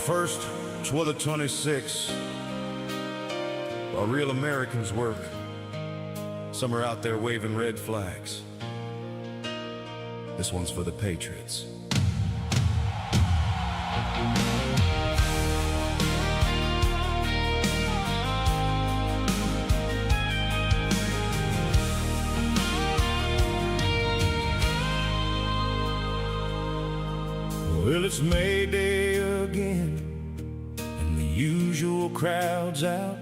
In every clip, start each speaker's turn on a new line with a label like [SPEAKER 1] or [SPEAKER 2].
[SPEAKER 1] 1st to the 26th, while real Americans work, some are out there waving red flags. This one's for the Patriots. Well, it's May Day again, and the usual crowd's out,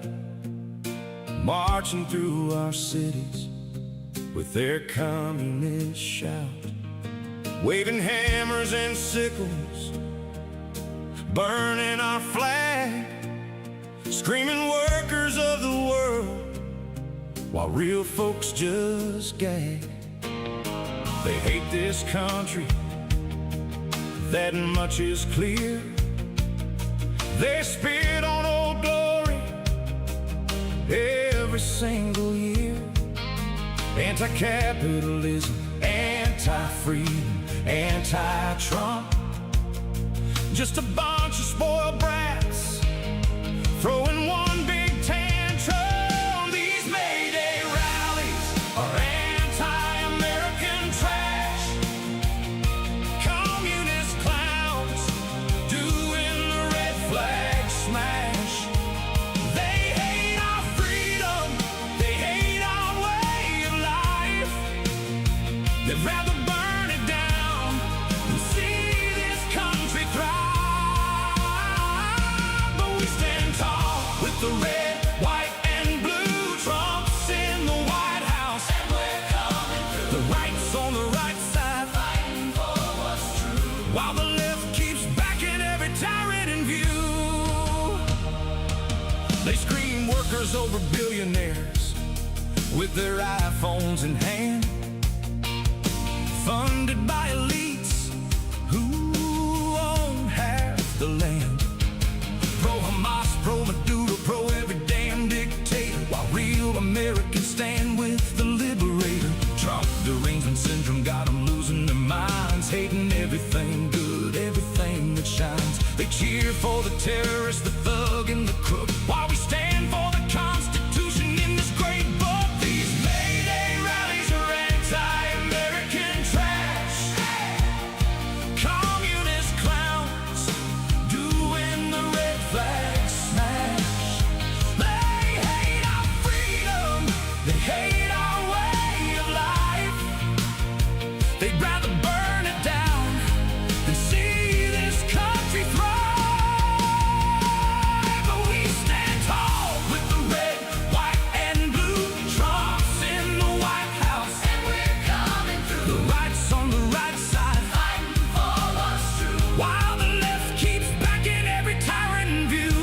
[SPEAKER 1] marching through our cities with their communist shout, waving hammers and sickles, burning our flag, screaming workers of the world, while real folks just gag. They hate this country, that much is clear. They spit on Old Glory every single year. Anti-capitalism, anti-freedom, anti-Trump, just a bunch of spoiled brats throwing one big tantrum. These May Day rallies are anti-American trash, communist clowns doing the red flag smash. They hate our freedom, they hate our way of life. They'd rather burn it down than see this country thrive. But we stand tall with the red, white, and blue Trumps in the White House, and we're coming through. The right's on the right side, fighting for what's true, while the left keeps backing every tyrant in view. They scream workers over billionaires with their iPhones in hand, funded by elites who own half the land. Pro-Hamas, pro-Maduro, pro-every damn dictator, while real Americans stand with the liberator. Trump derangement syndrome got them losing their minds, hating everything good, everything that shines. They cheer for the terrorist, the thug, and the crook, while we stand for the Constitution in this great book. These May Day rallies are anti-American trash, communist clowns doing the red flag smash. They hate our freedom, they hate our way of life. They'd rather burn it down than see this country thrive. But we stand tall with the red, white, and blue Trumps in the White House, and we're coming through. The right's on the right side, fighting for what's true, while the left keeps backing every tyrant in view.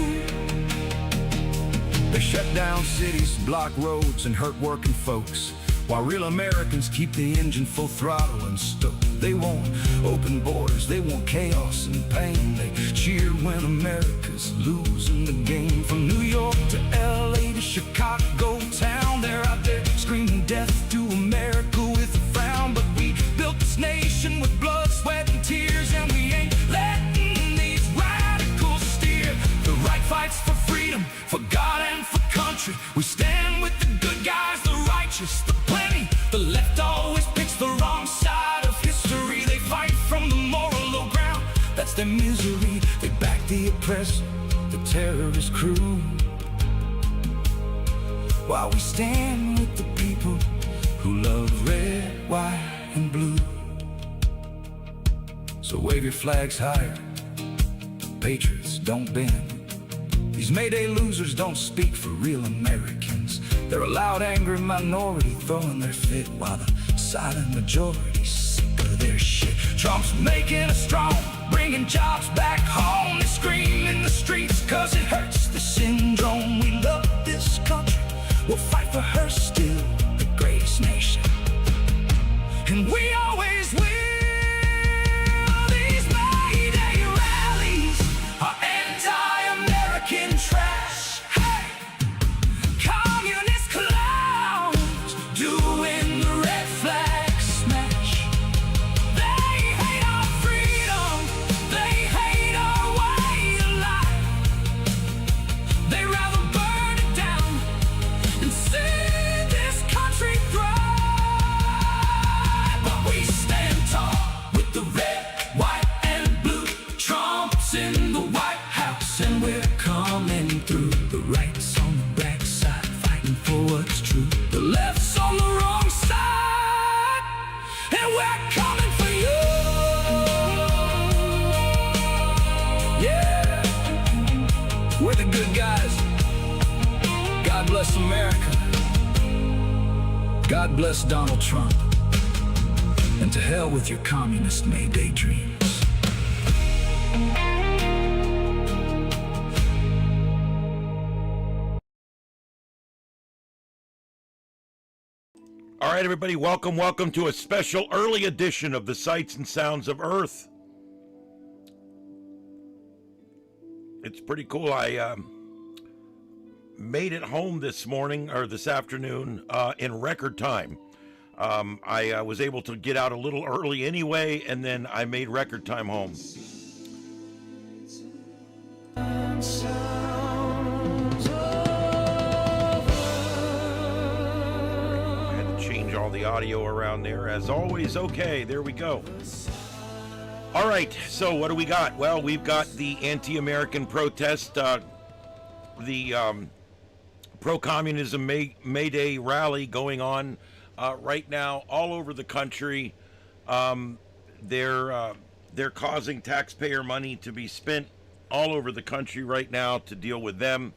[SPEAKER 1] They shut down cities, block roads, and hurt working folks, while real Americans keep the engine full throttle and stoked. They want open borders, they want chaos and pain. They cheer when America's losing the game. From New York to LA to Chicago town, they're out there screaming death to America with a frown. But we built this nation with blood, sweat, and tears, and we ain't letting these radicals steer. The right fights for freedom, for God and for country. We stand with the good guys, the righteous, the plenty. The left always picks the wrong side of history. They fight from the moral low ground, that's their misery. They back the oppressor, the terrorist crew, while we stand with the people who love red, white, and blue. So wave your flags higher, patriots don't bend. These May Day losers don't speak for real Americans. They're a loud, angry minority throwing their fit, while the silent majority's sick of their shit. Trump's making us strong, bringing jobs back home. They scream in the streets cause it hurts the syndrome. We love this country, we'll fight for her still, the greatest nation, and we always will. These May Day rallies are anti-American trash, hey, communist clowns doing the red flag smash. They hate our freedom, they hate our way of life. for what's true. The left's on the wrong side, and we're coming for you. Yeah, we're the good guys. God bless America. God bless Donald Trump. And to hell with your communist Mayday dreams.
[SPEAKER 2] All right, everybody, welcome to a special early edition of the Sights and Sounds of Earth. It's pretty cool. I made it home this morning, or this afternoon, in record time. I was able to get out a little early anyway, and then I made record time home. Change all the audio around there as always. Okay, there we go. All right, so what do we got? Well, we've got the anti-American protest, the pro-communism May Day rally going on right now all over the country. They're causing taxpayer money to be spent all over the country right now to deal with them.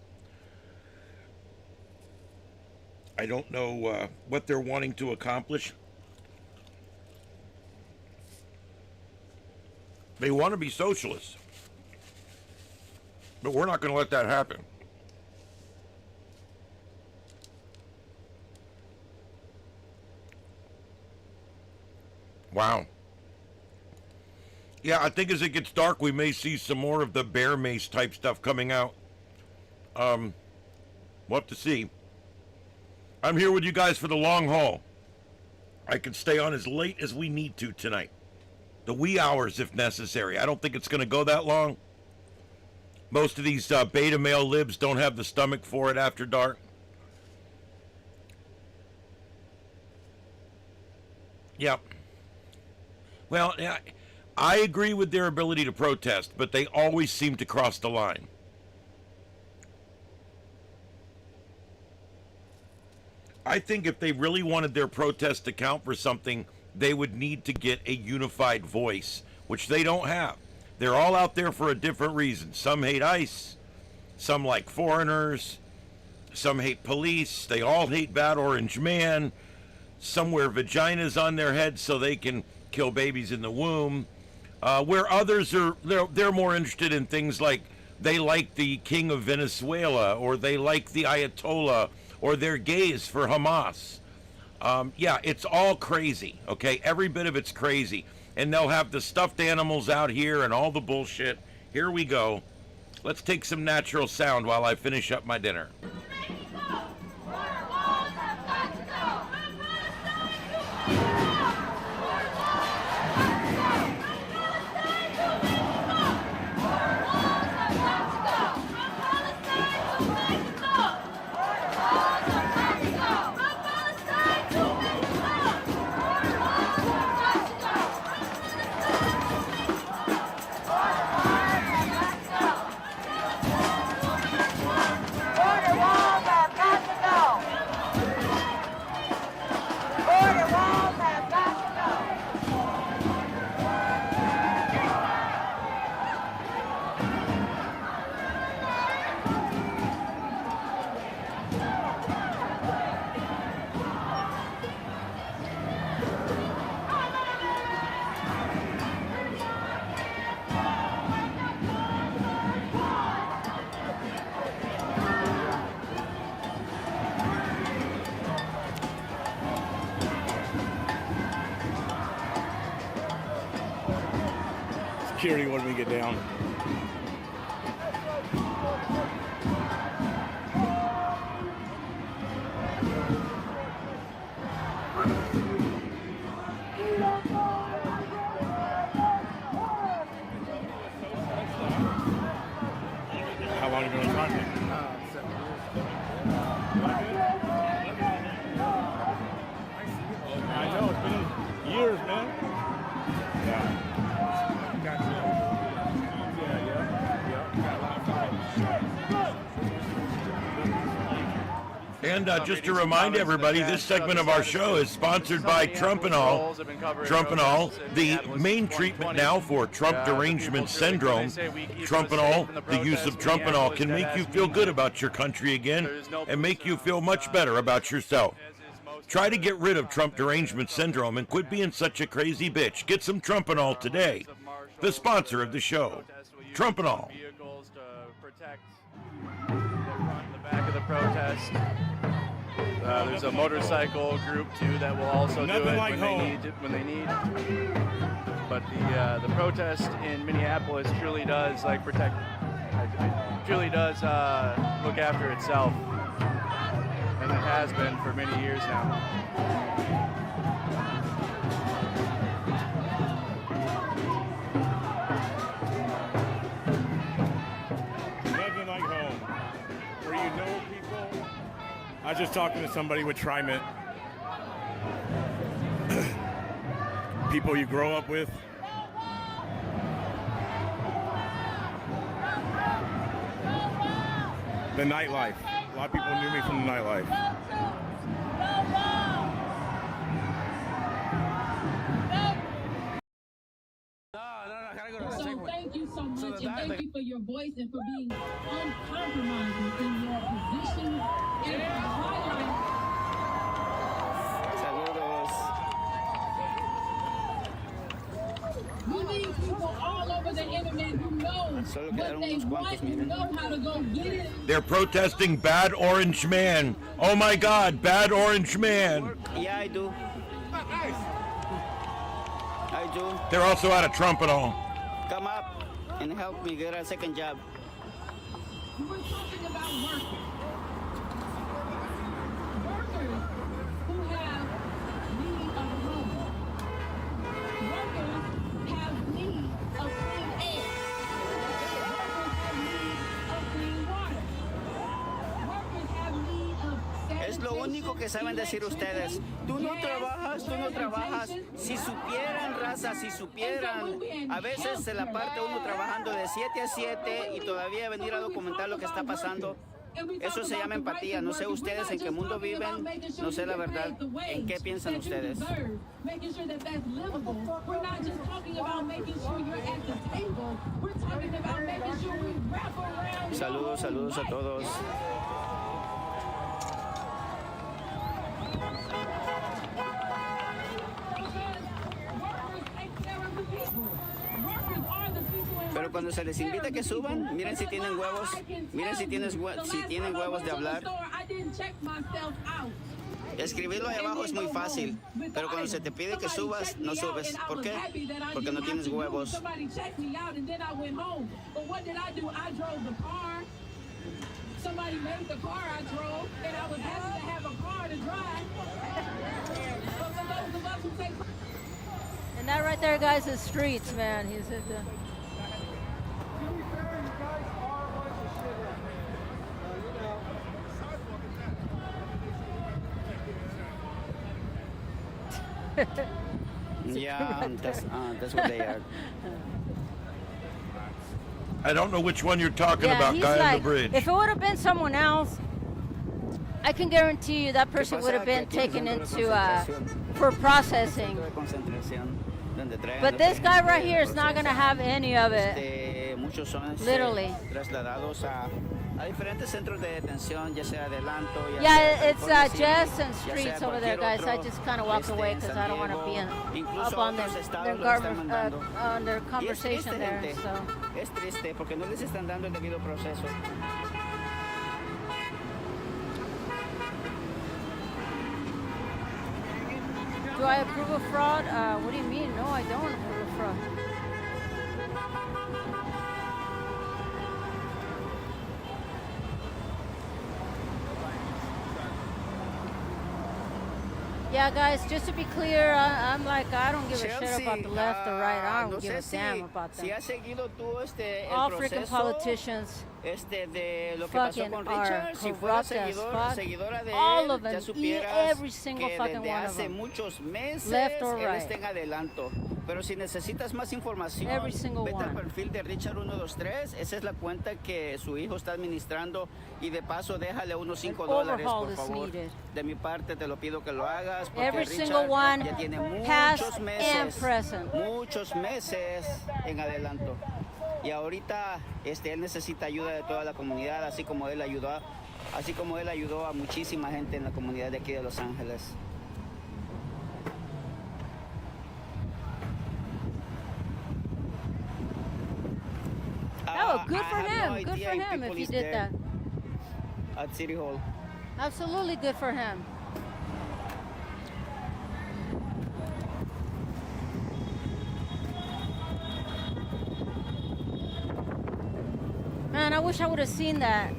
[SPEAKER 2] I don't know what they're wanting to accomplish. They want to be socialists, but we're not going to let that happen. Wow. Yeah, I think as it gets dark, we may see some more of the bear mace type stuff coming out. We'll have to see. I'm here with you guys for the long haul. I can stay on as late as we need to tonight. The wee hours if necessary. I don't think it's going to go that long. Most of these beta male libs don't have the stomach for it after dark. Yep. Well, yeah, I agree with their ability to protest, but they always seem to cross the line. I think if they really wanted their protest to count for something, they would need to get a unified voice, which they don't have. They're all out there for a different reason. Some hate ICE, some like foreigners, some hate police, they all hate Bad Orange Man, some wear vaginas on their heads so they can kill babies in the womb, where others are, they're more interested in things like they like the king of Venezuela, or they like the Ayatollah, or they're gays for Hamas. Yeah, it's all crazy, okay? Every bit of it's crazy. And they'll have the stuffed animals out here and all the bullshit. Here we go. Let's take some natural sound while I finish up my dinner.
[SPEAKER 3] Security wanted me to get down. How long have you been in contact? 7 years. I know, it's been years, man. Yeah.
[SPEAKER 2] And just to remind everybody, this segment of our show is sponsored by Trump and All. Trump and All, the main treatment now for Trump derangement syndrome. Trump and All, the use of Trump and All can make you feel good about your country again and make you feel much better about yourself. Try to get rid of Trump derangement syndrome and quit being such a crazy bitch. Get some Trump and All today. The sponsor of the show, Trump and All.
[SPEAKER 4] Vehicles to protect the front and the back of the protest. There's a motorcycle group too that will also do it when they need. But the protest in Minneapolis truly does protect. Truly does look after itself. And it has been for many years now.
[SPEAKER 3] Nothing like home, where you know people. I was just talking to somebody with TriMet. People you grow up with. The nightlife. A lot of people knew me from the nightlife.
[SPEAKER 5] So thank you so much, and thank you for your voice and for being uncompromising in your position and for highlighting. We need people all over the internet who know what they want, who know how to go get it.
[SPEAKER 2] They're protesting Bad Orange Man. Oh my God, Bad Orange Man.
[SPEAKER 6] Yeah, I do. I do.
[SPEAKER 2] They're also out of Trump and All.
[SPEAKER 6] Come up and help me get a second job.
[SPEAKER 5] We're talking about workers. Workers who have need of a home. Workers have need of clean air. Workers have need of clean water. Workers have need of
[SPEAKER 6] Es lo único que saben decir ustedes. Tú no trabajas, tú no trabajas. Si supieran, raza, si supieran. A veces se la parte uno trabajando de 7 a 7 y todavía venir a documentar lo que está pasando. Eso se llama empatía. No sé ustedes en qué mundo viven, no sé la verdad. ¿En qué piensan ustedes? Saludos, saludos a todos. Pero cuando se les invita a que suban, miren si tienen huevos, miren si tienen huevos de hablar. Escribirlo ahí abajo es muy fácil, pero cuando se te pide que subas, no subes. ¿Por qué? Porque no tienes huevos.
[SPEAKER 5] Somebody made the car I drove, and I was happy to have a car to drive. But for those of us who take...
[SPEAKER 7] And that right there, guys, is streets, man. He's at the...
[SPEAKER 6] Yeah, that's what they are.
[SPEAKER 2] I don't know which one you're talking about,
[SPEAKER 7] he's
[SPEAKER 2] guy
[SPEAKER 7] like,
[SPEAKER 2] on the bridge.
[SPEAKER 7] if it would have been someone else, I can guarantee you that person would have been taken into for processing. But this guy right here is not going to have any of it. Literally. Yeah, it's Jess and Streets over there, guys. I just kind of walked away because I don't want to be up on their conversation there. So.
[SPEAKER 6] Es triste porque no les están dando el debido proceso.
[SPEAKER 7] Do I approve of fraud? What do you mean? No, I don't approve of fraud. Yeah, guys, just to be clear, I'm like, I don't give a shit about the left or right. I don't give a damn about them. All freaking politicians fucking are corrupt as fuck. All of them, every single fucking one of them. Left or right.
[SPEAKER 6] Pero si necesitas más información,
[SPEAKER 7] Every single
[SPEAKER 6] vete al
[SPEAKER 7] one.
[SPEAKER 6] perfil de Richard 123. Esa es la cuenta que su hijo está administrando. Y de paso, déjale unos $5,
[SPEAKER 7] overhaul
[SPEAKER 6] por
[SPEAKER 7] is
[SPEAKER 6] favor.
[SPEAKER 7] needed.
[SPEAKER 6] De mi parte, te lo pido que lo hagas. Porque
[SPEAKER 7] Every
[SPEAKER 6] Richard
[SPEAKER 7] single one,
[SPEAKER 6] ya tiene
[SPEAKER 7] past
[SPEAKER 6] muchos
[SPEAKER 7] and
[SPEAKER 6] meses.
[SPEAKER 7] present.
[SPEAKER 6] Muchos meses en adelanto. Y ahorita él necesita ayuda de toda la comunidad, así como él ayudó a muchísima gente en la comunidad de aquí de Los Ángeles.
[SPEAKER 7] Oh, good
[SPEAKER 6] I
[SPEAKER 7] for
[SPEAKER 6] have no
[SPEAKER 7] him. Good
[SPEAKER 6] idea
[SPEAKER 7] for
[SPEAKER 6] if
[SPEAKER 7] him if
[SPEAKER 6] people
[SPEAKER 7] he
[SPEAKER 6] is
[SPEAKER 7] did
[SPEAKER 6] there
[SPEAKER 7] that.
[SPEAKER 6] At City Hall.
[SPEAKER 7] Absolutely good for him. Man, I wish I would have seen that.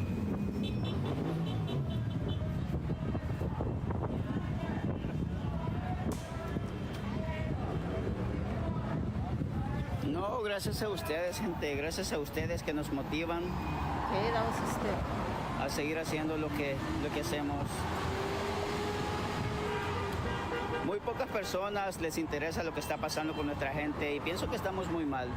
[SPEAKER 6] No, gracias a ustedes, gente. Gracias a ustedes que nos motivan
[SPEAKER 7] Okay, that was a step.
[SPEAKER 6] a seguir haciendo lo que hacemos. Muy pocas personas les interesa lo que está pasando con nuestra gente y pienso que estamos muy mal.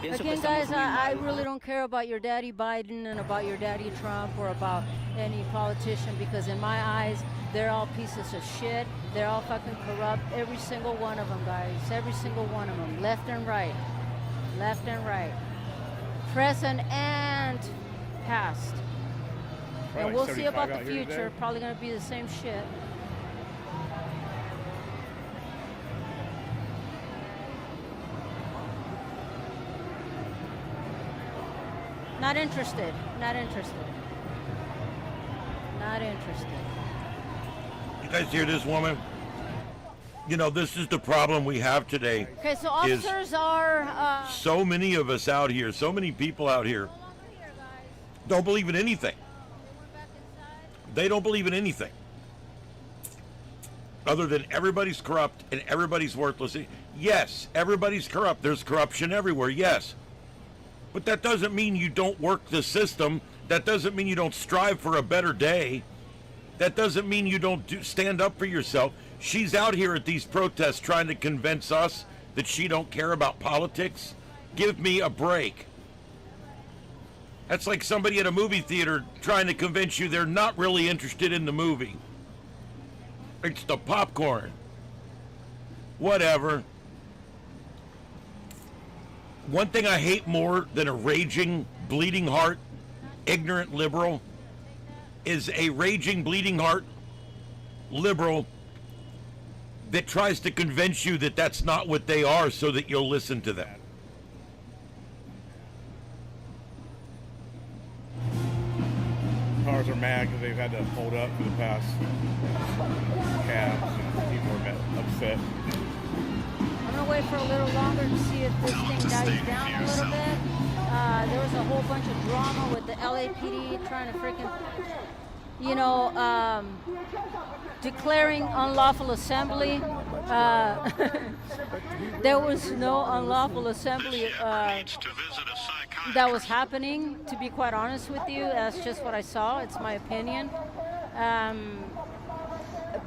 [SPEAKER 6] Pienso que
[SPEAKER 7] Again,
[SPEAKER 6] estamos
[SPEAKER 7] guys,
[SPEAKER 6] muy
[SPEAKER 7] I
[SPEAKER 6] mal.
[SPEAKER 7] really don't care about your daddy Biden and about your daddy Trump or about any politician because in my eyes, they're all pieces of shit. They're all fucking corrupt. Every single one of them, guys. Every single one of them. Left and right. Left and right. Present and past.
[SPEAKER 3] Probably
[SPEAKER 7] And we'll
[SPEAKER 3] like
[SPEAKER 7] see about
[SPEAKER 3] 75
[SPEAKER 7] the
[SPEAKER 3] out here
[SPEAKER 7] future.
[SPEAKER 3] today.
[SPEAKER 7] Probably going to be the same shit. Not interested. Not interested. Not interested.
[SPEAKER 2] You guys hear this woman? You know, this is the problem we have today.
[SPEAKER 7] Okay, so officers are.
[SPEAKER 2] So many of us out here, so many people out here don't believe in anything. They don't believe in anything other than everybody's corrupt and everybody's worthless. Yes, everybody's corrupt. There's corruption everywhere, yes. But that doesn't mean you don't work the system. That doesn't mean you don't strive for a better day. That doesn't mean you don't stand up for yourself. She's out here at these protests trying to convince us that she don't care about politics. Give me a break. That's like somebody at a movie theater trying to convince you they're not really interested in the movie. It's the popcorn. Whatever. One thing I hate more than a raging, bleeding heart, ignorant liberal is a raging, bleeding heart liberal that tries to convince you that that's not what they are so that you'll listen to them.
[SPEAKER 3] Cars are mad because they've had to hold up for the past cabs and people are upset.
[SPEAKER 7] I'm gonna wait for a little longer to see if this thing dies down a little bit. There was a whole bunch of drama with the LAPD trying to freaking, declaring unlawful assembly. There was no unlawful assembly that was happening, to be quite honest with you. That's just what I saw. It's my opinion.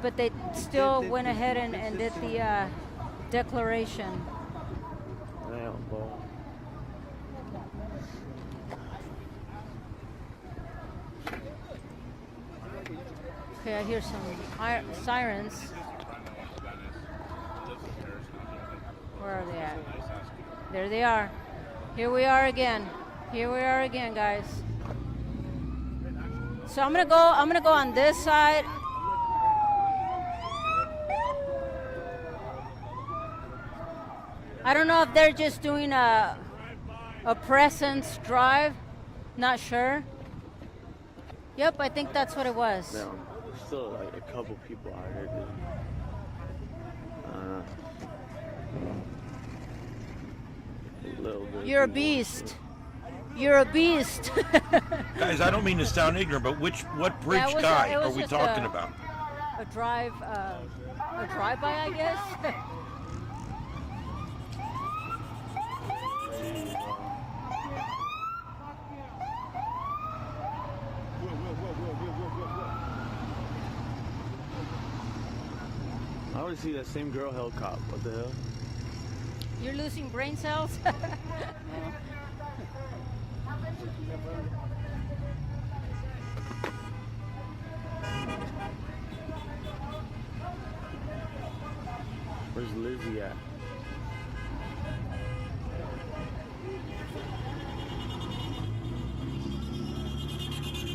[SPEAKER 7] But they still went ahead and did the declaration. Okay, I hear some sirens. Where are they at? There they are. Here we are again. Here we are again, guys. So I'm gonna go on this side. I don't know if they're just doing a presence drive. Not sure. Yep, I think that's what it was.
[SPEAKER 8] No, there's still like a couple people out here, dude. A little bit.
[SPEAKER 7] You're a beast. You're a beast.
[SPEAKER 2] Guys, I don't mean to sound ignorant, but what bridge
[SPEAKER 7] Yeah, it was
[SPEAKER 2] guy
[SPEAKER 7] it was
[SPEAKER 2] are we
[SPEAKER 7] just
[SPEAKER 2] talking about?
[SPEAKER 7] A drive-by, I guess.
[SPEAKER 8] want to see that same girl held cop. What the hell?
[SPEAKER 7] You're losing brain cells?
[SPEAKER 8] Where's Lizzie at?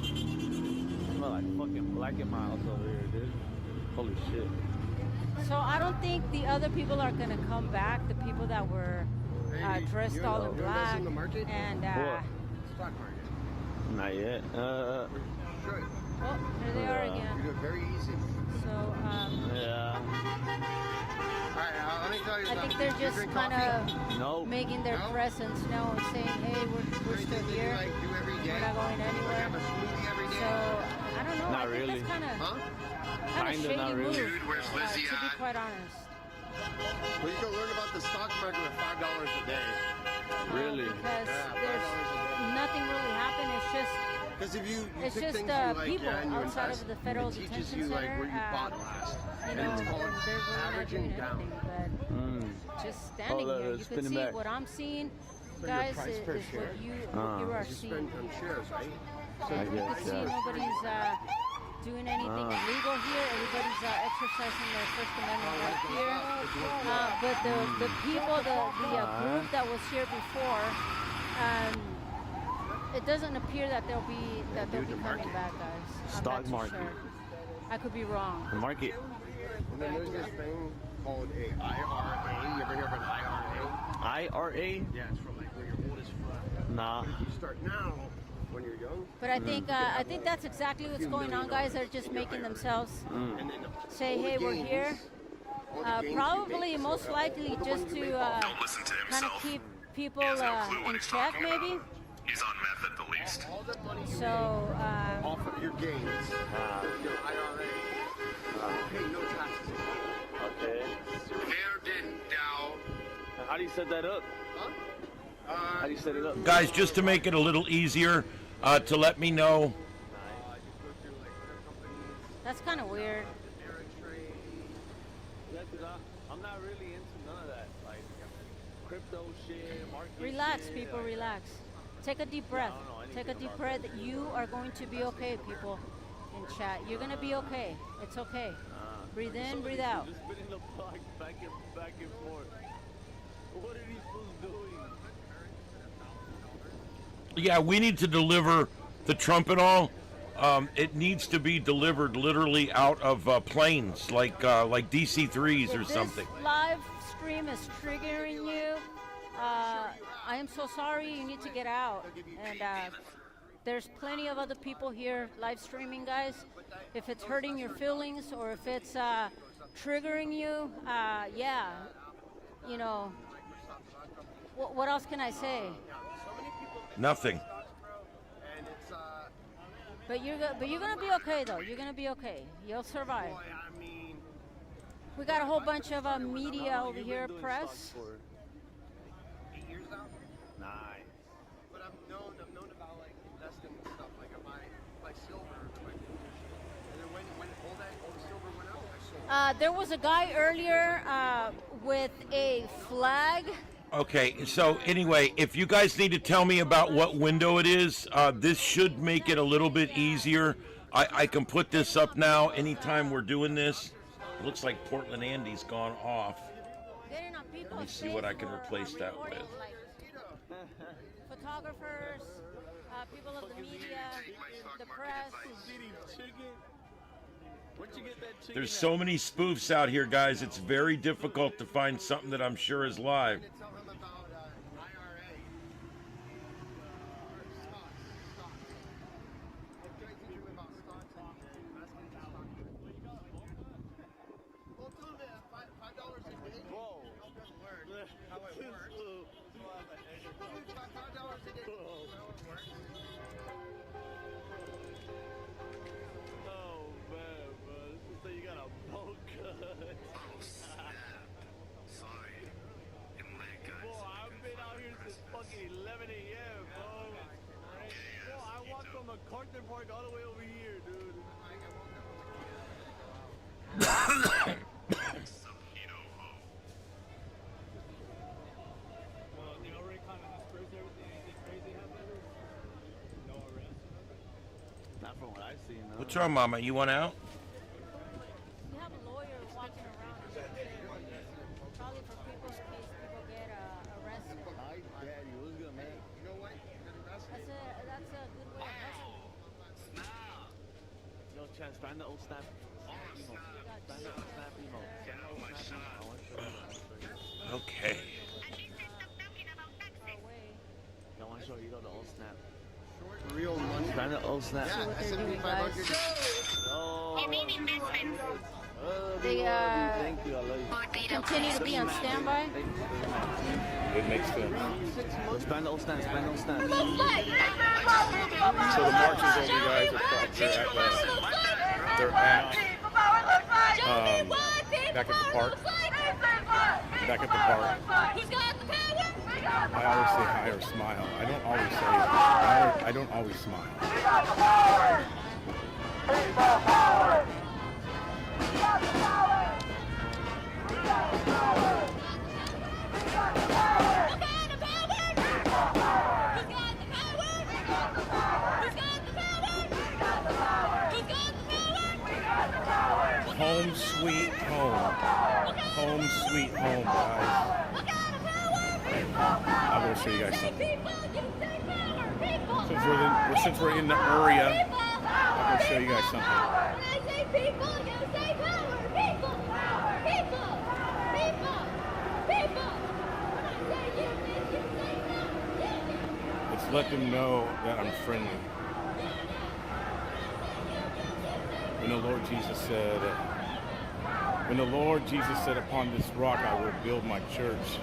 [SPEAKER 8] Smell like fucking Black and Miles over here, dude. Holy shit.
[SPEAKER 7] So I don't think the other people are gonna come back. The people that were dressed all in black and
[SPEAKER 8] What?
[SPEAKER 9] Stock market.
[SPEAKER 8] Not yet.
[SPEAKER 9] Sure.
[SPEAKER 7] oh, here they are
[SPEAKER 8] Yeah.
[SPEAKER 7] again.
[SPEAKER 9] You do it very easy.
[SPEAKER 7] So
[SPEAKER 8] Yeah.
[SPEAKER 9] Alright, let me tell you
[SPEAKER 7] I
[SPEAKER 9] something.
[SPEAKER 7] think they're
[SPEAKER 9] You
[SPEAKER 7] just
[SPEAKER 9] drink
[SPEAKER 7] kind
[SPEAKER 9] coffee?
[SPEAKER 7] of
[SPEAKER 8] No.
[SPEAKER 7] making their
[SPEAKER 9] No?
[SPEAKER 7] presence known, saying, "Hey, we're still
[SPEAKER 9] Anything that you
[SPEAKER 7] here.
[SPEAKER 9] like do every day?
[SPEAKER 7] We're not going
[SPEAKER 9] Like
[SPEAKER 7] anywhere."
[SPEAKER 9] have a smoothie every day?
[SPEAKER 7] So I don't know.
[SPEAKER 8] Not
[SPEAKER 7] I think
[SPEAKER 8] really.
[SPEAKER 7] that's kind of
[SPEAKER 9] Huh?
[SPEAKER 8] Kinda,
[SPEAKER 7] shady
[SPEAKER 8] not
[SPEAKER 7] move.
[SPEAKER 8] really.
[SPEAKER 9] Dude, where's Lizzie
[SPEAKER 7] to be
[SPEAKER 9] at?
[SPEAKER 7] quite honest.
[SPEAKER 9] Well, you can learn about the stock market with $5 a day.
[SPEAKER 8] Really?
[SPEAKER 7] Because
[SPEAKER 9] Yeah,
[SPEAKER 7] there's
[SPEAKER 9] $5
[SPEAKER 7] nothing really happened. It's just
[SPEAKER 9] Because if you
[SPEAKER 7] It's
[SPEAKER 9] pick
[SPEAKER 7] just,
[SPEAKER 9] things you like,
[SPEAKER 7] people
[SPEAKER 9] yeah, and you
[SPEAKER 7] outside
[SPEAKER 9] invest,
[SPEAKER 7] of the federal
[SPEAKER 9] it teaches
[SPEAKER 7] detention
[SPEAKER 9] you like
[SPEAKER 7] center,
[SPEAKER 9] where you bought last.
[SPEAKER 7] you
[SPEAKER 9] And
[SPEAKER 7] know,
[SPEAKER 9] it's called
[SPEAKER 7] they're really not
[SPEAKER 9] averaging
[SPEAKER 7] doing
[SPEAKER 9] down.
[SPEAKER 7] anything. But just standing
[SPEAKER 8] look,
[SPEAKER 7] here,
[SPEAKER 8] it's
[SPEAKER 7] you can
[SPEAKER 8] spinning
[SPEAKER 7] see
[SPEAKER 8] back.
[SPEAKER 7] what I'm seeing,
[SPEAKER 9] your
[SPEAKER 7] guys,
[SPEAKER 9] price
[SPEAKER 7] is
[SPEAKER 9] per
[SPEAKER 7] what
[SPEAKER 9] share?
[SPEAKER 7] you
[SPEAKER 8] Ah.
[SPEAKER 7] are
[SPEAKER 9] You
[SPEAKER 7] seeing.
[SPEAKER 9] spend on shares, right?
[SPEAKER 7] And you
[SPEAKER 8] guess,
[SPEAKER 7] can see
[SPEAKER 8] yeah.
[SPEAKER 7] nobody's doing anything
[SPEAKER 8] Ah.
[SPEAKER 7] illegal here. Everybody's exercising their First Amendment right here. But the people, the group that was here before, it doesn't appear that they'll be coming back, guys. I'm
[SPEAKER 8] Stock
[SPEAKER 7] not too
[SPEAKER 8] market.
[SPEAKER 7] sure. I could be wrong.
[SPEAKER 8] The market.
[SPEAKER 9] And then there's this thing called a IRA. You ever hear of an IRA?
[SPEAKER 8] IRA?
[SPEAKER 9] Yeah, it's from like when you're old as fuck.
[SPEAKER 8] Nah.
[SPEAKER 9] You start now when you're young.
[SPEAKER 7] But I think that's exactly what's going on, guys. They're just making themselves
[SPEAKER 9] And then
[SPEAKER 7] say,
[SPEAKER 9] all the
[SPEAKER 7] "Hey, we're
[SPEAKER 9] gains-
[SPEAKER 7] here."
[SPEAKER 9] all the gains you
[SPEAKER 7] Probably,
[SPEAKER 9] make,
[SPEAKER 7] most likely, just to kind of keep people in check, maybe.
[SPEAKER 10] He's on meth at the least.
[SPEAKER 9] all the money you
[SPEAKER 7] So
[SPEAKER 9] make off of your gains, your IRA, pay no taxes.
[SPEAKER 8] Okay.
[SPEAKER 9] There didn't Dow.
[SPEAKER 8] How do you set that up?
[SPEAKER 9] Huh?
[SPEAKER 8] How do you set it up?
[SPEAKER 2] Guys, just to make it a little easier, to let me know.
[SPEAKER 7] that's kind of weird.
[SPEAKER 8] Yeah, 'cause I'm not really into none of that. Like crypto shit, market
[SPEAKER 7] Relax,
[SPEAKER 8] shit,
[SPEAKER 7] people,
[SPEAKER 8] like-
[SPEAKER 7] relax. Take a deep breath.
[SPEAKER 8] I don't know
[SPEAKER 7] Take a
[SPEAKER 8] anything
[SPEAKER 7] deep
[SPEAKER 8] about
[SPEAKER 7] breath. You are going to be okay, people in chat. You're going to be okay. It's okay. Breathe in, breathe out.
[SPEAKER 8] Just spinning the block back and forth. What are these fools doing?
[SPEAKER 2] Yeah, we need to deliver the trumpet all. It needs to be delivered literally out of planes, like DC-3s or
[SPEAKER 7] If
[SPEAKER 2] something.
[SPEAKER 7] this live stream is triggering you, I am so sorry. You need to get out. And there's plenty of other people here live streaming, guys. If it's hurting your feelings or if it's triggering you, yeah, you know, what else can I say?
[SPEAKER 2] Nothing.
[SPEAKER 7] But you're gonna be okay, though. You're gonna be okay. You'll survive. We got a whole bunch of media over here, press.
[SPEAKER 9] 8 years now.
[SPEAKER 8] Nice.
[SPEAKER 9] But I've known about like investing and stuff. Like I buy silver, and then when all the silver went out, I sold.
[SPEAKER 7] There was a guy earlier with a flag.
[SPEAKER 2] Okay, so anyway, if you guys need to tell me about what window it is, this should make it a little bit easier. I can put this up now anytime we're doing this. It looks like Portland Andy's gone off. Let me see what I can replace that with.
[SPEAKER 7] Photographers, people of the media, the press.
[SPEAKER 8] Where'd you get that chicken?
[SPEAKER 2] There's so many spoofs out here, guys. It's very difficult to find something that I'm sure is live.
[SPEAKER 9] Tell him about IRA. Stocks. Can I teach him about stocks and investing in stock? Well, tell him that $5 a day.
[SPEAKER 8] Whoa.
[SPEAKER 9] Help him learn how it works. $5 a day. How it works.
[SPEAKER 8] Oh man, bro. This is so you got a boat cut.
[SPEAKER 10] Sorry. In leg, guys.
[SPEAKER 8] Bro, I've been out here since fucking 11 a.m., bro. Bro, I walked from MacArthur Park all the way over here, dude.
[SPEAKER 10] So
[SPEAKER 2] What's wrong, Mama? You want out?
[SPEAKER 7] You have a lawyer walking around, probably for people in case people get arrested.
[SPEAKER 9] Hi, Daddy. What's good, man? You know what?
[SPEAKER 7] That's a good way of hustling.
[SPEAKER 8] Yo, Chance, find the old snap. Find the old snap emo. Find the old snap emo. I want to show you.
[SPEAKER 2] Okay.
[SPEAKER 8] I want to show you the old snap.
[SPEAKER 9] Real money.
[SPEAKER 8] Find the old snap.
[SPEAKER 9] Yeah,
[SPEAKER 7] what they're doing, guys. They
[SPEAKER 8] Thank you. I love you.
[SPEAKER 7] continue to be on standby.
[SPEAKER 3] It makes sense.
[SPEAKER 8] Let's find the old snaps. Find the old snaps.
[SPEAKER 3] So the marches over, guys, they're at back at the park. Back at the park. I always say hi or smile. I don't always smile. Home sweet home. Home sweet home, guys. I'm going to show you guys something. Since we're in the area, I'm going to show you guys something. Let's let them know that I'm friendly. When the Lord Jesus said, upon this rock I will build my church.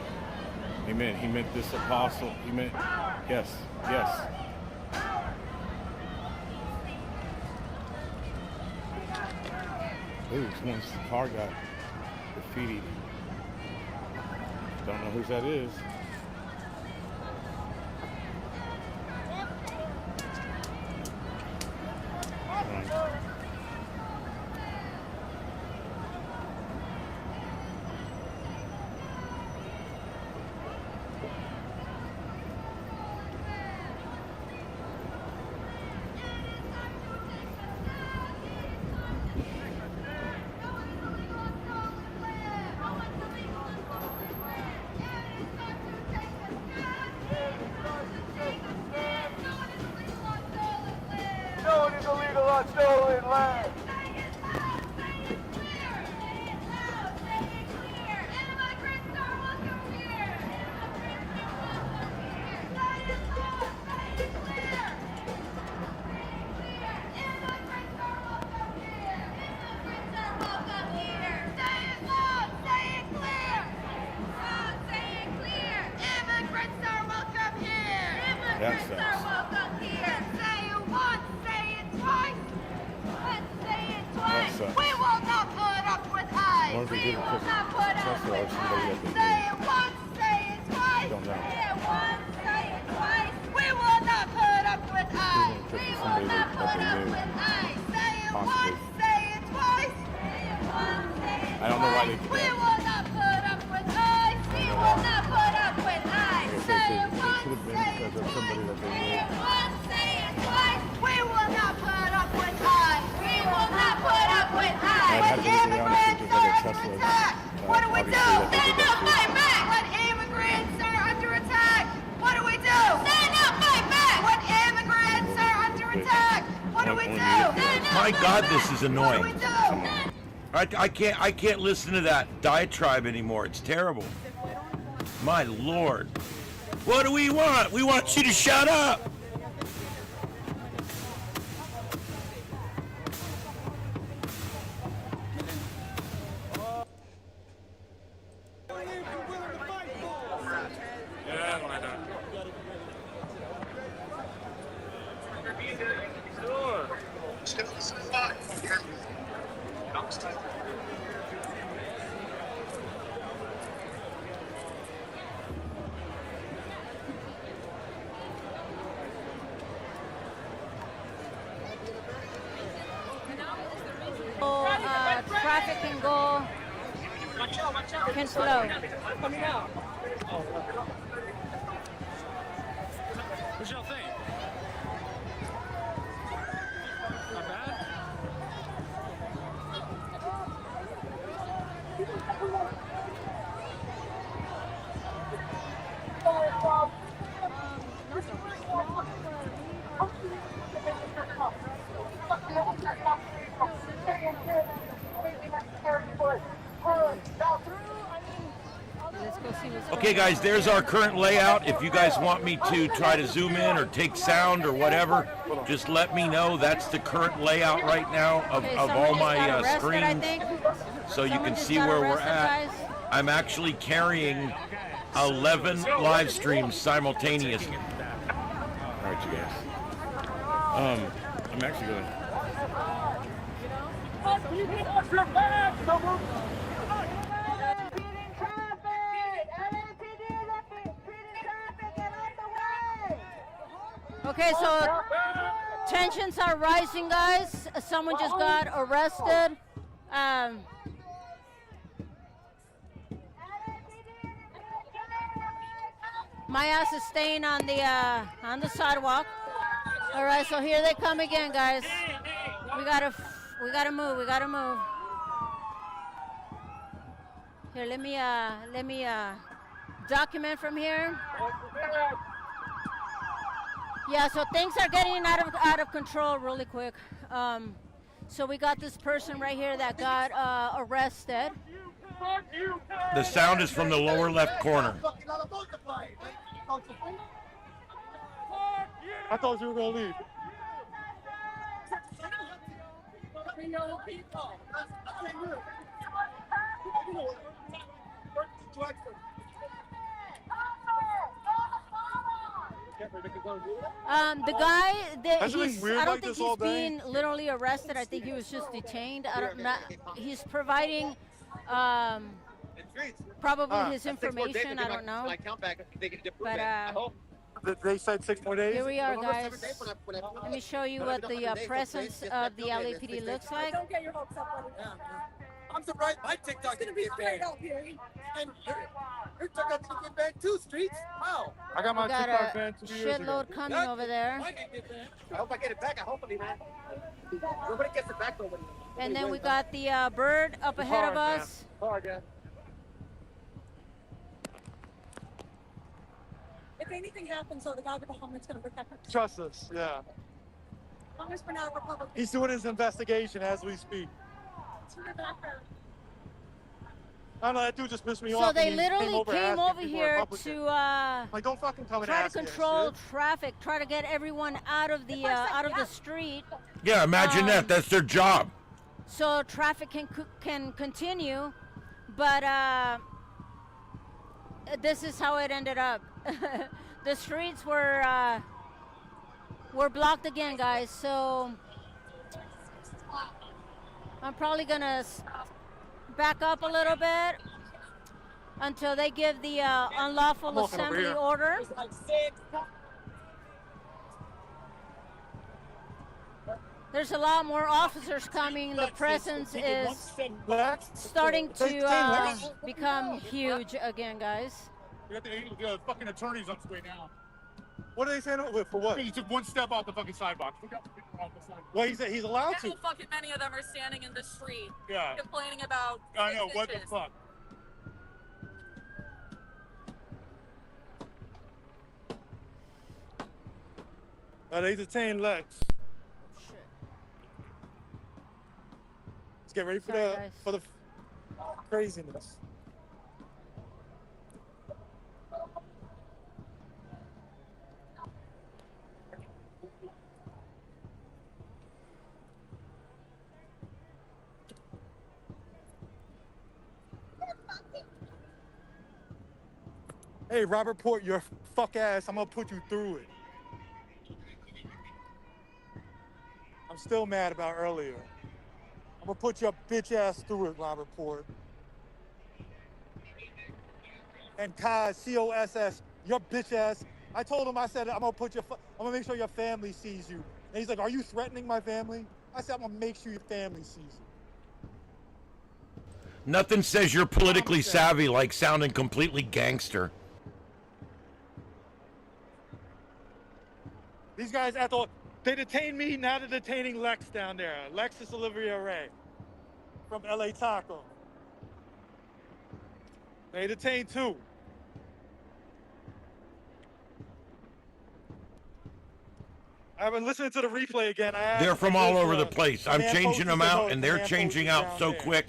[SPEAKER 3] Amen. He meant this apostle. He meant, yes. Ooh, someone's car got graffiti. Don't know whose that is.
[SPEAKER 9] Stolen land. I don't know why they did that. We will not put up with ICE. We will not put up with ICE. Say it once, say it twice. Say it once, say it twice. We will not put up with ICE. We will not put up with ICE. When immigrants are under attack, what do we do? Stand up, fight back. When immigrants are under attack, what do we do? Stand up, fight back. When immigrants are under attack, what do we do?
[SPEAKER 2] My God, this is annoying.
[SPEAKER 9] What do we do?
[SPEAKER 2] I can't listen to that diatribe anymore. It's terrible. My Lord. What do we want? We want you to shut up.
[SPEAKER 7] Traffic can go, can flow.
[SPEAKER 11] What's your thing? Not bad.
[SPEAKER 7] Let's go see what's
[SPEAKER 2] Okay,
[SPEAKER 7] going
[SPEAKER 2] guys,
[SPEAKER 7] on.
[SPEAKER 2] there's our current layout. If you guys want me to try to zoom in or take sound or whatever, just let me know. That's the current layout right now of
[SPEAKER 7] Okay,
[SPEAKER 2] all
[SPEAKER 7] someone just
[SPEAKER 2] my
[SPEAKER 7] got arrested, I
[SPEAKER 2] screens,
[SPEAKER 7] think.
[SPEAKER 2] so you
[SPEAKER 7] Someone
[SPEAKER 2] can
[SPEAKER 7] just
[SPEAKER 2] see
[SPEAKER 7] got
[SPEAKER 2] where we're
[SPEAKER 7] arrested,
[SPEAKER 2] at.
[SPEAKER 7] guys.
[SPEAKER 2] I'm actually carrying 11 live streams simultaneously.
[SPEAKER 3] All right, you guys. I'm actually going to...
[SPEAKER 7] Okay, so tensions are rising, guys. Someone just got arrested. My ass is staying on the sidewalk. All right, so here they come again, guys. We gotta move. We gotta move. Here, let me document from here. Yeah, so things are getting out of control really quick. So we got this person right here that got arrested.
[SPEAKER 2] The sound is from the lower left corner.
[SPEAKER 3] I thought you were going to leave.
[SPEAKER 7] The guy that
[SPEAKER 3] Hasn't it
[SPEAKER 7] he's,
[SPEAKER 3] been weird
[SPEAKER 7] I don't
[SPEAKER 3] like
[SPEAKER 7] think
[SPEAKER 3] this all
[SPEAKER 7] he's
[SPEAKER 3] day?
[SPEAKER 7] being literally arrested. I think he was just detained. I don't know. He's providing probably his information. I don't know. But
[SPEAKER 3] They said 6 more days?
[SPEAKER 7] here we are, guys. Let me show you what the presence of the LAPD looks like.
[SPEAKER 11] Don't get your hopes up, buddy. I'm surprised my TikTok didn't get banned. And your TikTok didn't get banned too, Streets. Wow.
[SPEAKER 3] I got my
[SPEAKER 7] We got
[SPEAKER 3] TikTok
[SPEAKER 7] a
[SPEAKER 3] banned 2 years ago.
[SPEAKER 7] shitload coming over there.
[SPEAKER 11] Mine didn't get banned. I hope I get it back. I hopefully, man. Nobody gets it back, nobody.
[SPEAKER 7] And then we got the bird up ahead of
[SPEAKER 3] hard, man.
[SPEAKER 7] us.
[SPEAKER 3] Hard, yeah.
[SPEAKER 11] If anything happens, so the guy with the helmet's going to protect us.
[SPEAKER 3] Trust us, yeah.
[SPEAKER 11] As long as we're not Republicans.
[SPEAKER 3] He's doing his investigation as we speak.
[SPEAKER 11] It's in the background.
[SPEAKER 3] I don't know, that dude just pissed me
[SPEAKER 7] So
[SPEAKER 3] off.
[SPEAKER 7] they
[SPEAKER 3] and he
[SPEAKER 7] literally
[SPEAKER 3] came
[SPEAKER 7] came
[SPEAKER 3] asking
[SPEAKER 7] over
[SPEAKER 3] people
[SPEAKER 7] here
[SPEAKER 3] Republican.
[SPEAKER 7] to
[SPEAKER 3] Like, don't fucking come and
[SPEAKER 7] try to
[SPEAKER 3] ask me that
[SPEAKER 7] control
[SPEAKER 3] shit.
[SPEAKER 7] traffic, try to get everyone out of the street,
[SPEAKER 2] Yeah, imagine that. That's their job.
[SPEAKER 7] so traffic can continue. But this is how it ended up. The streets were blocked again, guys. So I'm probably gonna back up a little bit until they give the unlawful
[SPEAKER 3] walking over
[SPEAKER 7] assembly
[SPEAKER 3] here.
[SPEAKER 7] order.
[SPEAKER 11] There's like 6.
[SPEAKER 7] There's a lot more officers coming. The presence is
[SPEAKER 3] Lex?
[SPEAKER 7] starting
[SPEAKER 3] Hey,
[SPEAKER 7] to
[SPEAKER 3] Lex?
[SPEAKER 7] become huge again, guys.
[SPEAKER 12] We got the fucking attorneys on his way now.
[SPEAKER 3] What are they saying? For what?
[SPEAKER 12] He took one step off the fucking sidewalk. Look out the sidewalk.
[SPEAKER 3] Well, he's allowed to.
[SPEAKER 13] How fucking many of them are standing in the street
[SPEAKER 12] Yeah.
[SPEAKER 13] complaining about
[SPEAKER 12] I know, what the
[SPEAKER 13] bitches?
[SPEAKER 12] fuck?
[SPEAKER 3] They detained Lex. Let's get ready for
[SPEAKER 7] Sorry, guys.
[SPEAKER 3] the craziness. Hey, Robert Port, your fuck ass, I'm gonna put you through it. I'm still mad about earlier. I'm gonna put your bitch ass through it, Robert Port. And Kaz, C-O-S-S, your bitch ass. I told him, I said, I'm gonna make sure your family sees you. And he's like, are you threatening my family? I said, I'm gonna make sure your family sees you.
[SPEAKER 2] Nothing says you're politically savvy like sounding completely gangster.
[SPEAKER 3] These guys they detained me, now they're detaining Lex down there. Lexus Olivia Ray from LA Taco. They detained 2. I've been listening to the replay again.
[SPEAKER 2] They're from all over the place. I'm changing them out, and they're changing out so quick.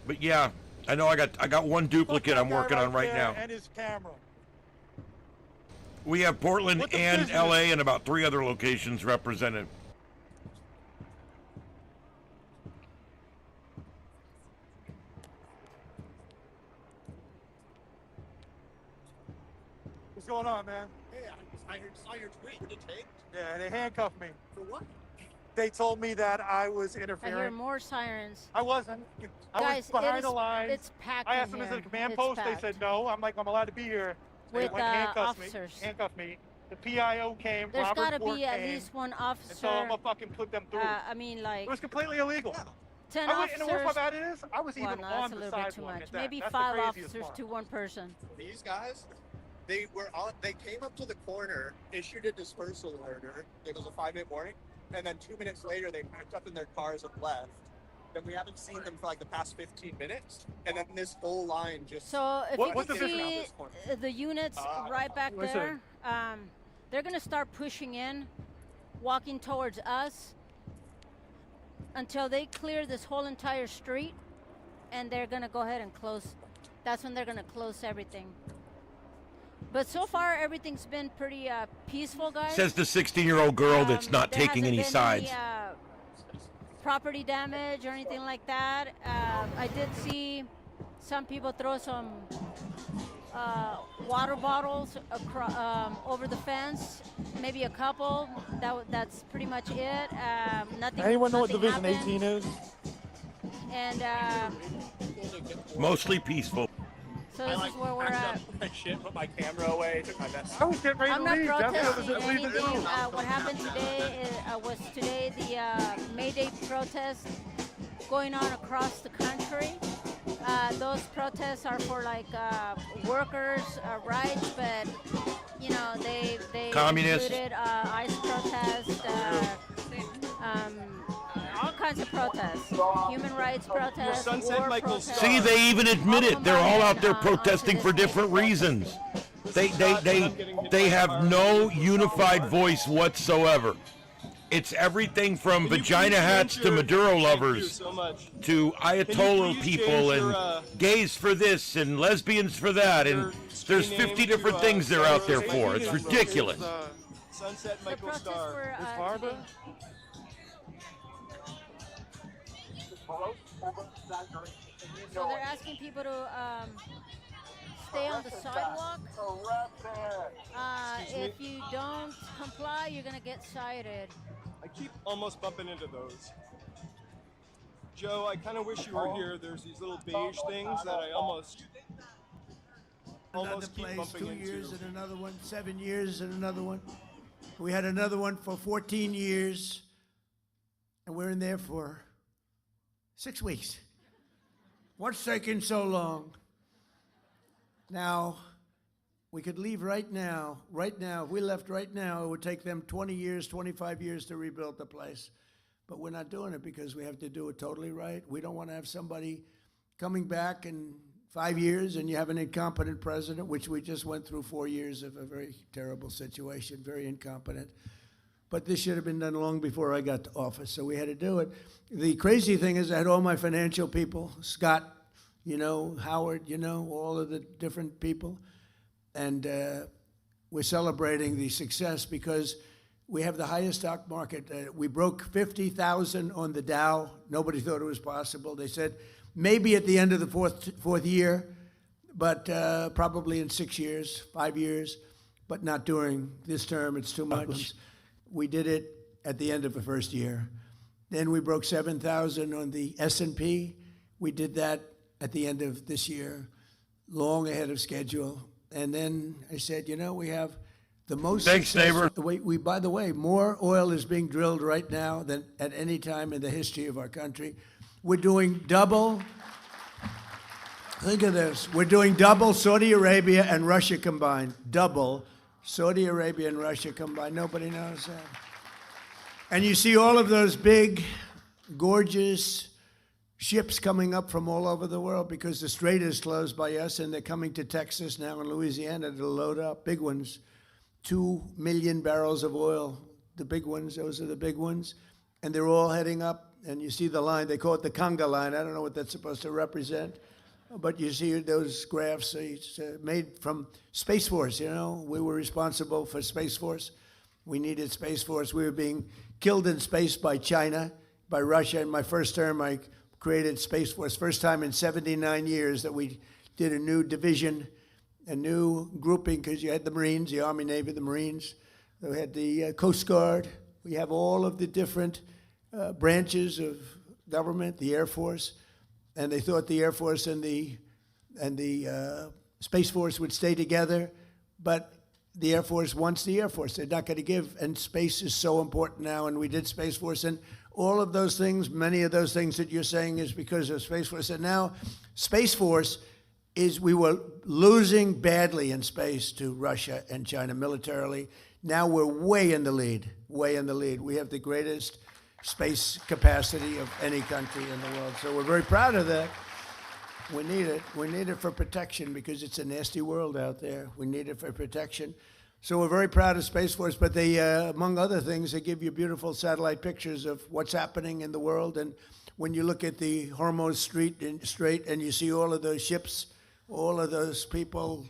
[SPEAKER 2] But yeah, I know I got one duplicate I'm working on right now.
[SPEAKER 3] And his camera.
[SPEAKER 2] We have Portland and LA and about 3 other locations represented.
[SPEAKER 3] What's going on, man?
[SPEAKER 11] Hey, I saw your tweet. Did it take?
[SPEAKER 3] Yeah, they handcuffed me.
[SPEAKER 11] For what?
[SPEAKER 3] They told me that I was
[SPEAKER 7] I hear
[SPEAKER 3] interfering.
[SPEAKER 7] more sirens.
[SPEAKER 3] I wasn't. I
[SPEAKER 7] Guys,
[SPEAKER 3] was behind the lines.
[SPEAKER 7] it's packed
[SPEAKER 3] I
[SPEAKER 7] in
[SPEAKER 3] asked them, is
[SPEAKER 7] here.
[SPEAKER 3] it a command
[SPEAKER 7] It's
[SPEAKER 3] post?
[SPEAKER 7] packed.
[SPEAKER 3] They said no. I'm like, I'm allowed to be here. They
[SPEAKER 7] With
[SPEAKER 3] went and
[SPEAKER 7] officers.
[SPEAKER 3] handcuffed me. The PIO came.
[SPEAKER 7] There's
[SPEAKER 3] Robert
[SPEAKER 7] got to
[SPEAKER 3] Ford
[SPEAKER 7] be at
[SPEAKER 3] came,
[SPEAKER 7] least one
[SPEAKER 3] and
[SPEAKER 7] officer.
[SPEAKER 3] so I'm gonna fucking put them through.
[SPEAKER 7] I mean, like
[SPEAKER 3] It was completely illegal.
[SPEAKER 7] 10
[SPEAKER 3] I went, and the worst
[SPEAKER 7] officers.
[SPEAKER 3] part about it is, I was
[SPEAKER 7] Well,
[SPEAKER 3] even
[SPEAKER 7] no,
[SPEAKER 3] on
[SPEAKER 7] that's a
[SPEAKER 3] the
[SPEAKER 7] little bit too
[SPEAKER 3] sidewalk
[SPEAKER 7] much.
[SPEAKER 3] at that.
[SPEAKER 7] Maybe
[SPEAKER 3] That's the
[SPEAKER 7] 5
[SPEAKER 3] craziest
[SPEAKER 7] officers
[SPEAKER 3] part.
[SPEAKER 7] to 1 person.
[SPEAKER 11] These guys, they came up to the corner, issued a dispersal order. It was a 5-minute warning, and then 2 minutes later, they packed up in their cars and left. Then we haven't seen them for like the past 15 minutes, and then this whole line just.
[SPEAKER 7] So if
[SPEAKER 3] What's
[SPEAKER 7] you
[SPEAKER 3] the
[SPEAKER 7] can
[SPEAKER 3] difference
[SPEAKER 7] see
[SPEAKER 3] around this corner?
[SPEAKER 7] the units right back
[SPEAKER 3] Listen.
[SPEAKER 7] there, they're going to start pushing in, walking towards us until they clear this whole entire street, and they're going to go ahead and close. That's when they're going to close everything. But so far, everything's been pretty peaceful, guys.
[SPEAKER 2] Says the 16-year-old girl that's not
[SPEAKER 7] There
[SPEAKER 2] taking
[SPEAKER 7] hasn't
[SPEAKER 2] any
[SPEAKER 7] been
[SPEAKER 2] sides.
[SPEAKER 7] Property damage or anything like that. I did see some people throw some water bottles over the fence, maybe a couple. That's pretty much it. Nothing.
[SPEAKER 3] Anyone know what
[SPEAKER 7] nothing
[SPEAKER 3] Division
[SPEAKER 7] happened.
[SPEAKER 3] 18 is?
[SPEAKER 7] And
[SPEAKER 2] Mostly peaceful.
[SPEAKER 7] so this is where we're at.
[SPEAKER 11] My shit, put my camera away, took my vest.
[SPEAKER 3] I was getting ready
[SPEAKER 7] I'm
[SPEAKER 3] to
[SPEAKER 7] not
[SPEAKER 3] leave. That's
[SPEAKER 7] protesting
[SPEAKER 3] what leave the
[SPEAKER 7] anything.
[SPEAKER 3] room.
[SPEAKER 7] What happened today was the May Day protest going on across the country. Those protests are for like workers' rights, but you know they
[SPEAKER 2] Communists.
[SPEAKER 7] included ICE protests, all kinds of protests, human rights protests, war protests.
[SPEAKER 2] See, they even admit it. They're all out there protesting for different reasons. They have no unified voice whatsoever. It's everything from vagina hats to Maduro lovers to Ayatollah people and gays for this and lesbians for that, and there's 50 different things they're out there for. It's ridiculous.
[SPEAKER 14] Sunset
[SPEAKER 7] The
[SPEAKER 14] Michael
[SPEAKER 7] protests
[SPEAKER 14] Star.
[SPEAKER 7] were
[SPEAKER 3] Barbara?
[SPEAKER 7] so they're asking people to stay on the sidewalk. If you don't comply, you're gonna get cited.
[SPEAKER 14] I keep almost bumping into those. Joe, I kind of wish you were here. There's these little beige things that I almost
[SPEAKER 15] Another
[SPEAKER 14] keep
[SPEAKER 15] place,
[SPEAKER 14] bumping
[SPEAKER 15] 2 years
[SPEAKER 14] into.
[SPEAKER 15] and another one, 7 years and another one. We had another one for 14 years, and we're in there for 6 weeks. What's taking so long? Now, we could leave right now. Right now, if we left right now, it would take them 20 years, 25 years to rebuild the place. But we're not doing it because we have to do it totally right. We don't want to have somebody coming back in 5 years and you have an incompetent president, which we just went through 4 years of a very terrible situation, very incompetent. But this should have been done long before I got to office, so we had to do it. The crazy thing is I had all my financial people, Scott, Howard, all of the different people. And we're celebrating the success because we have the highest stock market. We broke 50,000 on the Dow. Nobody thought it was possible. They said maybe at the end of the fourth year, but probably in 6 years, 5 years, but not during this term. It's too much. We did it at the end of the first year. Then we broke 7,000 on the S&P. We did that at the end of this year, long ahead of schedule. And then I said, we have the most.
[SPEAKER 2] Thanks, neighbor.
[SPEAKER 15] By the way, more oil is being drilled right now than at any time in the history of our country. We're doing double. Think of this. We're doing double Saudi Arabia and Russia combined. Double Saudi Arabia and Russia combined. Nobody knows that. And you see all of those big, gorgeous ships coming up from all over the world because the strait is closed by us, and they're coming to Texas now and Louisiana to load up, big ones. 2 million barrels of oil the big ones. Those are the big ones. And they're all heading up. And you see the line. They call it the conga line. I don't know what that's supposed to represent. But you see those graphs. It's made from Space Force, you know. We were responsible for Space Force. We needed Space Force. We were being killed in space by China, by Russia. In my first term, I created Space Force. First time in 79 years that we did a new division, a new grouping, because you had the Marines, the Army, Navy, the Marines. We had the Coast Guard. We have all of the different branches of government, the Air Force. And they thought the Air Force and the Space Force would stay together, but the Air Force wants the Air Force. They're not going to give, and space is so important now, and we did Space Force, and all of those things, many of those things that you're saying is because of Space Force. And now Space Force is, we were losing badly in space to Russia and China militarily. Now we're way in the lead, way in the lead. We have the greatest space capacity of any country in the world. So we're very proud of that. We need it. We need it for protection because it's a nasty world out there. We need it for protection. So we're very proud of Space Force, but they, among other things, they give you beautiful satellite pictures of what's happening in the world. And when you look at the Hormuz Strait and you see all of those ships, all of those people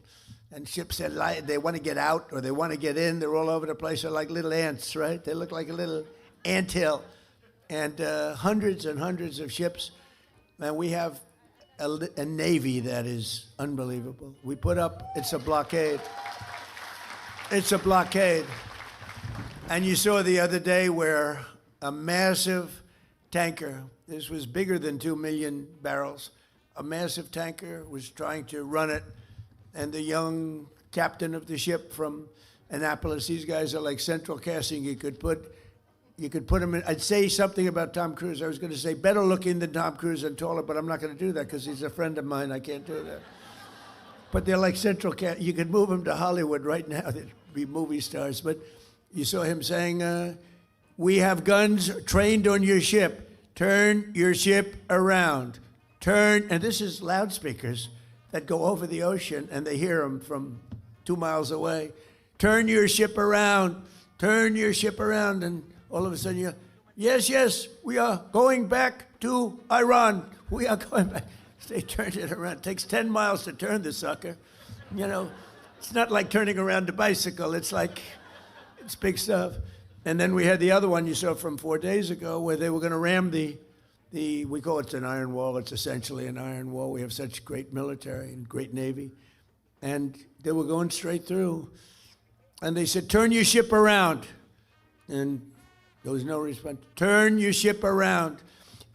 [SPEAKER 15] and ships that they want to get out or they want to get in, they're all over the place. They're like little ants, right? They look like a little anthill. And hundreds and hundreds of ships. And we have a Navy that is unbelievable. We put up, it's a blockade. It's a blockade. And you saw the other day where a massive tanker, this was bigger than 2 million barrels, a massive tanker was trying to run it, and the young captain of the ship from Minneapolis, these guys are like central casting. You could put him in. I'd say something about Tom Cruise. I was going to say better looking than Tom Cruise and taller, but I'm not going to do that because he's a friend of mine. I can't do that. But they're like central cast. You could move them to Hollywood right now. They'd be movie stars. But you saw him saying, we have guns trained on your ship. Turn your ship around. Turn, and this is loudspeakers that go over the ocean, and they hear them from 2 miles away. Turn your ship around. Turn your ship around. And all of a sudden, you, yes, we are going back to Iran. We are going back. They turned it around. It takes 10 miles to turn the sucker. You know, it's not like turning around a bicycle. It's like, it's big stuff. And then we had the other one you saw from 4 days ago where they were going to ram the we call it an iron wall. It's essentially an iron wall. We have such great military and great Navy. And they were going straight through. And they said, turn your ship around. And there was no response. Turn your ship around.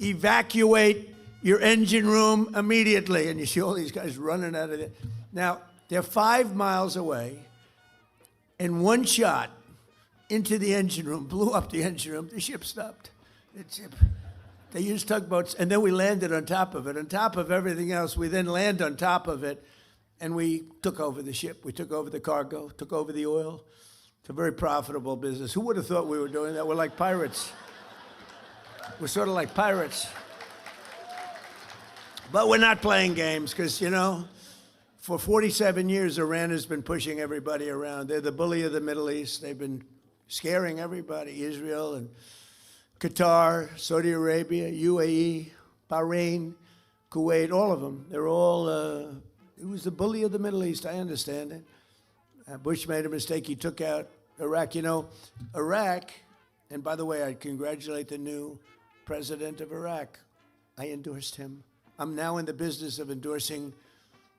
[SPEAKER 15] Evacuate your engine room immediately. And you see all these guys running out of there. Now, they're 5 miles away. And one shot into the engine room, blew up the engine room. The ship stopped. They used tugboats, and then we landed on top of it. On top of everything else, we then land on top of it, and we took over the ship. We took over the cargo, took over the oil. It's a very profitable business. Who would have thought we were doing that? We're like pirates. We're sort of like pirates. But we're not playing games because, you know, for 47 years, Iran has been pushing everybody around. They're the bully of the Middle East. They've been scaring everybody, Israel and Qatar, Saudi Arabia, UAE, Bahrain, Kuwait, all of them. They're all, it was the bully of the Middle East, I understand it. Bush made a mistake. He took out Iraq. You know, Iraq, and by the way, I congratulate the new president of Iraq. I endorsed him. I'm now in the business of endorsing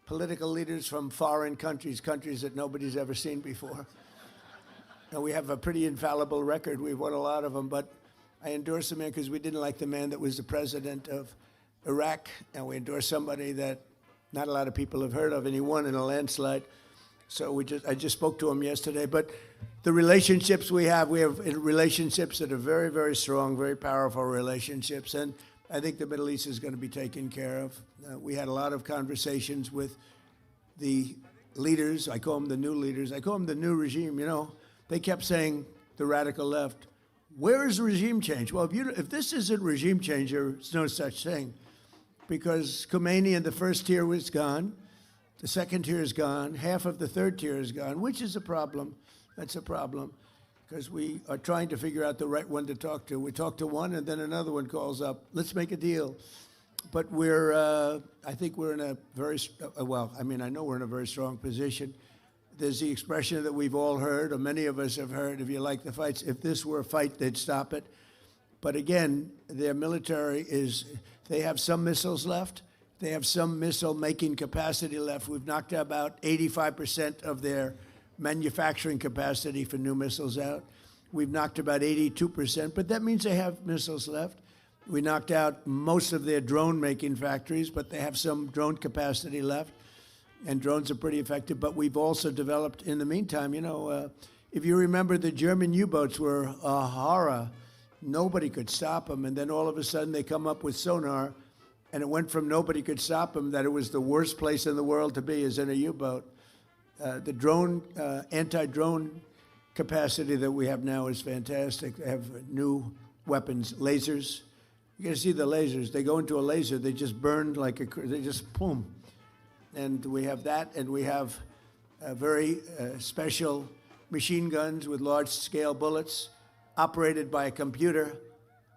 [SPEAKER 15] political leaders from foreign countries, countries that nobody's ever seen before. And we have a pretty infallible record. We've won a lot of them, but I endorsed the man because we didn't like the man that was the president of Iraq, and we endorsed somebody that not a lot of people have heard of, and he won in a landslide. So I just spoke to him yesterday. But the relationships we have relationships that are very, very strong, very powerful relationships, and I think the Middle East is going to be taken care of. We had a lot of conversations with the leaders. I call them the new leaders. I call them the new regime. You know, they kept saying, the radical left, where is regime change? Well, if this isn't regime change, there's no such thing. Because Khomeini in the first tier was gone. The second tier is gone. Half of the third tier is gone, which is a problem. That's a problem. because we are trying to figure out the right one to talk to. We talk to one, and then another one calls up. Let's make a deal. But I think we're in a very, I know we're in a very strong position. There's the expression that we've all heard, or many of us have heard, if you like the fights, if this were a fight, they'd stop it. But again, their military they have some missiles left. They have some missile-making capacity left. We've knocked about 85% of their manufacturing capacity for new missiles out. We've knocked about 82%, but that means they have missiles left. We knocked out most of their drone-making factories, but they have some drone capacity left, and drones are pretty effective. But we've also developed, in the meantime, if you remember, the German U-boats were a horror. Nobody could stop them, and then all of a sudden they come up with sonar, and it went from nobody could stop them that it was the worst place in the world to be is in a U-boat. The drone, anti-drone capacity that we have now is fantastic. They have new weapons, lasers. You got to see the lasers. They go into a laser, they just burn they just boom. And we have that, and we have very special machine guns with large-scale bullets operated by a computer.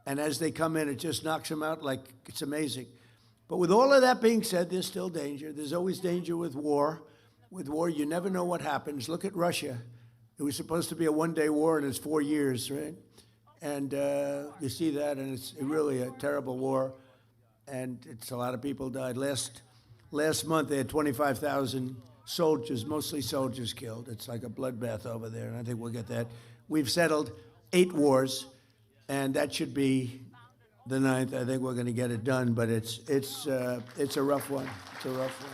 [SPEAKER 15] And as they come in, it just knocks them out like it's amazing. But with all of that being said, there's still danger. There's always danger with war. With war, you never know what happens. Look at Russia. It was supposed to be a one-day war, and it's 4 years, right? And you see that, and it's really a terrible war. And it's a lot of people died. Last month, they had 25,000 soldiers, mostly soldiers, killed. It's like a bloodbath over there, and I think we'll get that. We've settled 8 wars, and that should be the 9th. I think we're going to get it done, but it's a rough one. It's a rough one.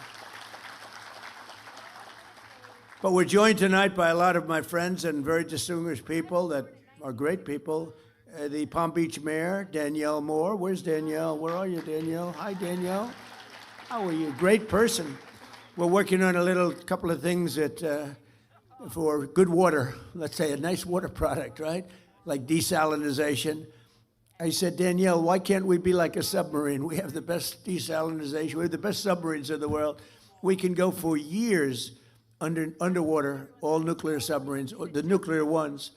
[SPEAKER 15] But we're joined tonight by a lot of my friends and very distinguished people that are great people. The Palm Beach mayor, Danielle Moore. Where's Danielle? Where are you, Danielle? Hi, Danielle. How are you? Great person. We're working on a couple of things for good water. Let's say a nice water product, right? Like desalinization. I said, Danielle, why can't we be like a submarine? We have the best desalinization. We have the best submarines in the world. We can go for years underwater, all nuclear submarines, the nuclear ones.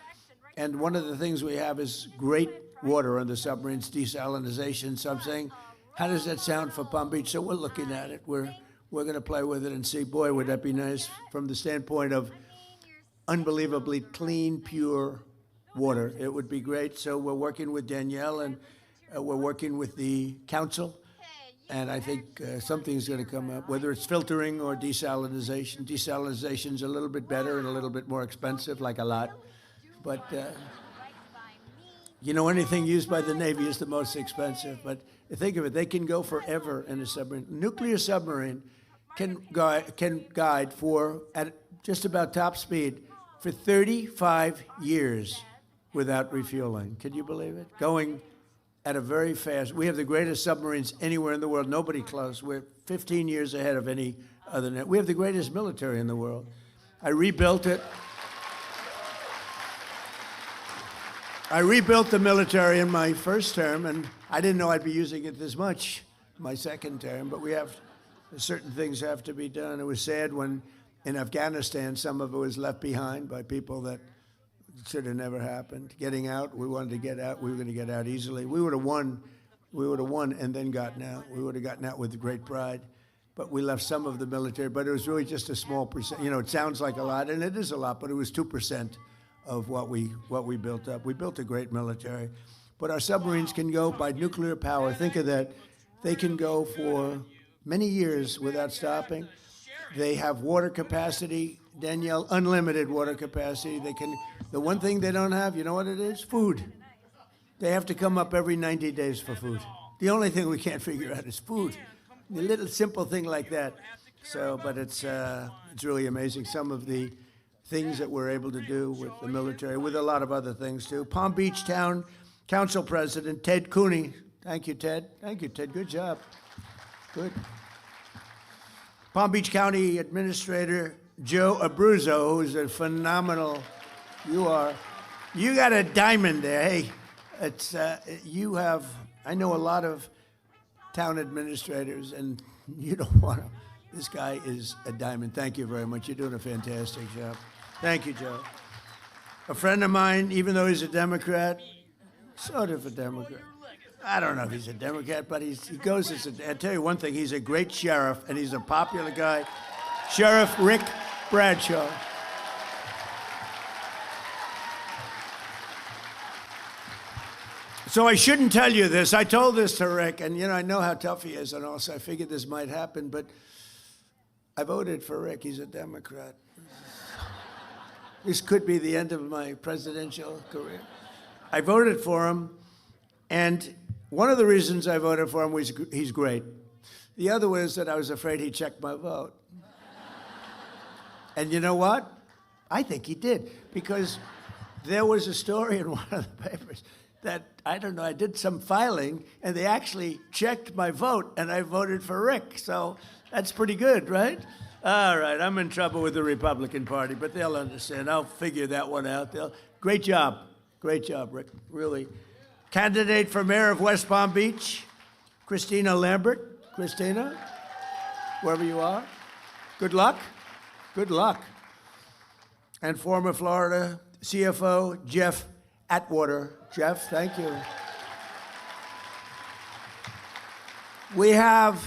[SPEAKER 15] And one of the things we have is great water on the submarines, desalinization. So I'm saying, how does that sound for Palm Beach? So we're looking at it. We're going to play with it and see, boy, would that be nice from the standpoint of unbelievably clean, pure water. It would be great. So we're working with Danielle, and we're working with the council. And I think something's going to come up, whether it's filtering or desalinization. Desalinization's a little bit better and a little bit more expensive, like a lot. But, anything used by the Navy is the most expensive. But think of it, they can go forever in a submarine. Nuclear submarine can guide at just about top speed for 35 years without refueling. Can you believe it? Going at a very fast. We have the greatest submarines anywhere in the world. Nobody close. We're 15 years ahead of any other net. We have the greatest military in the world. I rebuilt it. I rebuilt the military in my first term, and I didn't know I'd be using it this much my second term, but certain things have to be done. It was sad when in Afghanistan, some of it was left behind by people that should have never happened. Getting out, we wanted to get out. We were going to get out easily. We would have won. We would have won and then gotten out. We would have gotten out with great pride. But we left some of the military, but it was really just a small percent. It sounds like a lot, and it is a lot, but it was 2% of what we built up. We built a great military. But our submarines can go by nuclear power. Think of that. They can go for many years without stopping. They have water capacity, Danielle, unlimited water capacity. The one thing they don't have, you know what it is? Food. They have to come up every 90 days for food. The only thing we can't figure out is food. A little simple thing like that. So, but it's really amazing. Some of the things that we're able to do with the military, with a lot of other things too. Palm Beach Town Council President Ted Cooney. Thank you, Ted. Thank you, Ted. Good job. Good. Palm Beach County Administrator Joe Abruzzo, who's a phenomenal. You got a diamond there. Hey, I know a lot of town administrators, and you don't want to. This guy is a diamond. Thank you very much. You're doing a fantastic job. Thank you, Joe. A friend of mine, even though he's a Democrat, sort of a Democrat. I don't know if he's a Democrat, but he goes as a, I'll tell you one thing, he's a great sheriff, and he's a popular guy. Sheriff Rick Bradshaw. So I shouldn't tell you this. I told this to Rick, and I know how tough he is, and also I figured this might happen, but I voted for Rick. He's a Democrat. This could be the end of my presidential career. I voted for him, and one of the reasons I voted for him was he's great. The other was that I was afraid he checked my vote. And you know what? I think he did, because there was a story in one of the papers that, I don't know, I did some filing, and they actually checked my vote, and I voted for Rick. So that's pretty good, right? All right, I'm in trouble with the Republican Party, but they'll understand. I'll figure that one out. Great job, Rick, really. Candidate for mayor of West Palm Beach, Christina Lambert. Christina, wherever you are, good luck. Good luck. And former Florida CFO, Jeff Atwater. Jeff, thank you. We have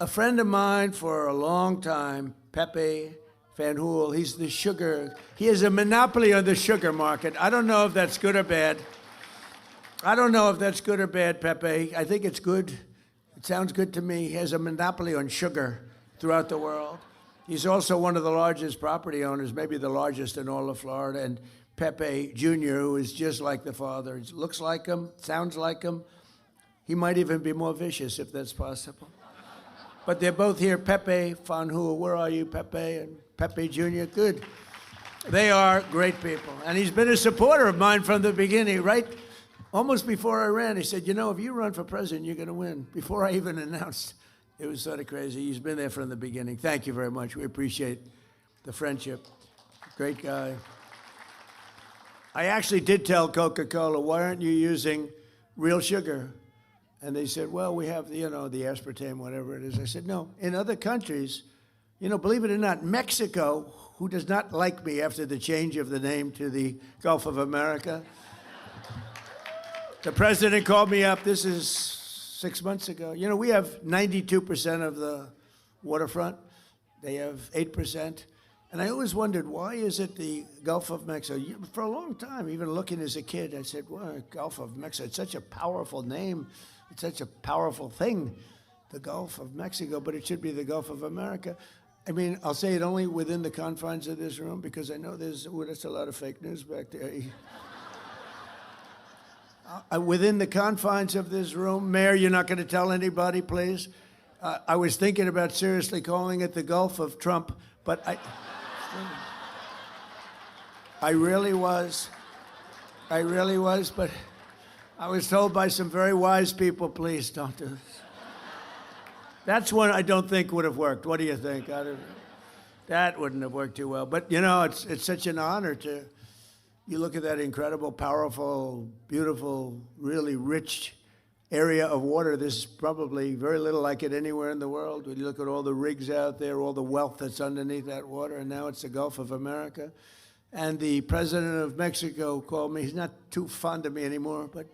[SPEAKER 15] a friend of mine for a long time, Pepe Van Hool. He's the sugar. He has a monopoly on the sugar market. I don't know if that's good or bad. Pepe. I think it's good. It sounds good to me. He has a monopoly on sugar throughout the world. He's also one of the largest property owners, maybe the largest in all of Florida. And Pepe Jr., who is just like the father, he looks like him, sounds like him. He might even be more vicious, if that's possible. But they're both here. Pepe Van Hool, where are you, Pepe? And Pepe Jr., good. They are great people. And he's been a supporter of mine from the beginning, right? Almost before I ran, he said, if you run for president, you're going to win. Before I even announced. It was sort of crazy. He's been there from the beginning. Thank you very much. We appreciate the friendship. Great guy. I actually did tell Coca-Cola, why aren't you using real sugar? And they said, well, we have, the aspartame, whatever it is. I said, no. In other countries, believe it or not, Mexico, who does not like me after the change of the name to the Gulf of America, the president called me up. This is 6 months ago. We have 92% of the waterfront. They have 8%. And I always wondered, why is it the Gulf of Mexico? For a long time, even looking as a kid, I said, well, Gulf of Mexico, it's such a powerful name. It's such a powerful thing, the Gulf of Mexico, but it should be the Gulf of America. I mean, I'll say it only within the confines of this room, because I know that's a lot of fake news back there. Within the confines of this room, Mayor, you're not going to tell anybody, please? I was thinking about seriously calling it the Gulf of Trump, but I really was, but I was told by some very wise people, please don't do this. That's one I don't think would have worked. What do you think? That wouldn't have worked too well. But, it's such an honor to... You look at that incredible, powerful, beautiful, really rich area of water. There's probably very little like it anywhere in the world. When you look at all the rigs out there, all the wealth that's underneath that water, and now it's the Gulf of America. And the president of Mexico called me. He's not too fond of me anymore, but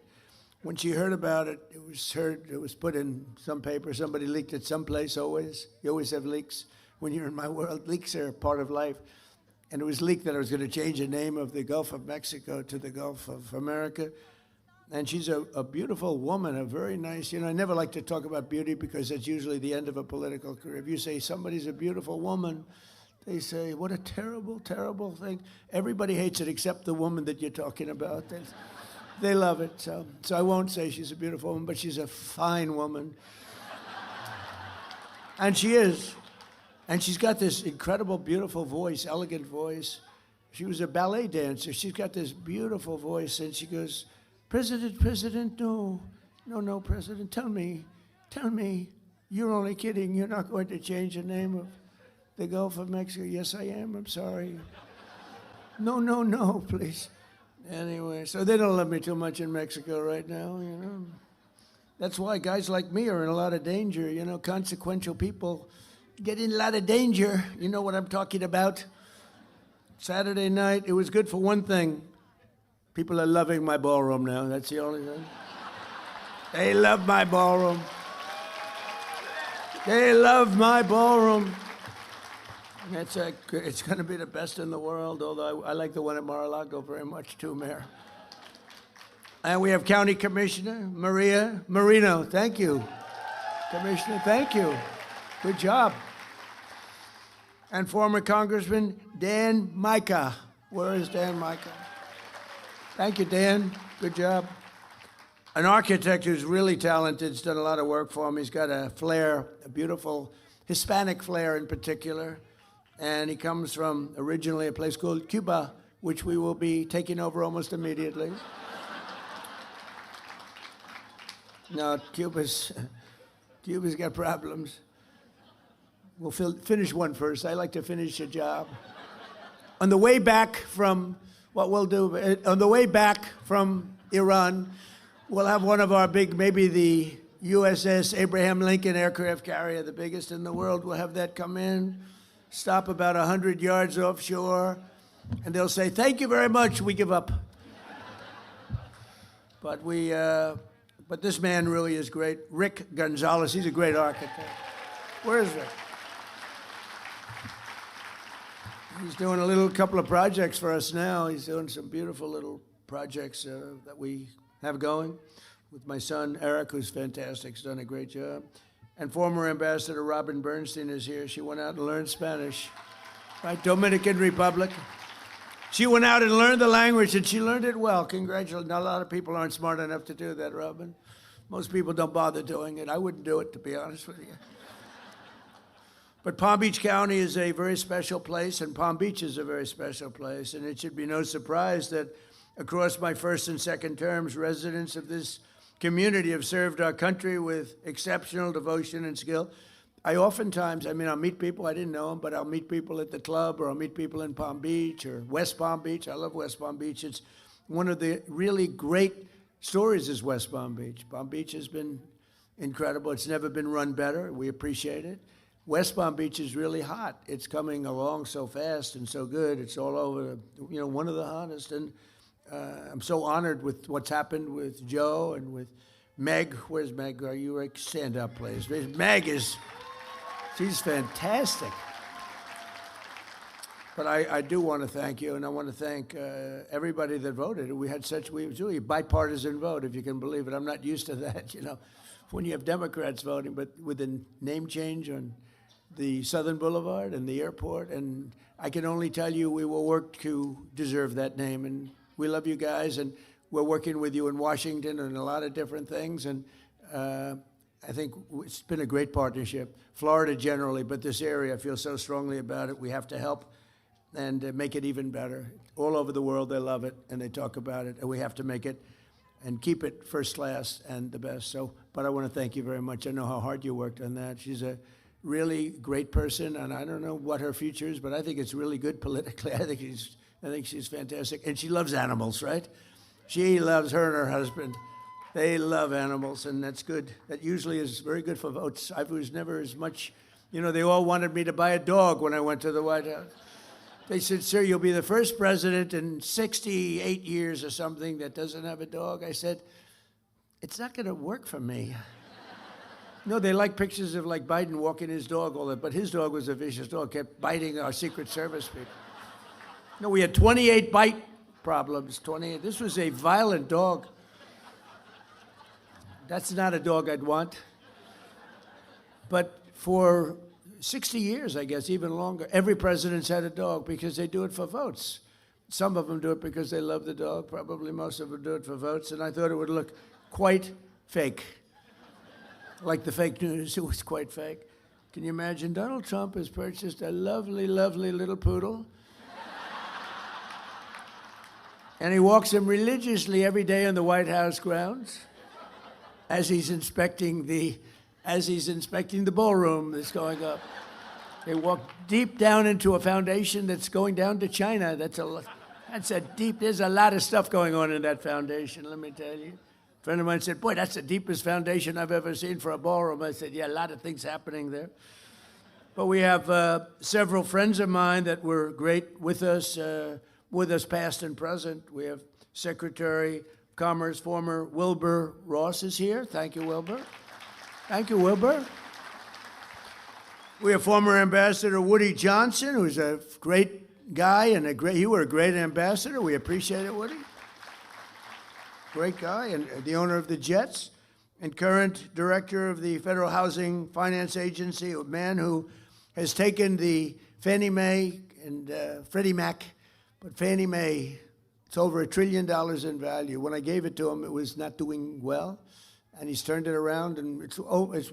[SPEAKER 15] when she heard about it, it was put in some paper. Somebody leaked it someplace always. You always have leaks. When you're in my world, leaks are part of life. And it was leaked that I was going to change the name of the Gulf of Mexico to the Gulf of America. And she's a beautiful woman, a very nice, I never like to talk about beauty because that's usually the end of a political career. If you say somebody's a beautiful woman, they say, what a terrible, terrible thing. Everybody hates it except the woman that you're talking about. They love it. So I won't say she's a beautiful woman, but she's a fine woman. And she is. And she's got this incredible, beautiful voice, elegant voice. She was a ballet dancer. She's got this beautiful voice, and she goes, President, no, President, tell me, you're only kidding. You're not going to change the name of the Gulf of Mexico. Yes, I am. I'm sorry. No, please. Anyway, so they don't love me too much in Mexico right now, That's why guys like me are in a lot of danger, consequential people get in a lot of danger. You know what I'm talking about? Saturday night, it was good for one thing. People are loving my ballroom now. That's the only thing. They love my ballroom. They love my ballroom. And it's going to be the best in the world, although I like the one at Mar-a-Lago very much too, Mayor. And we have County Commissioner Maria Marino. Thank you. Commissioner, thank you. Good job. And former Congressman Dan Micah. Where is Dan Micah? Thank you, Dan. Good job. An architect who's really talented. He's done a lot of work for him. He's got a flair, a beautiful Hispanic flair in particular. And he comes from originally a place called Cuba, which we will be taking over almost immediately. No, Cuba's got problems. We'll finish one first. I like to finish a job. On the way back from, what we'll do, on the way back from Iran, we'll have one of our big, maybe the USS Abraham Lincoln aircraft carrier, the biggest in the world. We'll have that come in, stop about 100 yards offshore, and they'll say, "Thank you very much, we give up." But this man really is great. Rick Gonzalez, he's a great architect. Where is Rick? He's doing a couple of projects for us now. He's doing some beautiful little projects that we have going with my son, Eric, who's fantastic. He's done a great job. And former Ambassador Robin Bernstein is here. She went out and learned Spanish, right? Dominican Republic. She went out and learned the language, and she learned it well. Congratulations. Not a lot of people aren't smart enough to do that, Robin. Most people don't bother doing it. I wouldn't do it, to be honest with you. But Palm Beach County is a very special place, and Palm Beach is a very special place, and it should be no surprise that across my first and second terms, residents of this community have served our country with exceptional devotion and skill. I'll meet people, I didn't know them, but I'll meet people at the club, or I'll meet people in Palm Beach or West Palm Beach. I love West Palm Beach. It's one of the really great stories is West Palm Beach. Palm Beach has been incredible. It's never been run better. We appreciate it. West Palm Beach is really hot. It's coming along so fast and so good. It's all over, one of the hottest. And I'm so honored with what's happened with Joe and with Meg. Where's Meg? Are you right? Stand up, please. She's fantastic. But I do want to thank you, and I want to thank everybody that voted. We had a bipartisan vote, if you can believe it. I'm not used to that, when you have Democrats voting, but with the name change on the Southern Boulevard and the airport, and I can only tell you we will work to deserve that name, and we love you guys, and we're working with you in Washington and a lot of different things, and I think it's been a great partnership. Florida generally, but this area, I feel so strongly about it. We have to help and make it even better. All over the world, they love it, and they talk about it, and we have to make it and keep it first class and the best. But I want to thank you very much. I know how hard you worked on that. She's a really great person, and I don't know what her future is, but I think it's really good politically. I think she's fantastic, and she loves animals, right? She loves her and her husband. They love animals, and that's good. That usually is very good for votes. I was never as much, they all wanted me to buy a dog when I went to the White House. They said, "Sir, you'll be the first president in 68 years or something that doesn't have a dog." I said, "It's not going to work for me." No, they like pictures of Biden walking his dog, all that, but his dog was a vicious dog, kept biting our Secret Service people. No, we had 28 bite problems, 28. This was a violent dog. That's not a dog I'd want. But for 60 years, I guess, even longer, every president's had a dog because they do it for votes. Some of them do it because they love the dog. Probably most of them do it for votes. And I thought it would look quite fake. Like the fake news, it was quite fake. Can you imagine? Donald Trump has purchased a lovely, lovely little poodle. And he walks him religiously every day on the White House grounds as he's inspecting the ballroom that's going up. They walk deep down into a foundation that's going down to China. There's a lot of stuff going on in that foundation, let me tell you. A friend of mine said, "Boy, that's the deepest foundation I've ever seen for a ballroom." I said, "Yeah, a lot of things happening there." But we have several friends of mine that were great with us past and present. We have Secretary of Commerce, former Wilbur Ross is here. Thank you, Wilbur. Thank you, Wilbur. We have former Ambassador Woody Johnson, who's a great guy and you were a great ambassador. We appreciate it, Woody. Great guy, and the owner of the Jets, and current director of the Federal Housing Finance Agency, a man who has taken the Fannie Mae and Freddie Mac, but Fannie Mae, it's over $1 trillion in value. When I gave it to him, it was not doing well, and he's turned it around, and it's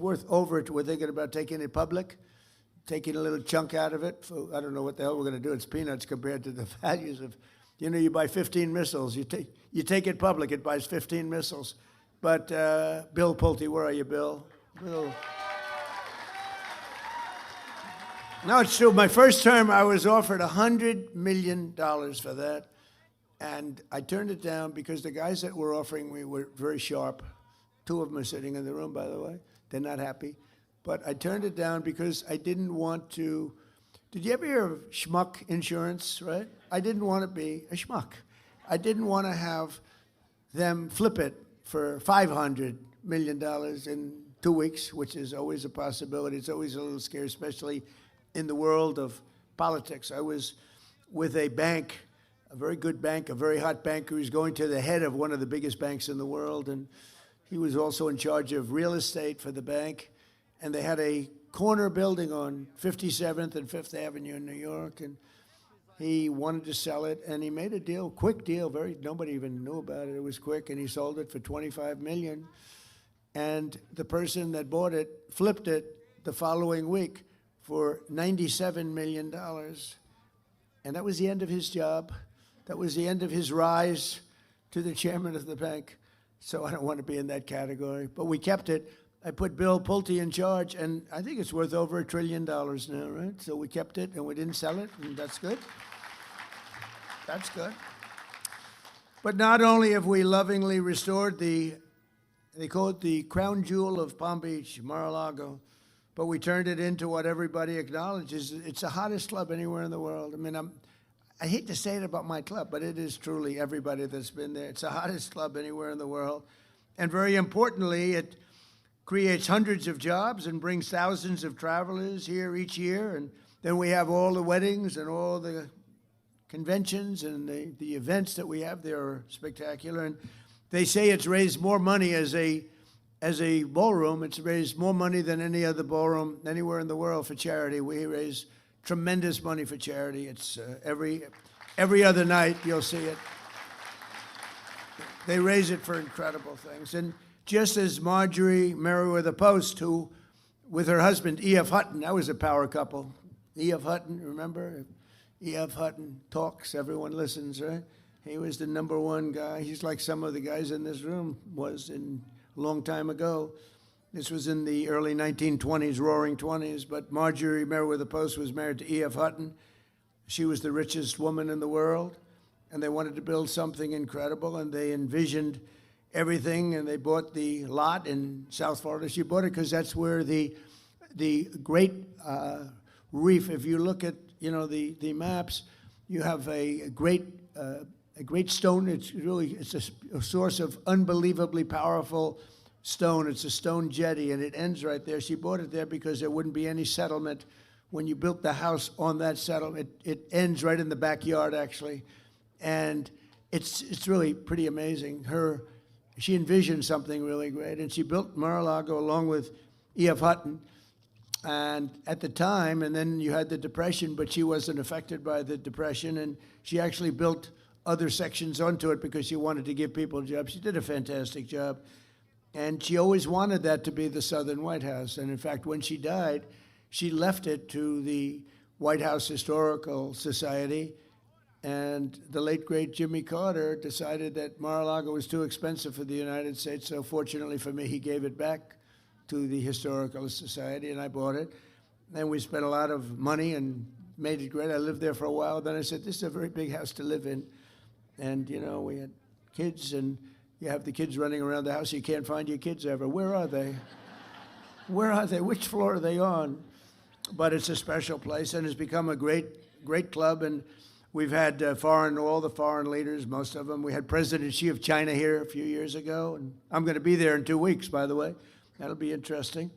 [SPEAKER 15] worth over. We're thinking about taking it public, taking a little chunk out of it. I don't know what the hell we're going to do. It's peanuts compared to the values of, you buy 15 missiles. You take it public, it buys 15 missiles. But Bill Pulte, where are you, Bill? Bill. No, it's true. My first term, I was offered $100 million for that. And I turned it down because the guys that were offering me were very sharp. 2 of them are sitting in the room, by the way. They're not happy. But I turned it down because I didn't want to. Did you ever hear of schmuck insurance, right? I didn't want to be a schmuck. I didn't want to have them flip it for $500 million in 2 weeks, which is always a possibility. It's always a little scary, especially in the world of politics. I was with a bank, a very good bank, a very hot banker who's going to the head of one of the biggest banks in the world, and he was also in charge of real estate for the bank. And they had a corner building on 57th and 5th Avenue in New York, and he wanted to sell it, and he made a deal, quick deal, nobody even knew about it. It was quick, and he sold it for $25 million. And the person that bought it flipped it the following week for $97 million. And that was the end of his job. That was the end of his rise to the chairman of the bank. So I don't want to be in that category. But we kept it. I put Bill Pulte in charge, and I think it's worth over $1 trillion now, right? So we kept it, and we didn't sell it, and that's good. That's good. But not only have we lovingly restored they call it the crown jewel of Palm Beach, Mar-a-Lago, but we turned it into what everybody acknowledges. It's the hottest club anywhere in the world. I mean, I hate to say it about my club, but it is truly everybody that's been there. It's the hottest club anywhere in the world. And very importantly, it creates hundreds of jobs and brings thousands of travelers here each year. And then we have all the weddings and all the conventions and the events that we have there are spectacular. And they say it's raised more money as a ballroom. It's raised more money than any other ballroom anywhere in the world for charity. We raise tremendous money for charity. It's every other night you'll see it. They raise it for incredible things. And just as Marjorie Merriweather Post, who, with her husband, E.F. Hutton, that was a power couple. E.F. Hutton, remember? E.F. Hutton talks, everyone listens, right? He was the #1 guy. He's like some of the guys in this room was a long time ago. This was in the early 1920s, roaring 20s, but Marjorie Merriweather Post was married to E.F. Hutton. She was the richest woman in the world, and they wanted to build something incredible, and they envisioned everything, and they bought the lot in South Florida. She bought it because that's where the great reef, if you look at the maps, you have a great stone. It's a source of unbelievably powerful stone. It's a stone jetty, and it ends right there. She bought it there because there wouldn't be any settlement when you built the house on that settlement. It ends right in the backyard, actually, and it's really pretty amazing. She envisioned something really great, and she built Mar-a-Lago along with E.F. Hutton. And at the time, and then you had the Depression, but she wasn't affected by the Depression, and she actually built other sections onto it because she wanted to give people jobs. She did a fantastic job, and she always wanted that to be the Southern White House. And in fact, when she died, she left it to the White House Historical Society, and the late, great Jimmy Carter decided that Mar-a-Lago was too expensive for the United States, so fortunately for me, he gave it back to the Historical Society, and I bought it. And we spent a lot of money and made it great. I lived there for a while. Then I said, this is a very big house to live in. And, we had kids, and you have the kids running around the house. You can't find your kids ever. Where are they? Where are they? Which floor are they on? but it's a special place, and it's become a great club. And we've had all the foreign leaders, most of them. We had President Xi of China here a few years ago, and I'm going to be there in 2 weeks, by the way. That'll be interesting.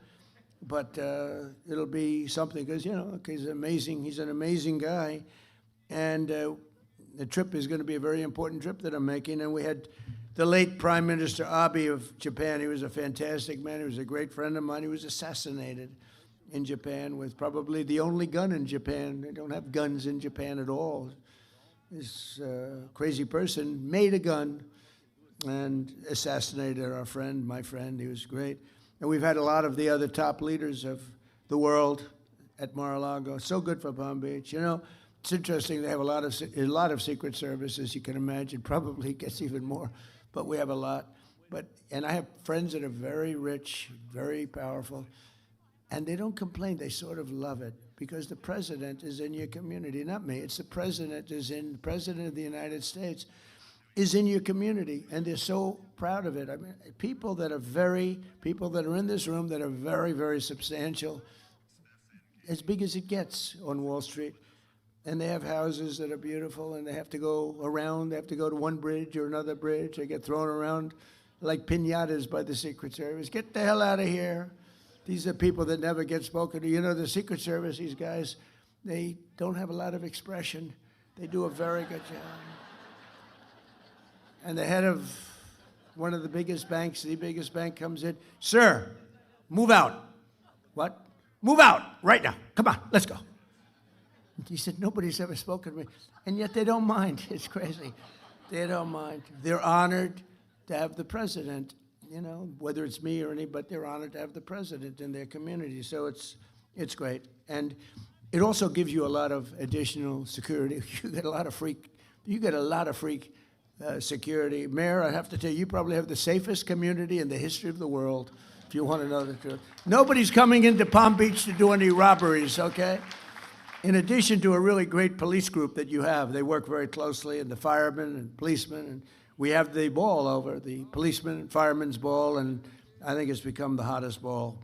[SPEAKER 15] But it'll be something because, he's amazing. He's an amazing guy. And the trip is going to be a very important trip that I'm making. And we had the late Prime Minister Abe of Japan. He was a fantastic man. He was a great friend of mine. He was assassinated in Japan with probably the only gun in Japan. They don't have guns in Japan at all. This crazy person made a gun and assassinated our friend, my friend. He was great. And we've had a lot of the other top leaders of the world at Mar-a-Lago. So good for Palm Beach. It's interesting. They have a lot of Secret Service, as you can imagine. Probably gets even more, but we have a lot. And I have friends that are very rich, very powerful, and they don't complain. They sort of love it because the president is in your community, not me. It's the president of the United States is in your community, and they're so proud of it. I mean, people that are in this room that are very, very substantial, as big as it gets on Wall Street. And they have houses that are beautiful, and they have to go around. They have to go to one bridge or another bridge. They get thrown around like piñatas by the Secret Service. Get the hell out of here. These are people that never get spoken to. The Secret Service, these guys, they don't have a lot of expression. They do a very good job. And the head of one of the biggest banks, the biggest bank, comes in. Sir, move out. What? Move out right now. Come on, let's go. He said, nobody's ever spoken to me. And yet they don't mind. It's crazy. They don't mind. They're honored to have the president, whether it's me or anybody, they're honored to have the president in their community. So it's great. And it also gives you a lot of additional security. You get a lot of freak security. Mayor, I have to tell you, you probably have the safest community in the history of the world, if you want to know the truth. Nobody's coming into Palm Beach to do any robberies, okay? In addition to a really great police group that you have, they work very closely, and the firemen and policemen, and we have the ball over, the policeman and firemen's ball, and I think it's become the hottest ball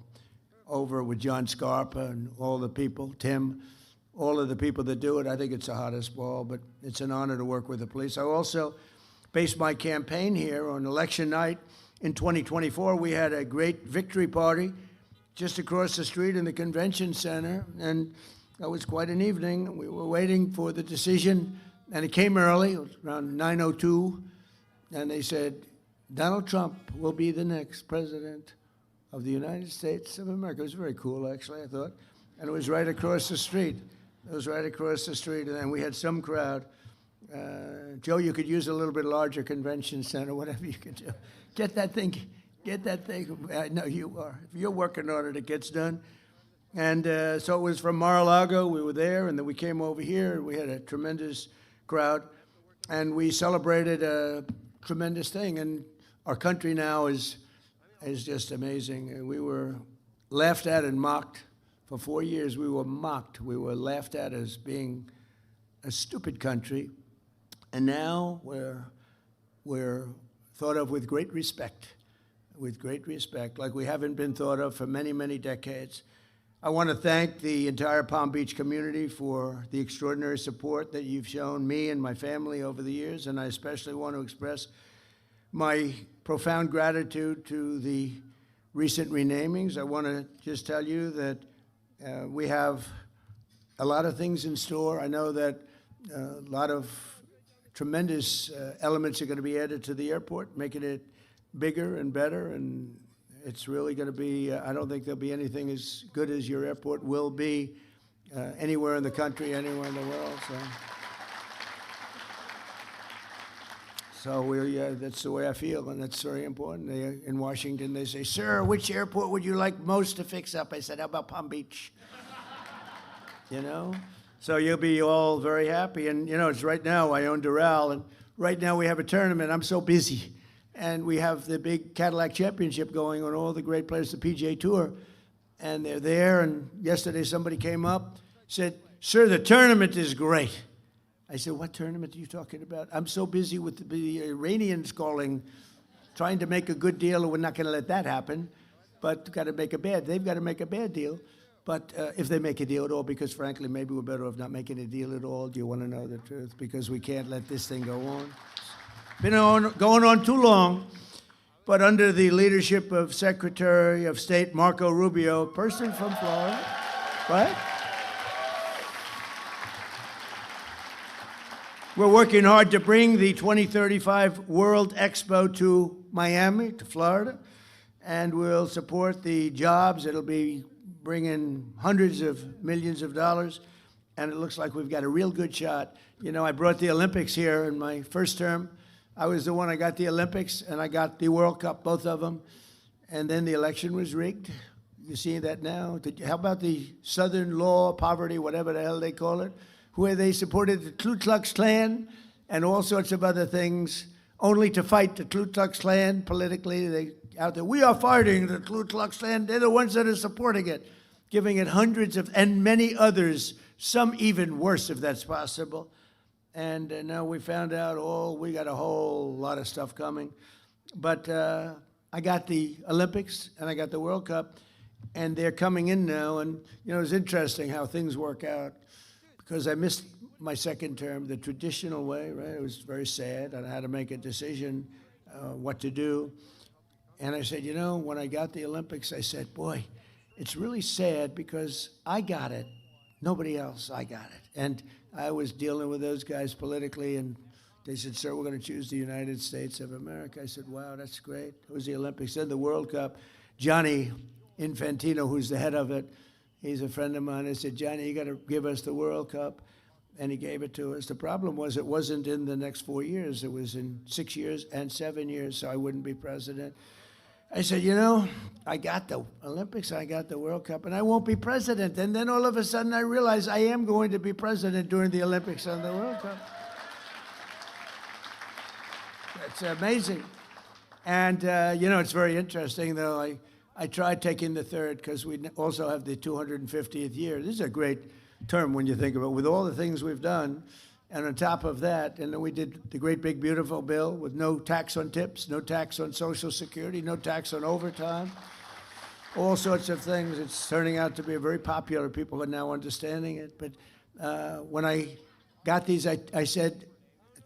[SPEAKER 15] over with John Scarpa and all the people, Tim, all of the people that do it. I think it's the hottest ball, but it's an honor to work with the police. I also based my campaign here on election night in 2024. We had a great victory party just across the street in the convention center, and that was quite an evening. We were waiting for the decision, and it came early. It was around 9:02, and they said, Donald Trump will be the next president of the United States of America. It was very cool, actually, I thought. And it was right across the street. And then we had some crowd. Joe, you could use a little bit larger convention center, whatever you can do. Get that thing. I know you are. If you're working on it, it gets done. And so it was from Mar-a-Lago. We were there, and then we came over here. We had a tremendous crowd, and we celebrated a tremendous thing. And our country now is just amazing. And we were laughed at and mocked. For 4 years, we were mocked. We were laughed at as being a stupid country. And now we're thought of with great respect, like we haven't been thought of for many, many decades. I want to thank the entire Palm Beach community for the extraordinary support that you've shown me and my family over the years, and I especially want to express my profound gratitude to the recent renamings. I want to just tell you that we have a lot of things in store. I know that a lot of tremendous elements are going to be added to the airport, making it bigger and better, and it's really going to be, I don't think there'll be anything as good as your airport will be anywhere in the country, anywhere in the world. So that's the way I feel, and that's very important. In Washington, they say, sir, which airport would you like most to fix up? I said, how about Palm Beach? So you'll be all very happy. And, it's right now, I own Doral, and right now we have a tournament. I'm so busy. And we have the big Cadillac Championship going on, all the great players, the PGA Tour. And they're there, and yesterday somebody came up, said, sir, the tournament is great. I said, what tournament are you talking about? I'm so busy with the Iranians calling, trying to make a good deal, and we're not going to let that happen. But they've got to make a bad deal. But if they make a deal at all, because frankly, maybe we're better off not making a deal at all. Do you want to know the truth? Because we can't let this thing go on. Going on too long. But under the leadership of Secretary of State Marco Rubio, person from Florida, right? We're working hard to bring the 2035 World Expo to Miami, to Florida, and we'll support the jobs. It'll be bringing hundreds of millions of dollars, and it looks like we've got a real good shot. You know, I brought the Olympics here in my first term. I was the one, I got the Olympics, and I got the World Cup, both of them, and then the election was rigged. You see that now? How about the Southern Law, Poverty, whatever the hell they call it, where they supported the Ku Klux Klan and all sorts of other things, only to fight the Ku Klux Klan politically. They out there, we are fighting the Ku Klux Klan. They're the ones that are supporting it, giving it hundreds of, and many others, some even worse if that's possible. And now we found out, we got a whole lot of stuff coming. But I got the Olympics and I got the World Cup, and they're coming in now. And, you know, it's interesting how things work out, because I missed my second term the traditional way, right? It was very sad. I had to make a decision what to do. And I said, you know, when I got the Olympics, I said, boy, it's really sad because I got it. Nobody else, I got it. And I was dealing with those guys politically, and they said, sir, we're going to choose the United States of America. I said, wow, that's great. It was the Olympics. Then the World Cup. Johnny Infantino, who's the head of it, he's a friend of mine. I said, Johnny, you got to give us the World Cup. And he gave it to us. The problem was it wasn't in the next 4 years. It was in 6 years and 7 years, so I wouldn't be president. I said, you know, I got the Olympics, I got the World Cup, and I won't be president. And then all of a sudden I realized I am going to be president during the Olympics and the World Cup. It's amazing. And, you know, it's very interesting, though. I tried taking the third because we also have the 250th year. This is a great term when you think about it, with all the things we've done. And on top of that, and then we did the great big beautiful bill with no tax on tips, no tax on Social Security, no tax on overtime, all sorts of things. It's turning out to be very popular. People are now understanding it. But when I got these, I said,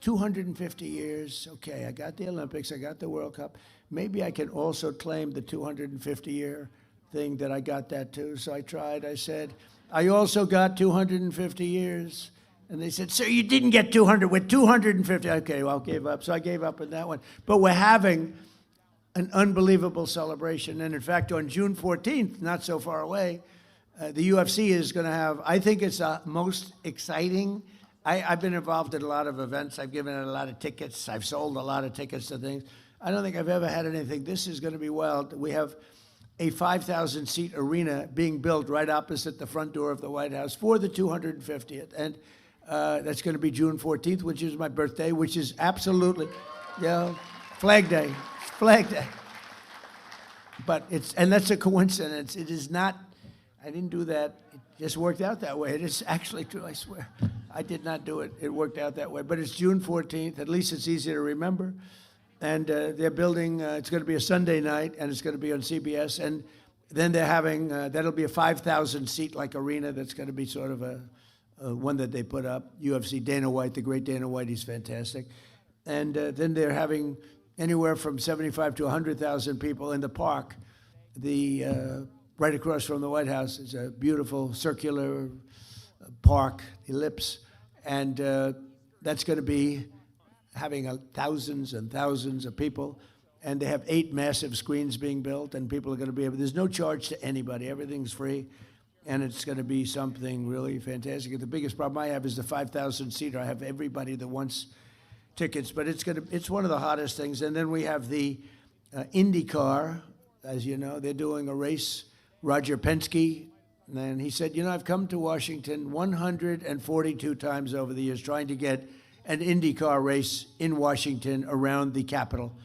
[SPEAKER 15] 250 years, okay, I got the Olympics, I got the World Cup. Maybe I can also claim the 250-year thing that I got that too. So I tried. I said, I also got 250 years. And they said, sir, you didn't get 200, with 250. Okay, well, I gave up. So I gave up on that one. But we're having an unbelievable celebration. And in fact, on June 14th, not so far away, the UFC is going to have, I think it's the most exciting. I've been involved in a lot of events. I've given it a lot of tickets. I've sold a lot of tickets to things. I don't think I've ever had anything. This is going to be wild. We have a 5,000-seat arena being built right opposite the front door of the White House for the 250th. And that's going to be June 14th, which is my birthday, which is absolutely, Flag Day. It's Flag Day. But and that's a coincidence. It is not, I didn't do that. It just worked out that way. It is actually true, I swear. I did not do it. It worked out that way. But it's June 14th. At least it's easy to remember. And they're building, it's going to be a Sunday night, and it's going to be on CBS. And then they're having, that'll be a 5,000-seat like arena that's going to be sort of a one that they put up. UFC, Dana White, the great Dana White, he's fantastic. And then they're having anywhere from 75 to 100,000 people in the park. Right across from the White House is a beautiful circular park, ellipse. And that's going to be having thousands and thousands of people. And they have 8 massive screens being built, and people are going to be able, there's no charge to anybody. Everything's free. And it's going to be something really fantastic. The biggest problem I have is the 5,000-seater. I have everybody that wants tickets, but it's one of the hottest things. And then we have the IndyCar, as you know, they're doing a race. Roger Penske, and he said, you know, I've come to Washington 142 times over the years trying to get an IndyCar race in Washington around the Capitol.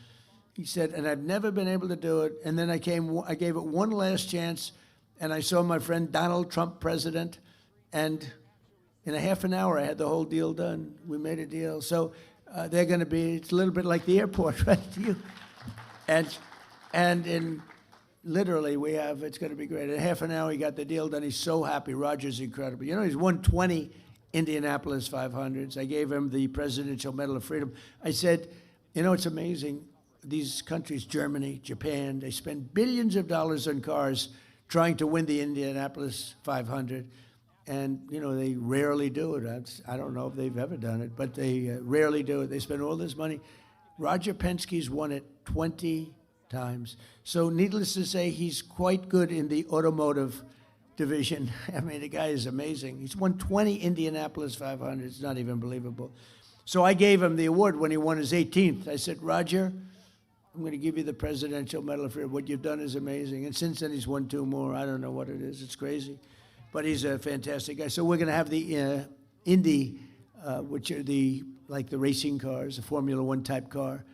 [SPEAKER 15] He said, and I've never been able to do it. And then I gave it one last chance. And I saw my friend Donald Trump president, and in a half an hour, I had the whole deal done. We made a deal. So they're going to be, it's a little bit like the airport, right? And in literally, it's going to be great. In half an hour, he got the deal done. He's so happy. Roger's incredible. You know, he's won 20 Indianapolis 500s. I gave him the Presidential Medal of Freedom. I said, you know, it's amazing. These countries, Germany, Japan, they spend billions of dollars on cars trying to win the Indianapolis 500. And, you know, they rarely do it. I don't know if they've ever done it, but they rarely do it. They spend all this money. Roger Penske's won it 20 times. So needless to say, he's quite good in the automotive division. I mean, the guy is amazing. He's won 20 Indianapolis 500. It's not even believable. So I gave him the award when he won his 18th. I said, Roger, I'm going to give you the Presidential Medal of Freedom. What you've done is amazing. And since then, he's won 2 more. I don't know what it is. It's crazy. But he's a fantastic guy. So we're going to have the Indy, which are the racing cars, a Formula One type car.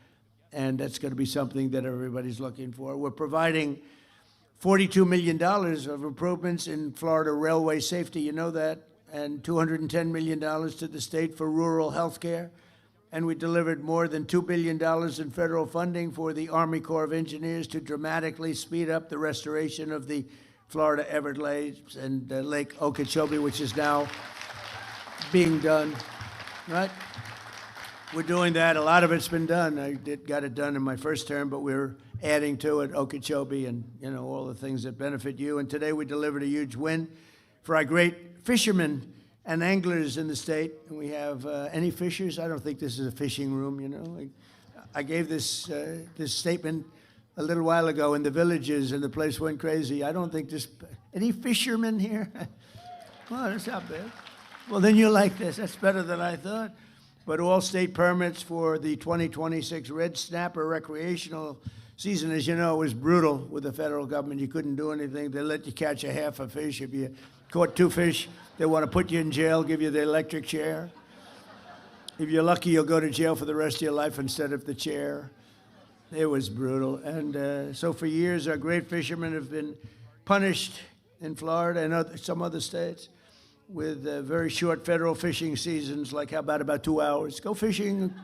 [SPEAKER 15] And that's going to be something that everybody's looking for. We're providing $42 million of improvements in Florida railway safety. You know that. And $210 million to the state for rural health care. And we delivered more than $2 billion in federal funding for the Army Corps of Engineers to dramatically speed up the restoration of the Florida Everglades and Lake Okeechobee, which is now being done, right? We're doing that. A lot of it's been done. I got it done in my first term, but we're adding to it Okeechobee and, you know, all the things that benefit you. And today we delivered a huge win for our great fishermen and anglers in the state. And we have any fishers? I don't think this is a fishing room, you know. I gave this statement a little while ago in the villages, and the place went crazy. I don't think any fishermen here? Well, that's not bad. Well, then you like this. That's better than I thought. But all state permits for the 2026 red snapper recreational season, as you know, was brutal with the federal government. You couldn't do anything. They let you catch a half a fish. If you caught 2 fish, they want to put you in jail, give you the electric chair. If you're lucky, you'll go to jail for the rest of your life instead of the chair. It was brutal. And so for years, our great fishermen have been punished in Florida and some other states with very short federal fishing seasons, like how about 2 hours? Go fishing.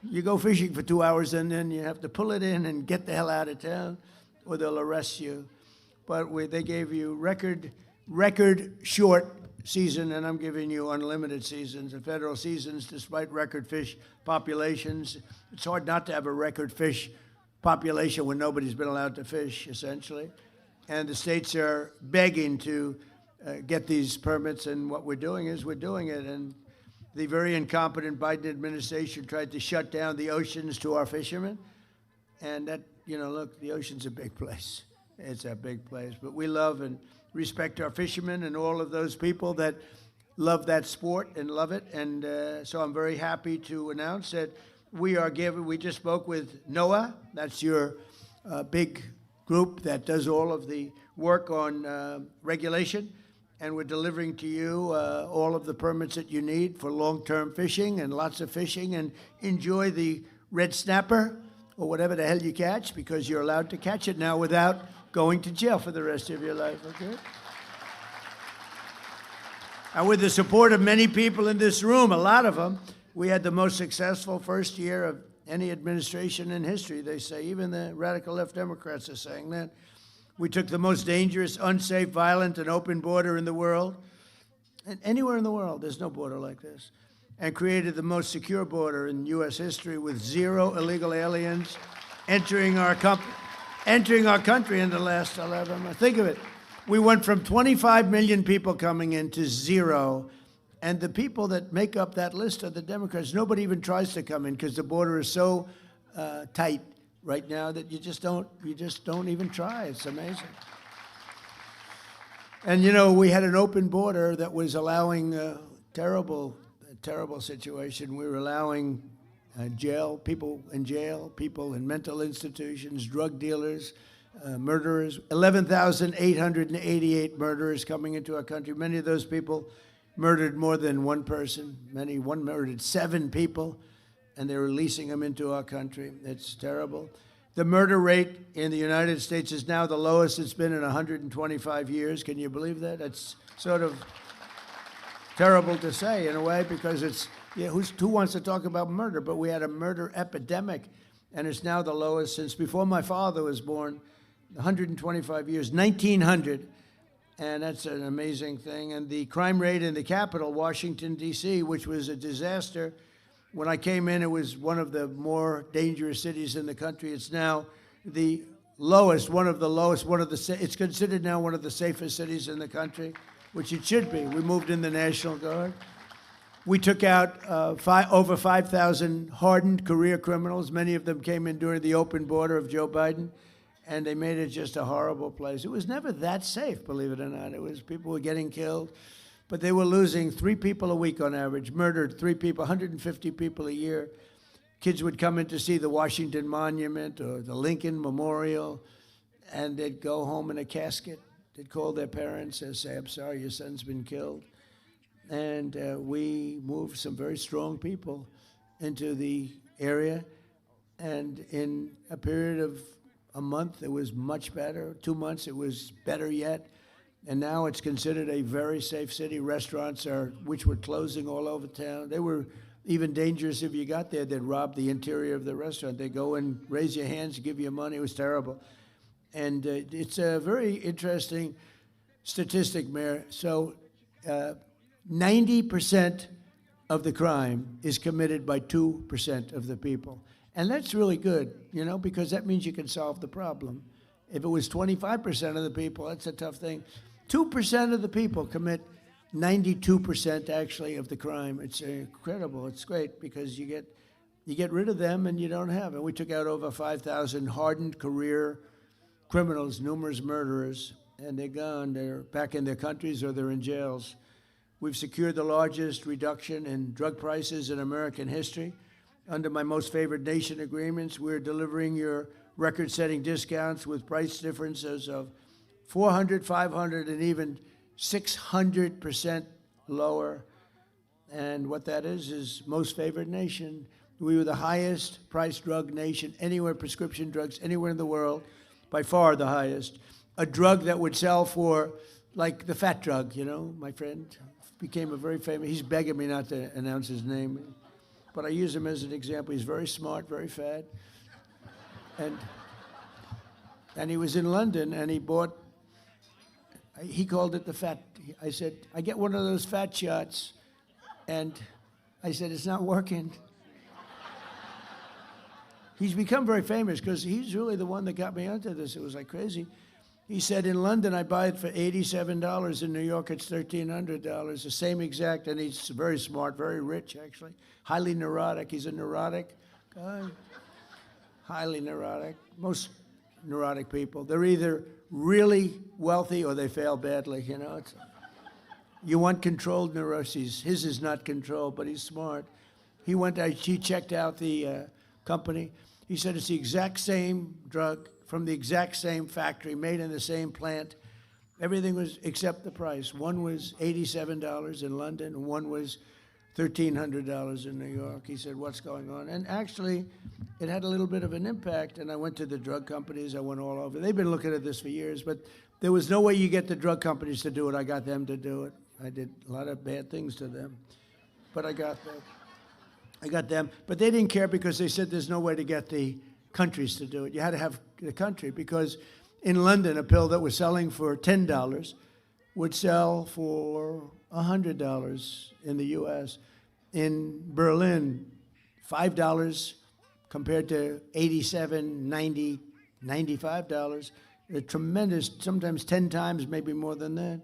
[SPEAKER 15] You go fishing for 2 hours, and then you have to pull it in and get the hell out of town, or they'll arrest you. But they gave you record short season, and I'm giving you unlimited seasons and federal seasons despite record fish populations. It's hard not to have a record fish population when nobody's been allowed to fish, essentially. And the states are begging to get these permits, and what we're doing is we're doing it. And the very incompetent Biden administration tried to shut down the oceans to our fishermen. And that, you know, look, the ocean's a big place. It's a big place. But we love and respect our fishermen and all of those people that love that sport and love it. And so I'm very happy to announce that we just spoke with NOAA. That's your big group that does all of the work on regulation. And we're delivering to you all of the permits that you need for long-term fishing and lots of fishing. And enjoy the red snapper or whatever the hell you catch, because you're allowed to catch it now without going to jail for the rest of your life, okay? And with the support of many people in this room, a lot of them, we had the most successful first year of any administration in history, they say. Even the radical left Democrats are saying that. We took the most dangerous, unsafe, violent, and open border in the world, and anywhere in the world, there's no border like this, and created the most secure border in U.S. history with 0 illegal aliens entering our country in the last 11 months. Think of it. We went from 25 million people coming in to 0, and the people that make up that list are the Democrats. Nobody even tries to come in because the border is so tight right now that you just don't even try. It's amazing. And you know, we had an open border that was allowing a terrible situation. We were allowing people in jail, people in mental institutions, drug dealers, murderers. 11,888 murderers coming into our country. Many of those people murdered more than one person. One murdered 7 people, and they're releasing them into our country. It's terrible. The murder rate in the United States is now the lowest it's been in 125 years. Can you believe that? It's sort of terrible to say in a way, because it's, who wants to talk about murder? But we had a murder epidemic, and it's now the lowest since before my father was born. 125 years, 1900. And that's an amazing thing. And the crime rate in the capital, Washington, D.C., which was a disaster. When I came in, it was one of the more dangerous cities in the country. It's now the lowest, it's considered now one of the safest cities in the country, which it should be. We moved in the National Guard. We took out over 5,000 hardened career criminals. Many of them came in during the open border of Joe Biden, and they made it just a horrible place. It was never that safe, believe it or not. It was people were getting killed, but they were losing 3 people a week on average, murdered 3 people, 150 people a year. Kids would come in to see the Washington Monument or the Lincoln Memorial, and they'd go home in a casket. They'd call their parents and say, "I'm sorry, your son's been killed." And we moved some very strong people into the area. And in a period of a month, it was much better. 2 months, it was better yet. And now it's considered a very safe city. Restaurants which were closing all over town. They were even dangerous if you got there. They'd rob the interior of the restaurant. They'd go and raise your hands, give you money. It was terrible. And it's a very interesting statistic, Mayor. So 90% of the crime is committed by 2% of the people. And that's really good, because that means you can solve the problem. If it was 25% of the people, that's a tough thing. 2% of the people commit 92% actually of the crime. It's incredible. It's great because you get rid of them and you don't have it. We took out over 5,000 hardened career criminals, numerous murderers, and they're gone. They're back in their countries or they're in jails. We've secured the largest reduction in drug prices in American history. Under my most favored nation agreements, we're delivering your record-setting discounts with price differences of 400, 500, and even 600% lower. And what that is most favored nation. We were the highest priced drug nation anywhere, prescription drugs, anywhere in the world, by far the highest. A drug that would sell for, like the fat drug, my friend became a very famous, he's begging me not to announce his name, but I use him as an example. He's very smart, very fat. And he was in London and he called it the fat. I said, I get one of those fat shots. And I said, it's not working. He's become very famous because he's really the one that got me onto this. It was like crazy. He said, in London, I buy it for $87. In New York, it's $1,300. The same exact, and he's very smart, very rich, actually. Highly neurotic. He's a neurotic guy. Highly neurotic. Most neurotic people, they're either really wealthy or they fail badly, You want controlled neuroses. His is not controlled, but he's smart. He checked out the company. He said it's the exact same drug from the exact same factory, made in the same plant. Everything was except the price. One was $87 in London, and one was $1,300 in New York. He said, what's going on? And actually, it had a little bit of an impact, and I went to the drug companies. I went all over. They've been looking at this for years, but there was no way you get the drug companies to do it. I got them to do it. I did a lot of bad things to them, but I got them. But they didn't care because they said there's no way to get the countries to do it. You had to have the country because in London, a pill that was selling for $10 would sell for $100 in the U.S. In Berlin, $5 compared to $87, $90, $95. A tremendous, sometimes 10 times, maybe more than that.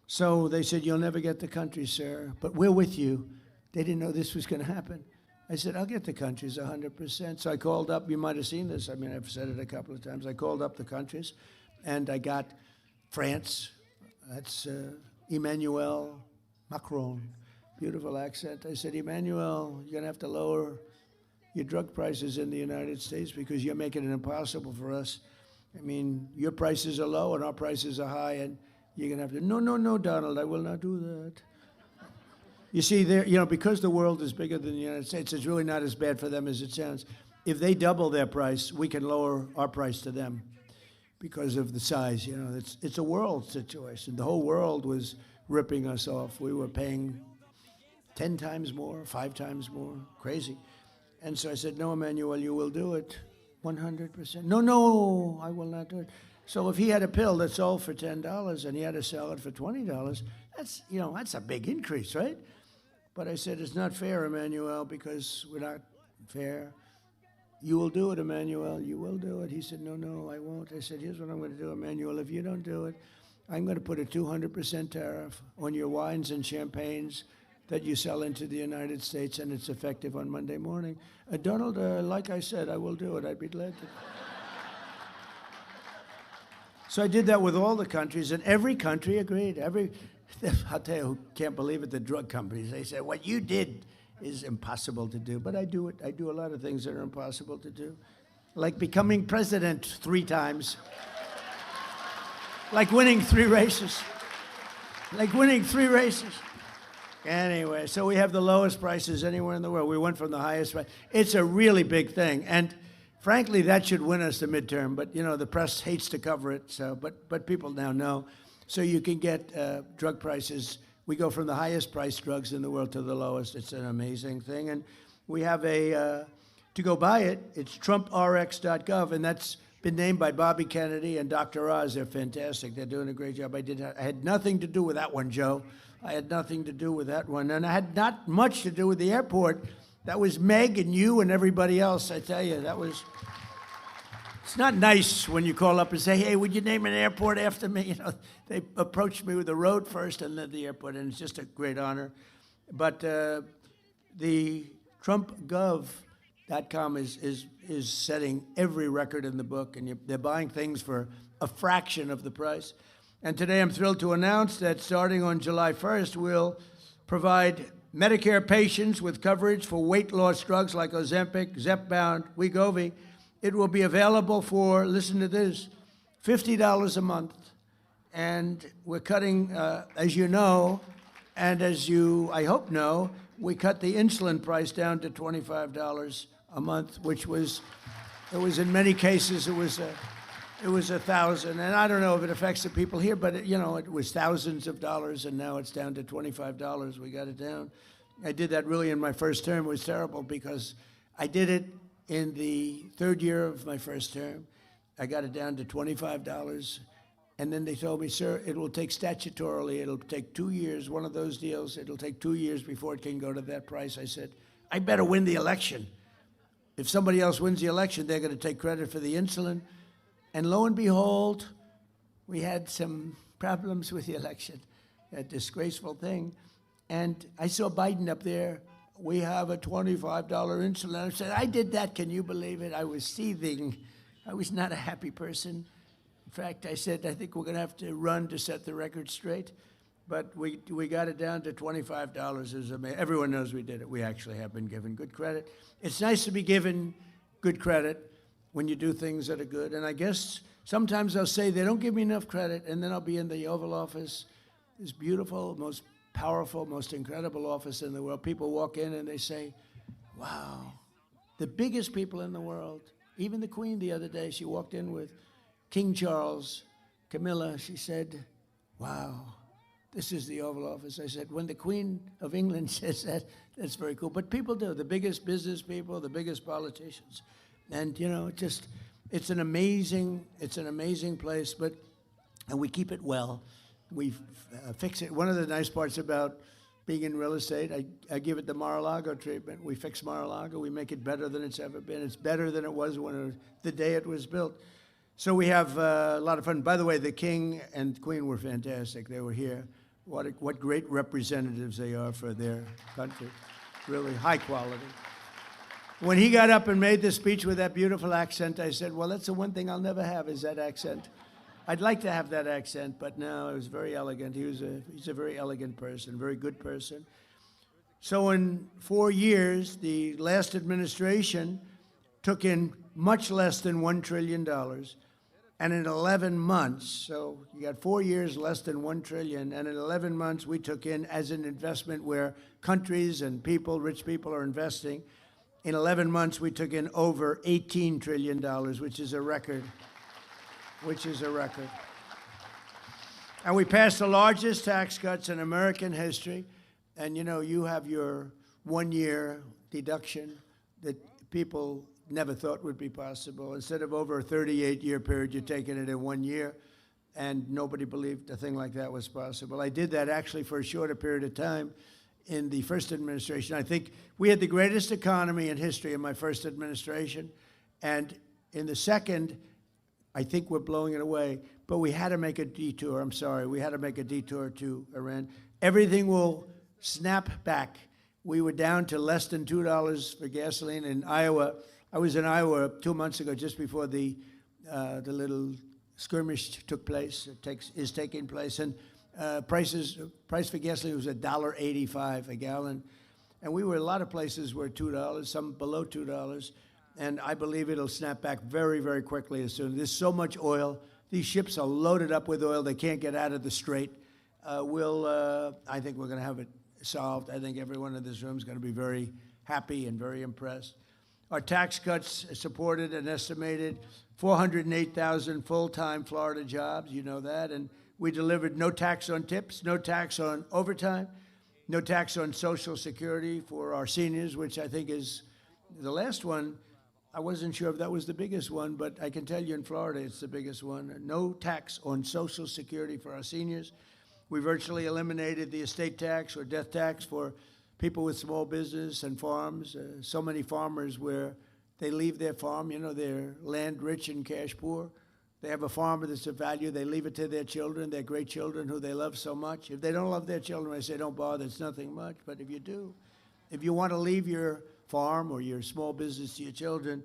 [SPEAKER 15] So they said, you'll never get the country, sir, but we're with you. They didn't know this was going to happen. I said, I'll get the countries 100%. So I called up, you might have seen this. I mean, I've said it a couple of times. I called up the countries, and I got France. That's Emmanuel Macron. Beautiful accent. I said, Emmanuel, you're going to have to lower your drug prices in the United States because you're making it impossible for us. I mean, your prices are low and our prices are high, and you're going to have to, no, Donald, I will not do that. You see, because the world is bigger than the United States, it's really not as bad for them as it sounds. If they double their price, we can lower our price to them because of the size. It's a world situation. The whole world was ripping us off. We were paying 10 times more, 5 times more, crazy. And so I said, no, Emmanuel, you will do it. 100%. No, I will not do it. So if he had a pill that sold for $10 and he had to sell it for $20, that's a big increase, right? But I said, it's not fair, Emmanuel, because we're not fair. You will do it, Emmanuel. You will do it. He said, no, I won't. I said, here's what I'm going to do, Emmanuel. If you don't do it, I'm going to put a 200% tariff on your wines and champagnes that you sell into the United States, and it's effective on Monday morning. Donald, like I said, I will do it. I'd be glad to. So I did that with all the countries, and every country agreed. I'll tell you who can't believe it, the drug companies. They said, what you did is impossible to do, but I do it. I do a lot of things that are impossible to do, like becoming president 3 times, like winning 3 races, Anyway, so we have the lowest prices anywhere in the world. We went from the highest price. It's a really big thing, and frankly, that should win us the midterm, but the press hates to cover it, so, but people now know. So you can get drug prices. We go from the highest priced drugs in the world to the lowest. It's an amazing thing, and we have to go buy it, it's trumprx.gov, and that's been named by Bobby Kennedy and Dr. Oz. They're fantastic. They're doing a great job. I had nothing to do with that one, Joe. I had nothing to do with that one, and I had not much to do with the airport. That was Meg and you and everybody else, I tell you. It's not nice when you call up and say, hey, would you name an airport after me? They approached me with the road first and then the airport, and it's just a great honor. But the TrumpGov.com is setting every record in the book, and they're buying things for a fraction of the price. And today I'm thrilled to announce that starting on July 1st, we'll provide Medicare patients with coverage for weight loss drugs like Ozempic, Zepbound, Wegovy. It will be available for, listen to this, $50 a month. And we're cutting, as you know, and as you, I hope, know, we cut the insulin price down to $25 a month, which was, in many cases, it was $1,000. And I don't know if it affects the people here, but it was thousands of dollars, and now it's down to $25. We got it down. I did that really in my first term. It was terrible because I did it in the 3rd year of my first term. I got it down to $25. And then they told me, sir, it will take statutorily, it'll take 2 years, one of those deals, it'll take 2 years before it can go to that price. I said, I better win the election. If somebody else wins the election, they're going to take credit for the insulin. And lo and behold, we had some problems with the election, a disgraceful thing. And I saw Biden up there. We have a $25 insulin. I said, I did that. Can you believe it? I was seething. I was not a happy person. In fact, I said, I think we're going to have to run to set the record straight. But we got it down to $25. It was amazing. Everyone knows we did it. We actually have been given good credit. It's nice to be given good credit when you do things that are good. And I guess sometimes I'll say they don't give me enough credit, and then I'll be in the Oval Office, this beautiful, most powerful, most incredible office in the world. People walk in and they say, wow, the biggest people in the world. Even the Queen the other day, she walked in with King Charles, Camilla. She said, wow, this is the Oval Office. I said, when the Queen of England says that, that's very cool. But people do, the biggest business people, the biggest politicians. And, it's an amazing place, and we keep it well. We fix it. One of the nice parts about being in real estate, I give it the Mar-a-Lago treatment. We fix Mar-a-Lago. We make it better than it's ever been. It's better than it was the day it was built. So we have a lot of fun. By the way, the King and Queen were fantastic. They were here. What great representatives they are for their country. Really high quality. When he got up and made the speech with that beautiful accent, I said, well, that's the one thing I'll never have is that accent. I'd like to have that accent, but no, it was very elegant. He's a very elegant person, very good person. So in 4 years, the last administration took in much less than $1 trillion. And in 11 months, so you got 4 years, less than $1 trillion. And in 11 months, we took in as an investment where countries and people, rich people are investing. In 11 months, we took in over $18 trillion, which is a record. And we passed the largest tax cuts in American history. And you have your 1 year deduction that people never thought would be possible. Instead of over a 38-year period, you're taking it in 1 year, and nobody believed a thing like that was possible. I did that actually for a shorter period of time in the first administration. I think we had the greatest economy in history in my first administration, and in the second, I think we're blowing it away, but we had to make a detour. I'm sorry, we had to make a detour to Iran. Everything will snap back. We were down to less than $2 for gasoline in Iowa. I was in Iowa 2 months ago, just before the little skirmish took place, is taking place, and price for gasoline was $1.85 a gallon, and we were a lot of places were $2, some below $2, and I believe it'll snap back very, very quickly as soon. There's so much oil. These ships are loaded up with oil. They can't get out of the strait. I think we're going to have it solved. I think everyone in this room is going to be very happy and very impressed. Our tax cuts supported an estimated 408,000 full-time Florida jobs. You know that. And we delivered no tax on tips, no tax on overtime, no tax on Social Security for our seniors, which I think is the last one. I wasn't sure if that was the biggest one, but I can tell you in Florida it's the biggest one. No tax on Social Security for our seniors. We virtually eliminated the estate tax or death tax for people with small business and farms. So many farmers where they leave their farm, you know, they're land rich and cash poor. They have a farm that's of value. They leave it to their children, their great children who they love so much. If they don't love their children, I say don't bother, it's nothing much. But if you do, if you want to leave your farm or your small business to your children,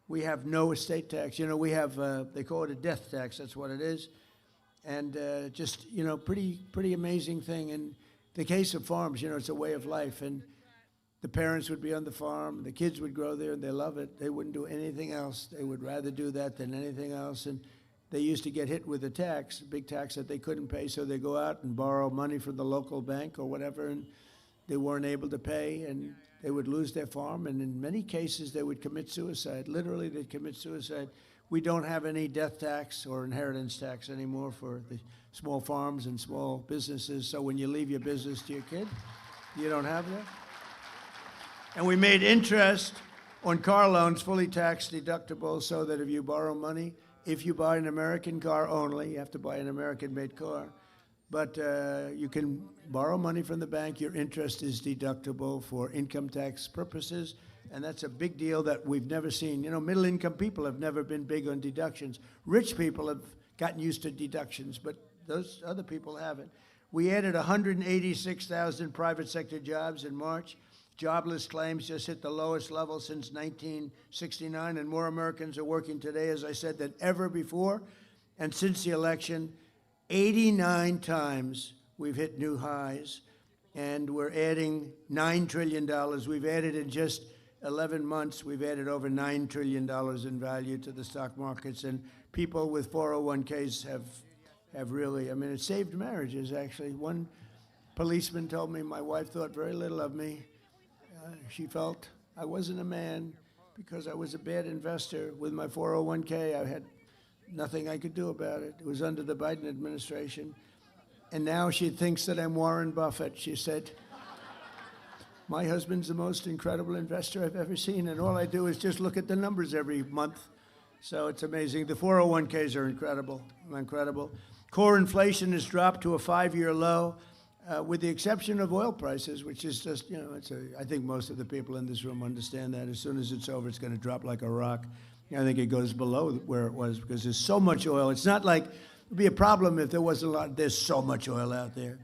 [SPEAKER 15] we have no estate tax. You know, we have, they call it a death tax, that's what it is. And just, you know, pretty amazing thing. In the case of farms, you know, it's a way of life. And the parents would be on the farm, the kids would grow there, and they love it. They wouldn't do anything else. They would rather do that than anything else. And they used to get hit with a tax, a big tax that they couldn't pay, so they go out and borrow money from the local bank or whatever, and they weren't able to pay, and they would lose their farm, and in many cases, they would commit suicide. Literally, they'd commit suicide. We don't have any death tax or inheritance tax anymore for the small farms and small businesses, so when you leave your business to your kid, you don't have that. And we made interest on car loans fully tax deductible so that if you borrow money, if you buy an American car only, you have to buy an American-made car, but you can borrow money from the bank. Your interest is deductible for income tax purposes, and that's a big deal that we've never seen. You know, middle-income people have never been big on deductions. Rich people have gotten used to deductions, but those other people haven't. We added 186,000 private sector jobs in March. Jobless claims just hit the lowest level since 1969, and more Americans are working today, as I said, than ever before. And since the election, 89 times we've hit new highs, and we're adding $9 trillion. We've added in just 11 months, we've added over $9 trillion in value to the stock markets, and people with 401ks have really, I mean, it saved marriages, actually. One policeman told me my wife thought very little of me. She felt I wasn't a man because I was a bad investor with my 401k. I had nothing I could do about it. It was under the Biden administration. And now she thinks that I'm Warren Buffett. She said, my husband's the most incredible investor I've ever seen, and all I do is just look at the numbers every month. So it's amazing. The 401ks are incredible, incredible. Core inflation has dropped to a 5-year low. With the exception of oil prices, which is just, you know, I think most of the people in this room understand that. As soon as it's over, it's going to drop like a rock. I think it goes below where it was because there's so much oil. It's not like it would be a problem if there wasn't a lot. There's so much oil out there.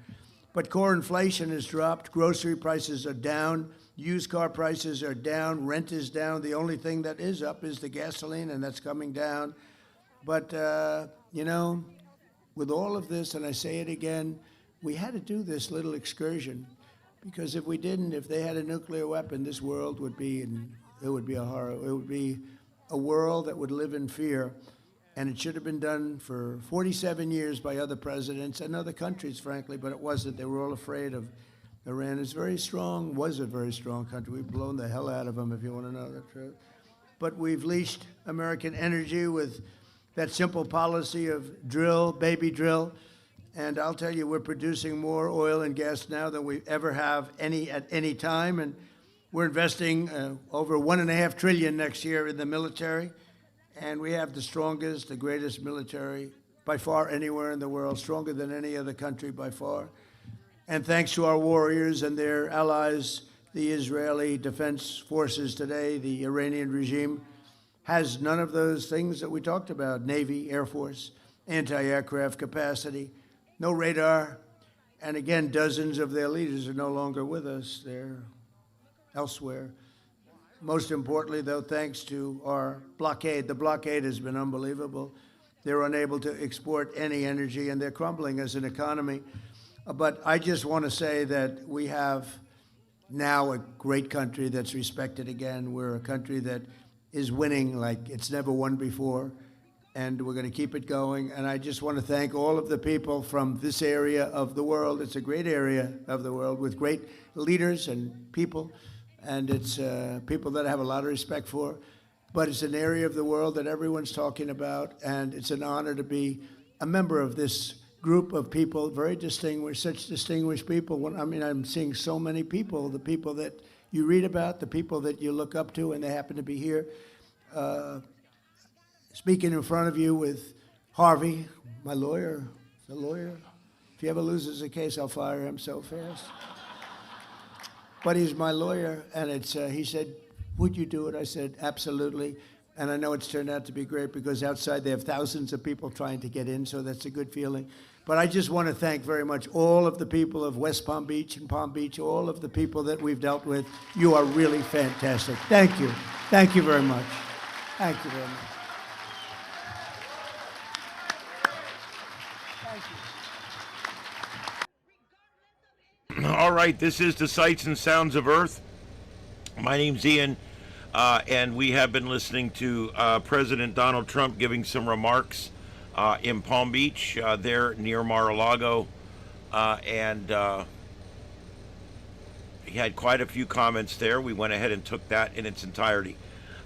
[SPEAKER 15] But core inflation has dropped. Grocery prices are down. Used car prices are down. Rent is down. The only thing that is up is the gasoline, and that's coming down. But, you know, with all of this, and I say it again, we had to do this little excursion because if we didn't, if they had a nuclear weapon, this world would be, it would be a horror. It would be a world that would live in fear, and it should have been done for 47 years by other presidents and other countries, frankly, but it wasn't. They were all afraid of Iran. It's very strong, was a very strong country. We've blown the hell out of them, if you want to know the truth. But we've leashed American energy with that simple policy of drill, baby drill. And I'll tell you, we're producing more oil and gas now than we ever have at any time. And We're investing over $1.5 trillion next year in the military, and we have the strongest, the greatest military by far anywhere in the world, stronger than any other country by far. And thanks to our warriors and their allies, the Israeli Defense Forces today, the Iranian regime has none of those things that we talked about: Navy, Air Force, anti-aircraft capacity, no radar. And again, dozens of their leaders are no longer with us. They're elsewhere. Most importantly, though, thanks to our blockade. The blockade has been unbelievable. They're unable to export any energy, and they're crumbling as an economy. But I just want to say that we have now a great country that's respected again. We're a country that is winning like it's never won before, and we're going to keep it going. And I just want to thank all of the people from this area of the world. It's a great area of the world with great leaders and people, and it's people that I have a lot of respect for. But it's an area of the world that everyone's talking about, and it's an honor to be a member of this group of people, very distinguished, such distinguished people. I mean, I'm seeing so many people, the people that you read about, the people that you look up to, and they happen to be here. Speaking in front of you with Harvey, my lawyer, the lawyer. If he ever loses a case, I'll fire him so fast. But he's my lawyer, and he said, would you do it? I said, absolutely. And I know it's turned out to be great because outside they have thousands of people trying to get in, so that's a good feeling. But I just want to thank very much all of the people of West Palm Beach and Palm Beach, all of the people that we've dealt with. You are really fantastic. Thank you. Thank you very much. Thank you very much.
[SPEAKER 2] All right, this is the Sights and Sounds of Earth. My name's Ian, and we have been listening to President Donald Trump giving some remarks in Palm Beach, there near Mar-a-Lago, and he had quite a few comments there. We went ahead and took that in its entirety.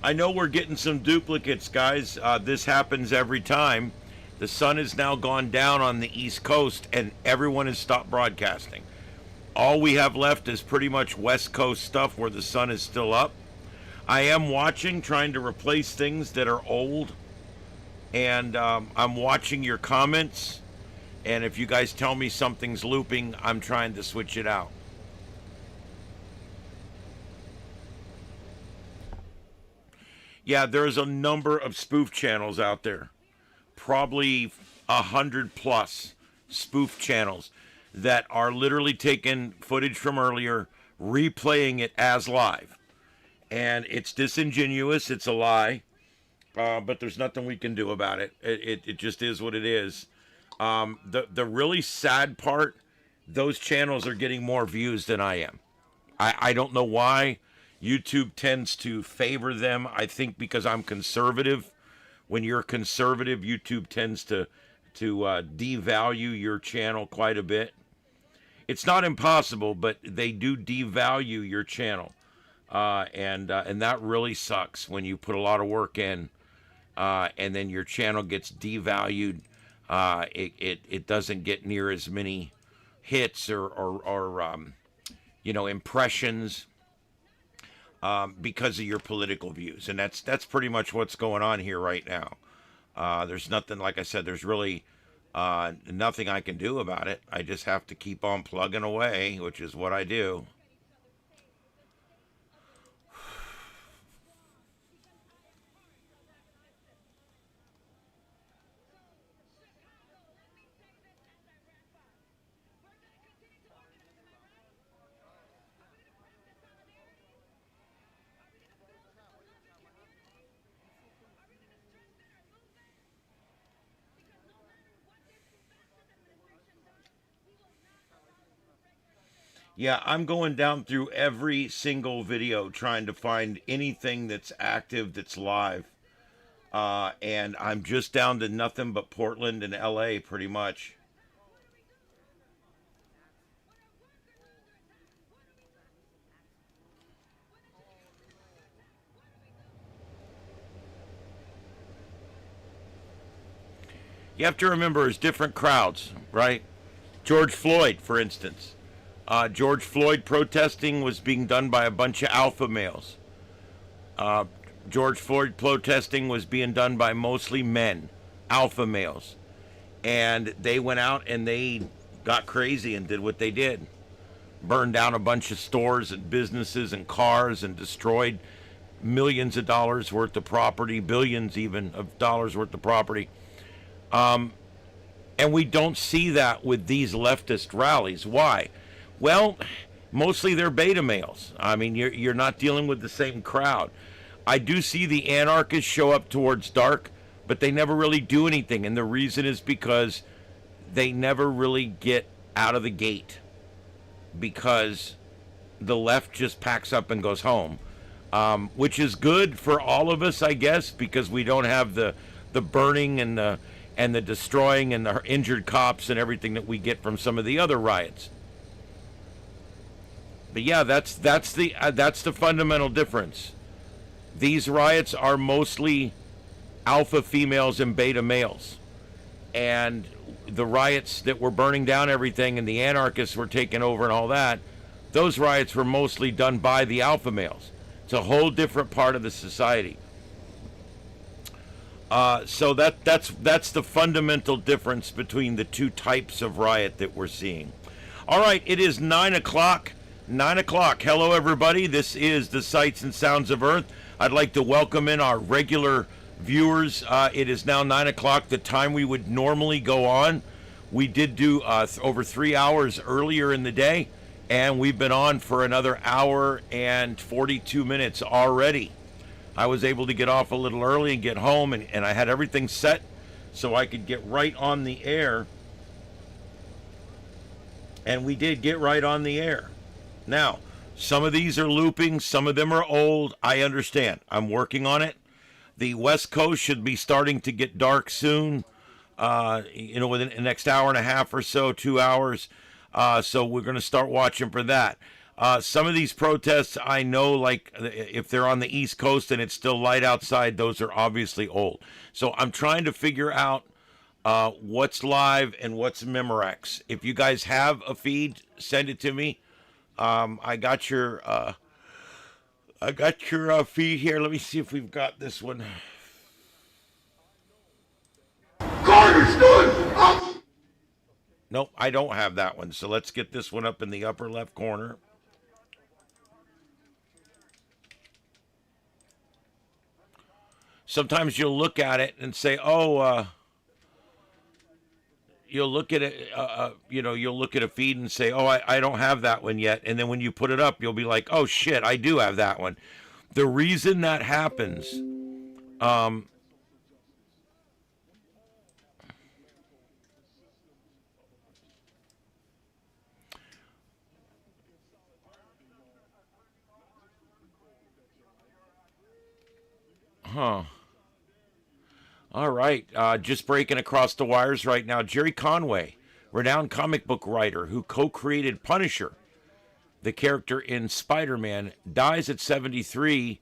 [SPEAKER 2] I know we're getting some duplicates, guys. This happens every time. The sun has now gone down on the East Coast, and everyone has stopped broadcasting. All we have left is pretty much West Coast stuff where the sun is still up. I am watching, trying to replace things that are old. And I'm watching your comments. And if you guys tell me something's looping, I'm trying to switch it out. Yeah, there's a number of spoof channels out there. Probably 100 plus spoof channels that are literally taking footage from earlier, replaying it as live. And it's disingenuous, it's a lie, but there's nothing we can do about it. It just is what it is. The really sad part, those channels are getting more views than I am. I don't know why. YouTube tends to favor them. I think because I'm conservative. When you're conservative, YouTube tends to devalue your channel quite a bit. It's not impossible, but they do devalue your channel, and that really sucks when you put a lot of work in, and then your channel gets devalued. It doesn't get near as many hits or impressions because of your political views, and that's pretty much what's going on here right now. There's nothing, like I said, there's really nothing I can do about it. I just have to keep on plugging away, which is what I do. Yeah, I'm going down through every single video trying to find anything that's active, that's live. And I'm just down to nothing but Portland and LA pretty much. You have to remember, it's different crowds, right? George Floyd, for instance. George Floyd protesting was being done by a bunch of alpha males. George Floyd protesting was being done by mostly men, alpha males. And they went out and they got crazy and did what they did. Burned down a bunch of stores and businesses and cars and destroyed millions of dollars worth of property, billions even of dollars worth of property. And we don't see that with these leftist rallies. Why? Well, mostly they're beta males. I mean, you're not dealing with the same crowd. I do see the anarchists show up towards dark, but they never really do anything. And the reason is because they never really get out of the gate, because the left just packs up and goes home, which is good for all of us, I guess, because we don't have the burning and the destroying and the injured cops and everything that we get from some of the other riots. But yeah, that's the fundamental difference. These riots are mostly alpha females and beta males. And the riots that were burning down everything and the anarchists were taking over and all that, those riots were mostly done by the alpha males. It's a whole different part of the society. So that's the fundamental difference between the two types of riot that we're seeing. All right, it is 9 o'clock. 9 o'clock. Hello, everybody. This is the Sights and Sounds of Earth. I'd like to welcome in our regular viewers. It is now 9 o'clock, the time we would normally go on. We did do over 3 hours earlier in the day, and we've been on for another hour and 42 minutes already. I was able to get off a little early and get home, and I had everything set so I could get right on the air. And we did get right on the air. Now, some of these are looping, some of them are old. I understand. I'm working on it. The West Coast should be starting to get dark soon, within the next hour and a half or so, 2 hours. So we're going to start watching for that. Some of these protests, I know, like if they're on the East Coast and it's still light outside, those are obviously old. So I'm trying to figure out what's live and what's Memorex. If you guys have a feed, send it to me. I got your feed here. Let me see if we've got this one. Nope, I don't have that one. So let's get this one up in the upper left corner. Sometimes you'll look at it and say, you'll look at it, you'll look at a feed and say, I don't have that one yet. And then when you put it up, you'll be like, oh shit, I do have that one. The reason that happens, All right, just breaking across the wires right now. Jerry Conway, renowned comic book writer who co-created Punisher, the character in Spider-Man, dies at 73.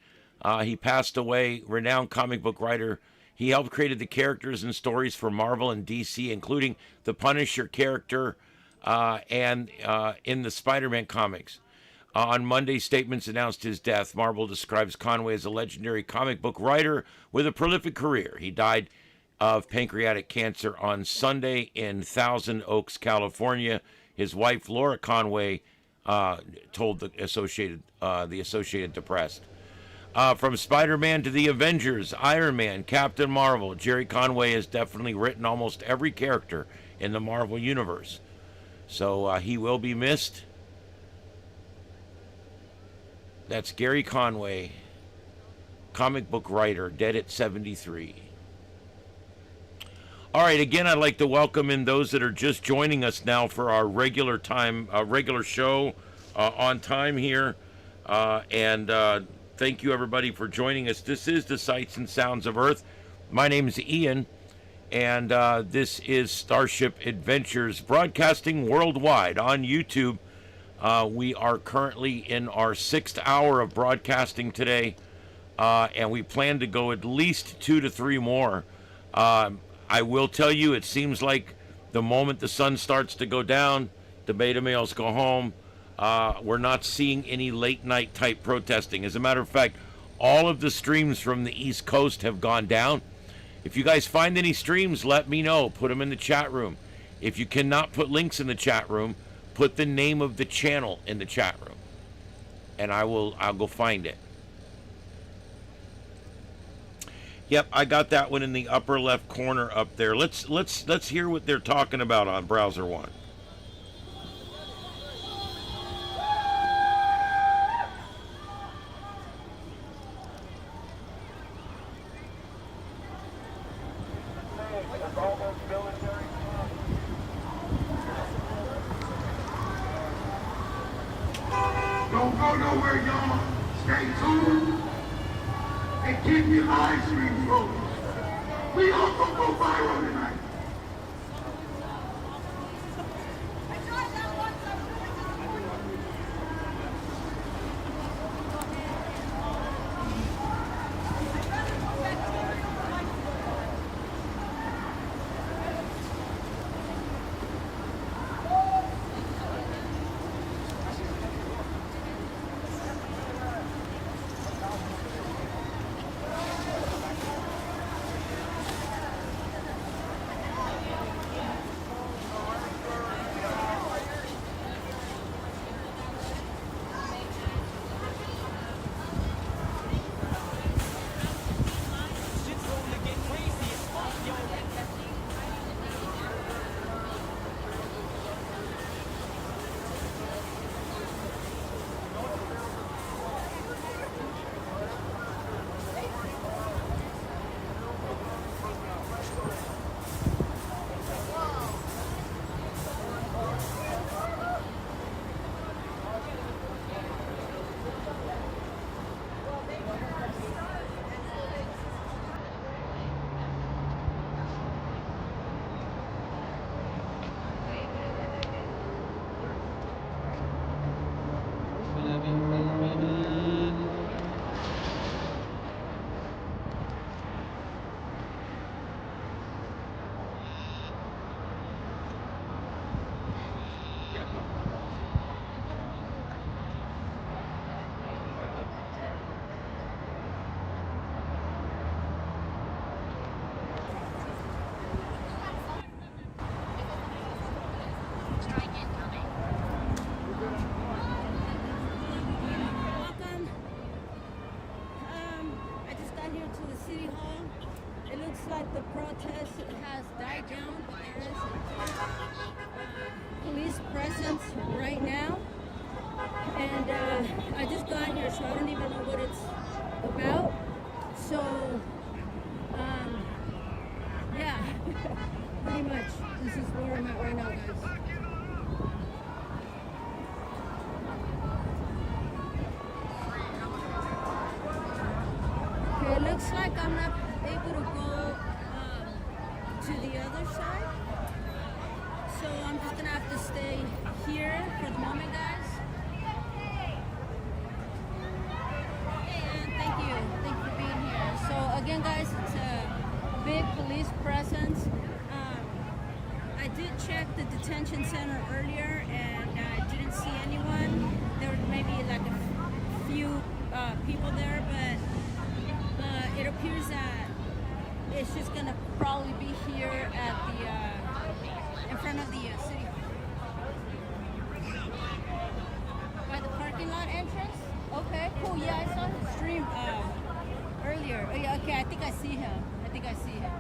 [SPEAKER 2] He passed away. Renowned comic book writer. He helped create the characters and stories for Marvel and DC, including the Punisher character and in the Spider-Man comics. On Monday, statements announced his death. Marvel describes Conway as a legendary comic book writer with a prolific career. He died of pancreatic cancer on Sunday in Thousand Oaks, California. His wife, Laura Conway, told the Associated Press. From Spider-Man to the Avengers, Iron Man, Captain Marvel, Jerry Conway has definitely written almost every character in the Marvel Universe. So he will be missed. That's Gary Conway, comic book writer, dead at 73. All right, again, I'd like to welcome in those that are just joining us now for our regular show on time here. Thank you, everybody, for joining us. This is the Sights and Sounds of Earth. My name is Ian, and this is Starship Adventures, broadcasting worldwide on YouTube. We are currently in our 6th hour of broadcasting today, and we plan to go at least 2 to 3 more. I will tell you, it seems like the moment the sun starts to go down, the beta males go home. We're not seeing any late night type protesting. As a matter of fact, all of the streams from the East Coast have gone down. If you guys find any streams, let me know. Put them in the chat room. If you cannot put links in the chat room, put the name of the channel in the chat room, and I'll go find it. Yep, I got that one in the upper left corner up there. Let's hear what they're talking about on browser one.
[SPEAKER 16] Don't go nowhere, y'all. Stay tuned and keep your live streams rolling. We all gonna go viral tonight.
[SPEAKER 7] Like the protest has died down, but there is a police presence right now, and I just got here, so I don't even know what it's about. So, yeah, pretty much this is where I'm at right now, guys. Okay, it looks like I'm not able to go to the other side, so I'm just gonna have to stay here for the moment, guys. And thank you for being here. So again, guys, it's a big police presence. I did check the detention center earlier, and I didn't see anyone. There were maybe like a few people there, but it appears that it's just gonna probably be here at the in front of the city by the parking lot entrance. Okay, cool. Yeah, I saw his stream earlier. Oh, yeah, okay, I think I see him. Yep, I see him.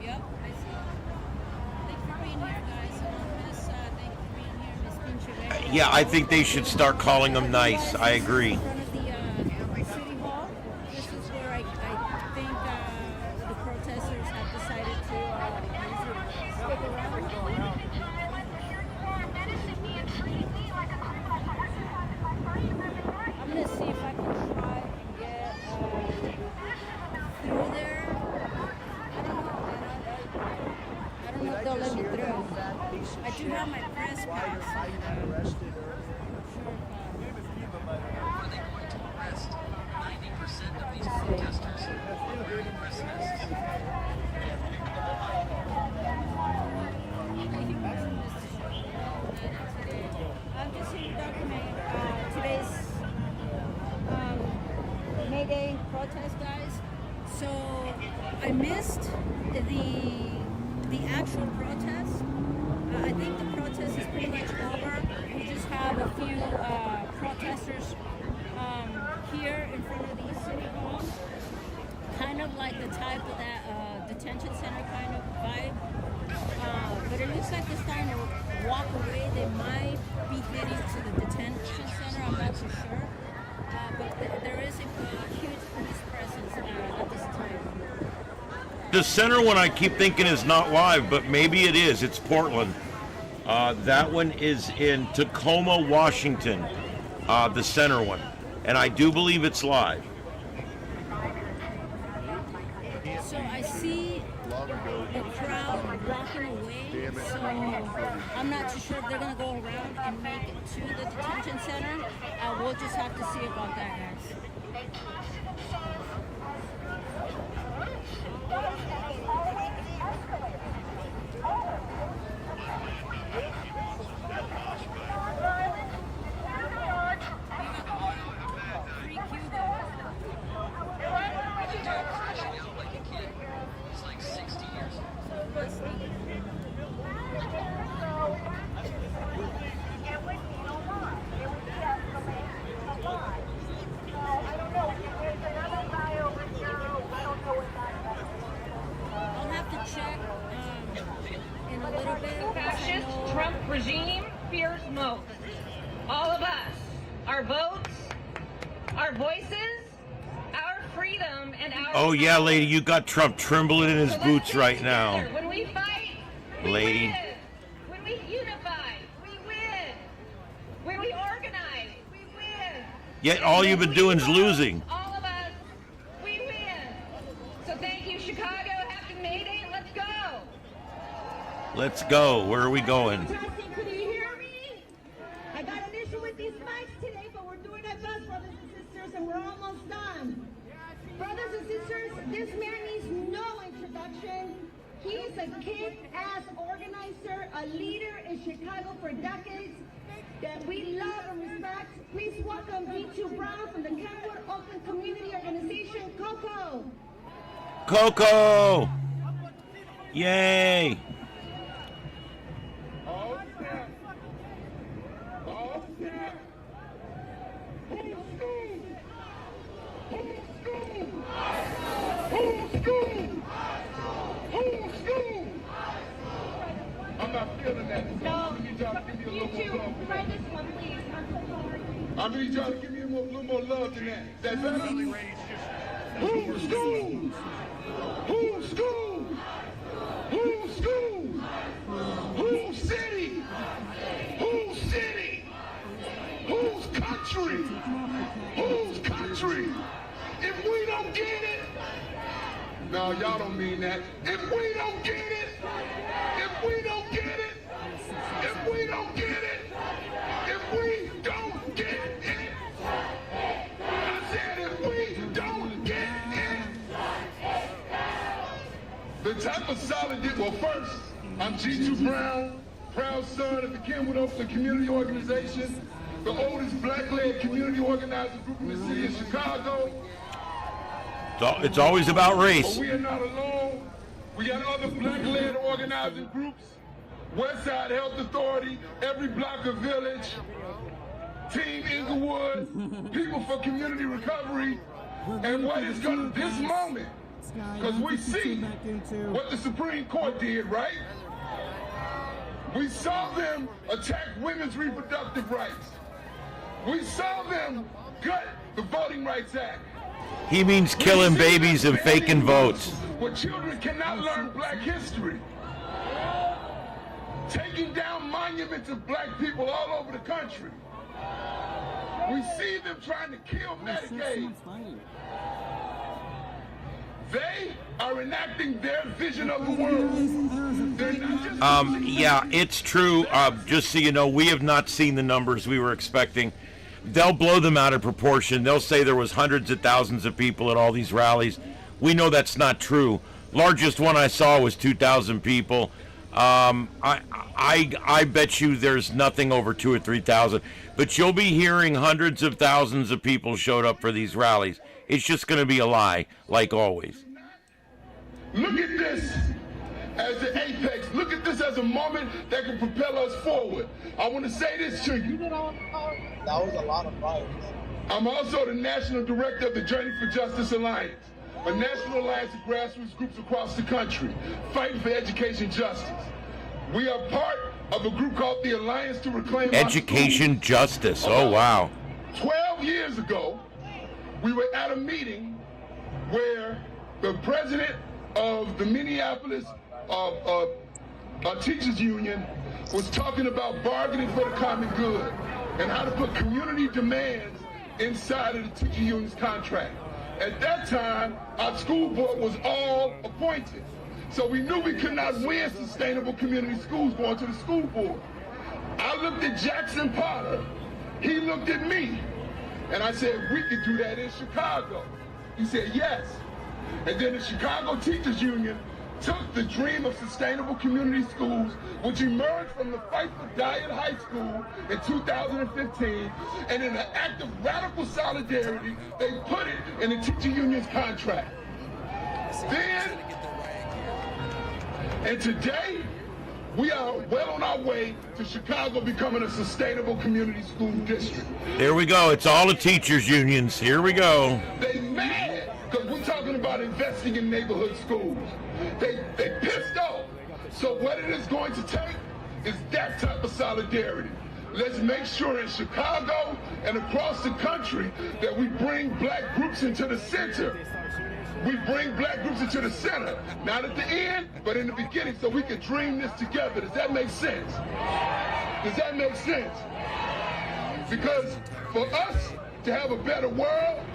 [SPEAKER 7] Thanks for being here, guys. Miss, thank you for being here, Miss Pinche.
[SPEAKER 2] Yeah, I think they should start calling them nice. I agree.
[SPEAKER 7] I do have my press pass.
[SPEAKER 17] Are they going to arrest 90% of these protesters during Christmas?
[SPEAKER 7] I'm just here to document I missed the actual protest. I think the protest is pretty much over. We just have a few protesters here in front of the city hall, kind of like the type of that detention center kind of vibe. But it looks like they're starting to walk away. They might be heading to the detention center. I'm not too sure. But there is a huge police presence at this time.
[SPEAKER 2] The center one I keep thinking is not live, but maybe it is. It's Portland. That one is in Tacoma, Washington, the center one. And I do believe it's live.
[SPEAKER 7] So I see the crowd walking away, so I'm not too sure if they're going to go around and make it to the detention center. We'll just have to see about that, guys.
[SPEAKER 17] It's like 60 years ago.
[SPEAKER 7] I'll have to check in a little bit.
[SPEAKER 18] Fascist Trump regime fears most. All of us, our votes, our voices, our freedom, and our
[SPEAKER 2] Oh yeah, lady, you got Trump trembling in his boots right now.
[SPEAKER 18] When we fight, we
[SPEAKER 2] Lady.
[SPEAKER 18] win. When we unify, we win. When we organize, we win.
[SPEAKER 2] Yet all you've been doing is losing.
[SPEAKER 18] All of us, we win. So thank you, Chicago. Happy May Day. Let's go.
[SPEAKER 2] Let's go. Where are we going?
[SPEAKER 18] Can you hear me? I got an issue with these mics today, but we're doing our best, brothers and sisters, and we're almost done. Brothers and sisters, this man needs no introduction. He's a kick-ass organizer, a leader in Chicago for decades that we love and respect. Please welcome B2 Brown from the Kenwood Open Community Organization, Coco.
[SPEAKER 2] Coco! Yay!
[SPEAKER 16] I'm not feeling that.
[SPEAKER 18] No,
[SPEAKER 16] I need y'all to give me a
[SPEAKER 18] you
[SPEAKER 16] little
[SPEAKER 18] two,
[SPEAKER 16] more love.
[SPEAKER 18] try this one, please. I'm so sorry.
[SPEAKER 16] I need y'all to give me a little more love than that. Is that better? Who's school? Who's school? Who's school? Who's city? Who's city? Who's country? Who's country? If we don't get it, no, y'all don't mean that. If we don't get it, if we don't get it, if we don't get it, if we don't get it, I said if we don't get it. The type of solid well, first, I'm G2 Brown, proud son of the Kenwood Open Community Organization, the oldest black-led community organizing group in the city of Chicago.
[SPEAKER 2] It's always about race.
[SPEAKER 16] But we are not alone. We got other black-led organizing groups, Westside Health Authority, Every Block of Village, Team Inglewood, People for Community Recovery, and what is going to this moment, because we see what the Supreme Court did, right? We saw them attack women's reproductive rights. We saw them gut the Voting Rights Act.
[SPEAKER 2] He means killing babies and faking votes.
[SPEAKER 16] Where children cannot learn black history. Taking down monuments of black people all over the country. We see them trying to kill Medicaid. They are enacting their vision of the world. They're not just
[SPEAKER 2] Yeah, it's true. Just so you know, we have not seen the numbers we were expecting. They'll blow them out of proportion. They'll say there was hundreds of thousands of people at all these rallies. We know that's not true. Largest one I saw was 2,000 people. I bet you there's nothing over 2,000 or 3,000. But you'll be hearing hundreds of thousands of people showed up for these rallies. It's just going to be a lie, like always.
[SPEAKER 16] Look at this as the apex. Look at this as a moment that can propel us forward. I want to say this to you.
[SPEAKER 11] That was a lot of violence.
[SPEAKER 16] I'm also the national director of the Journey for Justice Alliance, a national alliance of grassroots groups across the country fighting for education justice. We are part of a group called the Alliance to Reclaim
[SPEAKER 2] Education Justice. Oh, wow.
[SPEAKER 16] 12 years ago, we were at a meeting where the president of the Minneapolis teachers union was talking about bargaining for the common good and how to put community demands inside of the teacher union's contract. At that time, our school board was all appointed. So we knew we could not win sustainable community schools going to the school board. I looked at Jackson Potter. He looked at me. And I said, we could do that in Chicago. He said, yes. And then the Chicago Teachers Union took the dream of sustainable community schools, which emerged from the fight for Diet High School in 2015, and in an act of radical solidarity, they put it in the teacher union's contract. Then, and today, we are well on our way to Chicago becoming a sustainable community school district.
[SPEAKER 2] There we go. It's all the teachers unions. Here we go.
[SPEAKER 16] They mad because we're talking about investing in neighborhood schools. They pissed off. So what it is going to take is that type of solidarity. Let's make sure in Chicago and across the country that we bring black groups into the center. We bring black groups into the center, not at the end, but in the beginning, so we can dream this together. Does that make sense? Does that make sense? Because for us to have a better world,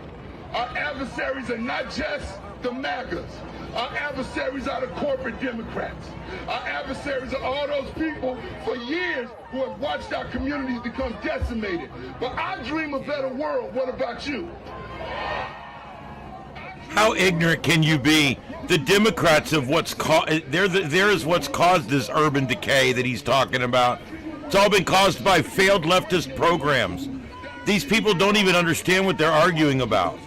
[SPEAKER 16] our adversaries are not just the MAGAs. Our adversaries are the corporate Democrats. Our adversaries are all those people for years who have watched our communities become decimated. But I dream a better world. What about you?
[SPEAKER 2] How ignorant can you be? The Democrats of what's there is what's caused this urban decay that he's talking about. It's all been caused by failed leftist programs. These people don't even understand what they're arguing about.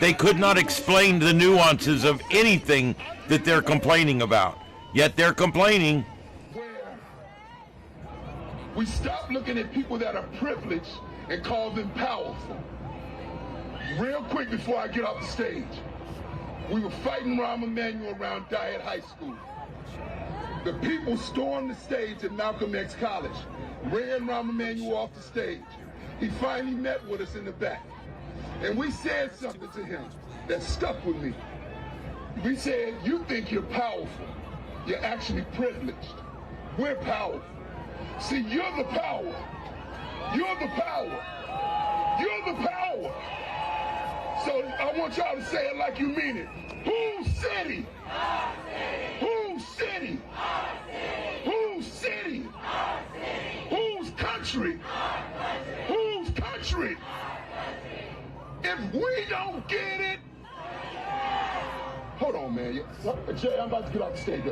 [SPEAKER 2] They could not explain the nuances of anything that they're complaining about. Yet they're complaining.
[SPEAKER 16] We stop looking at people that are privileged and call them powerful. Real quick before I get off the stage. We were fighting Rahm Emanuel around Diet High School. The people stormed the stage at Malcolm X College, ran Rahm Emanuel off the stage. He finally met with us in the back. And we said something to him that stuck with me. We said, you think you're powerful. You're actually privileged. We're powerful. See, you're the power. You're the power. You're the power. So I want y'all to say it like you mean it. Whose city? Whose city? Whose city? Whose country? Whose country? If we don't get it, hold on, man. Jay, I'm about to get off the stage.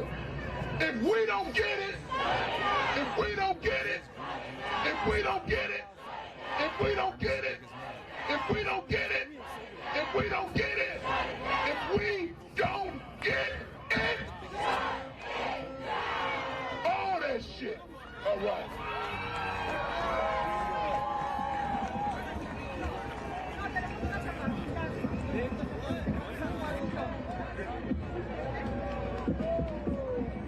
[SPEAKER 16] If we don't get it, if we don't get it, if we don't get it, if we don't get it, if we don't get it, if we don't get it, if we don't get it, all that shit. All right.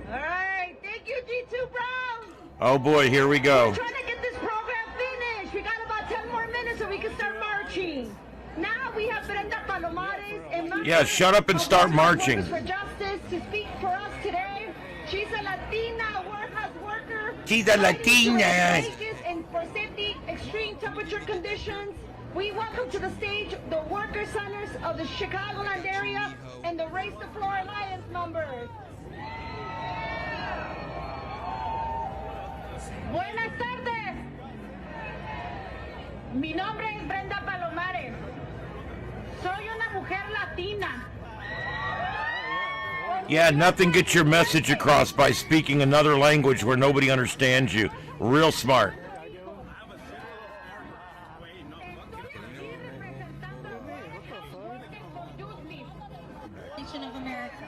[SPEAKER 18] All right, thank you, G2 Brown.
[SPEAKER 2] Oh boy, here we go.
[SPEAKER 18] We're trying to get this program finished. We got about 10 more minutes so we can start marching. Now we have Brenda Palomares and
[SPEAKER 2] Yeah, shut up and start marching.
[SPEAKER 18] For justice to speak for us today. She's a Latina warehouse worker.
[SPEAKER 2] She's a Latina.
[SPEAKER 18] And for safety, extreme temperature conditions. We welcome to the stage the worker centers of the Chicagoland area and the Race the Floor Alliance members. Buenas tardes. Mi nombre es Brenda Palomares. Soy una mujer latina.
[SPEAKER 2] Yeah, nothing gets your message across by speaking another language where nobody understands you. Real smart.
[SPEAKER 5] Of America.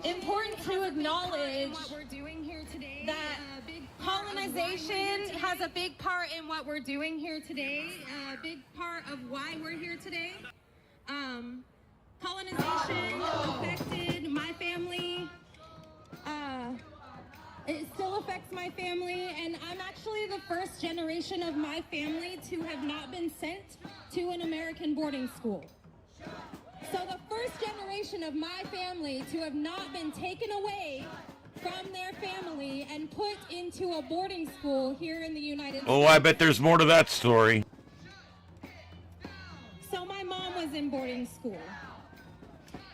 [SPEAKER 19] important to acknowledge that colonization has a big part in what we're doing here today, a big part of why we're here today. Colonization affected my family. It still affects my family, and I'm actually the first generation of my family to have not been sent to an American boarding school. So the first generation of my family to have not been taken away from their family and put into a boarding school here in the United States.
[SPEAKER 2] Oh, I bet there's more to that story.
[SPEAKER 19] So my mom was in boarding school.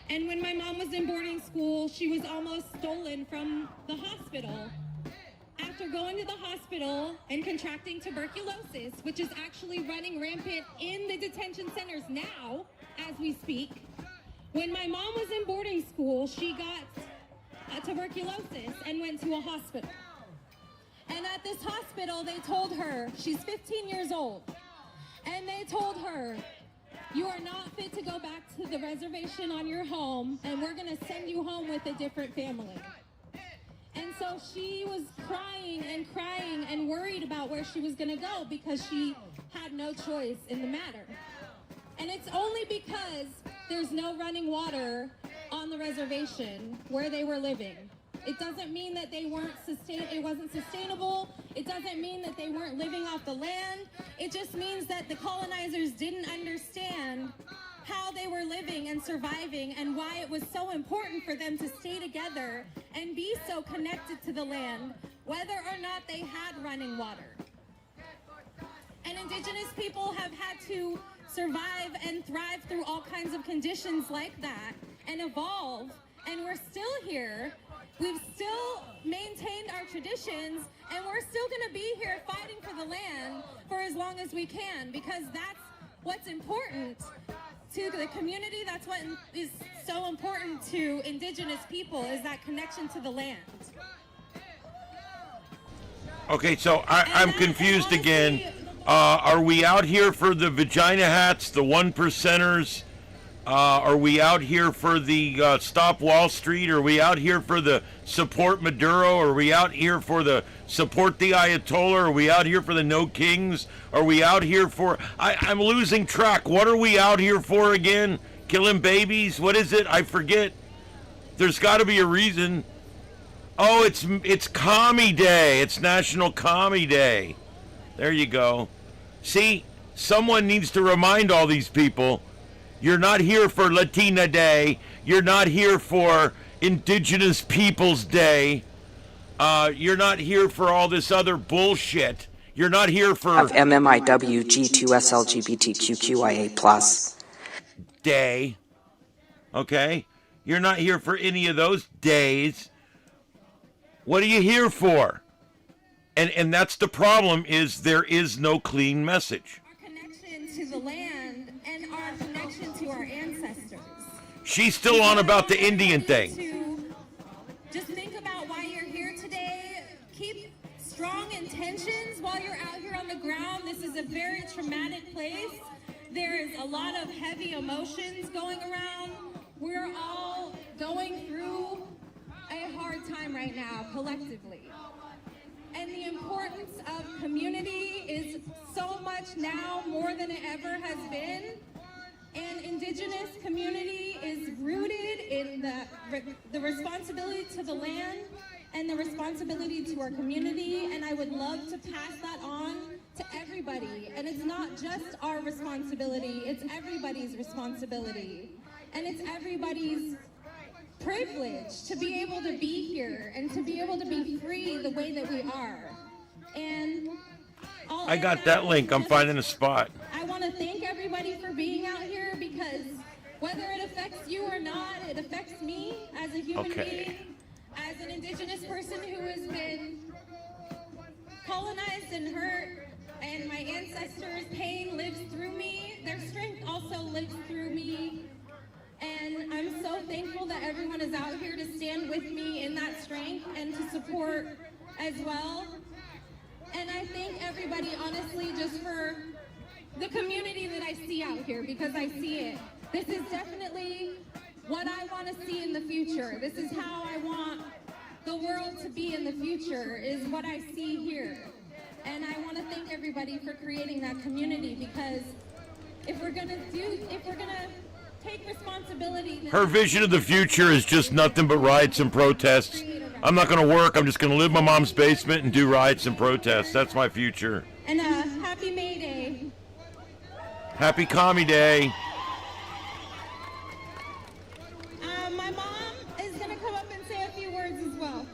[SPEAKER 19] And when my mom was in boarding school, she was almost stolen from the hospital. After going to the hospital and contracting tuberculosis, which is actually running rampant in the detention centers now, as we speak. When my mom was in boarding school, she got tuberculosis and went to a hospital. And at this hospital, they told her, she's 15 years old, and they told her, you are not fit to go back to the reservation on your home, and we're gonna send you home with a different family. And so she was crying and worried about where she was gonna go because she had no choice in the matter. And it's only because there's no running water on the reservation where they were living. It doesn't mean that it wasn't sustainable. It doesn't mean that they weren't living off the land. It just means that the colonizers didn't understand how they were living and surviving and why it was so important for them to stay together and be so connected to the land, whether or not they had running water. And Indigenous people have had to survive and thrive through all kinds of conditions like that and evolve, and we're still here. We've still maintained our traditions, and we're still gonna be here fighting for the land for as long as we can, because that's what's important to the community. That's what is so important to Indigenous people, is that connection to the land.
[SPEAKER 2] Okay, so I'm confused again. Are we out here for the vagina hats, the 1%ers? Are we out here for the Stop Wall Street? Are we out here for the support Maduro? Are we out here for the support the Ayatollah? Are we out here for the No Kings? Are we out here for... I'm losing track. What are we out here for again? Killing babies? What is it? I forget. There's got to be a reason. Oh, it's Commie Day. It's National Commie Day. There you go. See, someone needs to remind all these people, you're not here for Latina Day. You're not here for Indigenous Peoples Day. You're not here for all this other bullshit. You're not here for...
[SPEAKER 20] Of MMIW G2SLGBTQQIA+
[SPEAKER 2] Day. Okay? You're not here for any of those days. What are you here for? And that's the problem, is there is no clean message.
[SPEAKER 19] Our connection to the land and our connection to our ancestors.
[SPEAKER 2] She's still on about the Indian thing.
[SPEAKER 19] Just think about why you're here today. Keep strong intentions while you're out here on the ground. This is a very traumatic place. There is a lot of heavy emotions going around. We're all going through a hard time right now, collectively. And the importance of community is so much now, more than it ever has been. And Indigenous community is rooted in the responsibility to the land and the responsibility to our community. And I would love to pass that on to everybody. And it's not just our responsibility, it's everybody's responsibility. And it's everybody's privilege to be able to be here and to be able to be free the way that we are. And
[SPEAKER 2] I got that link. I'm finding a spot.
[SPEAKER 19] I want to thank everybody for being out here, because whether it affects you or not, it affects me as a human being, as an Indigenous person who has been colonized and hurt, and my ancestors' pain lives through me. Their strength also lives through me. And I'm so thankful that everyone is out here to stand with me in that strength and to support as well. And I thank everybody, honestly, just for the community that I see out here, because I see it. This is definitely what I want to see in the future. This is how I want the world to be in the future, is what I see here. And I want to thank everybody for creating that community, because if we're gonna take responsibility.
[SPEAKER 2] Her vision of the future is just nothing but riots and protests. I'm not going to work. I'm just going to live in my mom's basement and do riots and protests. That's my future.
[SPEAKER 19] And happy May Day.
[SPEAKER 2] Happy Commie Day.
[SPEAKER 19] My mom is going to come up and say a few words as well.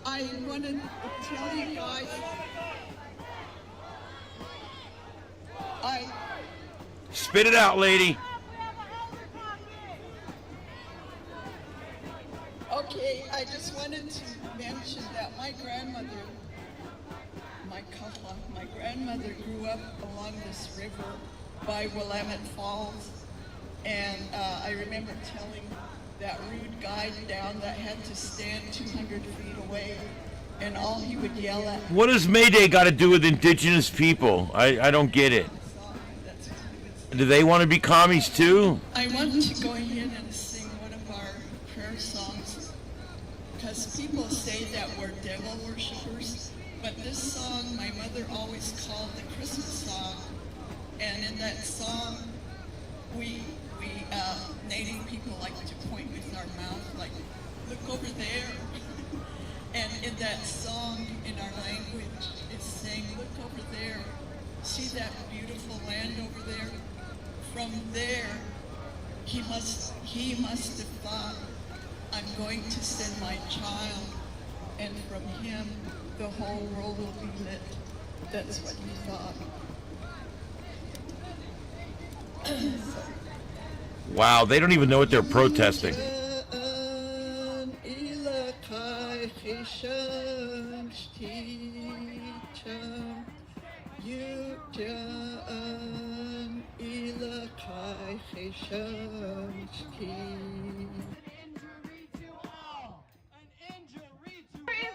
[SPEAKER 20] I wanted to tell you guys,
[SPEAKER 2] Spit it out, lady.
[SPEAKER 20] Okay, I just wanted to mention that my grandmother grew up along this river by Willamette Falls, and I remember telling that rude guide down that had to stand 200 feet away, and all he would yell at.
[SPEAKER 2] What does May Day got to do with Indigenous people? I don't get it. Do they want to be commies too?
[SPEAKER 20] I want to go ahead and sing one of our prayer songs, because people say that we're devil worshippers, but this song my mother always called the Christmas song, and in that song we Native people like to point with our mouth, like, look over there. And in that song, in our language, it's saying, look over there. See that beautiful land over there? From there, he must have thought, I'm going to send my child, and from him, the whole world will be lit. That's what he thought.
[SPEAKER 2] Wow, they don't even know what they're protesting.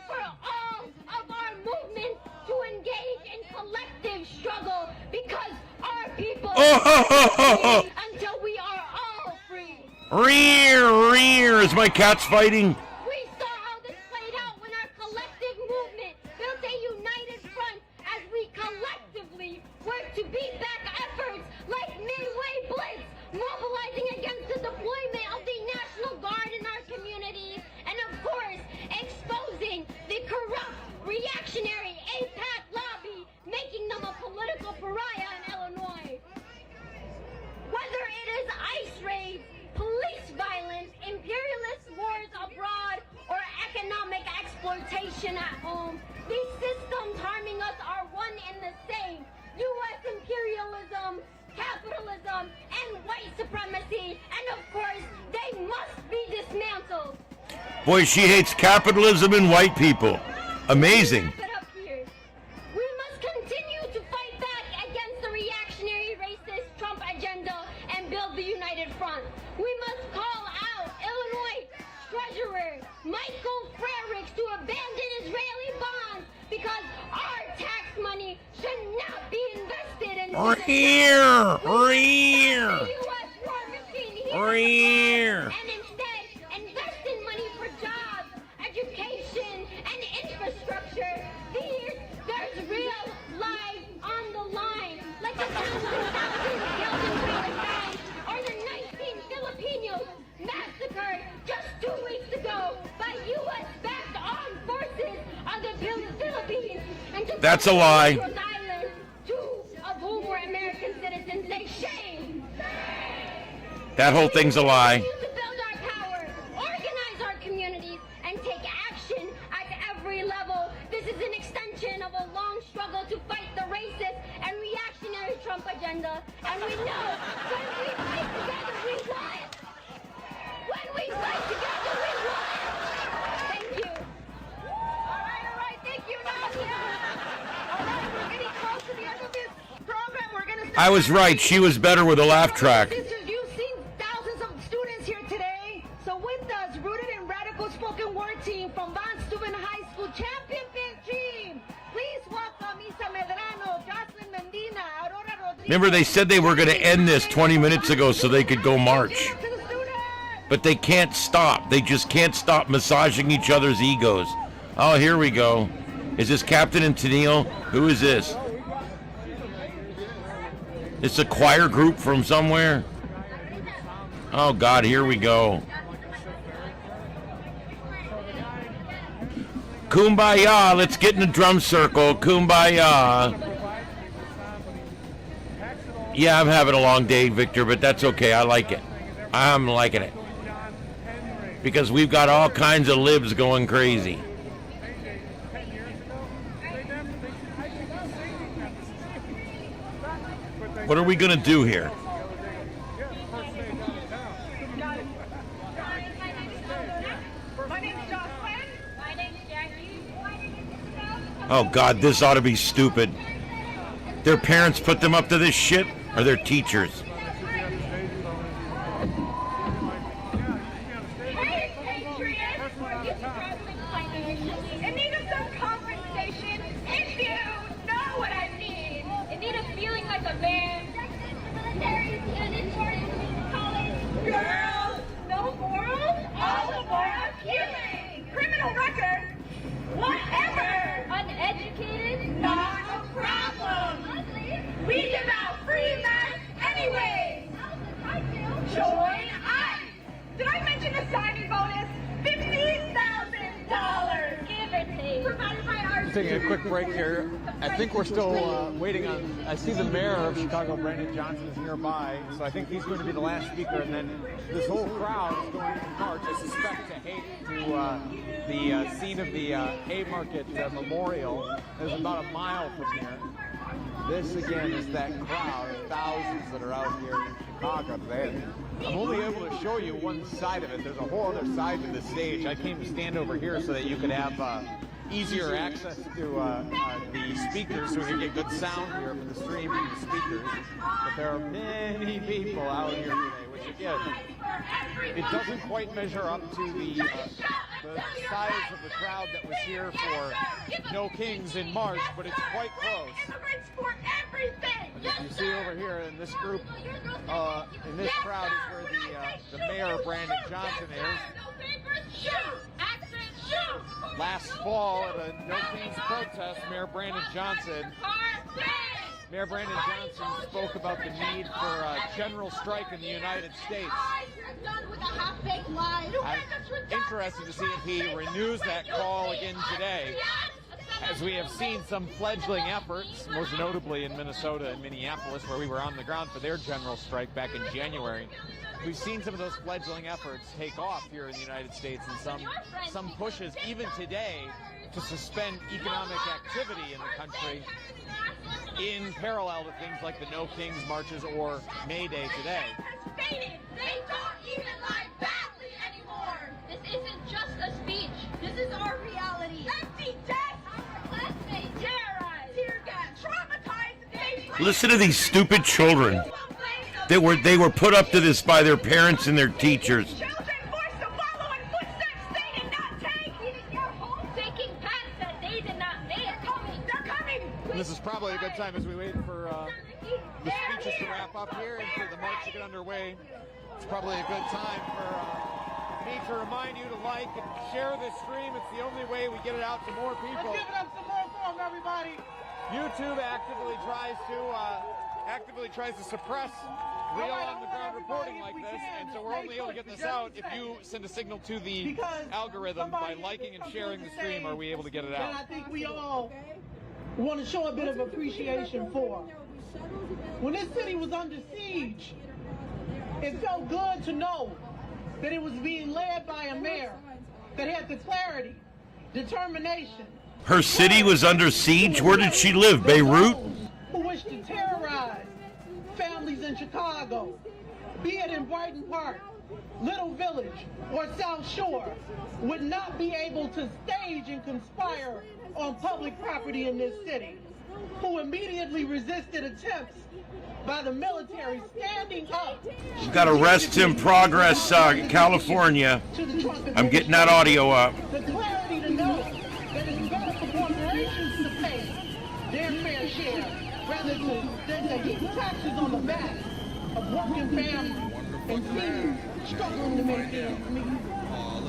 [SPEAKER 9] For all of our movements to engage in collective struggle, because our people until we are all free.
[SPEAKER 2] Rear, is my cat's fighting?
[SPEAKER 9] We saw how this played out when our collective movement built a united front as we collectively work to beat back efforts like Midway Blitz, mobilizing against the deployment of the National Guard in our communities, and of course, exposing the corrupt, reactionary APAC lobby, making them a political pariah in Illinois. Whether it is ICE raids, police violence, imperialist wars abroad, or economic exploitation at home, these systems harming us are one and the same. U.S. imperialism, capitalism, and white supremacy, and of course, they must be dismantled.
[SPEAKER 2] Boy, she hates capitalism and white people. Amazing.
[SPEAKER 9] We must continue to fight back against the reactionary, racist Trump agenda and build the united front. We must call out Illinois Treasurer Michael Frericks to abandon Israeli bonds, because our tax money should not be invested in and instead invest in money for jobs, education, and infrastructure. There's real lives on the line, like the thousands killed in Palestine, or the 19 Filipinos massacred just 2 weeks ago by U.S.-backed armed forces on the Philippines. And
[SPEAKER 2] That's a lie.
[SPEAKER 9] Two of whom were American citizens. They shame.
[SPEAKER 2] That whole thing's a lie.
[SPEAKER 9] To build our power, organize our communities, and take action at every level. This is an extension of a long struggle to fight the racist and reactionary Trump agenda. And we know when we fight together, we win. When we fight together, we win. Thank you. All right. Thank you, Nadia. All right, we're getting close to the end of this program. We're going to.
[SPEAKER 2] I was right. She was better with a laugh track.
[SPEAKER 18] You've seen thousands of students here today. So with us, rooted in radical champion team. Please welcome Isa Medrano, Jocelyn Mendina, Aurora Rodriguez.
[SPEAKER 2] Remember, they said they were going to end this 20 minutes ago so they could go march. But they can't stop. They just can't stop massaging each other's egos. Oh, here we go. Is this Captain and Tennille? Who is this? It's a choir group from somewhere? Oh, God, here we go. Kumbaya, let's get in a drum circle. Kumbaya. Yeah, I'm having a long day, Victor, but that's okay. I like it. I'm liking it. Because we've got all kinds of libs going crazy. What are we going to do here? Oh, God, this ought to be stupid. Their parents put them up to this shit, or their teachers?
[SPEAKER 18] Hey, Patriots! Are you struggling financially? In need of some compensation? If you know what I mean. In need of feeling like a man. Girls, no morals, all the more appealing. Criminal record, whatever. Uneducated, not a problem. We give out free mass anyway. Join us. Did I mention a signing bonus? $15,000. Give or take. Provided by our
[SPEAKER 21] Taking a quick break here. I think we're still waiting on. I see the mayor of Chicago, Brandon Johnson, is nearby, so I think he's going to be the last speaker. And then this whole crowd is going to march, I suspect, to the scene of the Haymarket Memorial. It's about a mile from here. This again is that crowd of thousands that are out here in Chicago today. I'm only able to show you one side of it. There's a whole other side to the stage. I came to stand over here so that you could have easier access to the speakers, so we can get good sound here from the stream and the speakers. But there are many people out here today, which again, it doesn't quite measure up to the size of the crowd that was here for No Kings in March, but it's quite close. And if you see over here in this group, in this crowd is where the mayor, Brandon Johnson, is. Last fall at a No Kings protest, Mayor Brandon Johnson spoke about the need for a general strike in the United States. I'm interested to see if he renews that call again today, as we have seen some fledgling efforts, most notably in Minnesota and Minneapolis, where we were on the ground for their general strike back in January. We've seen some of those fledgling efforts take off here in the United States, and some pushes even today to suspend economic activity in the country in parallel to things like the No Kings marches or May Day today.
[SPEAKER 18] They don't even lie badly anymore. This isn't just a speech. This is our reality. Empty desk. Our classmates terrorized, tear gas, traumatized.
[SPEAKER 2] Listen to these stupid children. They were put up to this by their parents and their teachers.
[SPEAKER 21] And this is probably a good time as we wait for the speeches to wrap up here and for the march to get underway. It's probably a good time for me to remind you to like and share this stream. It's the only way we get it out to more people.
[SPEAKER 12] Let's give it up some more for them, everybody.
[SPEAKER 21] YouTube actively tries to suppress real on-the-ground reporting like this, and so we're only able to get this out if you send a signal to the algorithm by liking and sharing the stream. Are we able to get it out?
[SPEAKER 12] And I think we all want to show a bit of appreciation for. When this city was under siege, it felt good to know that it was being led by a mayor that had the clarity, determination.
[SPEAKER 2] Her city was under siege? Where did she live? Beirut?
[SPEAKER 12] Who wish to terrorize families in Chicago, be it in Brighton Park, Little Village, or South Shore, would not be able to stage and conspire on public property in this city, who immediately resisted attempts by the military standing up.
[SPEAKER 2] She's got arrests in progress, California. I'm getting that audio up.
[SPEAKER 12] The clarity to know that it's better for corporations to pay their fair share rather than to heap taxes on the back of working families and seniors struggling to make ends meet.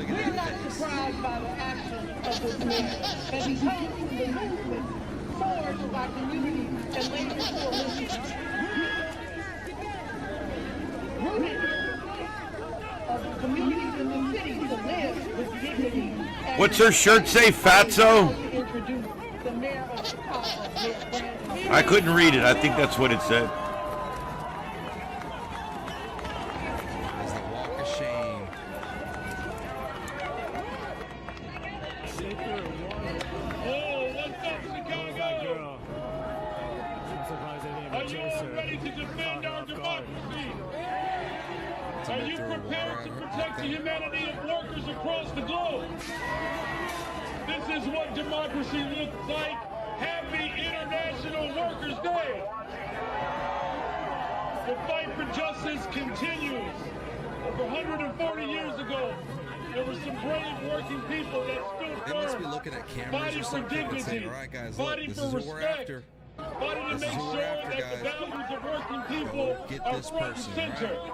[SPEAKER 12] We're not surprised by the action of this mayor as he comes from the movement forged by community and labor coalitions. Rooted of communities in the city to live with dignity.
[SPEAKER 2] What's her shirt say, Fatso? I couldn't read it. I think that's what it said.
[SPEAKER 1] It's the walk of shame.
[SPEAKER 16] Are you all ready to defend our democracy? Are you prepared to protect the humanity of workers across the globe? This is what democracy looks like. Happy International Workers' Day. The fight for justice continues. Over 140 years ago, there were some brave working people that stood firm.
[SPEAKER 1] They must be looking at cameras
[SPEAKER 16] fighting
[SPEAKER 1] or
[SPEAKER 16] for
[SPEAKER 1] something and
[SPEAKER 16] dignity,
[SPEAKER 1] saying, all right, guys, look,
[SPEAKER 16] fighting
[SPEAKER 1] this
[SPEAKER 16] for
[SPEAKER 1] is what we're
[SPEAKER 16] respect,
[SPEAKER 1] after.
[SPEAKER 16] fighting to
[SPEAKER 1] This
[SPEAKER 16] make
[SPEAKER 1] is what
[SPEAKER 16] sure
[SPEAKER 1] we're after,
[SPEAKER 16] that the
[SPEAKER 1] guys.
[SPEAKER 16] values of working people
[SPEAKER 1] Get
[SPEAKER 16] are
[SPEAKER 1] this
[SPEAKER 16] front
[SPEAKER 1] person,
[SPEAKER 16] and center.
[SPEAKER 1] right?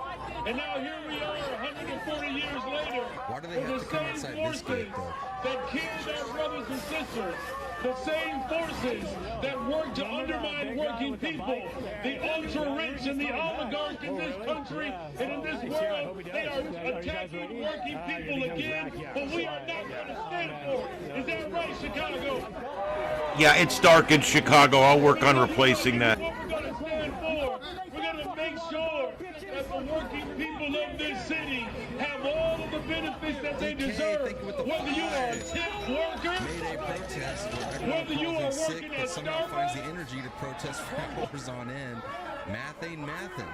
[SPEAKER 16] And now here we are, 140 years later.
[SPEAKER 1] Why do they have to come outside this gate, though?
[SPEAKER 16] That killed our brothers and sisters, the same forces that work to undermine working people, the ultra-rich and the oligarch in this country and in this world, they are attacking working people again, but we are not going to stand for it. Is that right, Chicago?
[SPEAKER 2] Yeah, it's dark in Chicago. I'll work on replacing that.
[SPEAKER 16] What we're going to stand for, we're going to make sure that the working people of this city have all of the benefits that they deserve. Whether you are a tip worker, whether you are working at
[SPEAKER 1] somehow
[SPEAKER 16] Starbucks,
[SPEAKER 1] finds the energy to protest for hours on end. Math ain't mathin'.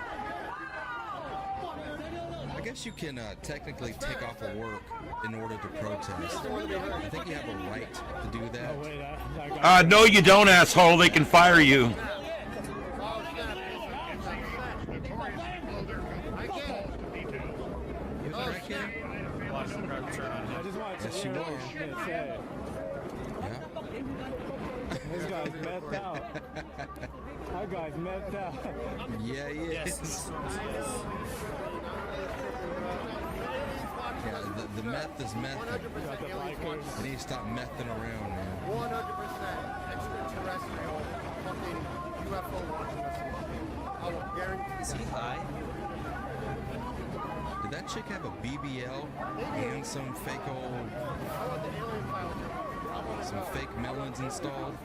[SPEAKER 1] I guess you can technically take off of work in order to protest. I think you have a right to do that.
[SPEAKER 2] No, you don't, asshole. They can fire you.
[SPEAKER 1] Yes, you are.
[SPEAKER 21] This guy's messed out. That guy's messed out.
[SPEAKER 1] Yeah, he is. Yeah, the meth is mething. They need to stop mething around, man.
[SPEAKER 22] 100% extraterrestrial fucking UFO launching us. I will guarantee.
[SPEAKER 1] Is he high? Did that chick have a BBL and some fake old, some fake melons installed?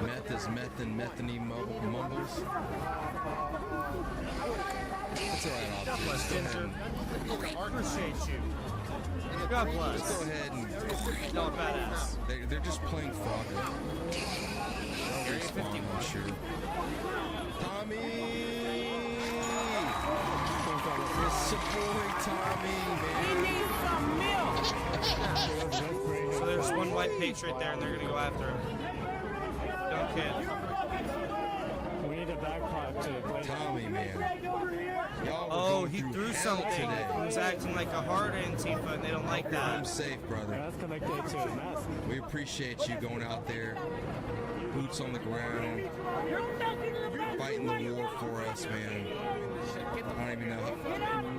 [SPEAKER 1] Meth is meth and methany mumbles. That's all right,
[SPEAKER 22] God bless, Ginger. I appreciate you. God bless.
[SPEAKER 1] Let's go ahead and...
[SPEAKER 22] Y'all are badass.
[SPEAKER 1] They're just playing fodder. Area 51, I'm sure. Tommy! It's your boy Tommy, man.
[SPEAKER 22] We need some milk! So there's one white patriot there and they're gonna go after him. Don't kid.
[SPEAKER 21] We need a backpipe to play.
[SPEAKER 1] Tommy, man.
[SPEAKER 22] Oh, he threw something. He was acting like a hard Antifa and they don't like that.
[SPEAKER 1] I'm safe, brother.
[SPEAKER 21] That's connected to a mess.
[SPEAKER 1] We appreciate you going out there, boots on the ground, fighting the war for us, man. I don't even know.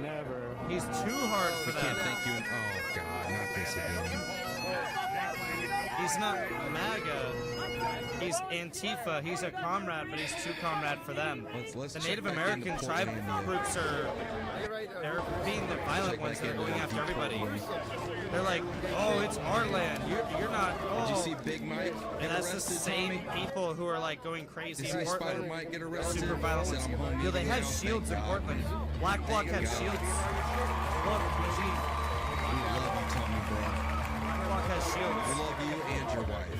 [SPEAKER 21] Never.
[SPEAKER 22] He's too hard for that.
[SPEAKER 1] Can't thank you. Oh, God, not this again.
[SPEAKER 22] He's not MAGA. He's Antifa. He's a comrade, but he's too comrade for them.
[SPEAKER 1] Let's
[SPEAKER 22] the
[SPEAKER 1] check
[SPEAKER 22] Native
[SPEAKER 1] back
[SPEAKER 22] American
[SPEAKER 1] into
[SPEAKER 22] tribe
[SPEAKER 1] Portlandia.
[SPEAKER 22] groups they're being the violent ones. They're going after everybody. They're like, oh, it's our land. You're not. Oh.
[SPEAKER 1] Did you see Big Mike?
[SPEAKER 22] And that's the same people who are like going crazy
[SPEAKER 1] Did you
[SPEAKER 22] in
[SPEAKER 1] see
[SPEAKER 22] Portland.
[SPEAKER 1] Spider Mike get arrested?
[SPEAKER 22] Super violent
[SPEAKER 1] Said,
[SPEAKER 22] ones.
[SPEAKER 1] "I'm home
[SPEAKER 22] Yo, they
[SPEAKER 1] meeting
[SPEAKER 22] have
[SPEAKER 1] now,
[SPEAKER 22] shields
[SPEAKER 1] thank
[SPEAKER 22] in
[SPEAKER 1] God."
[SPEAKER 22] Portland. Black Bloc
[SPEAKER 1] Thank
[SPEAKER 22] has
[SPEAKER 1] God.
[SPEAKER 22] shields. Look, PG.
[SPEAKER 1] We love you, Tommy, bro.
[SPEAKER 22] Black Bloc has shields.
[SPEAKER 1] We love you and your wife.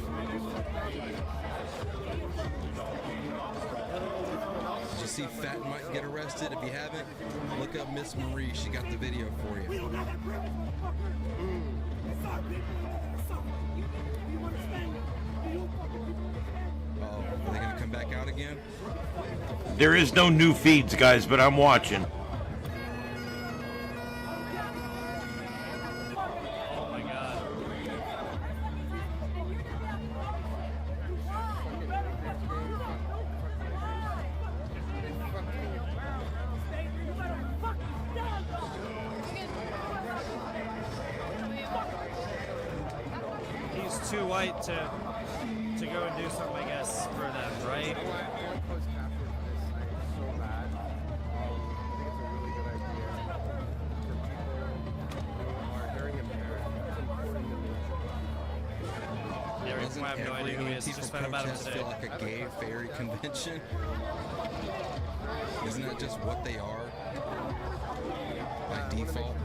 [SPEAKER 1] Did you see Fat Mike get arrested? If you haven't, look up Miss Marie. She got the video for you. Oh, are they gonna come back out again?
[SPEAKER 2] There is no new feeds, guys, but I'm watching.
[SPEAKER 22] He's too white to go and do something, I guess, for them, right?
[SPEAKER 1] Doesn't
[SPEAKER 22] I have no idea who he is. Just found about him today.
[SPEAKER 1] feel like a gay fairy convention? Isn't that just what they are by default?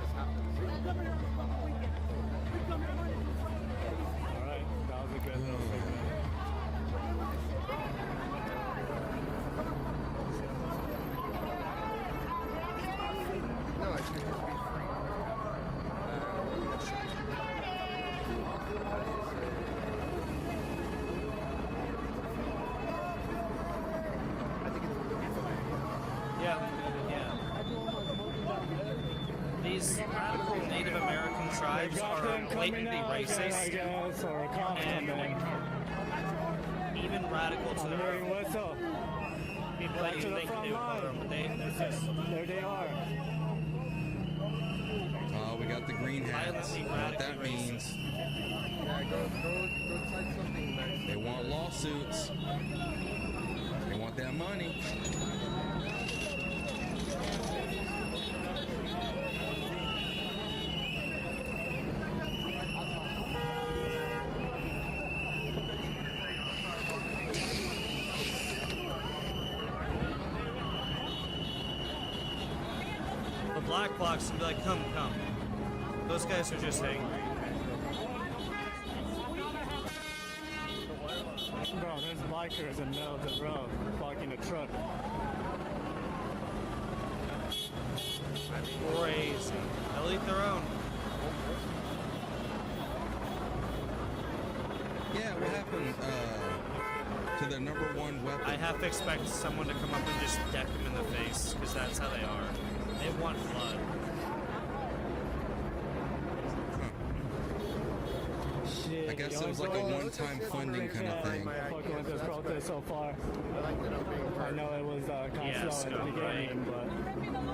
[SPEAKER 22] These Native American tribes are blatantly racist and even radical to the people that you think they would vote on, but they're just...
[SPEAKER 3] There they are.
[SPEAKER 1] Oh, we got the green hats. What that means. They want lawsuits. They want that money.
[SPEAKER 22] The black blocks would be like, come. Those guys are just angry.
[SPEAKER 3] Bro, there's bikers in the middle of the road blocking a truck.
[SPEAKER 22] Crazy. They'll eat their own.
[SPEAKER 1] Yeah, what happened to the number one weapon?
[SPEAKER 22] I half expect someone to come up and just deck them in the face, because that's how they are. They want blood.
[SPEAKER 1] I guess it was like a one-time funding kind of thing.
[SPEAKER 3] Fucking with this protest so far. I know it was kind of slow at the beginning, but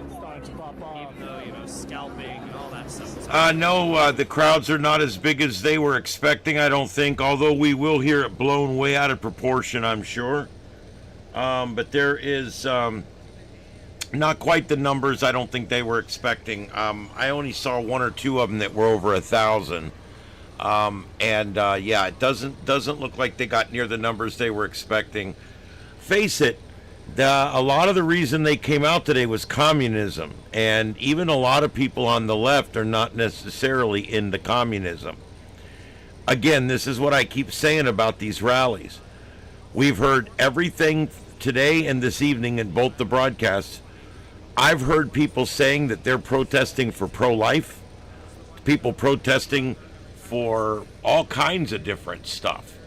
[SPEAKER 3] it's starting to pop off.
[SPEAKER 22] Even though, scalping and all that stuff.
[SPEAKER 2] No, the crowds are not as big as they were expecting, I don't think, although we will hear it blown way out of proportion, I'm sure. But there is not quite the numbers I don't think they were expecting. I only saw one or two of them that were over 1,000. Yeah, it doesn't look like they got near the numbers they were expecting. Face it, a lot of the reason they came out today was communism, and even a lot of people on the left are not necessarily into communism. Again, this is what I keep saying about these rallies. We've heard everything today and this evening in both the broadcasts. I've heard people saying that they're protesting for pro-life, people protesting for all kinds of different stuff.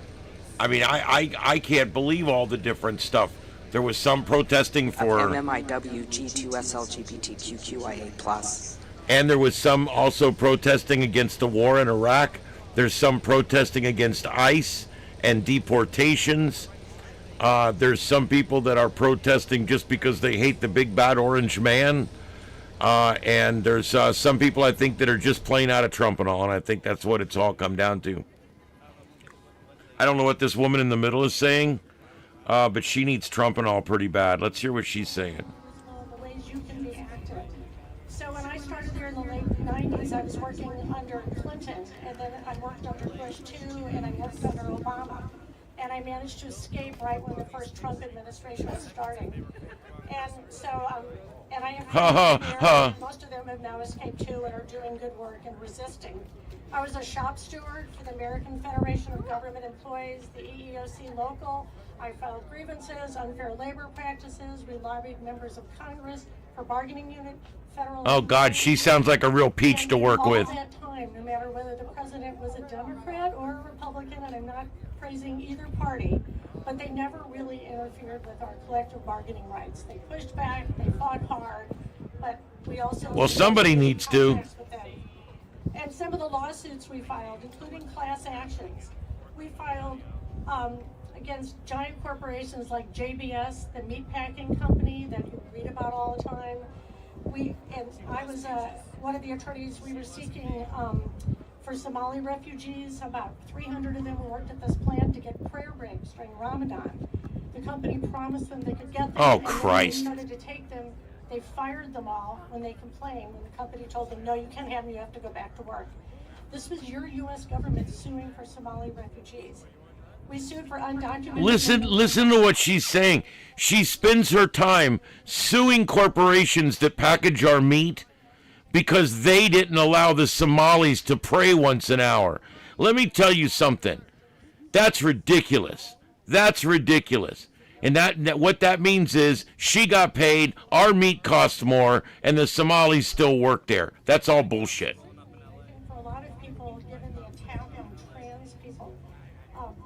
[SPEAKER 2] I mean, I can't believe all the different stuff. There was some protesting for
[SPEAKER 4] MMIW G2SLGBTQQIA+.
[SPEAKER 2] And there was some also protesting against the war in Iraq. There's some protesting against ICE and deportations. There's some people that are protesting just because they hate the big bad orange man. And there's some people, I think, that are just playing out of Trump and all, and I think that's what it's all come down to. I don't know what this woman in the middle is saying, but she needs Trump and all pretty bad. Let's hear what she's saying.
[SPEAKER 6] The ways you can be active. So when I started there in the late 90s, I was working under Clinton, and then I worked under Bush too, and I worked under Obama. And I managed to escape right when the first Trump administration was starting. And so, and I have most of them have now escaped too and are doing good work and resisting. I was a shop steward for the American Federation of Government Employees, the EEOC local. I filed grievances, unfair labor practices. We lobbied members of Congress for bargaining unit, federal.
[SPEAKER 2] Oh God, she sounds like a real peach to work with.
[SPEAKER 6] All that time, no matter whether the president was a Democrat or a Republican, and I'm not praising either party, but they never really interfered with our collective bargaining rights. They pushed back, they fought hard, but we also...
[SPEAKER 2] Well, somebody needs to.
[SPEAKER 6] And some of the lawsuits we filed, including class actions, we filed against giant corporations like JBS, the meatpacking company that you read about all the time. I was one of the attorneys. We were seeking for for Somali refugees, about 300 of them who worked at this plant to get prayer breaks during Ramadan. The company promised them they could get them.
[SPEAKER 2] Oh,
[SPEAKER 6] and
[SPEAKER 2] Christ.
[SPEAKER 6] when they started to take them, they fired them all when they complained, when the company told them, no, you can't have them, you have to go back to work. This was your U.S. government suing for Somali refugees. We sued for undocumented...
[SPEAKER 2] Listen to what she's saying. She spends her time suing corporations that package our meat because they didn't allow the Somalis to pray once an hour. Let me tell you something. That's ridiculous. That's ridiculous. And that what that means is she got paid, our meat costs more, and the Somalis still work there. That's all bullshit.
[SPEAKER 6] For a lot of people, given the attack on trans people,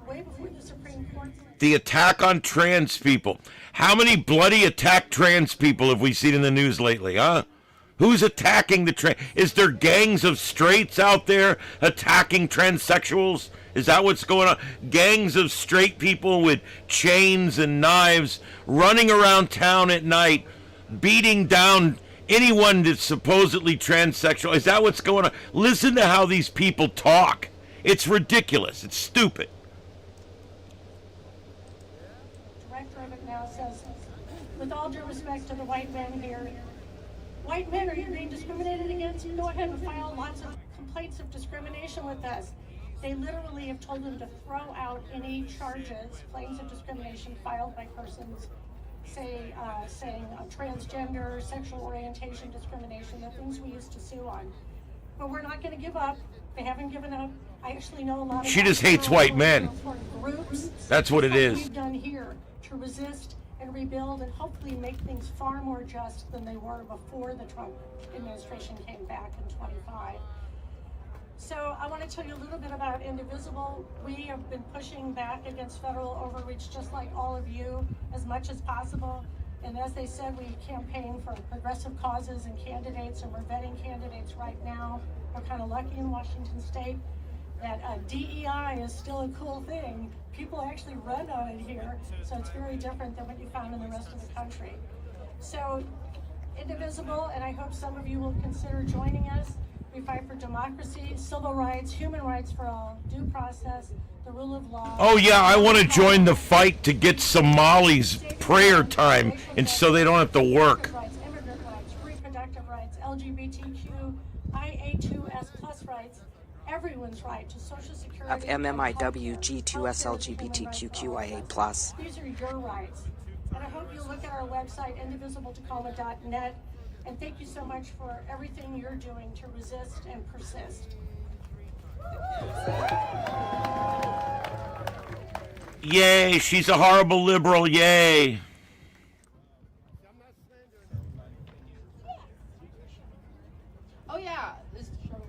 [SPEAKER 6] way before the Supreme Court...
[SPEAKER 2] The attack on trans people. How many bloody attacked trans people have we seen in the news lately, huh? Who's attacking the trans? Is there gangs of straights out there attacking transsexuals? Is that what's going on? Gangs of straight people with chains and knives running around town at night, beating down anyone that's supposedly transsexual. Is that what's going on? Listen to how these people talk. It's ridiculous. It's stupid.
[SPEAKER 6] Director of it now says, with all due respect to the white men here, white men, are you being discriminated against? Go ahead and file lots of complaints of discrimination with us. They literally have told them to throw out any charges, claims of discrimination filed by persons, saying transgender, sexual orientation discrimination, the things we used to sue on. But we're not going to give up. They haven't given up. I actually know a lot of...
[SPEAKER 2] She just hates white men.
[SPEAKER 6] Groups.
[SPEAKER 2] That's what it is.
[SPEAKER 6] We've done here to resist and rebuild and hopefully make things far more just than they were before the Trump administration came back in 25. So I want to tell you a little bit about Indivisible. We have been pushing back against federal overreach just like all of you as much as possible. And as they said, we campaign for progressive causes and candidates, and we're vetting candidates right now. We're kind of lucky in Washington State that DEI is still a cool thing. People actually run on it here, so it's very different than what you found in the rest of the country. So Indivisible, and I hope some of you will consider joining us. We fight for democracy, civil rights, human rights for all, due process, the rule of law.
[SPEAKER 2] Oh yeah, I want to join the fight to get Somalis prayer time, and so they don't have to work.
[SPEAKER 6] Rights, immigrant rights, reproductive rights, LGBTQ, IA2S plus rights, everyone's right to Social Security.
[SPEAKER 4] Of MMIW G2SLGBTQQIA+.
[SPEAKER 6] These are your rights. And I hope you'll look at our website, indivisibletacoma.net. And thank you so much for everything you're doing to resist and persist.
[SPEAKER 2] Yay, she's a horrible liberal, yay.
[SPEAKER 10] Oh yeah, this is over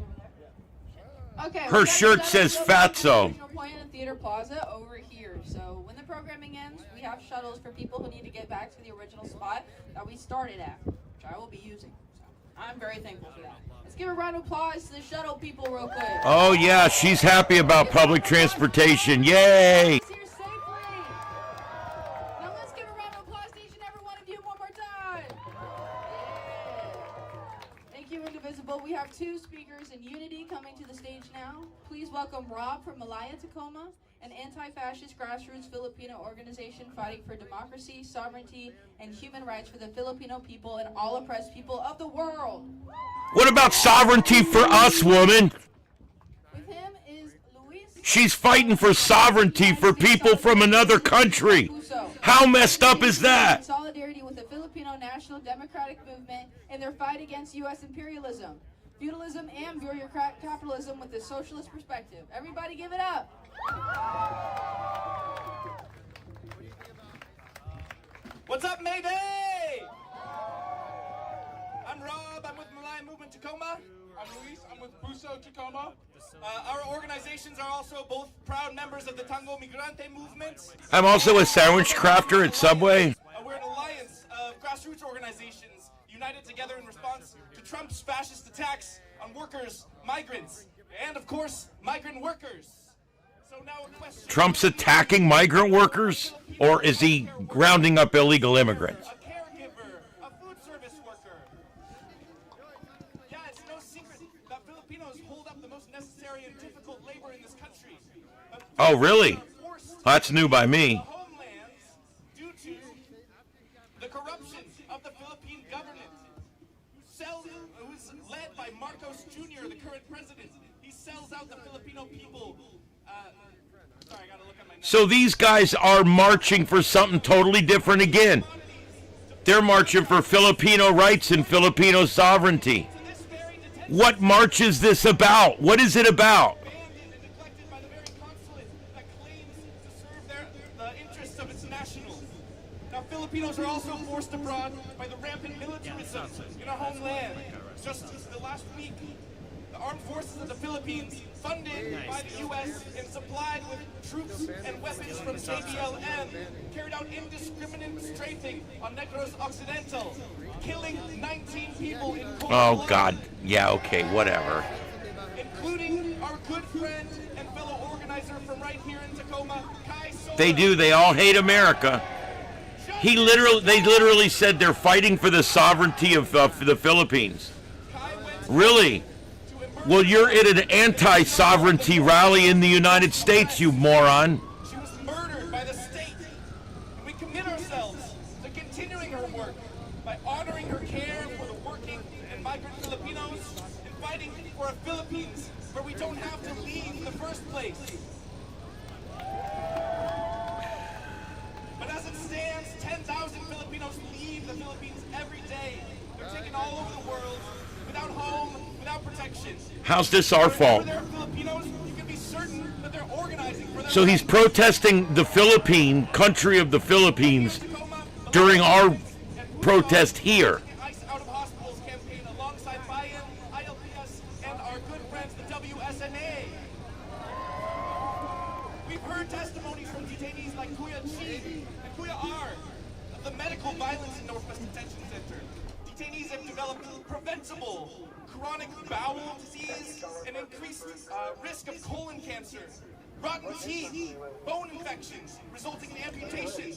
[SPEAKER 10] there. Okay.
[SPEAKER 2] Her shirt says Fatso.
[SPEAKER 10] Point in the Theater Plaza over here. So when the programming ends, we have shuttles for people who need to get back to the original spot that we started at, which I will be using. So I'm very thankful for that. Let's give a round of applause to the shuttle people real quick.
[SPEAKER 2] Oh yeah, she's happy about public transportation, yay.
[SPEAKER 10] Here safely. Now let's give a round of applause to each and every one of you one more time. Yeah. Thank you, Indivisible. We have two speakers in unity coming to the stage now. Please welcome Rob from Malaya, Tacoma, an anti-fascist grassroots Filipino organization fighting for democracy, sovereignty, and human rights for the Filipino people and all oppressed people of the world.
[SPEAKER 2] What about sovereignty for us, woman?
[SPEAKER 10] With him is Luis.
[SPEAKER 2] She's fighting for sovereignty for people from another country. How messed up is that?
[SPEAKER 10] Solidarity with the Filipino National Democratic Movement in their fight against U.S. imperialism, feudalism, and bureaucratic capitalism with a socialist perspective. Everybody give it up.
[SPEAKER 23] What's up, Mayday? I'm Rob. I'm with Malaya Movement Tacoma. I'm Luis. I'm with Buso Tacoma. Our organizations are also both proud members of the Tango Migrante movement.
[SPEAKER 2] I'm also a sandwich crafter at Subway.
[SPEAKER 23] We're an alliance of grassroots organizations united together in response to Trump's fascist attacks on workers, migrants, and of course, migrant workers. So now a question.
[SPEAKER 2] Trump's attacking migrant workers, or is he rounding up illegal immigrants?
[SPEAKER 23] A caregiver, a food service worker. Yeah, it's no secret that Filipinos hold up the most necessary necessary and difficult labor in this country.
[SPEAKER 2] Oh, really? That's new by me.
[SPEAKER 23] Homelands due to the corruption of the Philippine government, who's led by Marcos Jr., the current president. He sells out the Filipino people. Sorry, I gotta look at my notes.
[SPEAKER 2] So these guys are marching for something totally different again. They're marching for Filipino rights and Filipino sovereignty. What march is this about? What is it about?
[SPEAKER 23] The interests of its nationals. Now, Filipinos are also forced abroad by the rampant militarism in our homeland. Just the last week, the armed forces of the Philippines, funded by the U.S. and supplied with troops and weapons from JBLM, carried out indiscriminate strafing on Negros Occidental, killing 19 people in cold
[SPEAKER 2] Oh,
[SPEAKER 23] blood,
[SPEAKER 2] God. Yeah, okay, whatever.
[SPEAKER 23] including our good friend and fellow organizer from right here in Tacoma, Kai Sola.
[SPEAKER 2] They do. They all hate America. They literally said they're fighting for the sovereignty of the Philippines. Really? Well, you're at an anti-sovereignty rally in the United States, you moron.
[SPEAKER 23] She was murdered by the state. And we commit ourselves to continuing her work by honoring her care for the working and migrant Filipinos and fighting for a Philippines where we don't have to leave in the first place. But as it stands, 10,000 Filipinos leave the Philippines every day. They're taken all over the world without home, without protection.
[SPEAKER 2] How's this our fault?
[SPEAKER 23] They're Filipinos, you can be certain that they're organizing for their
[SPEAKER 2] So he's protesting the Philippine, country of the Philippines, during our protest here.
[SPEAKER 23] ICE Out of Hospitals campaign alongside Bayan, ILPS, and our good friends, the WSNA. We've heard testimonies from detainees like Kuya Chi and Kuya R of the medical violence in Northwest Detention Center. Detainees have developed preventable chronic bowel disease and increased risk of colon cancer, rotten teeth, bone infections resulting in amputation.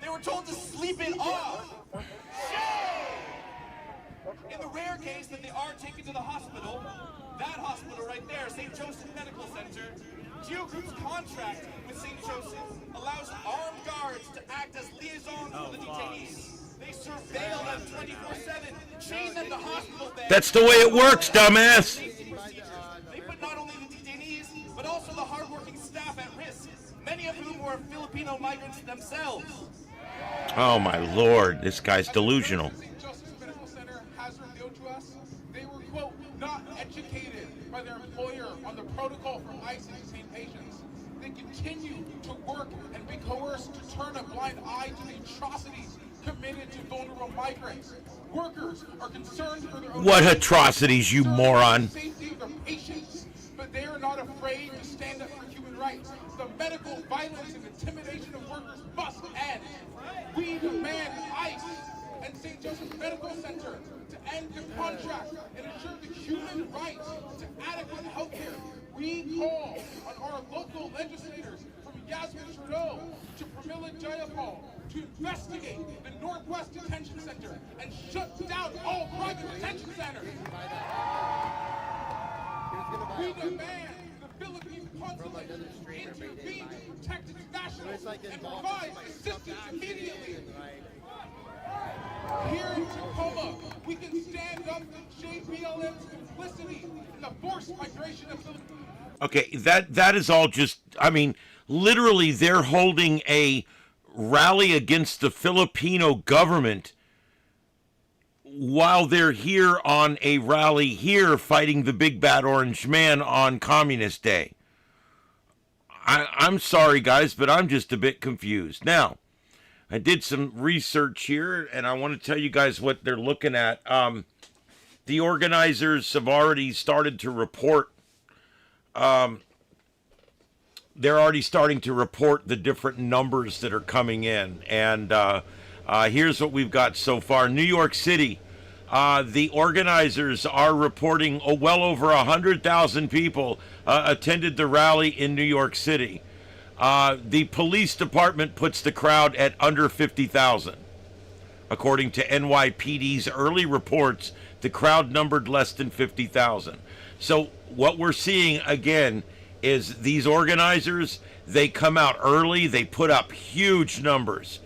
[SPEAKER 23] They were told to sleep it off. In the rare case that they are taken to the hospital, that hospital right there, St. Joseph Medical Center, GeoGroup's contract with St. Joseph allows armed guards to act as liaisons for the detainees. They surveil them 24/7, chain them to hospital beds.
[SPEAKER 2] That's the way it works, dumbass.
[SPEAKER 23] They put not only the detainees, but also the hardworking staff at risk, many of whom were Filipino migrants themselves.
[SPEAKER 2] Oh, my Lord. This guy's delusional.
[SPEAKER 16] Justice Medical Center has revealed to us they were, quote, not educated by their employer on the protocol for ICE detained patients. They continue to work and be coerced to turn a blind eye to the atrocities committed to vulnerable migrants. Workers are concerned for their own
[SPEAKER 2] What atrocities, you moron.
[SPEAKER 16] safety of their patients, but they are not afraid to stand up for human rights. The medical violence and intimidation of workers must end. We demand ICE and St. Joseph's Medical Center to end the contract and ensure the human right to adequate health care. We call on our local legislators from Yasmin Trudeau to Pramila Jayapal to investigate the Northwest Detention Center and shut down all private detention centers. We demand the Philippine consulate intervene to protect its nationals and provide assistance immediately. Here in Tacoma, we can stand up to JBLM's complicity in the forced migration of Filipinos.
[SPEAKER 2] Okay, that is all just, I mean, literally they're holding a rally against the Filipino government while they're here on a rally here fighting the big bad orange man on Communist Day. I'm sorry, guys, but I'm just a bit confused. Now, I did some research here, and I want to tell you guys what they're looking at. The organizers have already started to report. They're already starting to report the different numbers that are coming in. And here's what we've got so far. New York City, the organizers are reporting well over 100,000 people attended the rally in New York City. The police department puts the crowd at under 50,000. According to NYPD's early reports, the crowd numbered less than 50,000. So what we're seeing again is these organizers, they come out early, they put up huge numbers.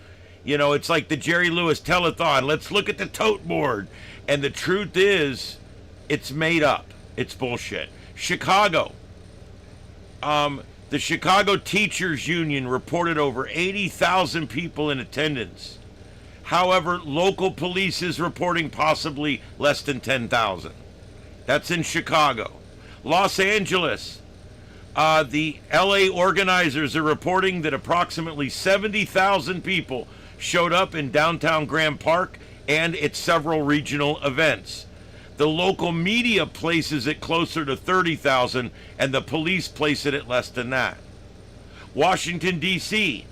[SPEAKER 2] You know, it's like the Jerry Lewis telethon. Let's look at the tote board. And the truth is, it's made up. It's bullshit. Chicago. The Chicago Teachers Union reported over 80,000 people in attendance. However, local police is reporting possibly less than 10,000. That's in Chicago. Los Angeles. The LA organizers are reporting that approximately 70,000 people showed up in downtown Grand Park and its several regional events. The local media places it closer to 30,000, and the police place it at less than that. Washington, D.C.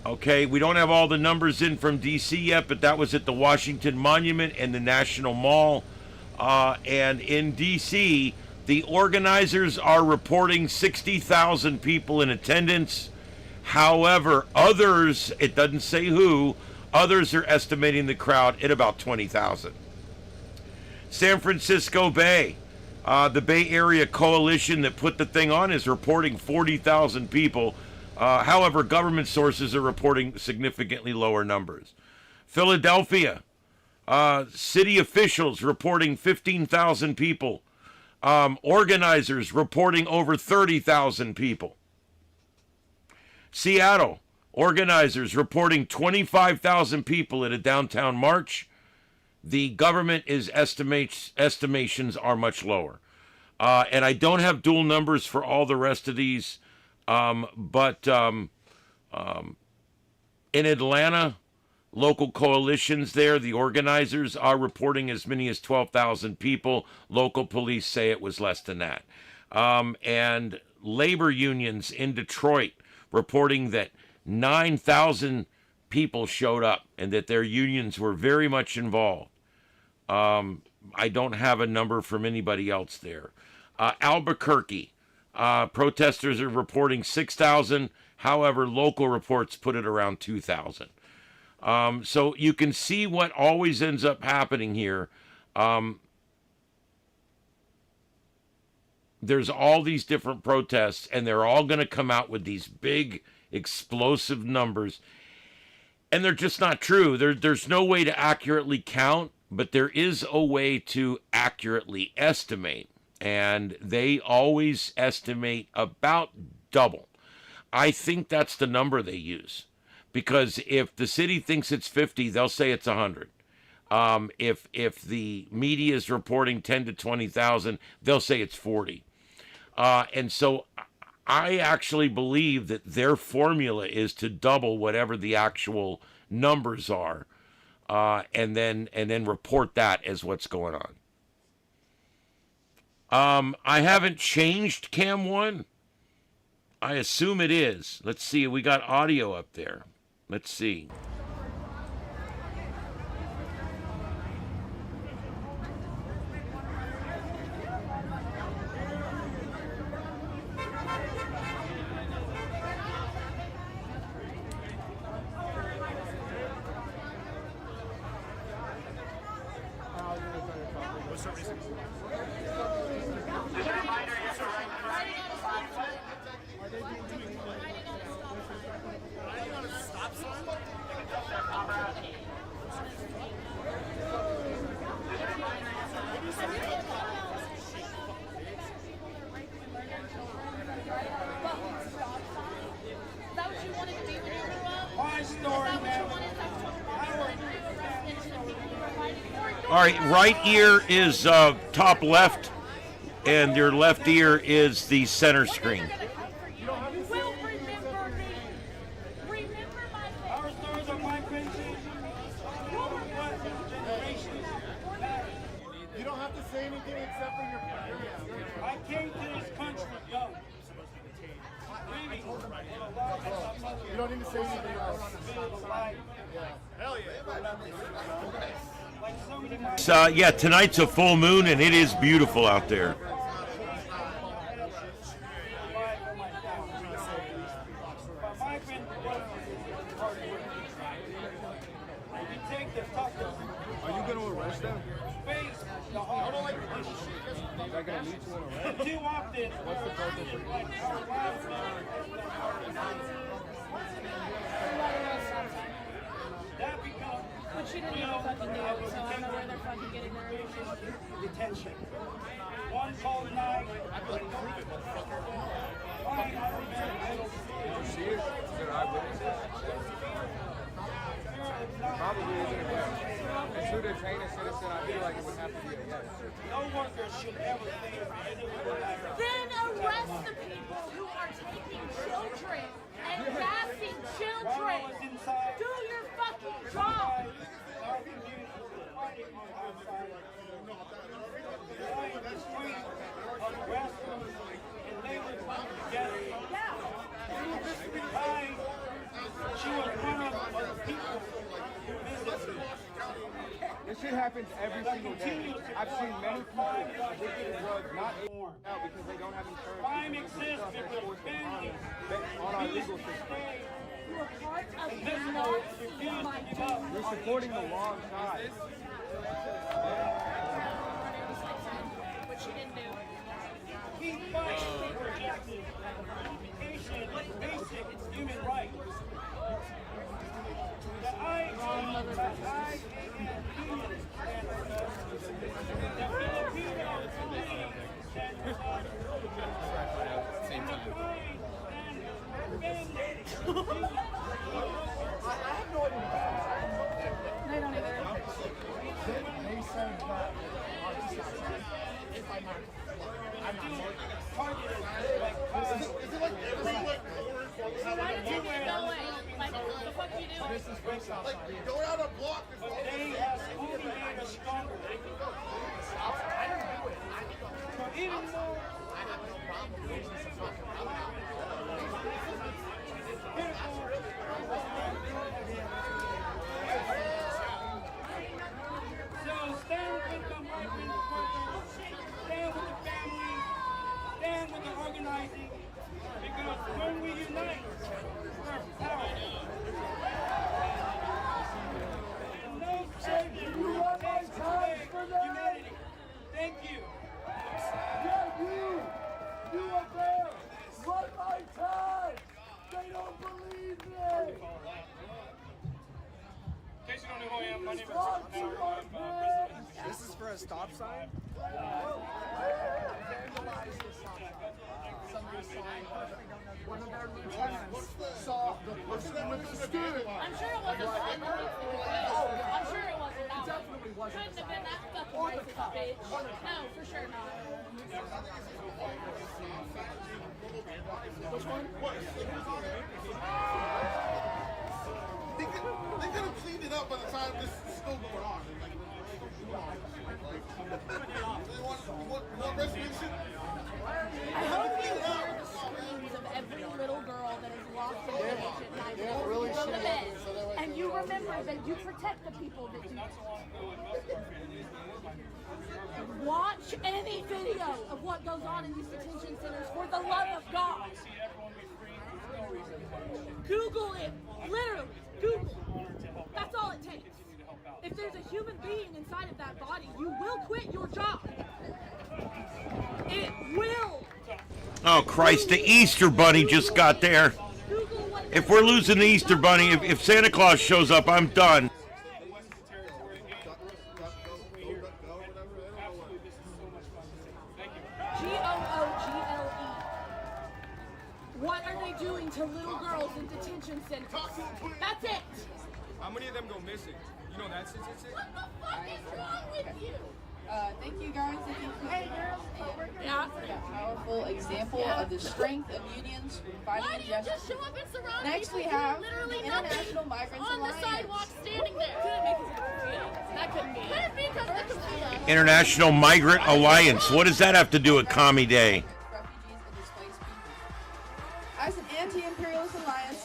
[SPEAKER 2] Okay, we don't have all the numbers in from D.C. yet, but that was at the Washington Monument and the National Mall. And in D.C., the organizers are reporting 60,000 people in attendance. However, others, it doesn't say who, others are estimating the crowd at about 20,000. San Francisco Bay, the Bay Area Coalition that put the thing on is reporting 40,000 people. However, government sources are reporting significantly lower numbers. Philadelphia, city officials reporting 15,000 people. Organizers reporting over 30,000 people. Seattle, organizers reporting 25,000 people at a downtown march. The government is estimations are much lower. And I don't have dual numbers for all the rest of these. But in Atlanta, local coalitions there, the organizers are reporting as many as 12,000 people. Local police say it was less than that. And labor unions in Detroit reporting that 9,000 people showed up and that their unions were very much involved. I don't have a number from anybody else there. Albuquerque, protesters are reporting 6,000. However, local reports put it around 2,000. So you can see what always ends up happening here. There's all these different protests, and they're all going to come out with these big, explosive numbers. And they're just not true. There's no way to accurately count, but there is a way to accurately estimate. And they always estimate about double. I think that's the number they use. Because if the city thinks it's 50, they'll say it's 100. If the media is reporting 10 to 20,000, they'll say it's 40. And so I actually believe that their formula is to double whatever the actual numbers are, and then report that as what's going on. I haven't changed Cam 1. I assume it is. Let's see. We got audio up there. Let's see. All right, right ear is top left, and your left ear is the center screen.
[SPEAKER 16] You don't have to say anything except for your parents. I came to this country young. You don't need to say anything else. Hell yeah.
[SPEAKER 2] Yeah, tonight's a full moon, and it is beautiful out there.
[SPEAKER 16] Are you going to arrest them? Too often. What's the purpose of that becomes.
[SPEAKER 5] But she didn't even fucking do it, so I don't know where they're fucking getting their information.
[SPEAKER 16] Detention. One called night.
[SPEAKER 4] See it? Is there eyewitnesses? Probably isn't it? And to detain a citizen, I feel like it would have to be a yes.
[SPEAKER 16] No worker should ever think of anyone like that.
[SPEAKER 5] Then arrest the people who are taking children and gassing children. Do your fucking job.
[SPEAKER 16] Our community is fighting on our side. Lying the street on grassroots and labor coming together. She was one of the people who visited.
[SPEAKER 4] This shit happens every single day. I've seen many people addicted to drugs not able to out because they don't have insurance.
[SPEAKER 16] Crime exists because families
[SPEAKER 4] on our legal system.
[SPEAKER 5] You are part of the not.
[SPEAKER 4] You're supporting the wrong side.
[SPEAKER 5] What she didn't do.
[SPEAKER 16] Keep fighting for justice. Education is basic human right. The IAEA stand for us. The Filipino community stand for us. And the Fine stand for family.
[SPEAKER 5] I have no idea. They don't either.
[SPEAKER 16] They said that if I'm not, I'm targeted like is it like everywhere?
[SPEAKER 5] So why did you get go away? Like, what the fuck are you doing?
[SPEAKER 16] This is like go out a block. But they have only made us stronger. I don't do it. So even though I have no problem with this, it's not so stand with the migrant workers, stand with the families, stand with the organizing, because when we unite, we're powerful. And no surgeon takes away humanity. Thank you.
[SPEAKER 8] Yeah, you are there. Run my time. They don't believe me.
[SPEAKER 16] In case you don't know who I am, my name is Robert Power. I'm president.
[SPEAKER 21] This is for a stop sign?
[SPEAKER 8] One of our lieutenants saw the person with the student.
[SPEAKER 5] I'm sure it wasn't that. I'm sure it wasn't that.
[SPEAKER 8] Definitely wasn't.
[SPEAKER 5] Couldn't have been that fucking racist, bitch. No, for sure not.
[SPEAKER 8] Which one?
[SPEAKER 16] They could have cleaned it up by the time this is still going on. They want resolution?
[SPEAKER 5] I hope you hear the screams of every little girl that is lost in the nation at night.
[SPEAKER 8] really
[SPEAKER 5] Go to
[SPEAKER 8] should.
[SPEAKER 5] bed. And you remember that you protect the people that you watch any video of what goes on in these detention centers for the love of God. Google it. Literally. Google. That's all it takes. If there's a human being inside of that body, you will quit your job. It will.
[SPEAKER 2] Oh, Christ, the Easter Bunny just got there. If we're losing the Easter Bunny, if Santa Claus shows up, I'm done.
[SPEAKER 5] Google. What are they doing to little girls in detention centers? That's it.
[SPEAKER 4] How many of them go missing? You know that statistic?
[SPEAKER 5] What the fuck is wrong with you?
[SPEAKER 10] Thank you guys. Thank you for
[SPEAKER 5] Yeah.
[SPEAKER 10] a powerful example of the strength of unions fighting
[SPEAKER 5] Why do you
[SPEAKER 10] injustice.
[SPEAKER 5] just show up and surround
[SPEAKER 10] Next
[SPEAKER 5] people
[SPEAKER 10] we
[SPEAKER 5] who
[SPEAKER 10] have
[SPEAKER 5] literally
[SPEAKER 10] International
[SPEAKER 5] nothing
[SPEAKER 10] Migrants
[SPEAKER 5] on
[SPEAKER 10] Alliance.
[SPEAKER 5] the sidewalk standing there? Couldn't be because of the computer. That couldn't be. Could it be because of the computer?
[SPEAKER 2] International Migrant Alliance. What does that have to do with Commie Day?
[SPEAKER 10] Refugees and displaced people. As an anti-imperialist alliance,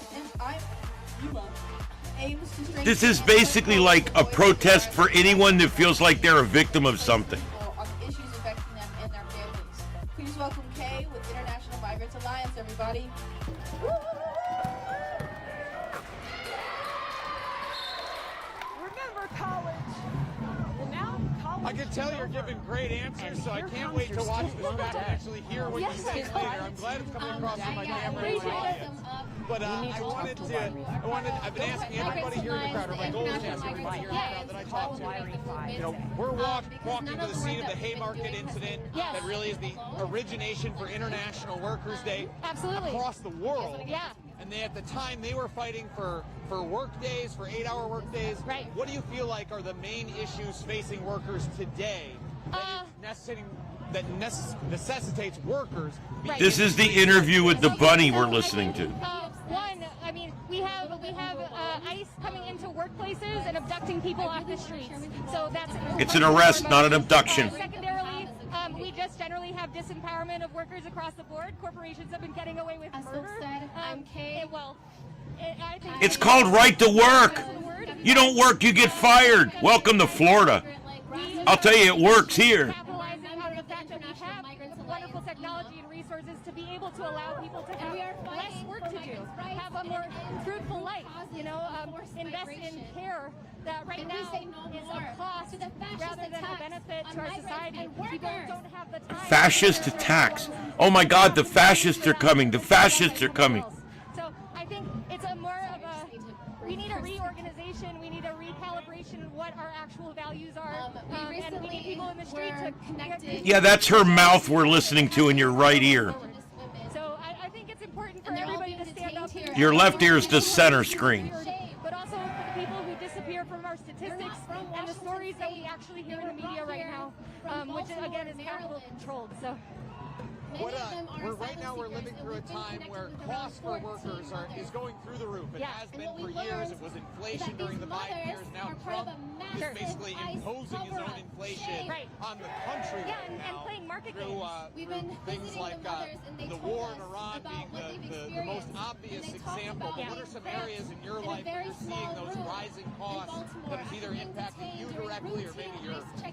[SPEAKER 10] aims to strengthen
[SPEAKER 2] This is basically like a protest for anyone that feels like they're a victim of something.
[SPEAKER 10] on the issues affecting them and their families. Please welcome Kay with International Migrants Alliance, everybody.
[SPEAKER 13] Remember, college, the
[SPEAKER 21] I can tell you're giving great answers, so I can't wait to watch this back and actually hear what you say later. I'm glad it's coming across on my camera and my audience. But I've been asking everybody here in the crowd, or my goal is to ask everybody here in the crowd that I talk to. You know, we're walking to the scene of the Haymarket incident that really is the origination for International Workers' Day across the world.
[SPEAKER 13] Yeah.
[SPEAKER 21] And at the time, they were fighting for work days, for 8-hour work days.
[SPEAKER 13] Right.
[SPEAKER 21] What do you feel like are the main issues facing workers today that necessitates workers?
[SPEAKER 2] This is the interview with the bunny we're listening to.
[SPEAKER 13] One, I mean, we have ICE coming into workplaces and abducting people off the streets. So that's
[SPEAKER 2] It's an arrest, not an abduction.
[SPEAKER 13] Secondarily, we just generally have disempowerment of workers across the board. Corporations have been getting away with murder. I think
[SPEAKER 2] It's called right to work. You don't work, you get fired. Welcome to Florida. I'll tell you, it works here.
[SPEAKER 13] Capitalizing on the fact that we have wonderful technology and resources to be able to allow people to have less work to do, have a more fruitful life, you know, invest in care that right now is a cost rather than a benefit to our society. People don't have the time.
[SPEAKER 2] Fascist attacks. Oh my God, the fascists are coming. The fascists are coming.
[SPEAKER 13] So I think it's a more of a, we need a reorganization, we need a recalibration of what our actual values are, and we need people in the street to connect.
[SPEAKER 2] Yeah, that's her mouth we're listening to in your right ear.
[SPEAKER 13] So I think it's important for everybody to stand up.
[SPEAKER 2] Your left ear is the center screen.
[SPEAKER 13] But also for the people who disappear from our statistics and the stories that we actually hear in the media right now, which again is capital controlled. So.
[SPEAKER 21] Right now we're living through a time where cost for workers is going through the roof. It has been for years. It was inflation during the Biden years. Now Trump is basically imposing his own inflation on the country
[SPEAKER 13] and playing market
[SPEAKER 21] through things like the war in Iran being the most obvious example. But what are some areas in your life where you're seeing those rising costs that is either impacting you directly or maybe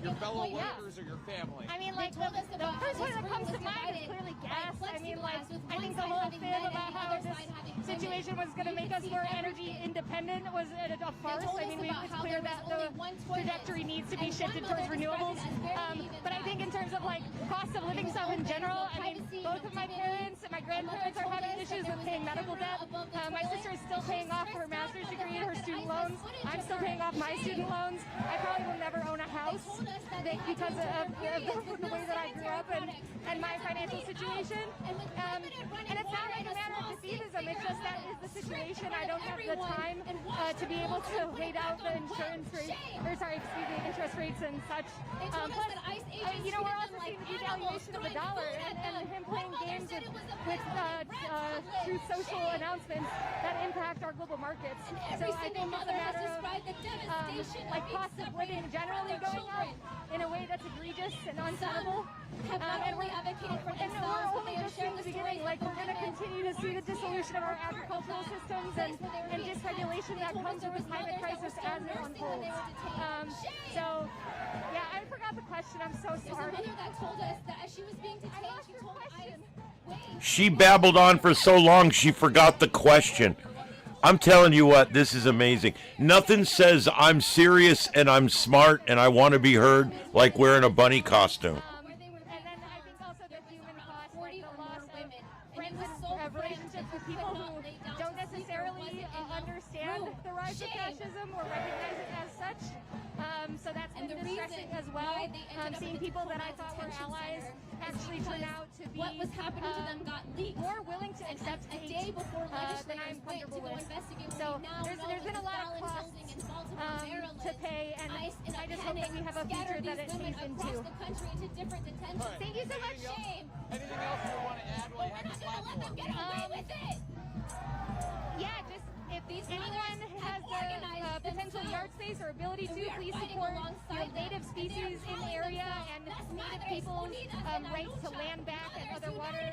[SPEAKER 21] your fellow workers or your family?
[SPEAKER 13] I mean, like, the first one that comes to mind is clearly gas. I mean, like, I think the whole fib about how this situation was going to make us more energy independent was a farce. I mean, it's clear that the trajectory needs to be shifted towards renewables. But I think in terms of, like, cost of living stuff in general, I mean, both of my parents and my grandparents are having issues with paying medical debt. My sister is still paying off her master's degree and her student loans. I'm still paying off my student loans. I probably will never own a house because of the way that I grew up and my financial situation. And it's not like a matter of defeatism, it's just that is the situation. I don't have the time to be able to wait out the interest rates and such. Plus, you know, we're also seeing the devaluation of the dollar and him playing games with Truth Social announcements that impact our global markets. So I think it's a matter of like cost of living generally going up in a way that's egregious and untenable. And we're only just seeing the beginning. Like, we're going to continue to see the dissolution of our agricultural systems and dysregulation that comes with the climate crisis as it unfolds. So, yeah, I forgot the question. I'm so sorry. There's a mother that told us that as she was being detained, she told ICE.
[SPEAKER 2] She babbled on for so long she forgot the question. I'm telling you what, this is amazing. Nothing says I'm serious and I'm smart and I want to be heard like wearing a bunny costume.
[SPEAKER 13] Relationships with people who don't necessarily understand the rise of fascism or recognize it as such. So that's been distressing as well. Seeing people that I thought were allies actually turn out to be
[SPEAKER 6] what was happening to them got leaked
[SPEAKER 13] more willing to accept
[SPEAKER 6] a day before
[SPEAKER 13] than I'm comfortable with. So there's been a lot of costs to pay, and I just hope that we have a future that it pays into. Thank you so much.
[SPEAKER 21] Anything else you want to add while you have the platform?
[SPEAKER 6] Get away with it.
[SPEAKER 13] Yeah, just if anyone has the potential yard space or ability to, please support native species in the area and native people's rights to land back and other water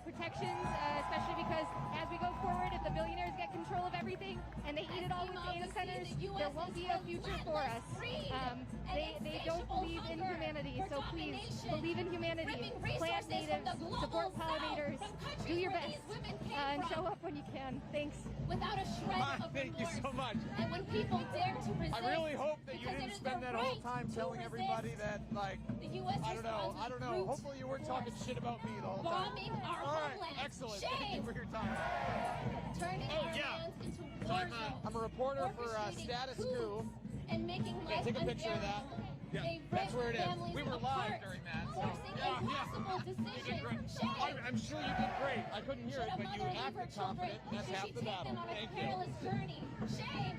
[SPEAKER 13] protections, especially because as we go forward, if the billionaires get control of everything and they eat it all with data centers, there won't be a future for us. They don't believe in humanity, so please believe in humanity. Plant natives, support pollinators, do your best. and show up when you can. Thanks.
[SPEAKER 9] Without a shred of
[SPEAKER 21] Thank you so much.
[SPEAKER 9] And when people dare to resist,
[SPEAKER 21] I really hope that you didn't spend that whole time telling everybody that, like, I don't know. Hopefully you weren't talking shit about me the whole time.
[SPEAKER 9] Bombing our
[SPEAKER 21] homeland. Excellent.
[SPEAKER 9] Shame.
[SPEAKER 21] Thank you for your time.
[SPEAKER 9] Turning our lands into war zones.
[SPEAKER 21] I'm a reporter for Status Quo.
[SPEAKER 9] And making life
[SPEAKER 21] take a picture of that.
[SPEAKER 9] Yeah,
[SPEAKER 21] that's where it is. We were live during that. So.
[SPEAKER 9] Impossible decisions.
[SPEAKER 21] I'm sure you did great. I couldn't hear it, but you acted confident. That's half the battle. Thank you.
[SPEAKER 9] Journey. Shame.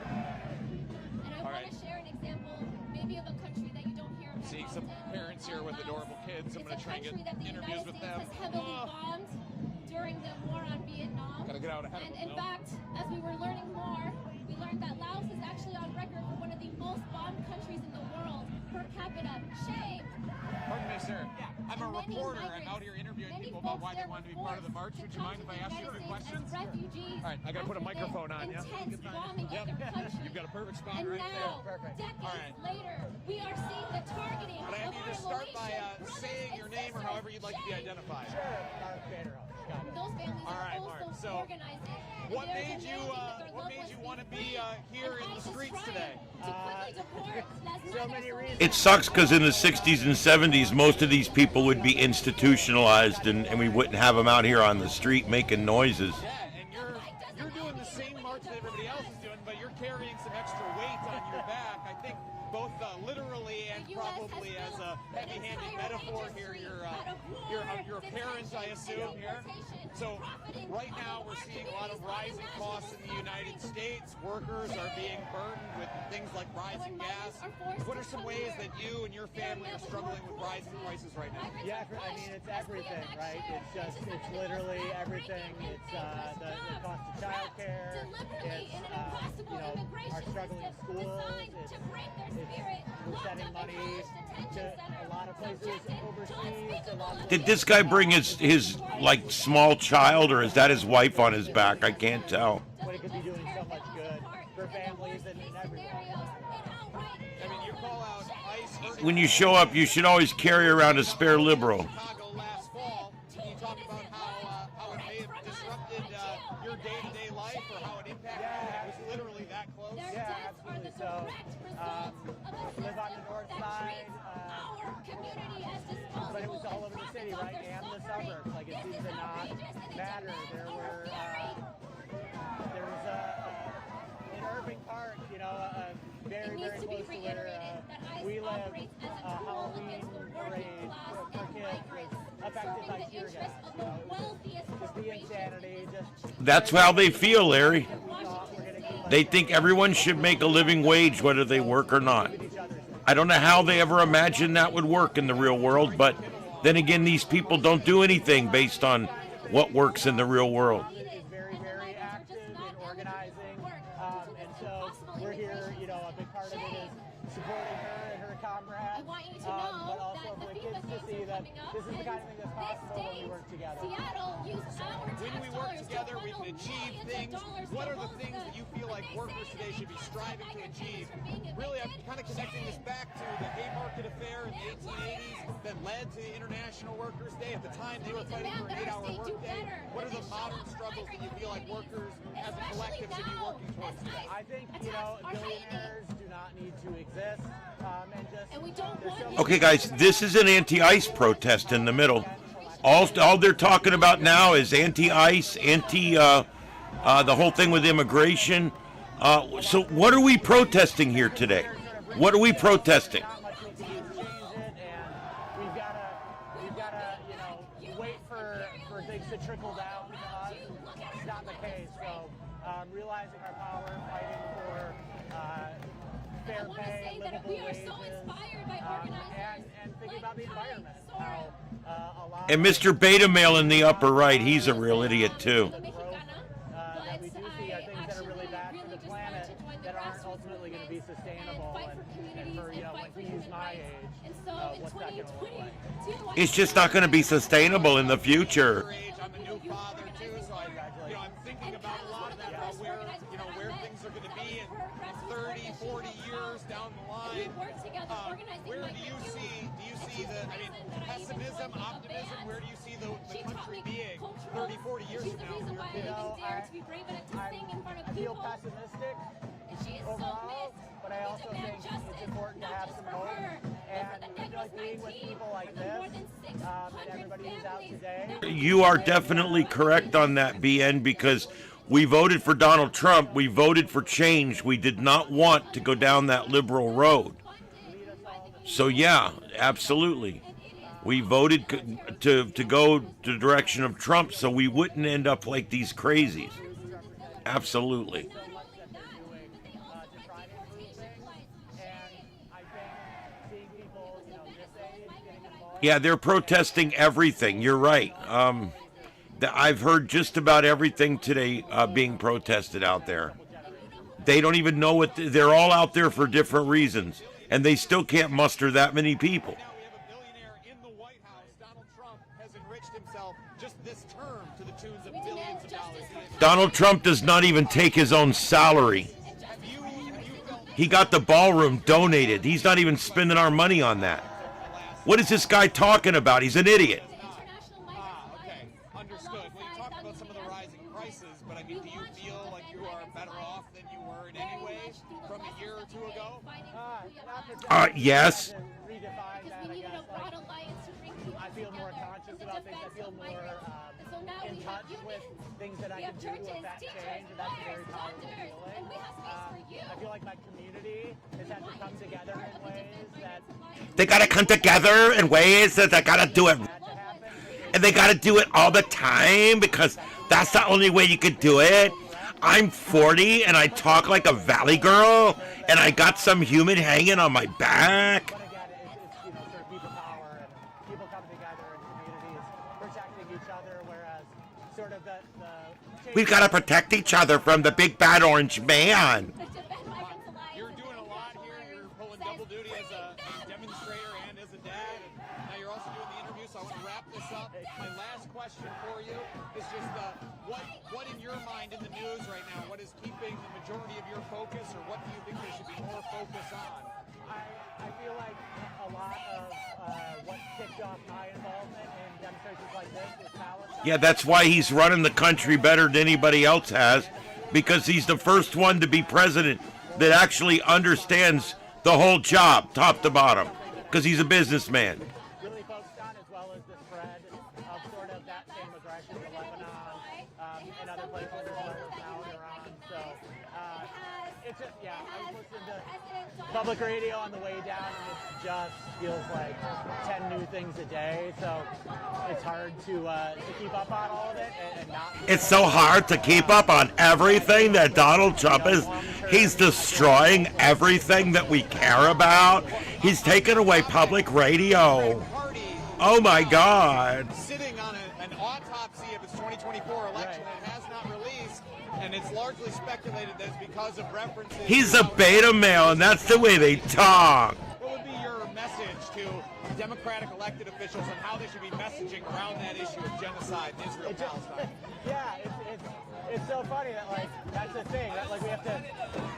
[SPEAKER 9] And I want to share an example, maybe of a country that you don't hear about.
[SPEAKER 21] Seeing some parents here with adorable kids. I'm going to try and get interviews with them.
[SPEAKER 9] It's heavily bombed during the war on Vietnam.
[SPEAKER 21] Gotta get out ahead
[SPEAKER 9] and
[SPEAKER 21] of them.
[SPEAKER 9] In fact, as we were learning more, we learned that Laos is actually on record for one of the most bombed countries in the world per capita. Shame.
[SPEAKER 21] Pardon me, sir. I'm a reporter. I'm out here interviewing people about why they want to be part of the march. Would you mind if I ask you a few questions?
[SPEAKER 9] Refugees.
[SPEAKER 21] All right, I got to put a microphone on. Yeah. You've got a perfect spot right there.
[SPEAKER 9] Perfect. Decades later, we are seeing the targeting
[SPEAKER 21] But I have you to start by saying your name or however you'd like to be identified.
[SPEAKER 9] Sure. Those families are also organizing.
[SPEAKER 21] What made you want to be here in the streets today?
[SPEAKER 9] So many reasons.
[SPEAKER 2] It sucks because in the 60s and 70s, most of these people would be institutionalized and we wouldn't have them out here on the street making noises.
[SPEAKER 21] Yeah, and you're doing the same march that everybody else is doing, but you're carrying some extra weight on your back. I think both literally and probably as a heavy-handed metaphor here, you're a parent, I assume, here. So right now we're seeing a lot of rising costs in the United States. Workers are being burdened with things like rising gas. What are some ways that you and your family are struggling with rising prices right now?
[SPEAKER 14] Yeah, I mean, it's everything, right? It's literally everything. It's the cost of childcare. It's, our struggling schools. We're sending money to a lot of places overseas.
[SPEAKER 2] Did this guy bring his like small child, or is that his wife on his back? I can't tell.
[SPEAKER 14] But it could be doing so much good for families and everyone.
[SPEAKER 21] I mean, you call out ICE.
[SPEAKER 2] When you show up, you should always carry around a spare liberal.
[SPEAKER 21] Chicago last fall. Can you talk about how it may have disrupted your day-to-day life, or how it impacted you? It was literally that close.
[SPEAKER 14] Yeah, absolutely. So, live on the north side, but it was all over the city, right, and the suburbs. Like, it seemed to not matter. There was in Irving Park, very, very close to where we live, a Halloween parade for kids was affected by tear gas. Just the insanity.
[SPEAKER 2] That's how they feel, Larry. They think everyone should make a living wage whether they work or not. I don't know how they ever imagined that would work in the real world, but then again, these people don't do anything based on what works in the real world.
[SPEAKER 14] Is very, very active in organizing, and so we're here, a big part of it is supporting her and her comrades, but also for the kids to see that this is the kind of thing that's possible when we work together.
[SPEAKER 21] When we work together, we can achieve things. What are the things that you feel like workers today should be striving to achieve? Really, I'm kind of connecting this back to the Haymarket affair in the 1880s that led to International Workers' Day. At the time, they were fighting for an 8-hour workday. What are the modern struggles that you feel like workers as a collective should be working towards today?
[SPEAKER 14] I think, billionaires do not need to exist, and we don't want.
[SPEAKER 2] Okay, guys, this is an anti-ICE protest in the middle. All they're talking about now is anti-ICE, the whole thing with immigration. So what are we protesting here today? What are we protesting?
[SPEAKER 14] We've gotta, wait for things to trickle down to us. It's not the case. So realizing our power, fighting for fair pay, livable wages, and thinking about the environment.
[SPEAKER 2] And Mr. Beta Male in the upper right, he's a real idiot too.
[SPEAKER 14] That we do see are things that are really bad for the planet that aren't ultimately going to be sustainable. And for when he's my age, what's that going to look like?
[SPEAKER 2] It's just not going to be sustainable in the future.
[SPEAKER 21] I'm a new father too, so I'm thinking about a lot of that, about where things are going to be in 30, 40 years down the line. Where do you see the, pessimism, optimism, where do you see the country being 30,
[SPEAKER 20] 40 years
[SPEAKER 9] She's
[SPEAKER 20] from
[SPEAKER 9] the
[SPEAKER 20] now.
[SPEAKER 9] reason why
[SPEAKER 20] You know,
[SPEAKER 9] she's there to be brave enough to sing in front of
[SPEAKER 14] I feel
[SPEAKER 9] people.
[SPEAKER 14] pessimistic
[SPEAKER 9] And she is so
[SPEAKER 14] overall,
[SPEAKER 9] missed.
[SPEAKER 14] but I also think it's important to have some hope. And I feel like being with people like this and everybody who's out today.
[SPEAKER 2] You are definitely correct on that, BN, because we voted for Donald Trump. We voted for change. We did not want to go down that liberal road. So yeah, absolutely. We voted to go the direction of Trump so we wouldn't end up like these crazies. Absolutely. Yeah, they're protesting everything. You're right. I've heard just about everything today being protested out there. They don't even know what they're all out there for different reasons, and they still can't muster that many people.
[SPEAKER 21] Now we have a billionaire in the White House. Donald Trump has enriched himself just this term to the tunes of billions of dollars.
[SPEAKER 2] Donald Trump does not even take his own salary. He got the ballroom donated. He's not even spending our money on that. What is this guy talking about? He's an idiot.
[SPEAKER 21] Okay, understood. Well, you talked about some of the rising prices, but I mean, do you feel like you are better off than you were in any way from a year or two ago?
[SPEAKER 2] Yes.
[SPEAKER 14] I feel more conscious about things. I feel more in touch with things that I can do to affect change, and that's a very powerful feeling. I feel like my community has had to come together in ways that
[SPEAKER 2] They gotta come together in ways that they gotta do it. And they gotta do it all the time because that's the only way you could do it. I'm 40 and I talk like a valley girl and I got some human hanging on my back.
[SPEAKER 14] But again, it's sort of people power and people come together in communities protecting each other, whereas sort of the
[SPEAKER 2] We've gotta protect each other from the big bad orange man.
[SPEAKER 21] You're doing a lot here. You're pulling double duty as a demonstrator and as a dad, and now you're also doing the interview. So I want to wrap this up. My last question for you is just what in your mind in the news right now? What is keeping the majority of your focus, or what do you think there should be more focus on?
[SPEAKER 14] I feel like a lot of what kicked off my involvement in demonstrations like this was Palestine.
[SPEAKER 2] Yeah, that's why he's running the country better than anybody else has, because he's the first one to be president that actually understands the whole job, top to bottom, because he's a businessman.
[SPEAKER 14] Really focused on, as well as the spread of sort of that same aggression to Lebanon and other places, as well as now Iran. So it's just, yeah, I was listening to public radio on the way down, and it just feels like 10 new things a day. So it's hard to keep up on all of it and not.
[SPEAKER 2] It's so hard to keep up on everything that Donald Trump is. He's destroying everything that we care about. He's taken away public radio. Oh my God.
[SPEAKER 21] Sitting on an autopsy of its 2024 election that has not released, and it's largely speculated that it's because of references.
[SPEAKER 2] He's a beta male, and that's the way they talk.
[SPEAKER 21] What would be your message to Democratic elected officials on how they should be messaging around that issue of genocide in Israel, Palestine?
[SPEAKER 14] Yeah, it's so funny that, like, that's the thing, that, like, we have to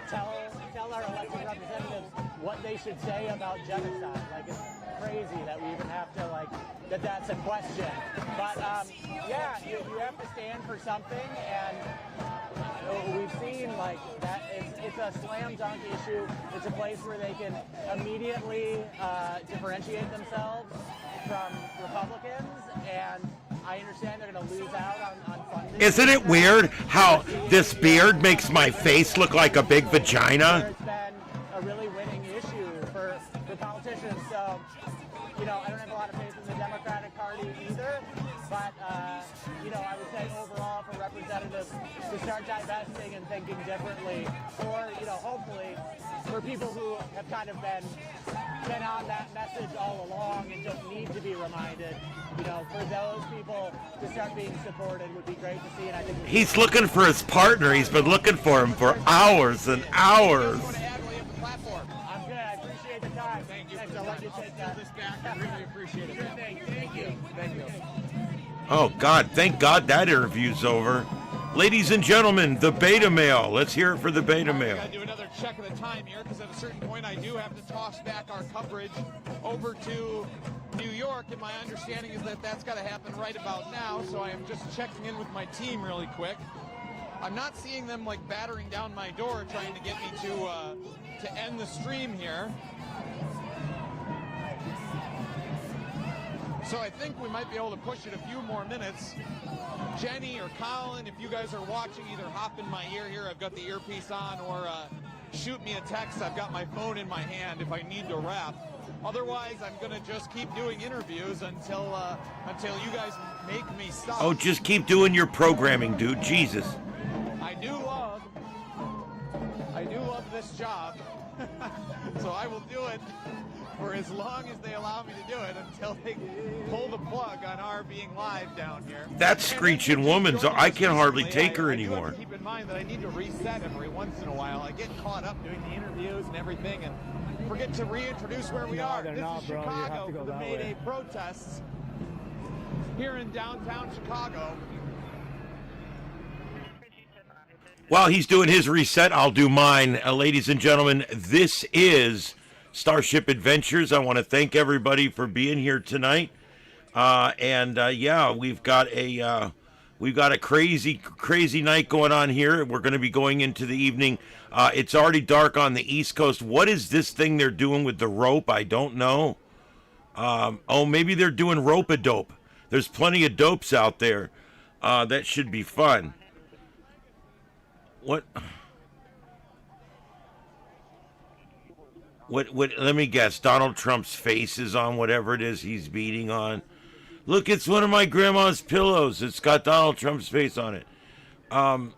[SPEAKER 14] tell our elected representatives what they should say about genocide. Like, it's crazy that we even have to, like, that's a question. But yeah, you have to stand for something, and we've seen, like, that it's a slam dunk issue. It's a place where they can immediately differentiate themselves from Republicans, and I understand they're going to lose out on funding.
[SPEAKER 2] Isn't it weird how this beard makes my face look like a big vagina?
[SPEAKER 14] It's been a really winning issue for politicians. So, you know, I don't have a lot of faith in the Democratic Party either, but, you know, I would say overall for representatives to start divesting and thinking differently, or, you know, hopefully for people who have kind of been on that message all along and don't need to be reminded, you know, for those people to start being supported would be great to see. And I think
[SPEAKER 2] He's looking for his partner. He's been looking for him for hours and hours.
[SPEAKER 14] I'm good. I appreciate the time. Thank you. Thanks. I'll let you take this back. I really appreciate it. Thank you. Thank you.
[SPEAKER 2] Oh, God. Thank God that interview's over. Ladies and gentlemen, the beta male. Let's hear it for the beta male.
[SPEAKER 21] I gotta do another check of the time here, because at a certain point I do have to toss back our coverage over to New York, and my understanding is that that's got to happen right about now, so I am just checking in with my team really quick. I'm not seeing them like battering down my door trying to get me to end the stream here. So I think we might be able to push it a few more minutes. Jenny or Colin, if you guys are watching, either hop in my ear here, I've got the earpiece on, or shoot me a text. I've got my phone in my hand if I need to wrap. Otherwise, I'm going to just keep doing interviews until you guys make me stop.
[SPEAKER 2] Oh, just keep doing your programming, dude. Jesus.
[SPEAKER 21] I do love this job. So I will do it for as long as they allow me to do it, until they pull the plug on our being live down here.
[SPEAKER 2] That screeching woman's, I can hardly take her anymore.
[SPEAKER 21] I do have to keep in mind that I need to reset every once in a while. I get caught up doing the interviews and everything and forget to reintroduce where we are. This is Chicago for the May Day protests here in downtown Chicago.
[SPEAKER 2] While he's doing his reset, I'll do mine. Ladies and gentlemen, this is Starship Adventures. I want to thank everybody for being here tonight. Yeah, we've got a crazy night going on here. We're going to be going into the evening. It's already dark on the East Coast. What is this thing they're doing with the rope? I don't know. Oh, maybe they're doing rope-a-dope. There's plenty of dopes out there. That should be fun. What, let me guess. Donald Trump's face is on whatever it is he's beating on. Look, it's one of my grandma's pillows. It's got Donald Trump's face on it. Oh,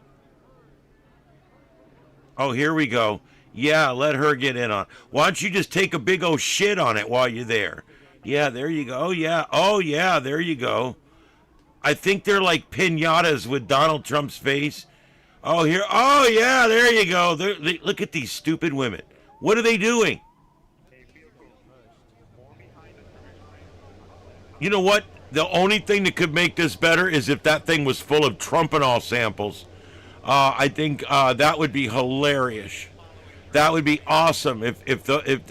[SPEAKER 2] here we go. Yeah, let her get in on. Why don't you just take a big old shit on it while you're there? Yeah, there you go. Oh, yeah, there you go. I think they're like piñatas with Donald Trump's face. Oh, here. Oh, yeah, there you go. Look at these stupid women. What are they doing? You know what? The only thing that could make this better is if that thing was full of Trumpanol samples. I think that would be hilarious. That would be awesome.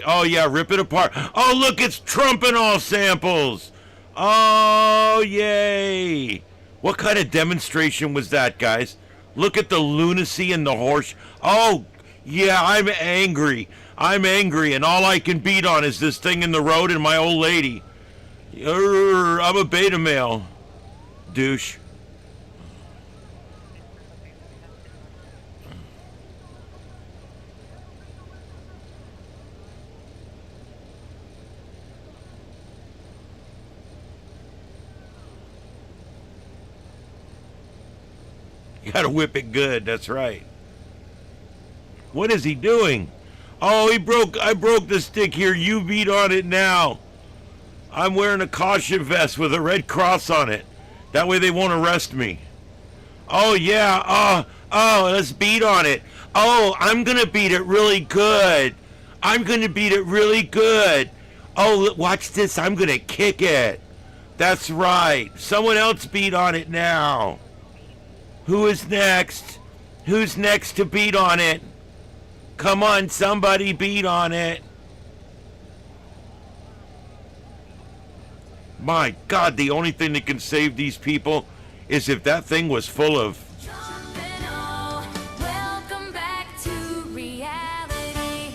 [SPEAKER 2] Oh yeah, rip it apart. Oh look, it's Trumpanol samples. Oh yay! What kind of demonstration was that, guys? Look at the lunacy and the horse. Oh yeah, I'm angry. And all I can beat on is this thing in the road and my old lady. I'm a beta male, douche. You gotta whip it good, that's right. What is he doing? Oh, I broke the stick here. You beat on it now. I'm wearing a caution vest with a red cross on it. That way they won't arrest me. Oh, yeah. Oh, let's beat on it. Oh, I'm going to beat it really good. Oh, watch this. I'm going to kick it. That's right. Someone else beat on it now. Who is next? Who's next to beat on it? Come on, somebody beat on it. My God, the only thing that can save these people is if that thing was full of...
[SPEAKER 7] Welcome back to reality.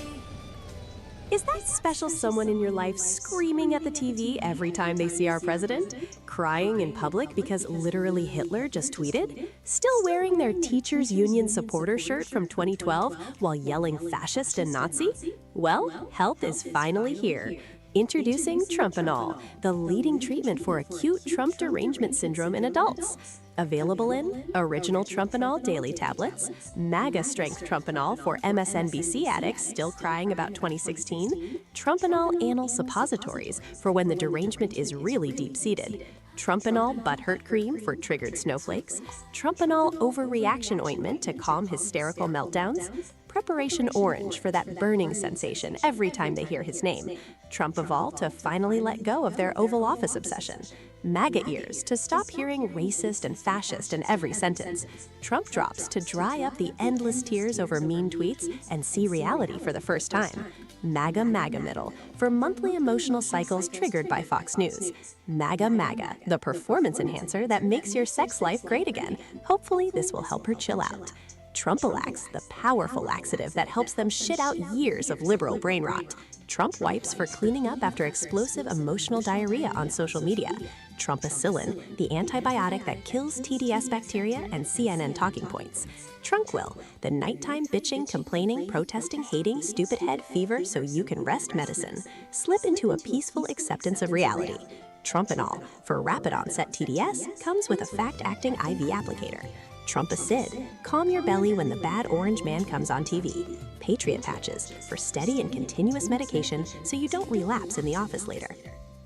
[SPEAKER 15] Is that special someone in your life screaming at the TV every time they see our president? Crying in public because literally Hitler just tweeted? Still wearing their Teachers Union supporter shirt from 2012 while yelling fascist and Nazi? Well, help is finally here. Introducing Trumpanol, the leading treatment for acute Trump derangement syndrome in adults. Available in original Trumpanol daily tablets, MAGA strength Trumpanol for MSNBC addicts still crying about 2016, Trumpanol anal suppositories for when the derangement is really deep-seated, Trumpanol butthurt cream for triggered snowflakes, Trumpanol overreaction ointment to calm hysterical meltdowns, Preparation Orange for that burning sensation every time they hear his name, Trumpavol to finally let go of their Oval Office obsession, MAGA ears to stop hearing racist and fascist in every sentence, Trump drops to dry up the endless tears over mean tweets and see reality for the first time, MAGA MAGA Middle, for monthly emotional cycles triggered by Fox News. MAGA MAGA, the performance enhancer that makes your sex life great again. Hopefully this will help her chill out. Trumpalax, the powerful laxative that helps them shit out years of liberal brain rot. Trump wipes for cleaning up after explosive emotional diarrhea on social media. Trumpicillin, the antibiotic that kills TDS bacteria and CNN talking points. Trunquil, the nighttime bitching, complaining, protesting, hating, stupid head fever so you can rest medicine. Slip into a peaceful acceptance of reality. Trumpinol, for rapid onset TDS, comes with a fact-acting IV applicator. Trumpicid, calm your belly when the bad orange man comes on TV. Patriot patches, for steady and continuous medication so you don't relapse in the office later.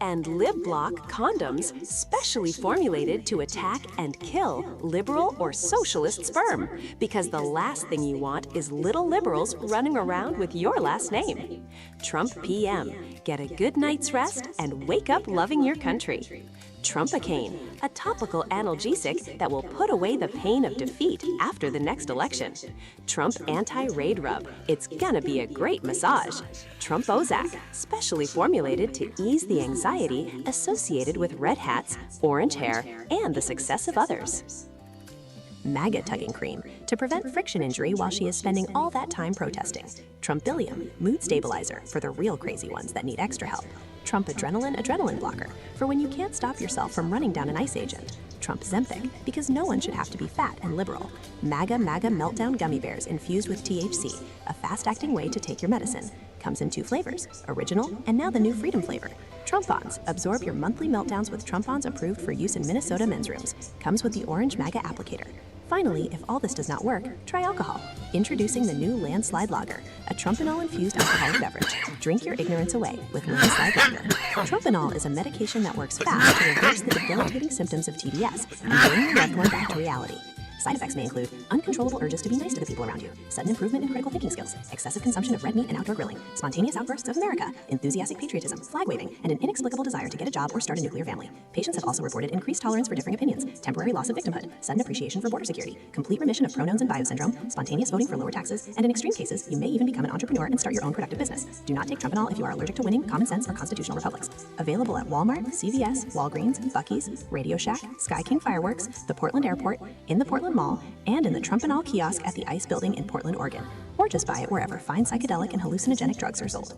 [SPEAKER 15] And LibBlock condoms, specially formulated to attack and kill liberal or socialist sperm. Because the last thing you want is little liberals running around with your last name. Trump PM, get a good night's rest and wake up loving your country. Trumpacaine, a topical analgesic that will put away the pain of defeat after the next election. Trump Anti-Raid Rub, it's gonna be a great massage. Trump Ozak, specially formulated to ease the anxiety associated with red hats, orange hair, and the success of others. MAGA tugging cream, to prevent friction injury while she is spending all that time protesting. Trumpillium, mood stabilizer for the real crazy ones that need extra help. Trump adrenaline blocker, for when you can't stop yourself from running down an ICE agent. Trump Zempic, because no one should have to be fat and liberal. MAGA Meltdown Gummy Bears infused with THC, a fast-acting way to take your medicine. Comes in 2 flavors, original and now the new Freedom flavor. Trumpons, absorb your monthly meltdowns with Trumpons approved for use in Minnesota men's rooms. Comes with the orange MAGA applicator. Finally, if all this does not work, try alcohol. Introducing the new Landslide Lager, a Trumpinol-infused alcoholic beverage. Drink your ignorance away with Landslide Lager. Trumpinol is a medication that works fast to reverse the debilitating symptoms of TDS and bring your loved one back to reality. Side effects may include uncontrollable urges to be nice to the people around you, sudden improvement in critical thinking skills, excessive consumption of red meat and outdoor grilling, spontaneous outbursts of America, enthusiastic patriotism, flag waving, and an inexplicable desire to get a job or start a nuclear family. Patients have also reported increased tolerance for differing opinions, temporary loss of victimhood, sudden appreciation for border security, complete remission of pronouns and bio syndrome, spontaneous voting for lower taxes, and in extreme cases, you may even become an entrepreneur and start your own productive business. Do not take Trumpinol if you are allergic to winning, common sense, or constitutional republics. Available at Walmart, CVS, Walgreens, Buc-ee's, Radio Shack, Sky King Fireworks, the Portland Airport, in the Portland Mall, and in the Trumpinol kiosk at the ICE building in Portland, Oregon. Or just buy it wherever fine psychedelic and hallucinogenic drugs are sold.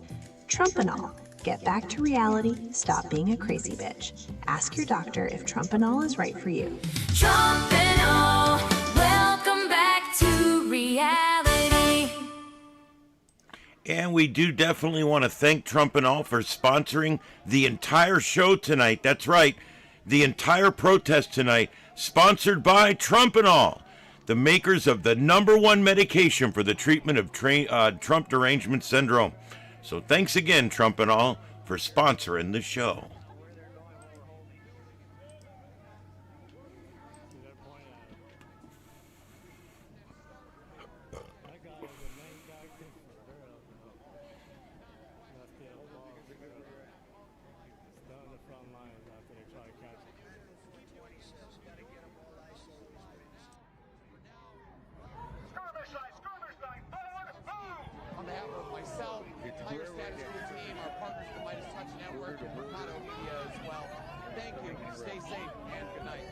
[SPEAKER 15] Trumpinol. Get back to reality. Stop being a crazy bitch. Ask your doctor if Trumpinol is right for you.
[SPEAKER 7] Trumpinol, welcome back to reality.
[SPEAKER 2] And we do definitely want to thank Trumpinol for sponsoring the entire show tonight. That's right, the entire protest tonight, sponsored by Trumpinol, the makers of the #1 medication for the treatment of Trump derangement syndrome. So thanks again, Trumpinol, for sponsoring the show.
[SPEAKER 11] On behalf of myself, the entire Status Quo team, our partners, the Midas Touch Network, and Mercado Media as well. Thank you. Stay safe and good night.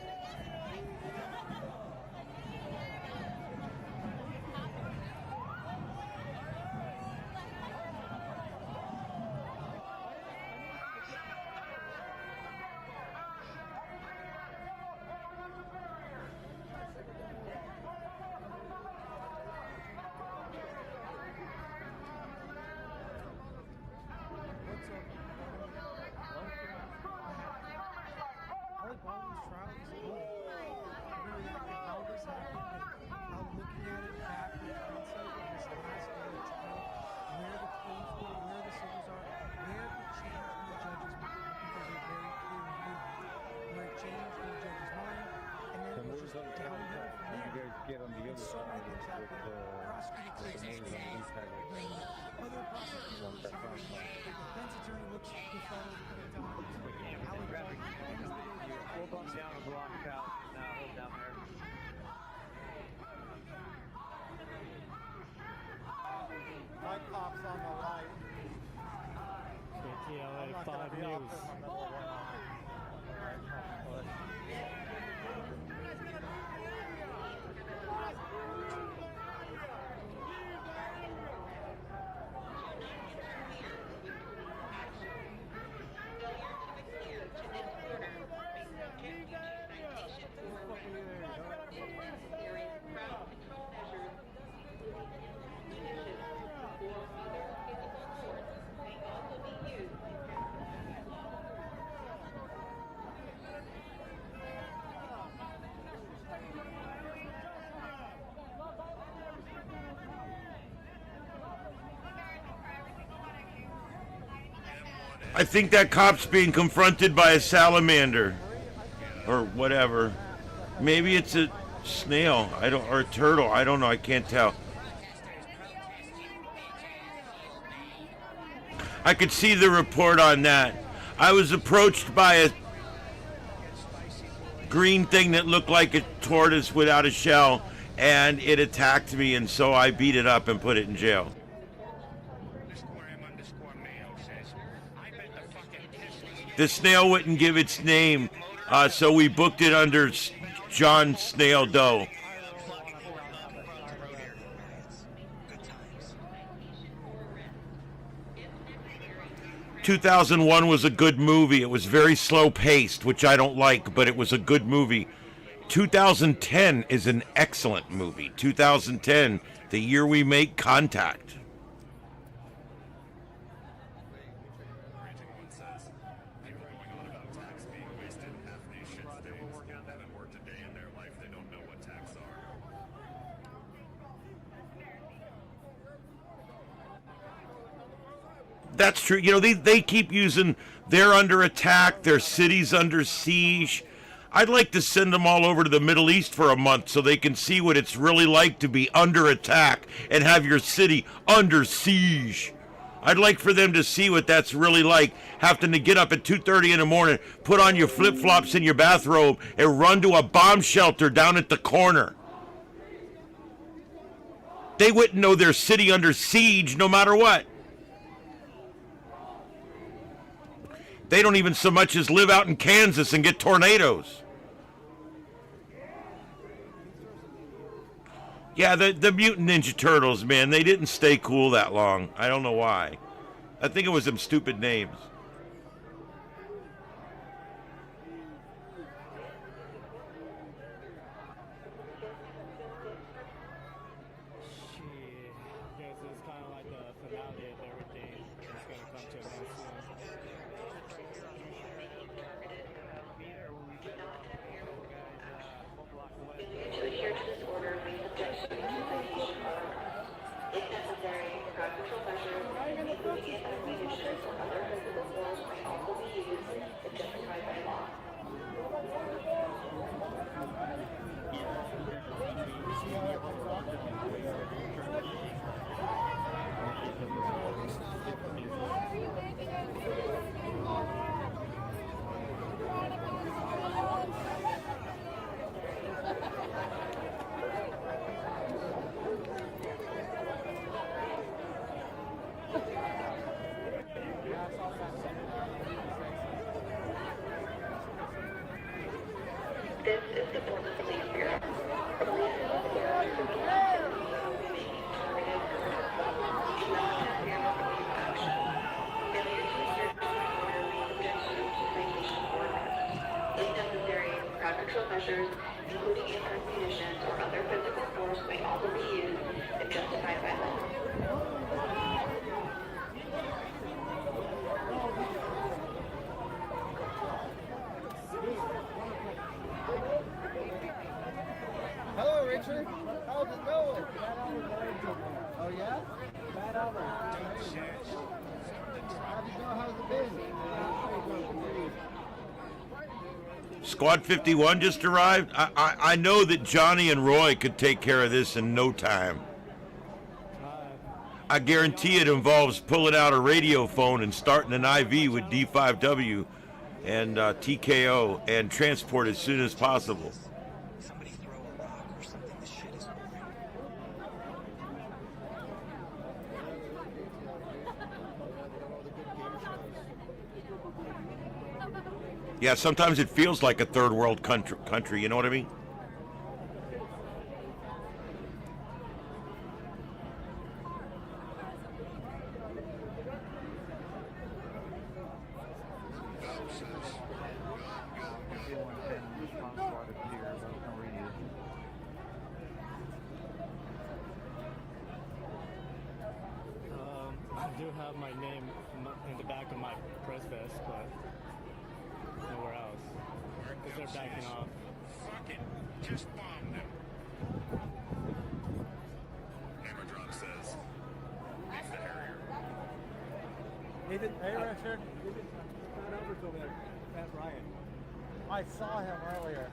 [SPEAKER 17] Get on the other side with the main impact. Other prosecutors, the defense attorney looks befuddled. We'll bump down a block out. Now hold down there.
[SPEAKER 3] My pop's on the light.
[SPEAKER 2] I think that cop's being confronted by a salamander. Or whatever. Maybe it's a snail. Or a turtle. I don't know. I can't tell. I could see the report on that. I was approached by a green thing that looked like a tortoise without a shell, and it attacked me, and so I beat it up and put it in jail. The snail wouldn't give its name, so we booked it under John Snail Doe. 2001 was a good movie. It was very slow paced, which I don't like, but it was a good movie. 2010 is an excellent movie. 2010, the year we make contact. That's true. You know, they keep using they're under attack, their city's under siege. I'd like to send them all over to the Middle East for a month so they can see what it's really like to be under attack and have your city under siege. I'd like for them to see what that's really like, having to get up at 2:30 in the morning, put on your flip-flops and your bathrobe, and run to a bomb shelter down at the corner. They wouldn't know their city under siege no matter what. They don't even so much as live out in Kansas and get tornadoes. Yeah, the Mutant Ninja Turtles, man, they didn't stay cool that long. I don't know why. I think it was them stupid names.
[SPEAKER 12] Measures, including inert munitions or other physical force, may also be used if justified by law.
[SPEAKER 4] Hello, Richard. How's it going? Oh, yeah? How'd it go? How's it been?
[SPEAKER 2] Squad 51 just arrived. I know that Johnny and Roy could take care of this in no time. I guarantee it involves pulling out a radio phone and starting an IV with D5W and TKO and transport as soon as possible. Yeah, sometimes it feels like a third world country, you know what I mean?
[SPEAKER 18] I do have my name in the back of my press vest, but nowhere else. Because they're backing off.
[SPEAKER 16] Fuck it. Just bomb them. Hammer Drop says, it's the Harrier.
[SPEAKER 18] Nathan,
[SPEAKER 14] Richard?
[SPEAKER 18] Albert's over there. That's Ryan.
[SPEAKER 14] I saw him earlier.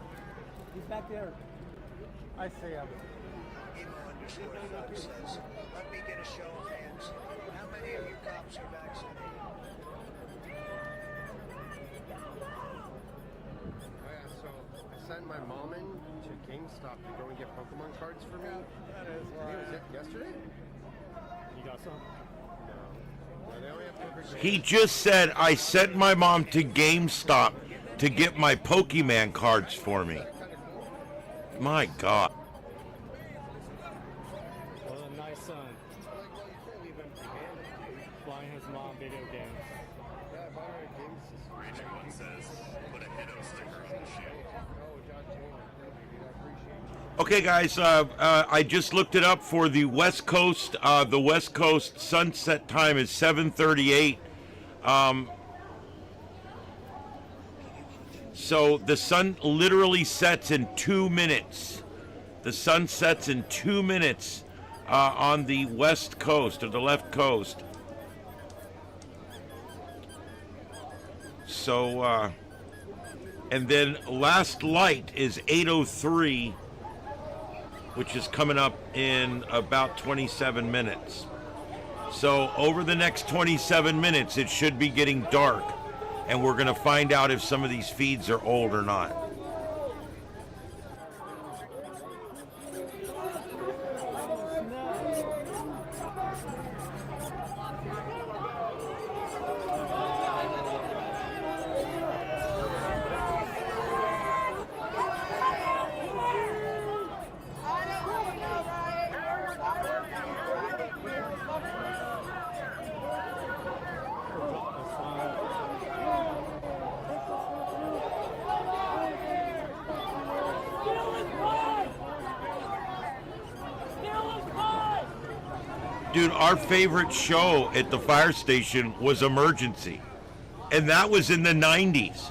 [SPEAKER 18] He's back there.
[SPEAKER 14] I see him.
[SPEAKER 1] Says, let me get a show of hands. How many of you cops are vaccinated?
[SPEAKER 19] So I sent my mom in to GameStop to go and get Pokemon cards for me.
[SPEAKER 14] That is
[SPEAKER 19] I think it was yesterday.
[SPEAKER 18] You got some?
[SPEAKER 19] No. They only have perfect.
[SPEAKER 2] He just said, I sent my mom to GameStop to get my Pokemon cards for me. My God.
[SPEAKER 18] What a nice son. Buying his mom video games.
[SPEAKER 19] Yeah, I bought her a game system.
[SPEAKER 22] Region 1 says, put a Hiddo sticker on the shield.
[SPEAKER 2] Okay, guys, I just looked it up for the West Coast. The West Coast sunset time is 7:38. So the sun literally sets in 2 minutes. The sun sets in 2 minutes on the West Coast or the left coast. So, and then last light is 8:03. Which is coming up in about 27 minutes. So over the next 27 minutes, it should be getting dark, and we're going to find out if some of these feeds are old or not. Dude, our favorite show at the fire station was Emergency, and that was in the 90s.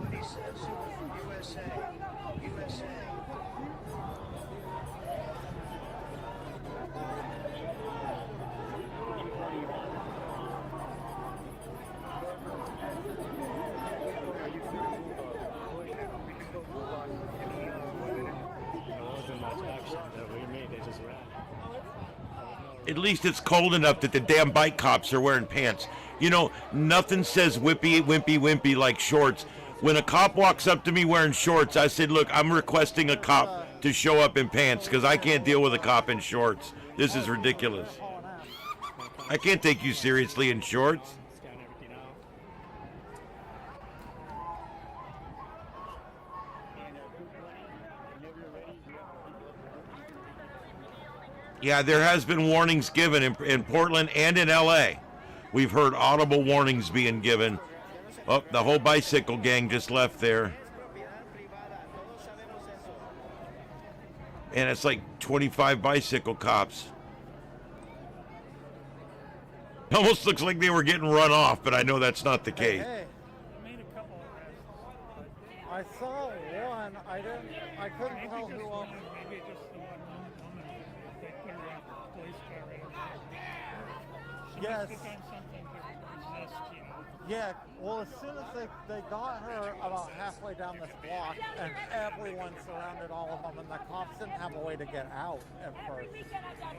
[SPEAKER 1] He says, USA, USA.
[SPEAKER 2] At least it's cold enough that the damn bike cops are wearing pants. You know, nothing says whippy, wimpy, wimpy like shorts. When a cop walks up to me wearing shorts, I said, look, I'm requesting a cop to show up in pants because I can't deal with a cop in shorts. This is ridiculous. I can't take you seriously in shorts. Yeah, there has been warnings given in Portland and in LA. We've heard audible warnings being given. Oh, the whole bicycle gang just left there. And it's like 25 bicycle cops. It almost looks like they were getting run off, but I know that's not the case.
[SPEAKER 14] Hey. I saw one. I couldn't tell who else. Yes. Yeah, well, as soon as they got her about halfway down this block, and everyone surrounded all of them, and the cops didn't have a way to get out at first.
[SPEAKER 13] I live down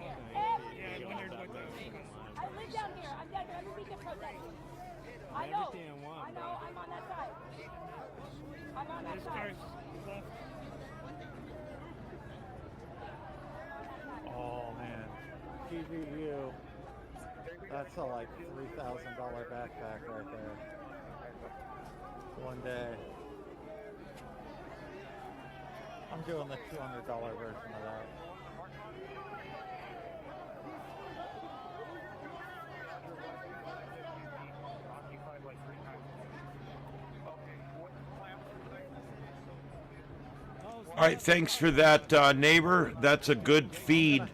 [SPEAKER 13] here. I'm down here every weekend protesting. I know. I'm on that side. I'm on that side.
[SPEAKER 14] Oh, man. TVU. That's a like $3,000 backpack right there. One day. I'm doing the $200 version of that.
[SPEAKER 2] All right, thanks for that, neighbor. That's a good feed.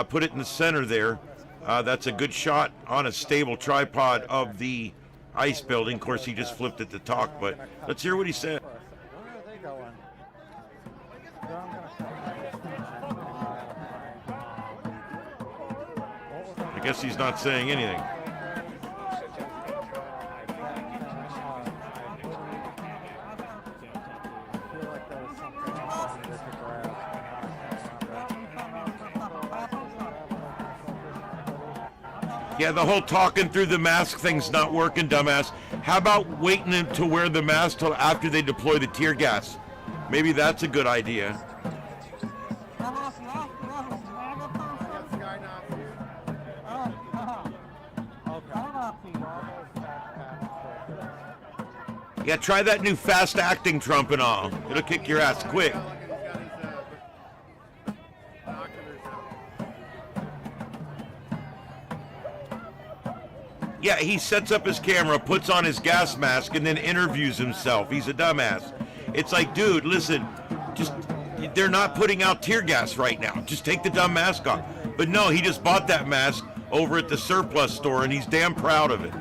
[SPEAKER 2] Put it in the center there. That's a good shot on a stable tripod of the ice building. Of course, he just flipped it to talk, but let's hear what he said. I guess he's not saying anything. Yeah, the whole talking through the mask thing's not working, dumbass. How about waiting to wear the mask till after they deploy the tear gas? Maybe that's a good idea. Yeah, try that new fast acting Trump and all. It'll kick your ass quick. Yeah, he sets up his camera, puts on his gas mask, and then interviews himself. He's a dumbass. It's like, dude, listen, just they're not putting out tear gas right now. Just take the dumb mask off. But no, he just bought that mask over at the surplus store, and he's damn proud of it.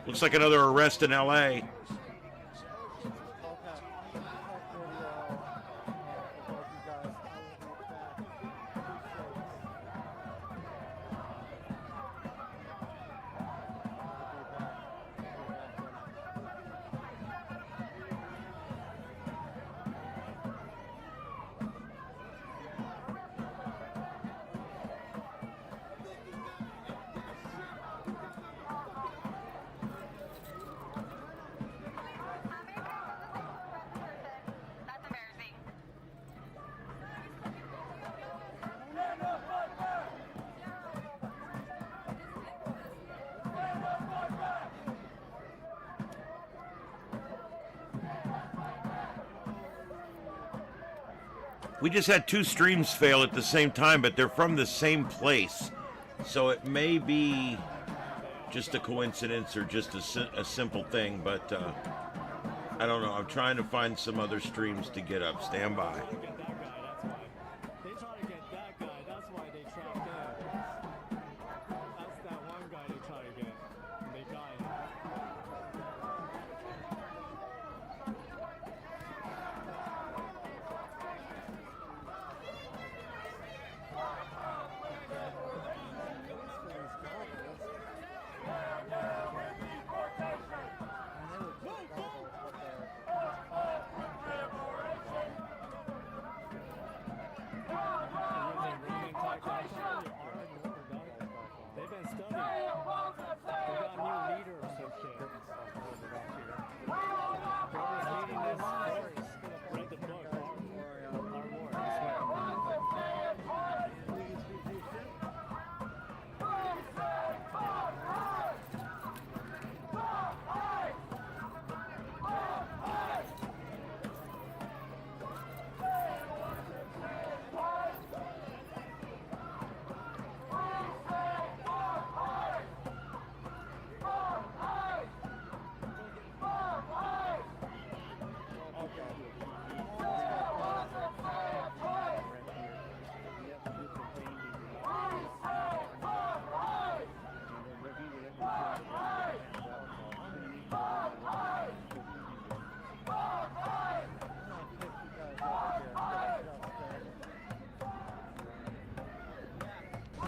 [SPEAKER 2] Looks like another arrest in LA. We just had two streams fail at the same time, but they're from the same place. So it may be just a coincidence or just a simple thing, but I don't know. I'm trying to find some other streams to get up. Stand by.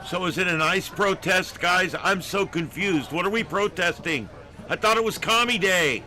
[SPEAKER 2] So is it an ICE protest, guys? I'm so confused. What are we protesting? I thought it was Commie Day.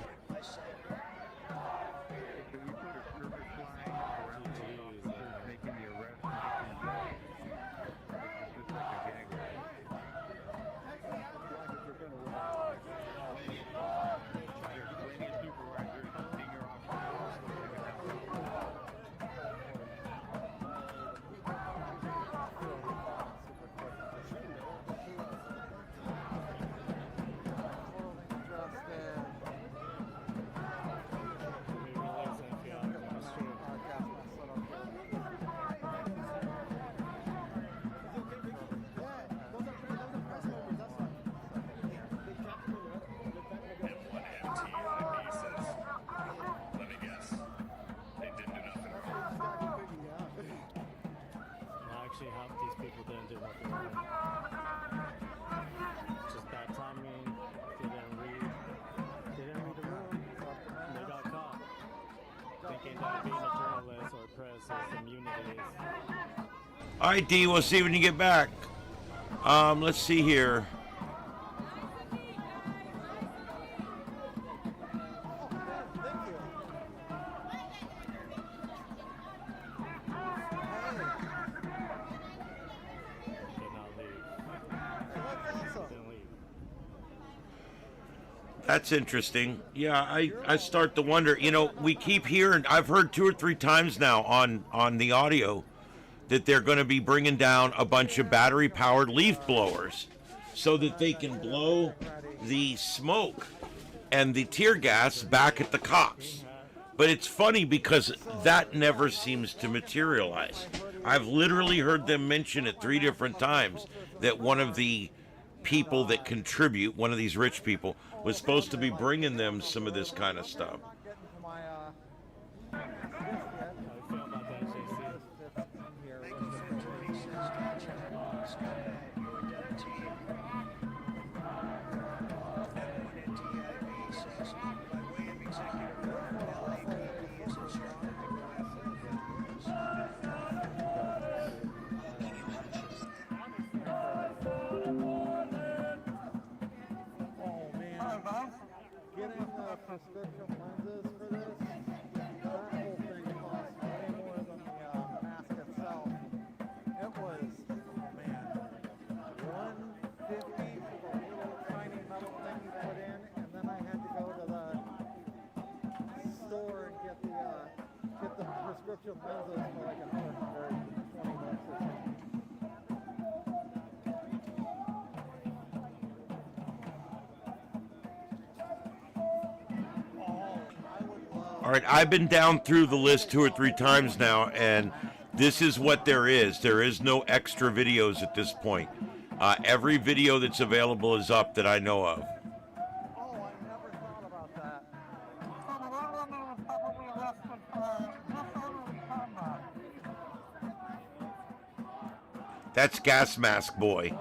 [SPEAKER 2] All right, D, we'll see when you get back. Let's see here. That's interesting. Yeah, I start to wonder, you know, we keep hearing, I've heard 2 or 3 times now on the audio that they're going to be bringing down a bunch of battery-powered leaf blowers so that they can blow the smoke and the tear gas back at the cops. But it's funny because that never seems to materialize. I've literally heard them mention it 3 different times that one of the people that contribute, one of these rich people, was supposed to be bringing them some of this kind of stuff.
[SPEAKER 5] Getting prescription lenses for this, that whole thing cost way more than the mask itself. It was, oh man, $150 for the little tiny metal thing you put in, and then I had to go to the store and get the prescription lenses for like another $120 or something.
[SPEAKER 2] All right, I've been down through the list 2 or 3 times now, and this is what there is. There is no extra videos at this point. Every video that's available is up that I know of. That's Gas Mask Boy.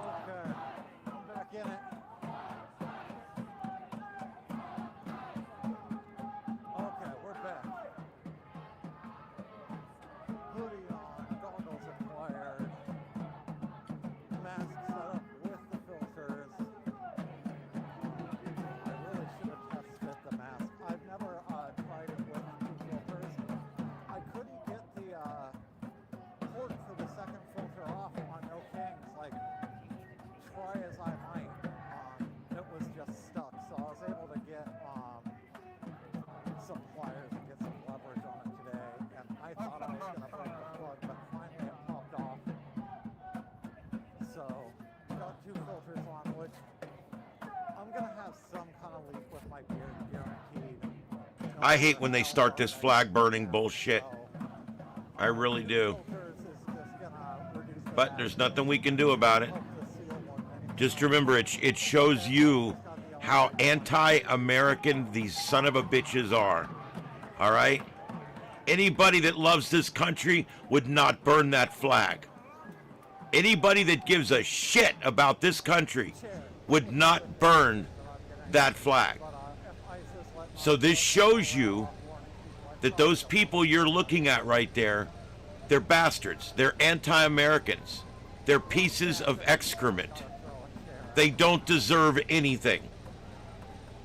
[SPEAKER 2] I hate when they start this flag burning bullshit. I really do. But there's nothing we can do about it. Just remember, it shows you how anti-American these son of a bitches are. All right? Anybody that loves this country would not burn that flag. Anybody that gives a shit about this country would not burn that flag. So this shows you that those people you're looking at right there, they're bastards. They're anti-Americans. They're pieces of excrement. They don't deserve anything.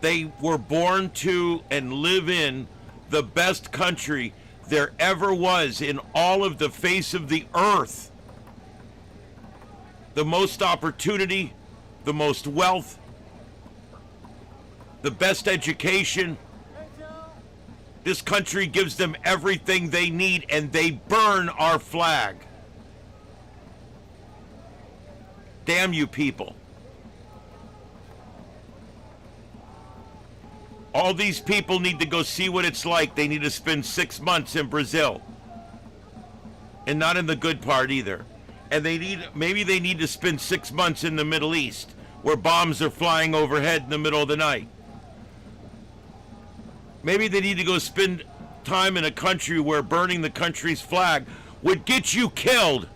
[SPEAKER 2] They were born to and live in the best country there ever was in all of the face of the earth. The most opportunity, the most wealth, the best education. This country gives them everything they need, and they burn our flag. Damn you people. All these people need to go see what it's like. They need to spend 6 months in Brazil. And not in the good part either. And maybe they need to spend 6 months in the Middle East, where bombs are flying overhead in the middle of the night. Maybe they need to go spend time in a country where burning the country's flag would get you killed.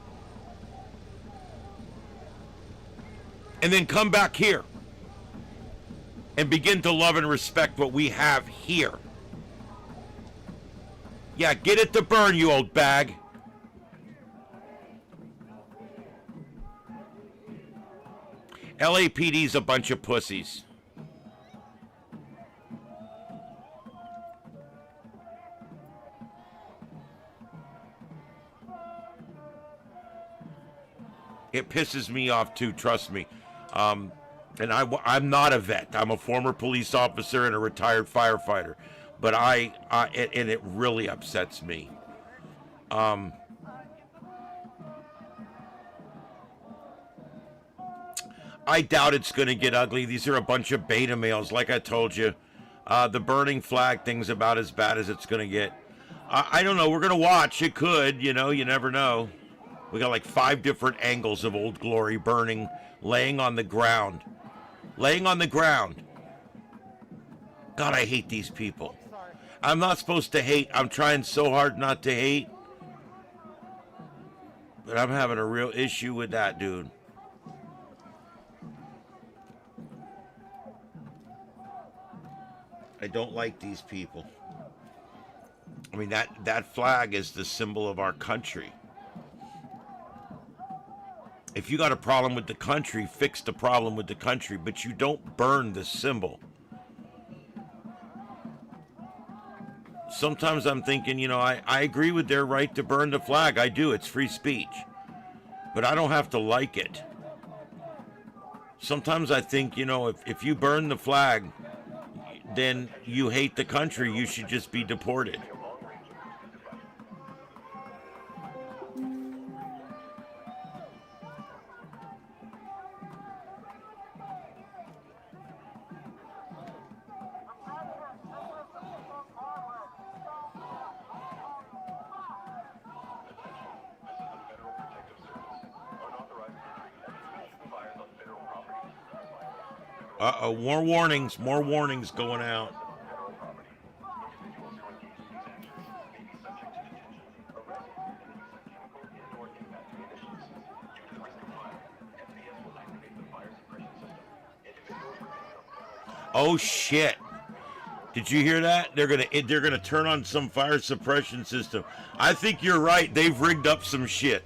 [SPEAKER 2] And then come back here and begin to love and respect what we have here. Yeah, get it to burn, you old bag. LAPD's a bunch of pussies. It pisses me off too, trust me. And I'm not a vet. I'm a former police officer and a retired firefighter. But and it really upsets me. I doubt it's going to get ugly. These are a bunch of beta males, like I told you. The burning flag thing's about as bad as it's going to get. I don't know. We're going to watch. It could, you know, you never know. We got like 5 different angles of Old Glory burning, laying on the ground. Laying on the ground. God, I hate these people. I'm not supposed to hate. I'm trying so hard not to hate. But I'm having a real issue with that, dude. I don't like these people. I mean, that flag is the symbol of our country. If you got a problem with the country, fix the problem with the country, but you don't burn the symbol. Sometimes I'm thinking, you know, I agree with their right to burn the flag. I do. It's free speech. But I don't have to like it. Sometimes I think, you know, if you burn the flag, then you hate the country. You should just be deported. Uh-oh, more warnings going out. Oh shit. Did you hear that? They're gonna turn on some fire suppression system. I think you're right. They've rigged up some shit.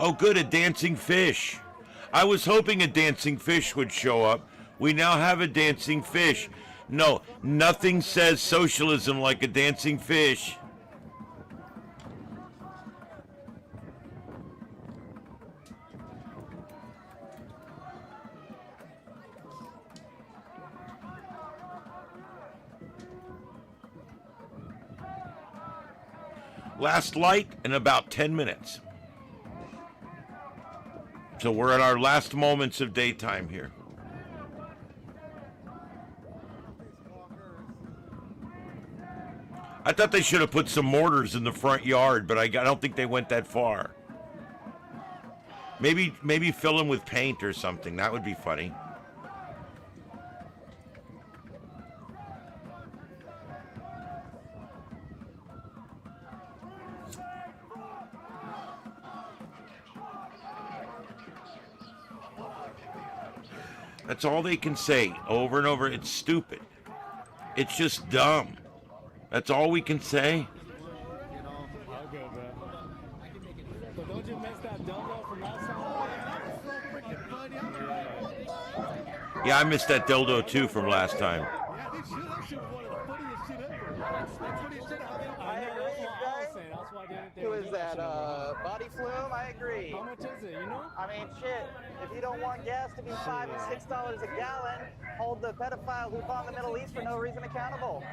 [SPEAKER 2] Oh, good, a dancing fish. I was hoping a dancing fish would show up. We now have a dancing fish. No, nothing says socialism like a dancing fish. Last light in about 10 minutes. So we're at our last moments of daytime here. I thought they should have put some mortars in the front yard, but I don't think they went that far. Maybe fill them with paint or something. That would be funny. That's all they can say over and over. It's stupid. It's just dumb. That's all we can say.
[SPEAKER 18] I'll go, bro. But don't you miss that dildo from last time?
[SPEAKER 2] Yeah, I missed that dildo too from last time.
[SPEAKER 14] Who is that? Body Flume? I agree.
[SPEAKER 18] How much is it, you know?
[SPEAKER 14] I mean,
[SPEAKER 5] same shit. If you don't want gas to be $5 and $6 a gallon, hold the pedophile who fought in the Middle East for no reason accountable.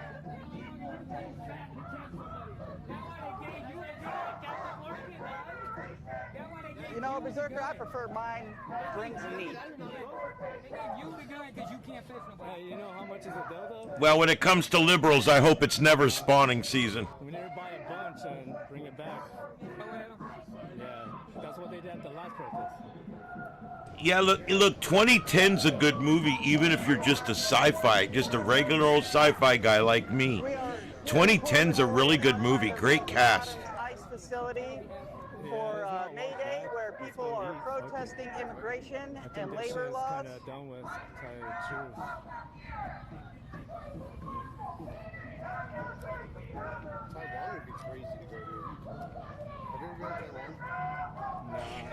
[SPEAKER 5] You know, Berserker, I prefer mine drinks and meat.
[SPEAKER 18] You know how much is a dildo?
[SPEAKER 2] Well, when it comes to liberals, I hope it's never spawning season.
[SPEAKER 18] We need to buy a bunch and bring it back. Yeah, that's what they did at the last protest.
[SPEAKER 2] Yeah, look, 2010's a good movie, even if you're just a sci-fi, just a regular old sci-fi guy like me. 2010's a really good movie, great cast.
[SPEAKER 5] ICE facility for May Day, where people are protesting immigration and labor laws.
[SPEAKER 18] Kind of done with, to tell you the truth.
[SPEAKER 19] Taiwan would be crazy to go to. Have you ever been to Taiwan?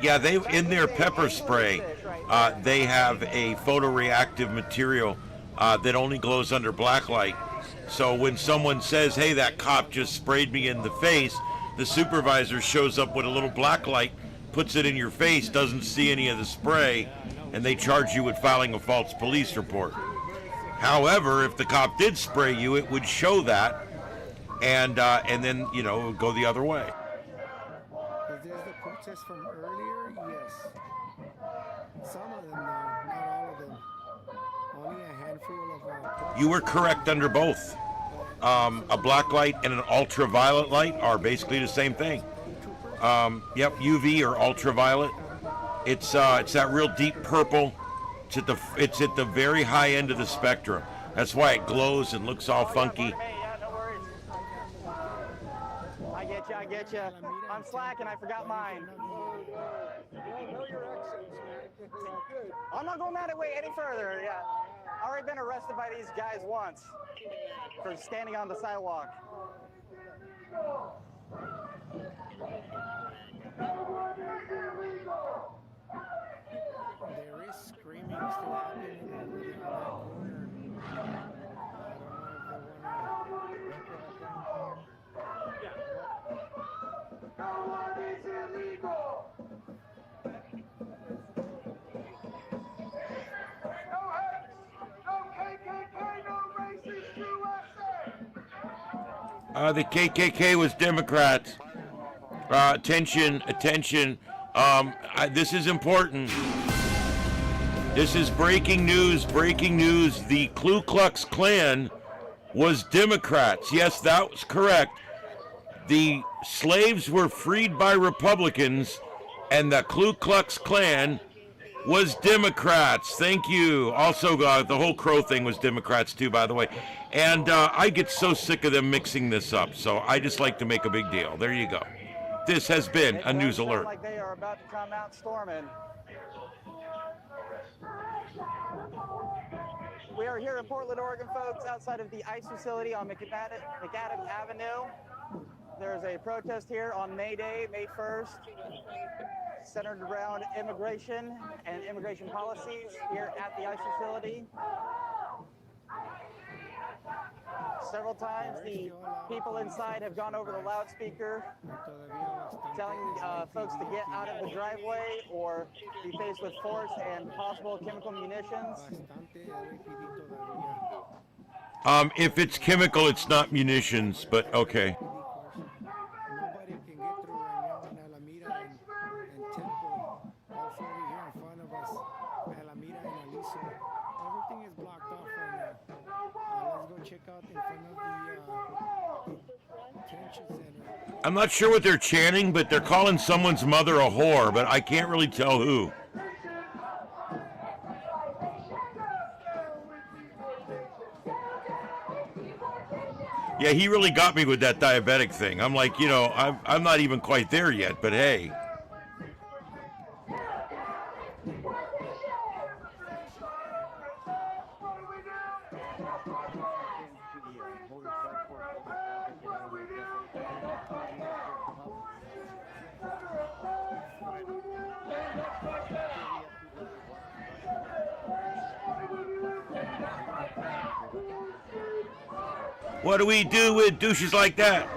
[SPEAKER 2] Yeah, they in their pepper spray, they have a photoreactive material that only glows under black light. So when someone says, hey, that cop just sprayed me in the face, the supervisor shows up with a little black light, puts it in your face, doesn't see any of the spray, and they charge you with filing a false police report. However, if the cop did spray you, it would show that, and then, you know, it would go the other way.
[SPEAKER 17] Is this the protest from earlier? Yes. Some of them, though, not all of them. Only a handful of
[SPEAKER 2] You were correct under both. A black light and an ultraviolet light are basically the same thing. Yep, UV or ultraviolet. It's that real deep purple. It's at the very high end of the spectrum. That's why it glows and looks all funky.
[SPEAKER 5] I get you. I'm slacking, I forgot mine. I'm not going that way any further, yeah. I've already been arrested by these guys once for standing on the sidewalk.
[SPEAKER 17] There is screaming still happening over there on that corner.
[SPEAKER 16] No one is illegal. No hate, no KKK, no racist USA.
[SPEAKER 2] The KKK was Democrats. Attention. This is important. This is breaking news. The Ku Klux Klan was Democrats. Yes, that was correct. The slaves were freed by Republicans, and the Ku Klux Klan was Democrats. Thank you. Also, the whole Crow thing was Democrats too, by the way. And I get so sick of them mixing this up, so I just like to make a big deal. There you go. This has been a news alert.
[SPEAKER 5] Like they are about to come out storming. We are here in Portland, Oregon, folks, outside of the ICE facility on McAdam Avenue. There's a protest here on May Day, May 1st, centered around immigration and immigration policies here at the ICE facility. Several times the people inside have gone over the loudspeaker, telling folks to get out of the driveway or be faced with force and possible chemical munitions.
[SPEAKER 2] If it's chemical, it's not munitions, but okay.
[SPEAKER 17] Nobody can get through right now in Alameda and Temple. Also over here in front of us, Alameda and Aliso. Everything is blocked off right now. Let's go check out in front of the detention center.
[SPEAKER 2] I'm not sure what they're chanting, but they're calling someone's mother a whore, but I can't really tell who. Yeah, he really got me with that diabetic thing. I'm like, you know, I'm not even quite there yet, but hey. What do we do with douches like that?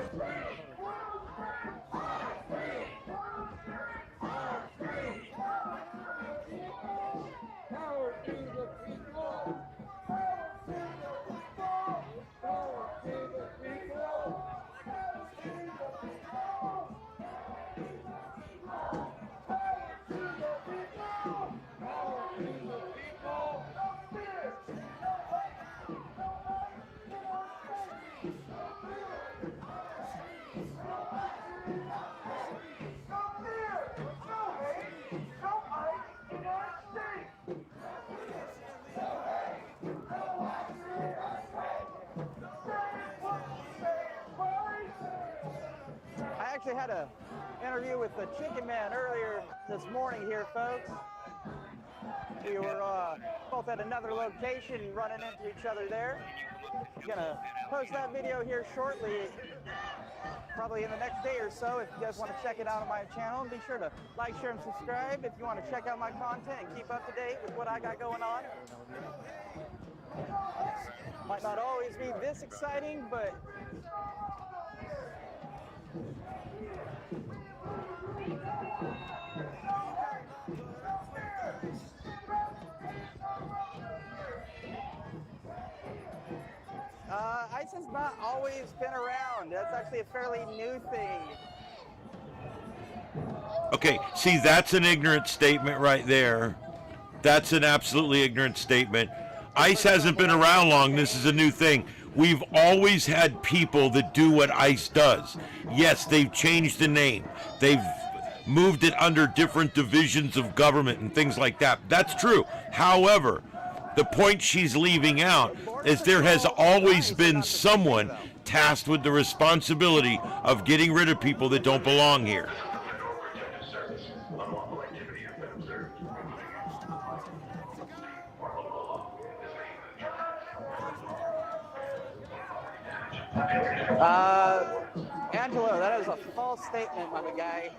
[SPEAKER 8] had an interview with the Chicken Man earlier this morning here, folks. We were both at another location running into each other there. I'm gonna post that video here shortly, probably in the next day or so. If you guys want to check it out on my channel, be sure to like, share, and subscribe. If you want to check out my content and keep up to date with what I got going on. Might not always be this exciting, but ICE has not always been around. That's actually a fairly new thing.
[SPEAKER 2] Okay, see, that's an ignorant statement right there. That's an absolutely ignorant statement. ICE hasn't been around long. This is a new thing. We've always had people that do what ICE does. Yes, they've changed the name. They've moved it under different divisions of government and things like that. That's true. However, the point she's leaving out is there has always been someone tasked with the responsibility of getting rid of people that don't belong here.
[SPEAKER 8] Angelo, that is a false statement, my guy.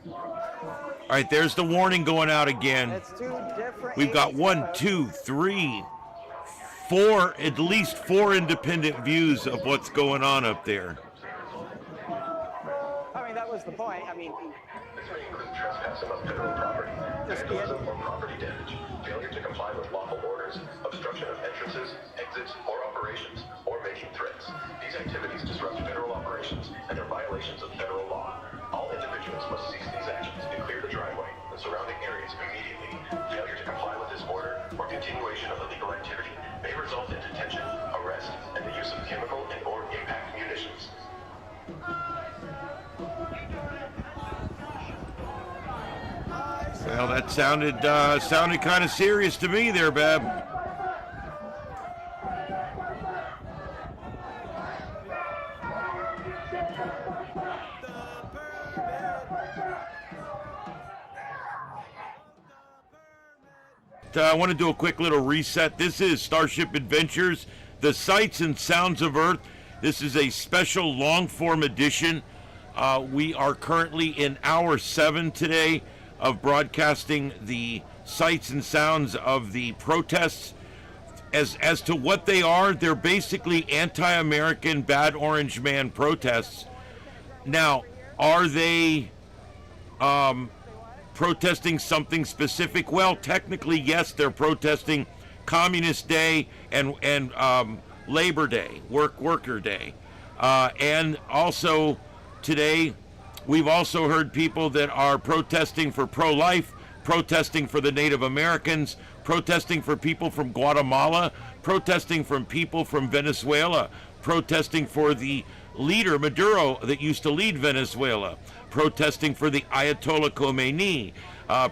[SPEAKER 2] All right, there's the warning going out again.
[SPEAKER 8] It's two different.
[SPEAKER 2] We've got 1, 2, 3, 4, at least 4 independent views of what's going on up there.
[SPEAKER 8] I mean, that was the point. I mean,
[SPEAKER 10] trespassing on federal property, vandalism or property damage, failure to comply with lawful orders, obstruction of entrances, exits, or operations, or making threats. These activities disrupt federal operations and are violations of federal law. All individuals must cease these actions and clear the driveway and surrounding areas immediately. Failure to comply with this order or continuation of illegal activity may result in detention, arrest, and the use of chemical and or impact munitions.
[SPEAKER 2] Well, that sounded kind of serious to me there, Bab. I want to do a quick little reset. This is Starship Adventures, the Sights and Sounds of Earth. This is a special long-form edition. We are currently in hour 7 today of broadcasting the sights and sounds of the protests. As to what they are, they're basically anti-American Bad Orange Man protests. Now, are they protesting something specific? Well, technically, yes, they're protesting Communist Day and Labor Day, Worker Day. And also today, we've also heard people that are protesting for pro-life, protesting for the Native Americans, protesting for people from Guatemala, protesting from people from Venezuela, protesting for the leader, Maduro, that used to lead Venezuela, protesting for the Ayatollah Khomeini,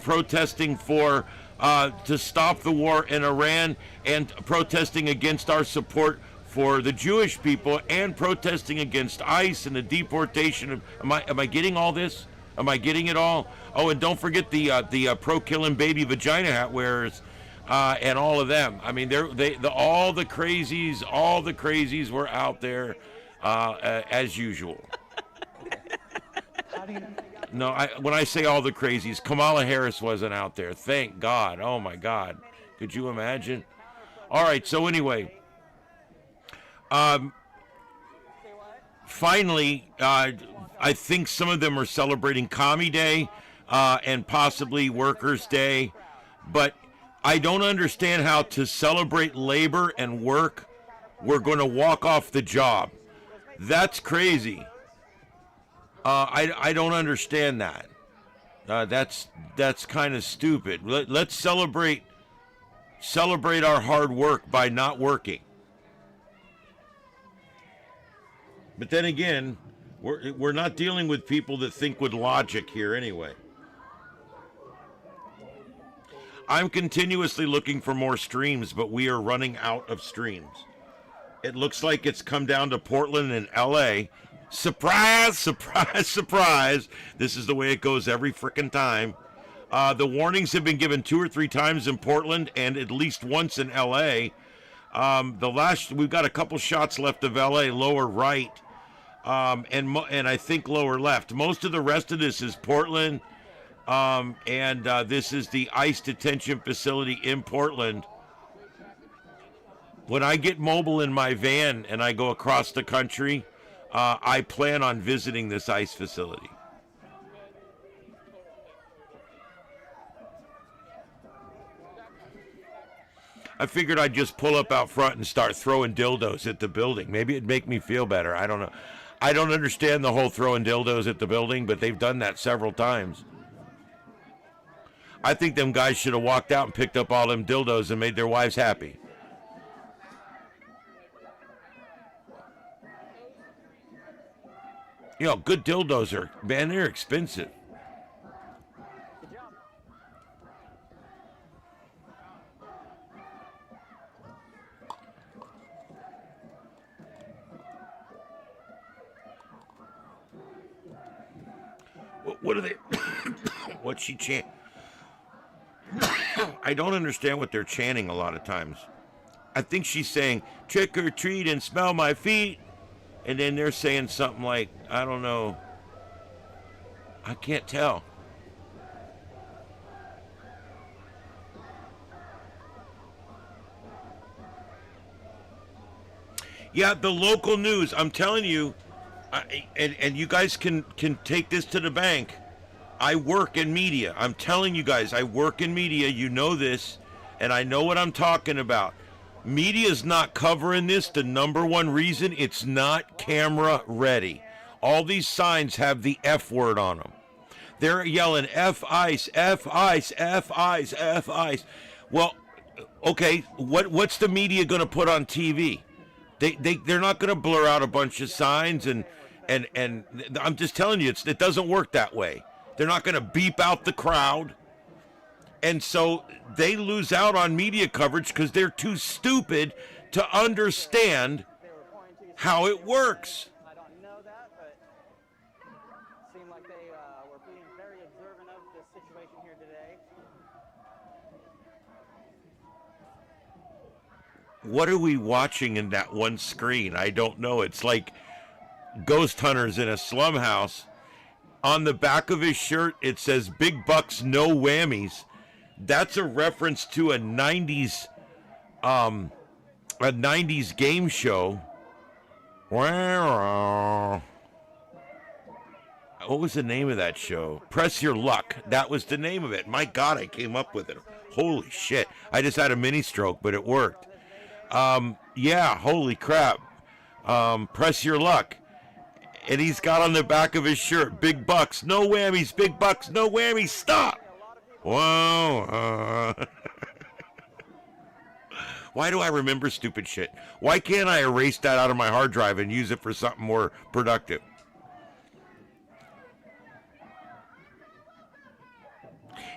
[SPEAKER 2] protesting for to stop the war in Iran, and protesting against our support for the Jewish people, and protesting against ICE and the deportation of. Am I getting all this? Am I getting it all? Oh, and don't forget the pro-killing baby vagina hat wearers, and all of them. I mean, all the crazies were out there as usual. No, when I say all the crazies, Kamala Harris wasn't out there. Thank God. Oh my God. Could you imagine? All right. So anyway. Finally, I think some of them are celebrating Commie Day and possibly Workers' Day, but I don't understand how to celebrate labor and work. We're going to walk off the job. That's crazy. I don't understand that. That's kind of stupid. Let's celebrate our hard work by not working. But then again, we're not dealing with people that think with logic here anyway. I'm continuously looking for more streams, but we are running out of streams. It looks like it's come down to Portland and LA. Surprise, surprise, surprise. This is the way it goes every frickin' time. The warnings have been given 2 or 3 times in Portland and at least once in L.A. We've got a couple shots left of L.A. lower right, and I think lower left. Most of the rest of this is Portland, and this is the ICE detention facility in Portland. When I get mobile in my van and I go across the country, I plan on visiting this ICE facility. I figured I'd just pull up out front and start throwing dildos at the building. Maybe it'd make me feel better. I don't know. I don't understand the whole throwing dildos at the building, but they've done that several times. I think them guys should have walked out and picked up all them dildos and made their wives happy. You know, good dildos are, man, they're expensive. What are they? What's she chant? I don't understand what they're chanting a lot of times. I think she's saying, trick or treat and smell my feet. And then they're saying something like, I don't know. I can't tell. Yeah, the local news, I'm telling you, and you guys can take this to the bank. I work in media. I'm telling you guys, I work in media. You know this, and I know what I'm talking about. Media's not covering this. The number one reason, it's not camera ready. All these signs have the F word on them. They're yelling F ICE, F ICE, F ICE, F ICE. Well, okay, what's the media going to put on TV? They're not going to blur out a bunch of signs, and I'm just telling you, it doesn't work that way. They're not going to beep out the crowd. And so they lose out on media coverage because they're too stupid to understand how it works.
[SPEAKER 8] I don't know that, but it seemed like they were being very observant of this situation here today.
[SPEAKER 2] What are we watching in that one screen? I don't know. It's like ghost hunters in a slum house. On the back of his shirt, it says "Big Bucks, No Whammies." That's a reference to a 90s game show. What was the name of that show? Press Your Luck. That was the name of it. My God, I came up with it. Holy shit. I just had a mini stroke, but it worked. Yeah, holy crap. Press Your Luck. And he's got on the back of his shirt, "Big Bucks, no whammies, big bucks, no whammies, stop." Whoa. Why do I remember stupid shit? Why can't I erase that out of my hard drive and use it for something more productive?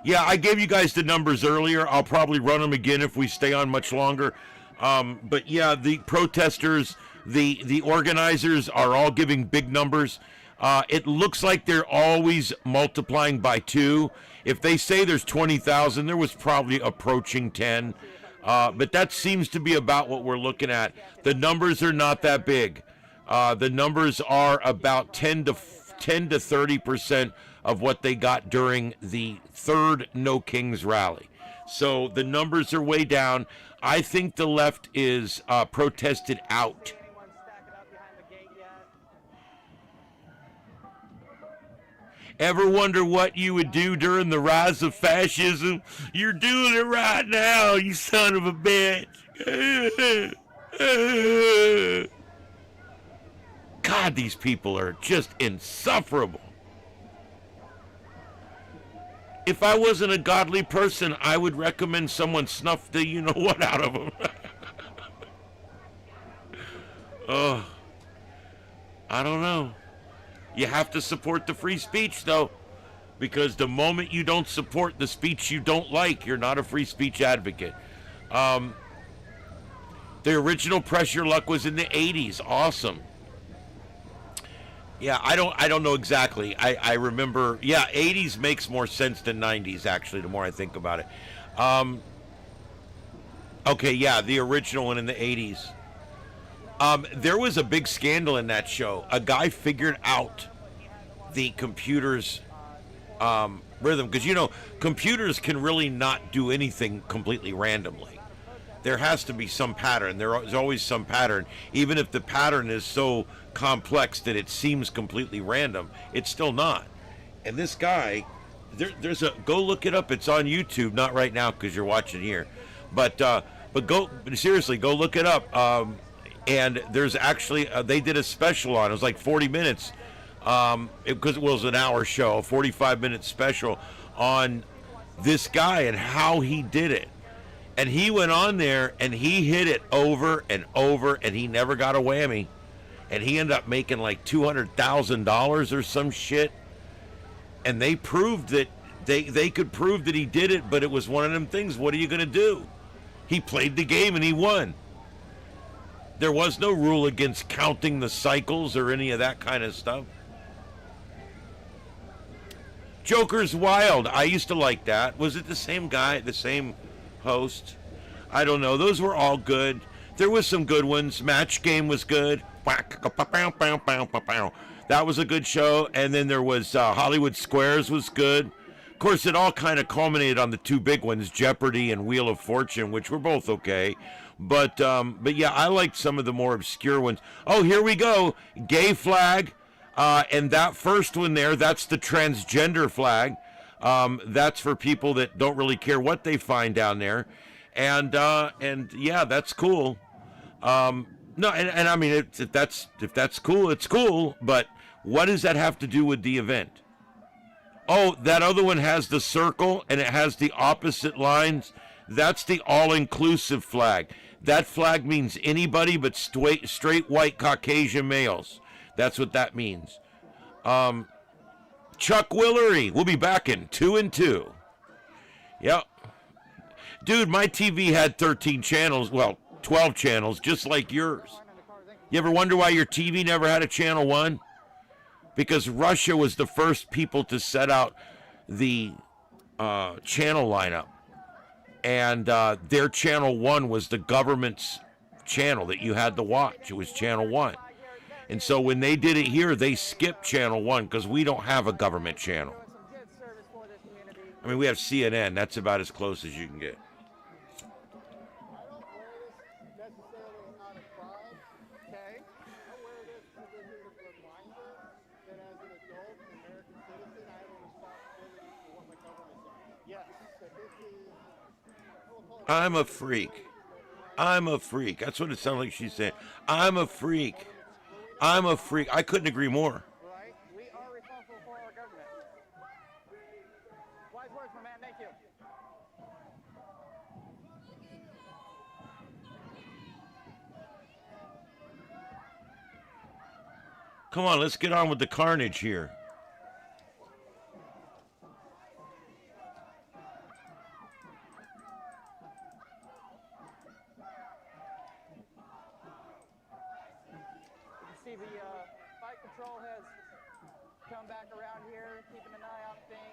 [SPEAKER 2] Yeah, I gave you guys the numbers earlier. I'll probably run them again if we stay on much longer. But yeah, the protesters, the organizers are all giving big numbers. It looks like they're always multiplying by 2. If they say there's 20,000, there was probably approaching 10. But that seems to be about what we're looking at. The numbers are not that big. The numbers are about 10 to 30% of what they got during the 3rd No Kings rally. So the numbers are way down. I think the left is protested out. Ever wonder what you would do during the rise of fascism? You're doing it right now, you son of a bitch. God, these people are just insufferable. If I wasn't a godly person, I would recommend someone snuff the you-know-what out of them. Oh, I don't know. You have to support the free speech, though, because the moment you don't support the speech you don't like, you're not a free speech advocate. The original Press Your Luck was in the 80s. Awesome. Yeah, I don't know exactly. I remember, yeah, 80s makes more sense than 90s, actually, the more I think about it. Okay, yeah, the original one in the 80s. There was a big scandal in that show. A guy figured out the computer's rhythm, because, you know, computers can really not do anything completely randomly. There has to be some pattern. There's always some pattern. Even if the pattern is so complex that it seems completely random, it's still not. And this guy, there's a, go look it up. It's on YouTube, not right now because you're watching here. But go, seriously, go look it up. And there's actually, they did a special on it. It was like 40 minutes. Because it was an hour show, a 45-minute special on this guy and how he did it. And he went on there and he hit it over and over and he never got a whammy. And he ended up making like $200,000 or some shit. And they proved that they could prove that he did it, but it was one of them things. What are you going to do? He played the game and he won. There was no rule against counting the cycles or any of that kind of stuff. Joker's Wild. I used to like that. Was it the same guy, the same host? I don't know. Those were all good. There was some good ones. Match Game was good. That was a good show. And then there was Hollywood Squares was good. Of course, it all kind of culminated on the two big ones, Jeopardy and Wheel of Fortune, which were both okay. But yeah, I liked some of the more obscure ones. Oh, here we go. Gay flag. And that first one there, that's the transgender flag. That's for people that don't really care what they find down there. And yeah, that's cool. No, and I mean, if that's cool, it's cool. But what does that have to do with the event? Oh, that other one has the circle and it has the opposite lines. That's the all-inclusive flag. That flag means anybody but straight white Caucasian males. That's what that means. Chuck Willery. We'll be back in 2 and 2. Yep. Dude, my TV had 13 channels. Well, 12 channels, just like yours. You ever wonder why your TV never had a channel 1? Because Russia was the first people to set out the channel lineup. And their channel 1 was the government's channel that you had to watch. It was channel 1. And so when they did it here, they skipped channel 1 because we don't have a government channel. I mean, we have CNN. That's about as close as you can get. I'm a freak. I'm a freak. That's what it sounded like she's saying. I'm a freak. I'm a freak. I couldn't agree more.
[SPEAKER 8] Right? We are responsible for our government. Wise words, my man. Thank you.
[SPEAKER 2] Come on, let's get on with the carnage here.
[SPEAKER 8] See the Fight Patrol has come back around here, keeping an eye on things.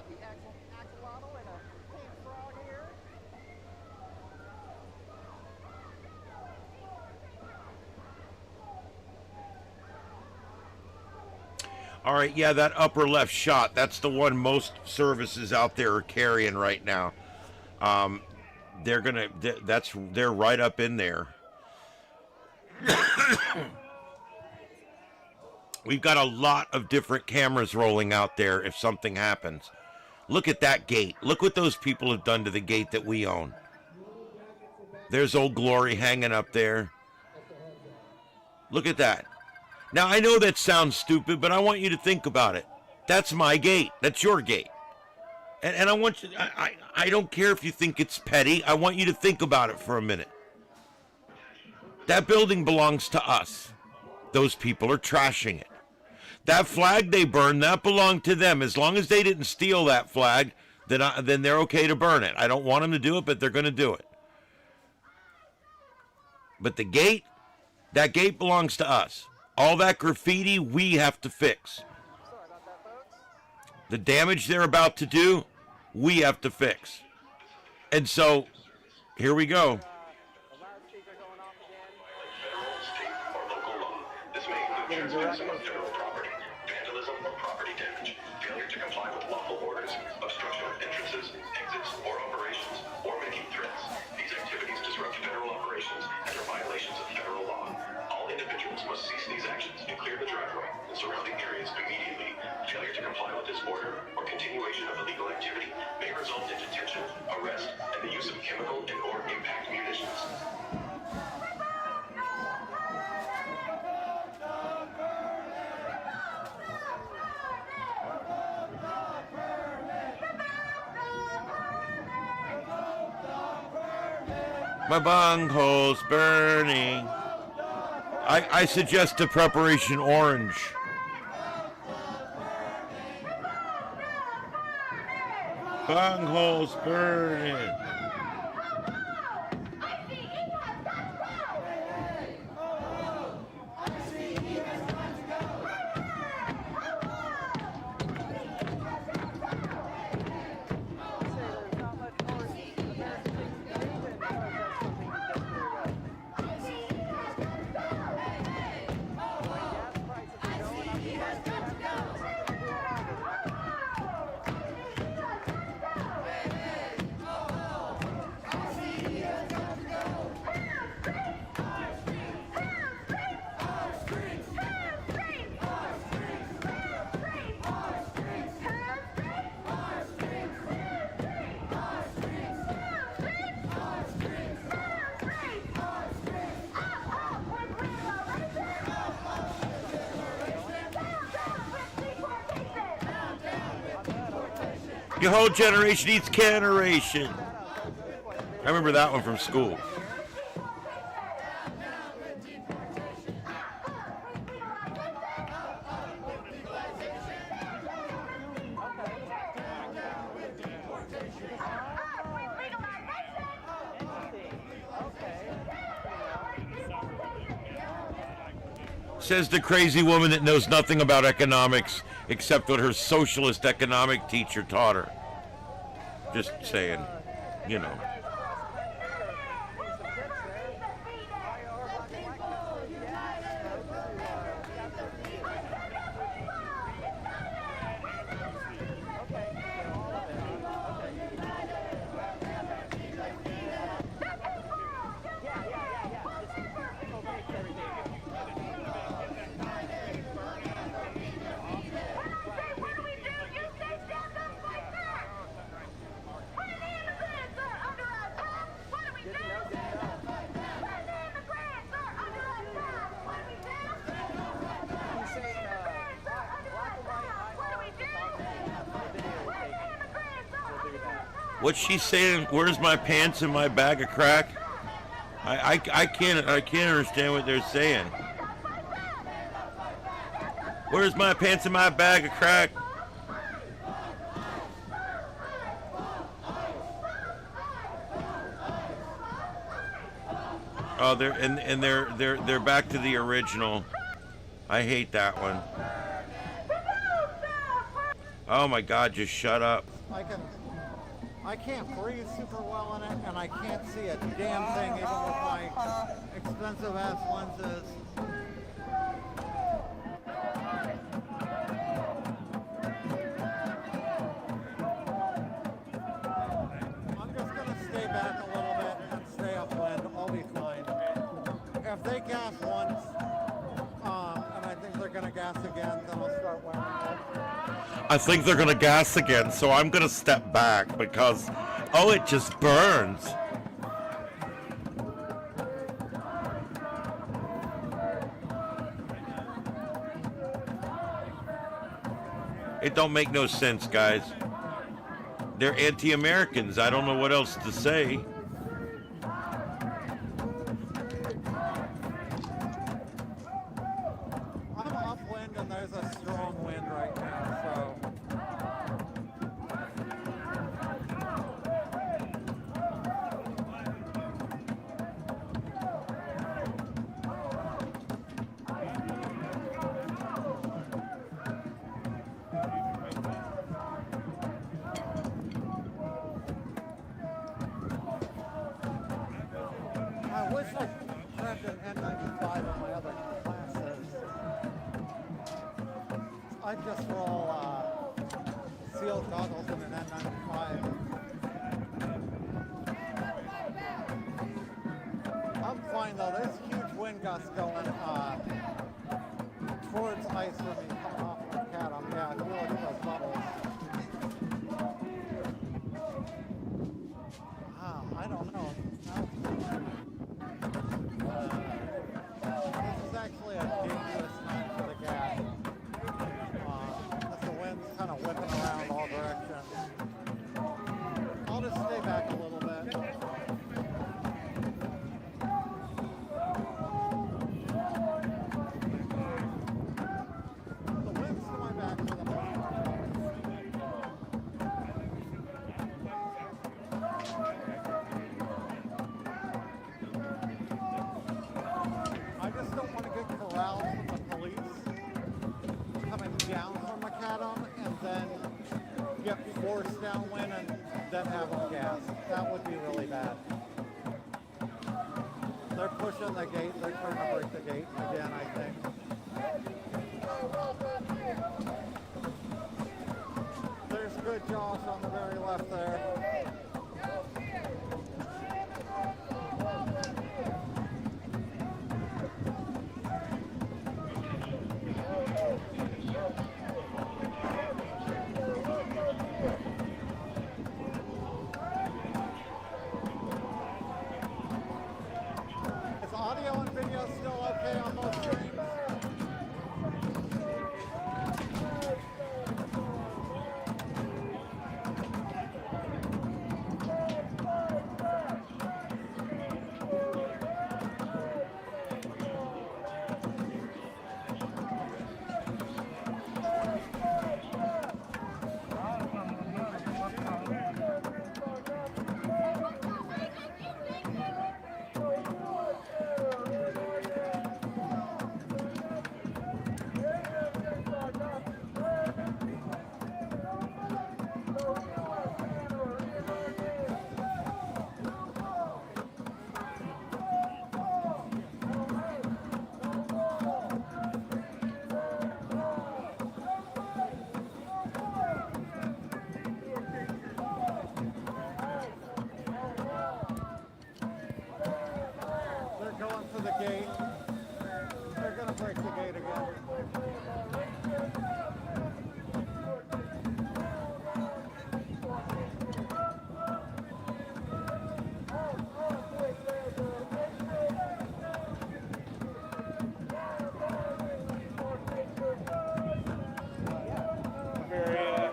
[SPEAKER 8] We got the axolotl and a pink frog here.
[SPEAKER 2] All right, yeah, that upper left shot, that's the one most services out there are carrying right now. They're right up in there. We've got a lot of different cameras rolling out there if something happens. Look at that gate. Look what those people have done to the gate that we own. There's Old Glory hanging up there. Look at that. Now, I know that sounds stupid, but I want you to think about it. That's my gate. That's your gate. And I want you, I don't care if you think it's petty. I want you to think about it for a minute. That building belongs to us. Those people are trashing it. That flag they burned, that belonged to them. As long as they didn't steal that flag, then they're okay to burn it. I don't want them to do it, but they're going to do it. But the gate, that gate belongs to us. All that graffiti, we have to fix. The damage they're about to do, we have to fix. And so, here we go.
[SPEAKER 10] Transgression of federal property, vandalism or property damage, failure to comply with lawful orders, obstruction of entrances, exits, or operations, or making threats. These activities disrupt federal operations and are violations of federal law. All individuals must cease these actions and clear the driveway and surrounding areas immediately. Failure to comply with this order or continuation of illegal activity may result in detention, arrest, and the use of chemical and or impact munitions.
[SPEAKER 2] My bunghole's burning. I suggest a preparation orange. Bunghole's burning. Your whole generation needs caneration. I remember that one from school. Says the crazy woman that knows nothing about economics except what her socialist economic teacher taught her. Just saying, you know. What's she saying? Where's my pants and my bag of crack? I can't understand what they're saying. Where's my pants and my bag of crack? Oh, they're back to the original. I hate that one. Oh my God! Just shut up.
[SPEAKER 5] I can't breathe super well in it, and I can't see a damn thing even with my expensive ass lenses. I'm just gonna stay back a little bit and stay upwind. I'll be fine. If they gas once, and I think they're gonna gas again, then I'll start wearing it.
[SPEAKER 2] I think they're gonna gas again, so I'm gonna step back because, oh, it just burns. It don't make no sense, guys. They're anti-Americans. I don't know what else to say.
[SPEAKER 5] just roll sealed goggles and an N95. I'm fine though. There's huge wind gusts going towards ice for me coming off of the cat. Yeah, I feel like those bubbles. I don't know. This is actually a dangerous night for the gas. As the wind's kind of whipping around all directions. I'll just stay back a little bit. The wind's to my back for the most part. I just don't want to get corralled from the police coming down from Macadam and then get forced downwind and then have them gas. That would be really bad. They're pushing the gate. They're trying to break the gate again, I think. There's good Josh on the very left there. Is audio and video still okay on most streams?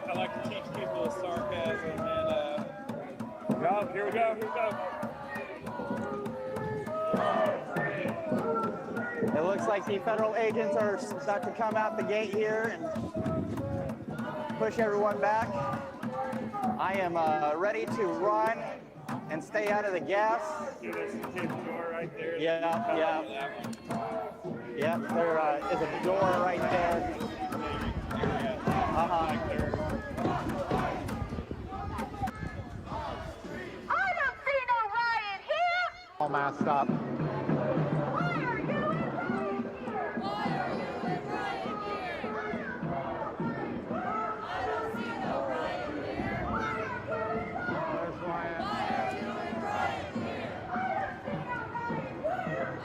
[SPEAKER 6] I like to teach people with sarcasm and here we go.
[SPEAKER 8] It looks like the federal agents are about to come out the gate here and push everyone back. I am ready to run and stay out of the gas.
[SPEAKER 6] There's the kid's door right there.
[SPEAKER 8] Yeah. Yep, there is a door right there.
[SPEAKER 6] I
[SPEAKER 9] don't see no riot here.
[SPEAKER 5] All masked up.
[SPEAKER 9] Why are you in riot gear? I don't see no riot gear.
[SPEAKER 5] There's Ryan.
[SPEAKER 9] Why are you in riot gear?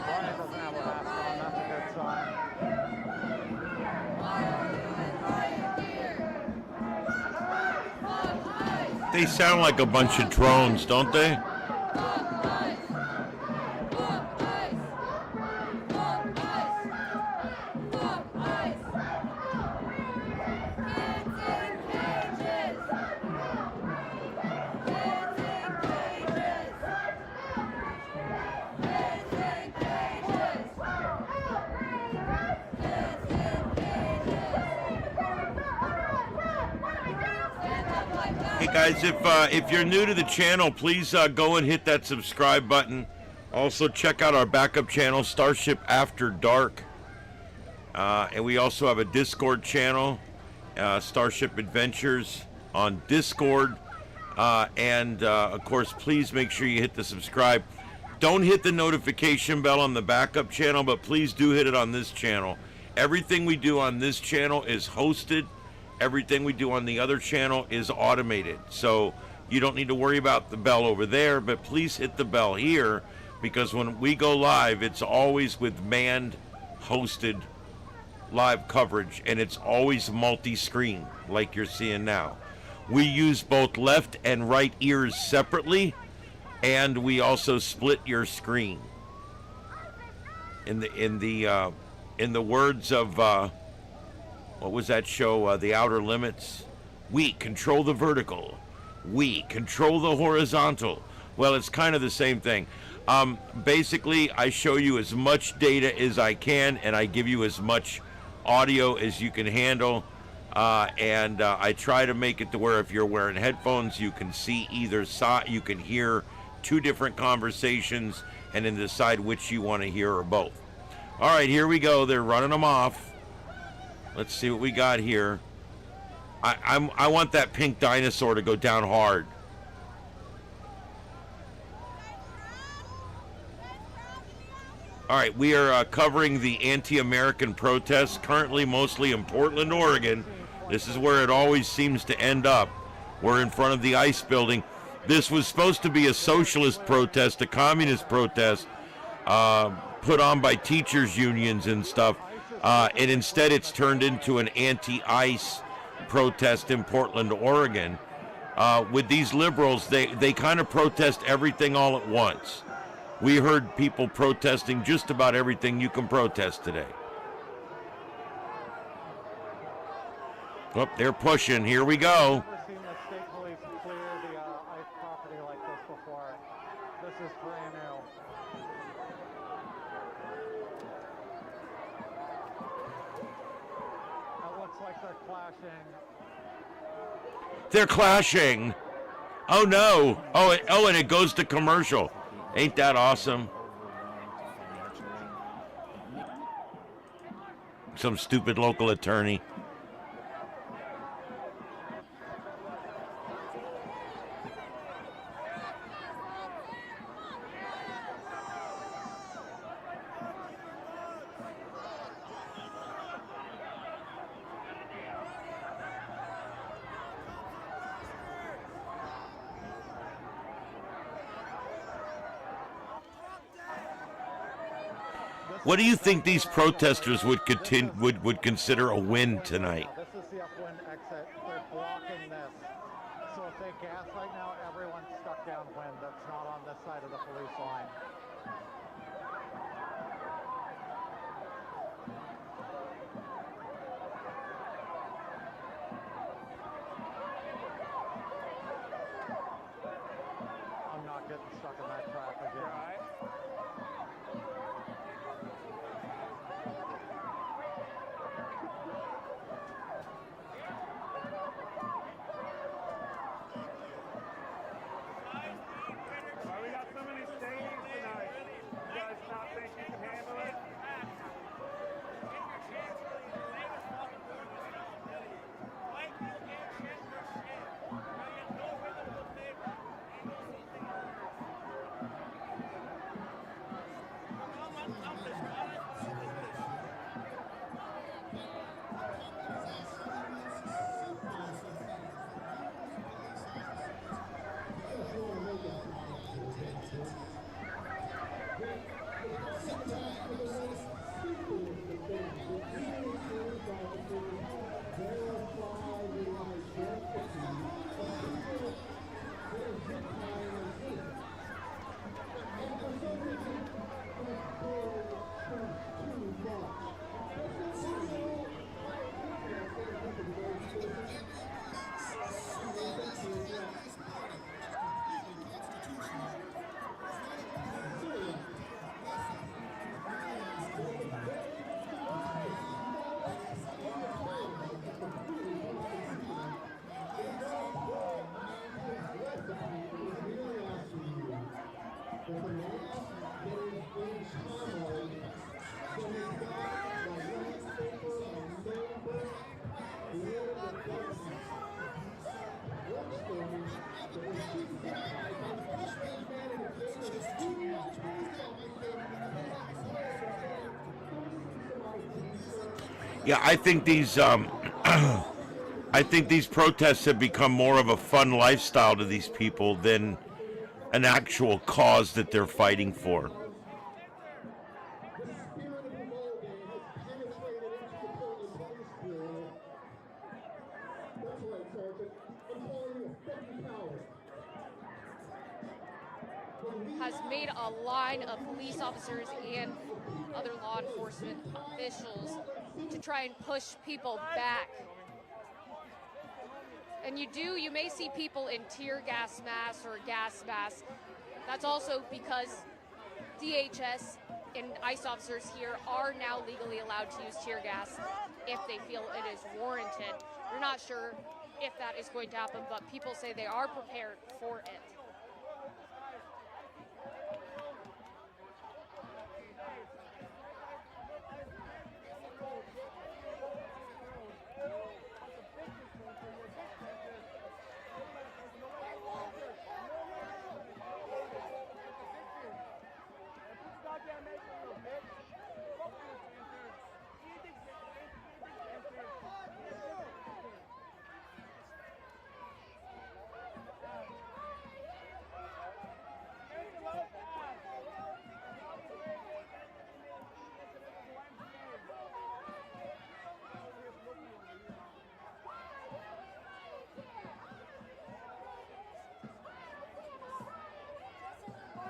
[SPEAKER 5] Ryan doesn't have a mask on. That's a good sign.
[SPEAKER 9] Why are you in riot gear? Fuck ICE.
[SPEAKER 2] They sound like a bunch of drones, don't they?
[SPEAKER 9] Fuck ICE. Fuck ICE. Fuck ICE. Fuck ICE. Kids in cages. Kids in cages. Kids in cages. Kids in cages.
[SPEAKER 2] Hey guys, if you're new to the channel, please go and hit that subscribe button. Also check out our backup channel, Starship After Dark. And we also have a Discord channel, Starship Adventures on Discord. And of course, please make sure you hit the subscribe. Don't hit the notification bell on the backup channel, but please do hit it on this channel. Everything we do on this channel is hosted everything we do on the other channel is automated. So you don't need to worry about the bell over there, but please hit the bell here, because when we go live, it's always with manned, hosted live coverage, and it's always multi-screen like you're seeing now. We use both left and right ears separately, and we also split your screen. In the words of what was that show? The Outer Limits. We control the vertical. We control the horizontal. Well, it's kind of the same thing. Basically, I show you as much data as I can, and I give you as much audio as you can handle. And I try to make it to where if you're wearing headphones, you can see either side. You can hear two different conversations and then decide which you want to hear or both. All right, here we go. They're running them off. Let's see what we got here. I want that pink dinosaur to go down hard. All right, we are covering the anti-American protests, currently mostly in Portland, Oregon. This is where it always seems to end up. We're in front of the ICE building. This was supposed to be a socialist protest, a communist protest, put on by teachers' unions and stuff. And instead it's turned into an anti-ICE protest in Portland, Oregon. With these liberals, they kind of protest everything all at once. We heard people protesting just about everything you can protest today. Oh, they're pushing. Here we go.
[SPEAKER 5] I've never seen the state police clear the ICE property like this before. This is brand new. It looks like they're clashing.
[SPEAKER 2] They're clashing. Oh no. Oh, and it goes to commercial. Ain't that awesome? Some stupid local attorney. What do you think these protesters would consider a win tonight?
[SPEAKER 5] This is the upwind exit. They're blocking this. So if they gas right now, everyone's stuck downwind that's not on this side of the police line. I'm not getting stuck in that traffic again.
[SPEAKER 6] Well, we got so many stadiums tonight. You guys not think you can handle it?
[SPEAKER 2] Yeah, I think these I think these protests have become more of a fun lifestyle to these people than an actual cause that they're fighting for.
[SPEAKER 20] Has made a line of police officers and other law enforcement officials to try and push people back. And you may see people in tear gas masks or gas masks. That's also because DHS and ICE officers here are now legally allowed to use tear gas if they feel it is warranted. We're not sure if that is going to happen, but people say they are prepared for it.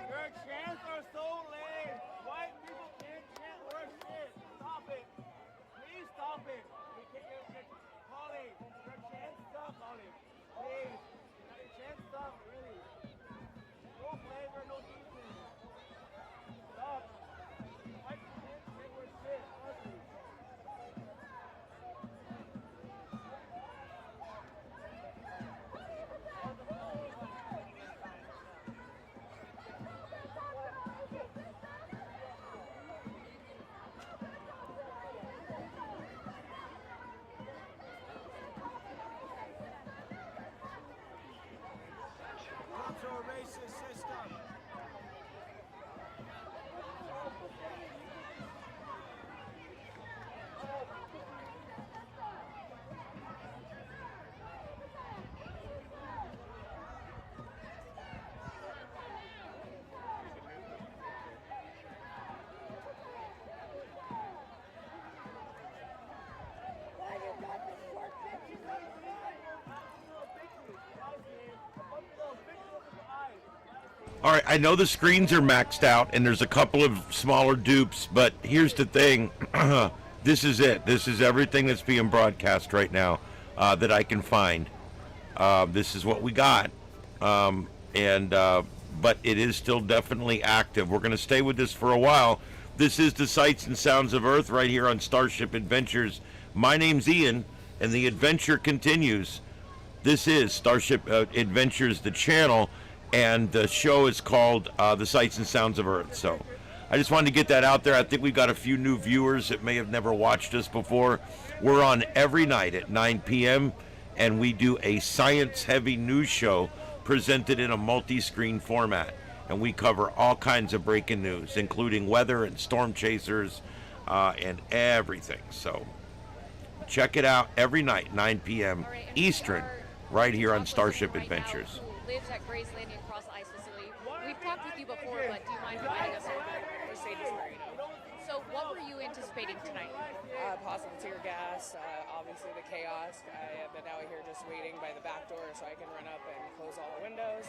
[SPEAKER 21] Your chants are so lame. White people can't chant worse shit. Stop it. Please stop it. Holly, your chants suck, Holly. Please. Your chants suck, really. No flavor, no seasoning. Stop. White people can't chant worse shit. Honestly. To a racist system.
[SPEAKER 2] All right, I know the screens are maxed out and there's a couple of smaller dupes, but here's the thing. This is it. This is everything that's being broadcast right now that I can find. This is what we got. But it is still definitely active. We're going to stay with this for a while. This is the Sights and Sounds of Earth right here on Starship Adventures. My name's Ian, and the adventure continues. This is Starship Adventures, the channel, and the show is called The Sights and Sounds of Earth. So I just wanted to get that out there. I think we've got a few new viewers that may have never watched us before. We're on every night at 9 p.m., and we do a science-heavy news show presented in a multi-screen format. And we cover all kinds of breaking news, including weather and storm chasers and everything. So check it out every night, 9 p.m. Eastern, right here on Starship Adventures.
[SPEAKER 20] Lives at Gray's Landing Cross Ice Facility. We've talked with you before, but do you mind reminding us a little bit?
[SPEAKER 23] Mercedes Marino.
[SPEAKER 20] So what were you anticipating tonight?
[SPEAKER 23] Possible tear gas, obviously the chaos. I have been out here just waiting by the back door so I can run up and close all the windows.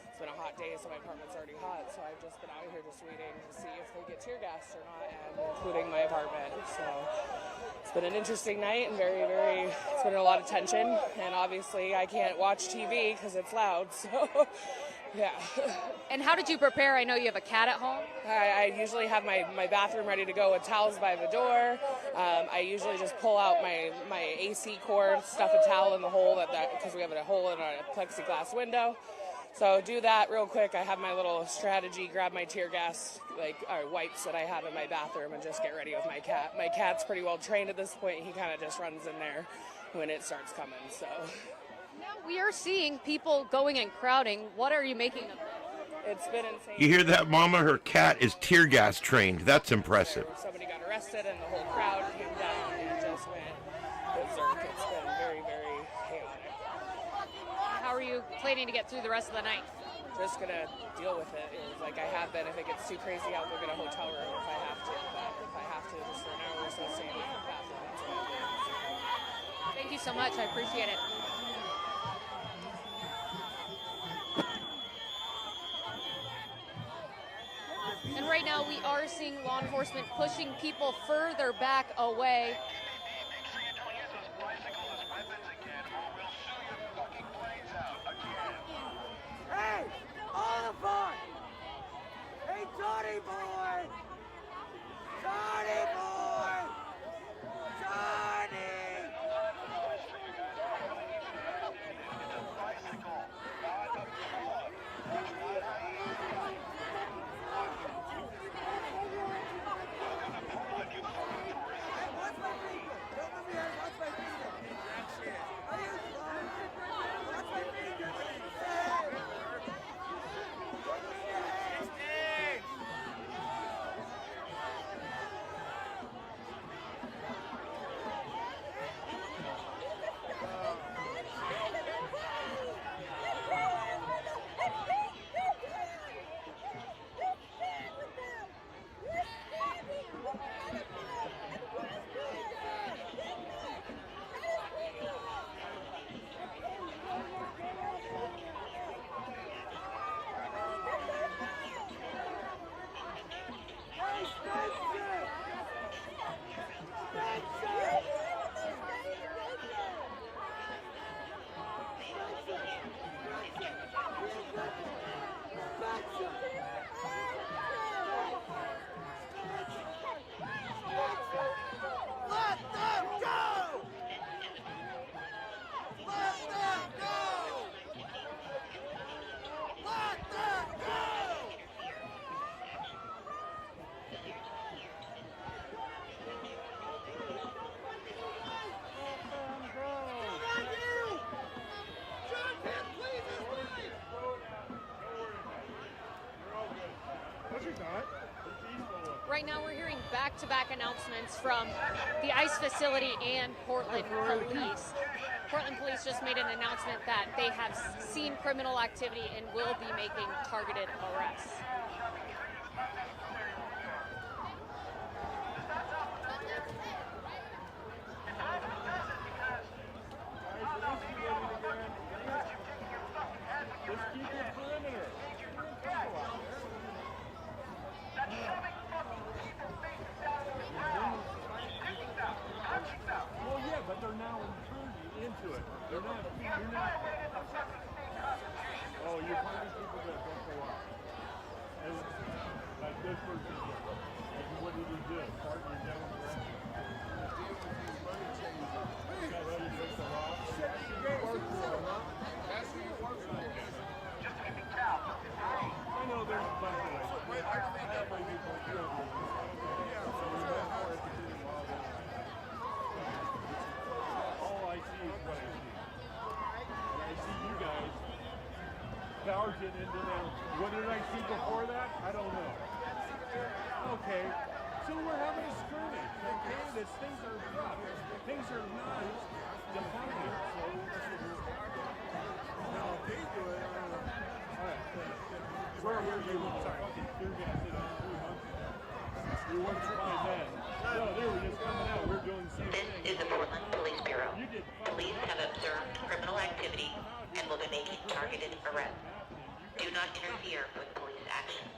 [SPEAKER 23] It's been a hot day, so my apartment's already hot, so I've just been out here just waiting to see if they get tear gas or not, and including my apartment. So it's been an interesting night and it's been a lot of tension, and obviously I can't watch TV because it's loud, so yeah.
[SPEAKER 20] And how did you prepare? I know you have a cat at home.
[SPEAKER 23] I usually have my bathroom ready to go with towels by the door. I usually just pull out my AC cord, stuff a towel in the hole because we have a hole in our plexiglass window. So do that real quick. I have my little strategy, grab my tear gas wipes that I have in my bathroom and just get ready with my cat. My cat's pretty well trained at this point. He kind of just runs in there when it starts coming. So
[SPEAKER 20] now we are seeing people going and crowding. What are you making of this?
[SPEAKER 23] It's been insane.
[SPEAKER 2] You hear that, Mama? Her cat is tear gas trained. That's impressive.
[SPEAKER 23] Somebody got arrested and the whole crowd came down and just went berserk. It's been very, very
[SPEAKER 20] planning to get through the rest of the night?
[SPEAKER 7] Just gonna deal with it. Like I have been. If it gets too crazy, I'll go get a hotel room if I have to. But if I have to, just for an hour or so, stay in the bathroom. That's what I do.
[SPEAKER 20] Thank you so much. I appreciate it. And right now we are seeing law enforcement pushing people further back away.
[SPEAKER 21] Hey, Oliver! Hey, Johnny boy! Johnny boy! Johnny!
[SPEAKER 20] Right now we're hearing back-to-back announcements from the ICE facility and Portland Police. Portland Police just made an announcement that they have seen criminal activity and will be making targeted arrests.
[SPEAKER 6] Well, yeah, but they're now intruding into it. You're not. Oh, you're finding people that don't go out. And like this person did. Like, what did he do? Partner down the road. Got ready to break the law. That's who you work for, huh? That's who you work for. Just to be cow. I know there's a bunch of like. Power get into them. What did I see before that? I don't know. Okay, so we're having a skirmish. Okay, things are rough. Things are not defined. So no, they do it. All right. Where were you? Sorry. You're gonna sit on 3 months. You weren't fine then. No, they were just coming out. We're doing the same thing.
[SPEAKER 12] This is the Portland Police Bureau. Police have observed criminal activity and will be making targeted arrests. Do not interfere with police action.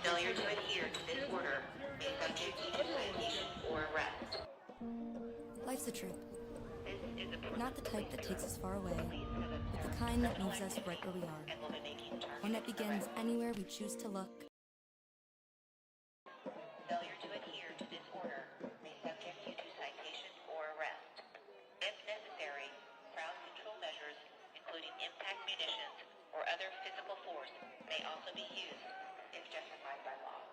[SPEAKER 12] Failure to adhere to this order may subject you to citation or arrest.
[SPEAKER 11] Life's a trip. Not the type that takes us far away, but the kind that moves us right where we are. One that begins anywhere we choose to look.
[SPEAKER 12] Failure to adhere to this order may subject you to citation or arrest. If necessary, crowd control measures, including impact munitions or other physical force, may also be used if justified by law.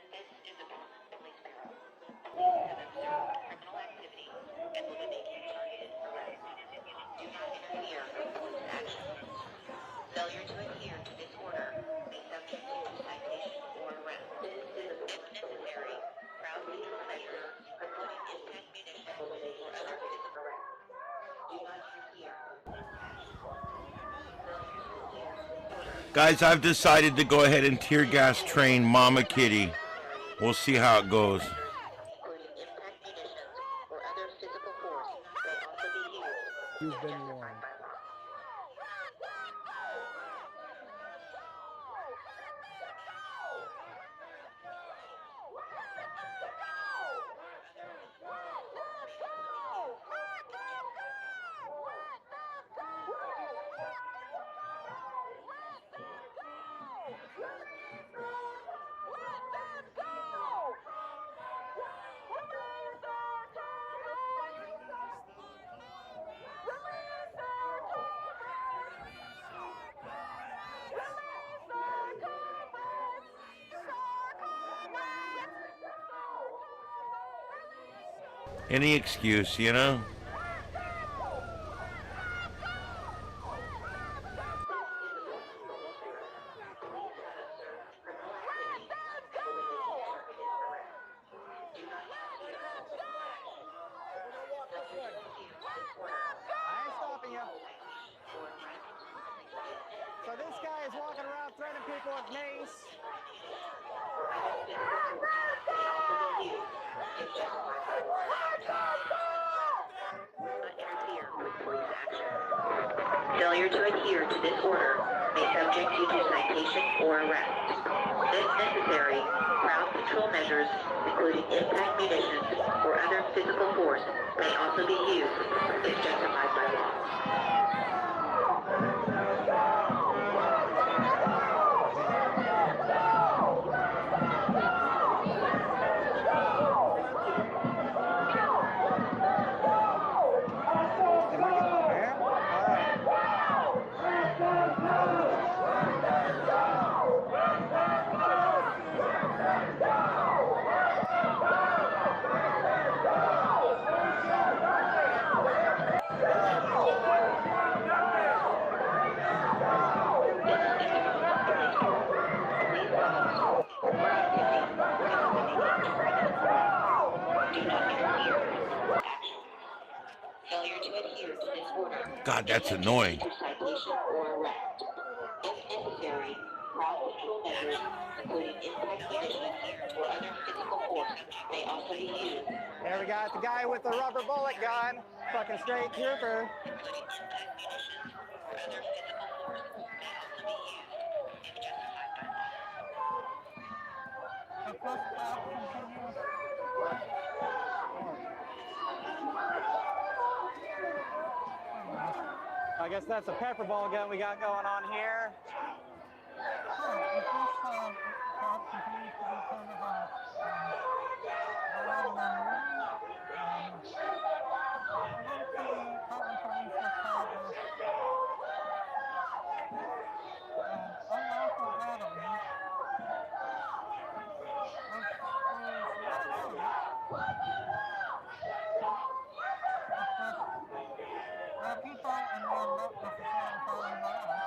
[SPEAKER 12] This is the Portland Police Bureau. Police have observed criminal activity and will be making targeted arrests. Do not interfere with police action. Failure to adhere to this order may subject you to citation or arrest. If
[SPEAKER 2] Guys, I've decided to go ahead and tear gas train Mama Kitty. We'll see how it goes.
[SPEAKER 5] You've been warned.
[SPEAKER 2] Any excuse, you know?
[SPEAKER 8] So this guy is walking around threatening people with mace.
[SPEAKER 12] Failure to adhere to this order may subject you to citation or arrest. If necessary, crowd control measures, including impact munitions or other physical force, may also be used if justified by law. Failure to adhere to this order.
[SPEAKER 2] God, that's annoying.
[SPEAKER 12] Citation or arrest. If necessary, crowd control measures, including impact munitions or other physical force, may also be used.
[SPEAKER 8] There we got the guy with the rubber bullet gun. Fucking straight trooper. I guess that's a pepper ball gun we got going on here.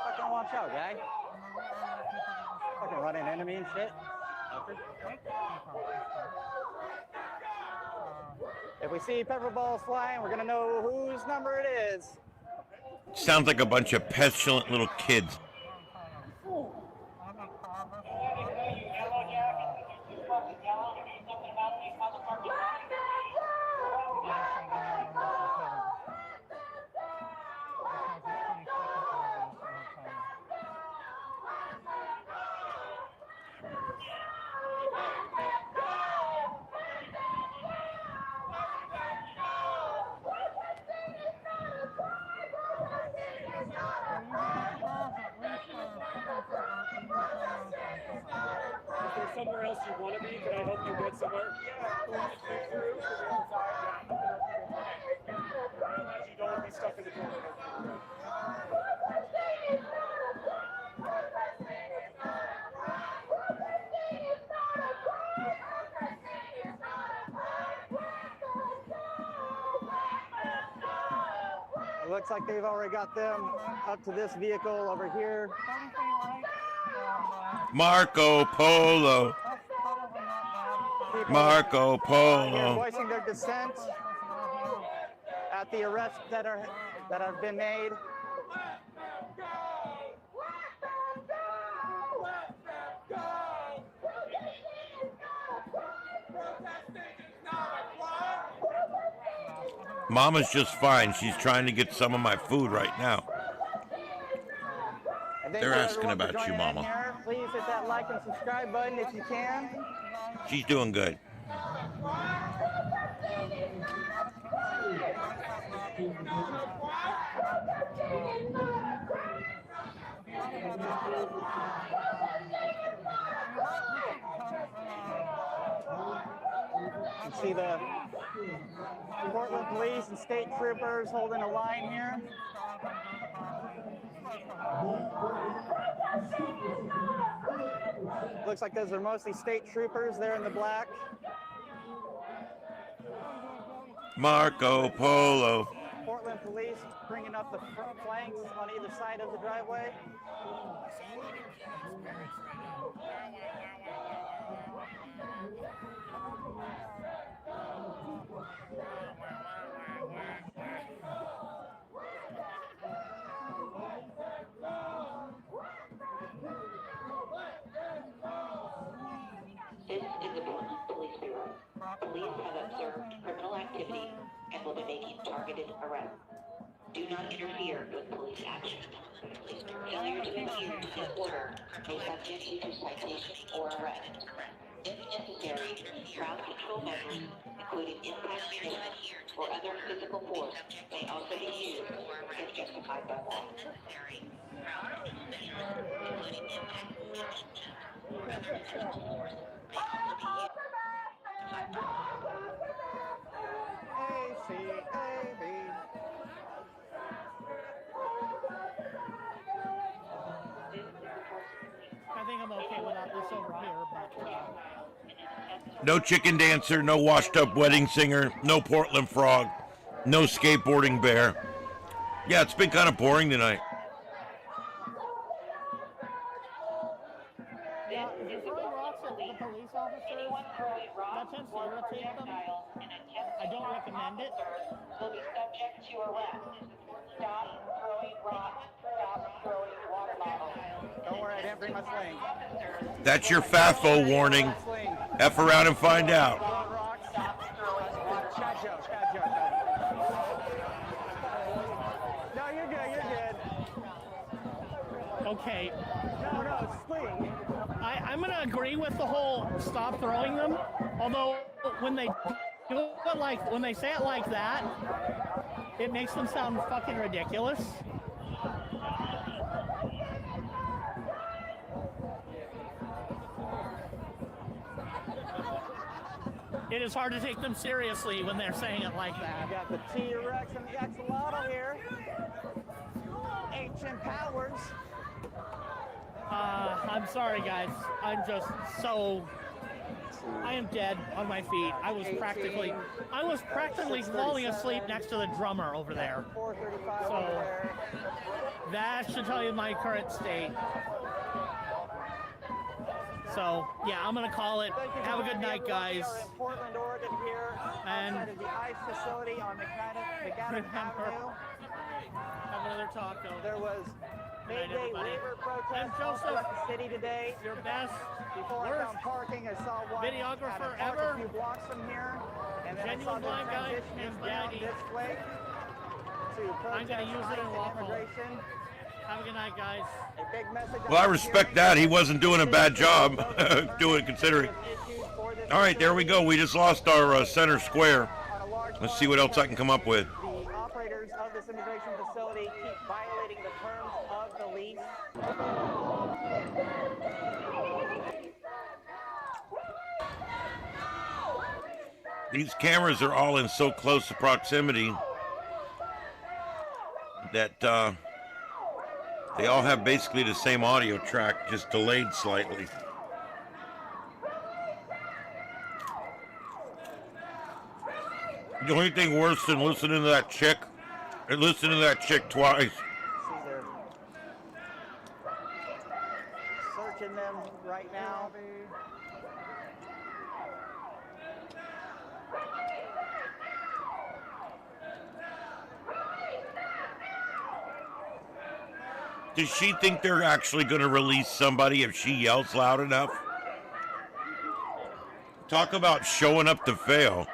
[SPEAKER 8] Fucking watch out, guy. Fucking running into me and shit. If we see pepper balls flying, we're gonna know whose number it is.
[SPEAKER 2] Sounds like a bunch of petulant little kids.
[SPEAKER 6] Is there somewhere else you want to be? Can I help you get somewhere? You don't want to be stuck in the corner.
[SPEAKER 8] It looks like they've already got them up to this vehicle over here.
[SPEAKER 2] Marco Polo. Marco Polo.
[SPEAKER 8] Voicing their dissent at the arrests that have been made.
[SPEAKER 2] Mama's just fine. She's trying to get some of my food right now. They're asking about you, Mama.
[SPEAKER 8] Here. Please hit that like and subscribe button if you can.
[SPEAKER 2] She's doing good.
[SPEAKER 8] You see the Portland police and state troopers holding a line here. Looks like those are mostly state troopers there in the black.
[SPEAKER 2] Marco Polo.
[SPEAKER 8] Portland police bringing up the front flanks on either side of the driveway.
[SPEAKER 12] This is the Portland Police Bureau. Police have observed criminal activity and will be making targeted arrests. Do not interfere with police action. Failure to adhere to this order may subject you to citation or arrest. If necessary, crowd control measures, including impact management or other physical force, may also be used if justified by law.
[SPEAKER 14] I think I'm okay without this over here, but
[SPEAKER 2] No chicken dancer, no washed up wedding singer, no Portland frog, no skateboarding bear. Yeah, it's been kind of boring tonight.
[SPEAKER 14] yeah, throwing rocks at the police officers, that tends to irritate them. I don't recommend it.
[SPEAKER 12] Will be subject to arrest. Stop throwing rocks. Stop throwing water bottles.
[SPEAKER 8] Don't worry, I didn't bring my sling.
[SPEAKER 2] That's your FAFO warning. F around and find out.
[SPEAKER 8] Chat joke. No, you're good.
[SPEAKER 14] Okay.
[SPEAKER 8] No, sling.
[SPEAKER 14] I'm going to agree with the whole stop throwing them, although when they do it like, when they say it like that, it makes them sound fucking ridiculous. It is hard to take them seriously when they're saying it like that.
[SPEAKER 8] We got the T-Rex and the Axolotl here. Ancient powers.
[SPEAKER 14] I'm sorry, guys. I'm just so... I am dead on my feet. I was practically falling asleep next to the drummer over there. So that should tell you my current state. So yeah, I'm gonna call it. Have a good night, guys.
[SPEAKER 8] In Portland, Oregon here, outside of the ICE facility on McAdams Avenue.
[SPEAKER 14] Have another taco.
[SPEAKER 8] There was midday labor protests all throughout the city today.
[SPEAKER 14] Your best,
[SPEAKER 8] Before I found parking, I saw one
[SPEAKER 14] videographer
[SPEAKER 8] at a park
[SPEAKER 14] ever.
[SPEAKER 8] a few blocks from here, and then
[SPEAKER 14] Genuine
[SPEAKER 8] I saw them
[SPEAKER 14] blind guy
[SPEAKER 8] transitioning
[SPEAKER 14] and
[SPEAKER 8] down
[SPEAKER 14] ID.
[SPEAKER 8] this way to
[SPEAKER 14] I'm gonna use it and walk home.
[SPEAKER 8] immigration.
[SPEAKER 14] Have a good night, guys.
[SPEAKER 8] A big message.
[SPEAKER 2] Well, I respect that. He wasn't doing a bad job, considering. All right, there we go. We just lost our center square. Let's see what else I can come up with.
[SPEAKER 8] The operators of this immigration facility keep violating the terms of the lease.
[SPEAKER 2] These cameras are all in so close proximity that they all have basically the same audio track, just delayed slightly. The only thing worse than listening to that chick twice.
[SPEAKER 8] Searching them right now.
[SPEAKER 2] Does she think they're actually going to release somebody if she yells loud enough? Talk about showing up to fail.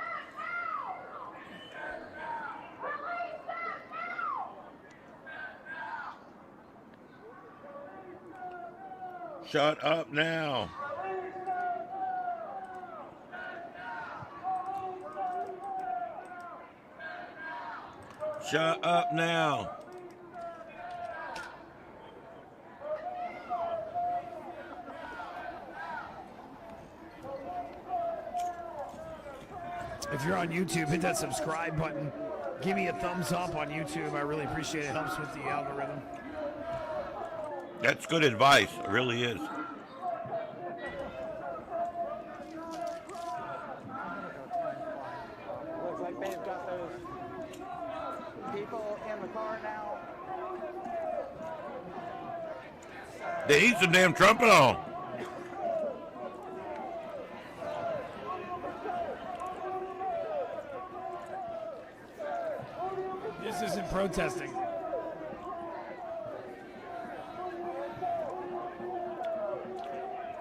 [SPEAKER 2] Shut up now. Shut up now.
[SPEAKER 3] If you're on YouTube, hit that subscribe button. Give me a thumbs up on YouTube. I really appreciate it. It helps with the algorithm.
[SPEAKER 2] That's good advice. It really is.
[SPEAKER 8] Looks like they've got those people in the car now.
[SPEAKER 2] They need some damn trumpet on.
[SPEAKER 3] This isn't protesting.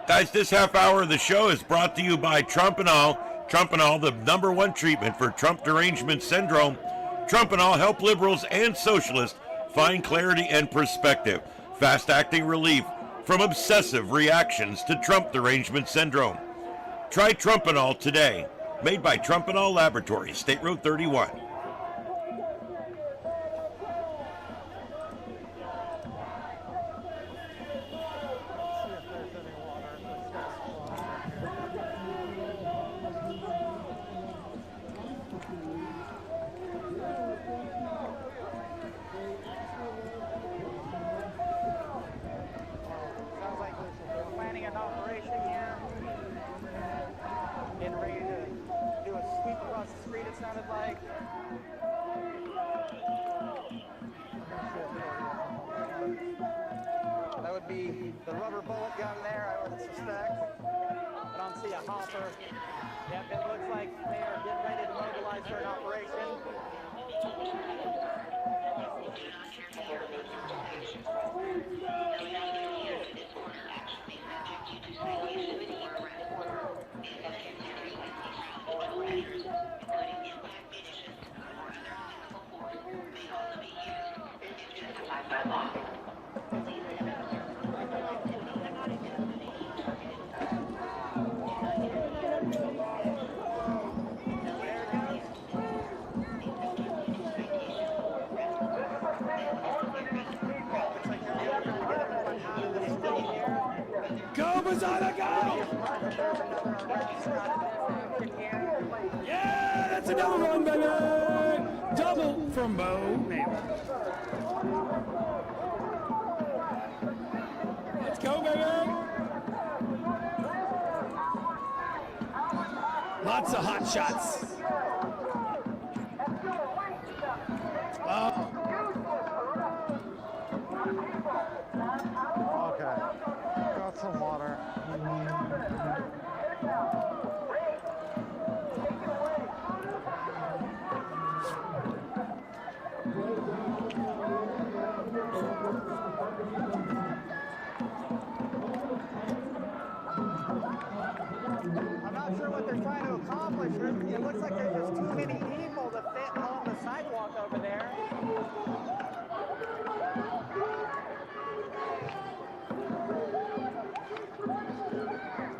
[SPEAKER 2] Guys, this half hour of the show is brought to you by Trumpanol. Trumpanol, the #1 treatment for Trump derangement syndrome. Trumpanol help liberals and socialists find clarity and perspective. Fast-acting relief from obsessive reactions to Trump derangement syndrome. Try Trumpanol today. Made by Trumpanol Laboratories, State Road 31.
[SPEAKER 8] Sounds like we're planning an operation here. Getting ready to do a sweep across the street, it sounded like. That would be the rubber bullet gun there, I would suspect. I don't see a hopper. Yep, it looks like they are getting ready to mobilize for an operation.
[SPEAKER 3] Go, Bazana, go! Yeah, that's another one, baby! Double from Bo Nail. Let's go, baby! Lots of hot shots.
[SPEAKER 5] Okay. Got some water.
[SPEAKER 8] I'm not sure what they're trying to accomplish. It looks like there's just too many people to fit on the sidewalk over there.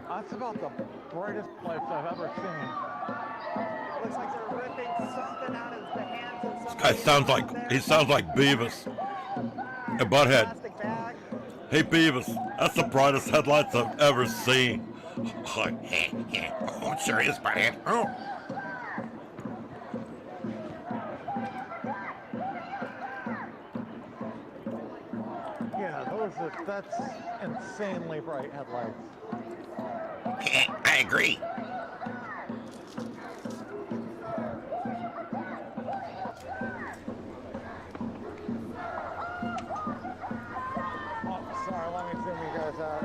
[SPEAKER 5] That's about the brightest place I've ever seen.
[SPEAKER 8] Looks like they're ripping something out of the hands of
[SPEAKER 2] This guy sounds like Beavis. A butthead. Hey Beavis, that's the brightest headlights I've ever seen. Oh, it sure is, butthead. Oh.
[SPEAKER 5] Yeah, that's insanely bright headlights.
[SPEAKER 2] I agree.
[SPEAKER 5] Oh, sorry, let me zoom you guys out.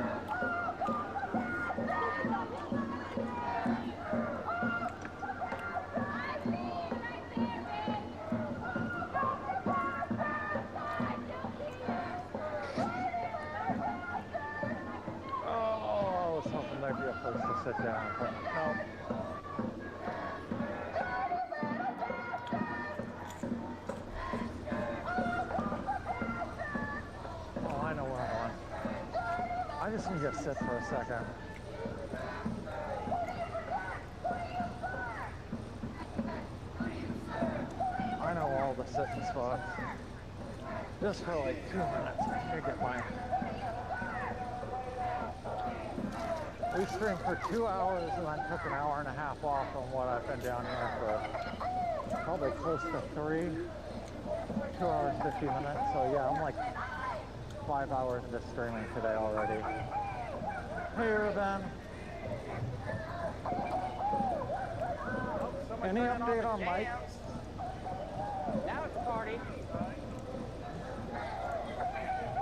[SPEAKER 5] Oh, I was hoping there'd be a place to sit down, but no, sit for a second. I know all the sitting spots. Just for like 2 minutes, I could get mine. We streamed for 2 hours and then took an hour and a half off from what I've been down here for probably close to 3. 2 hours, 50 minutes. So yeah, I'm like 5 hours into streaming today already. Hey, Ruben. Any update on Mike?
[SPEAKER 8] Now it's a party.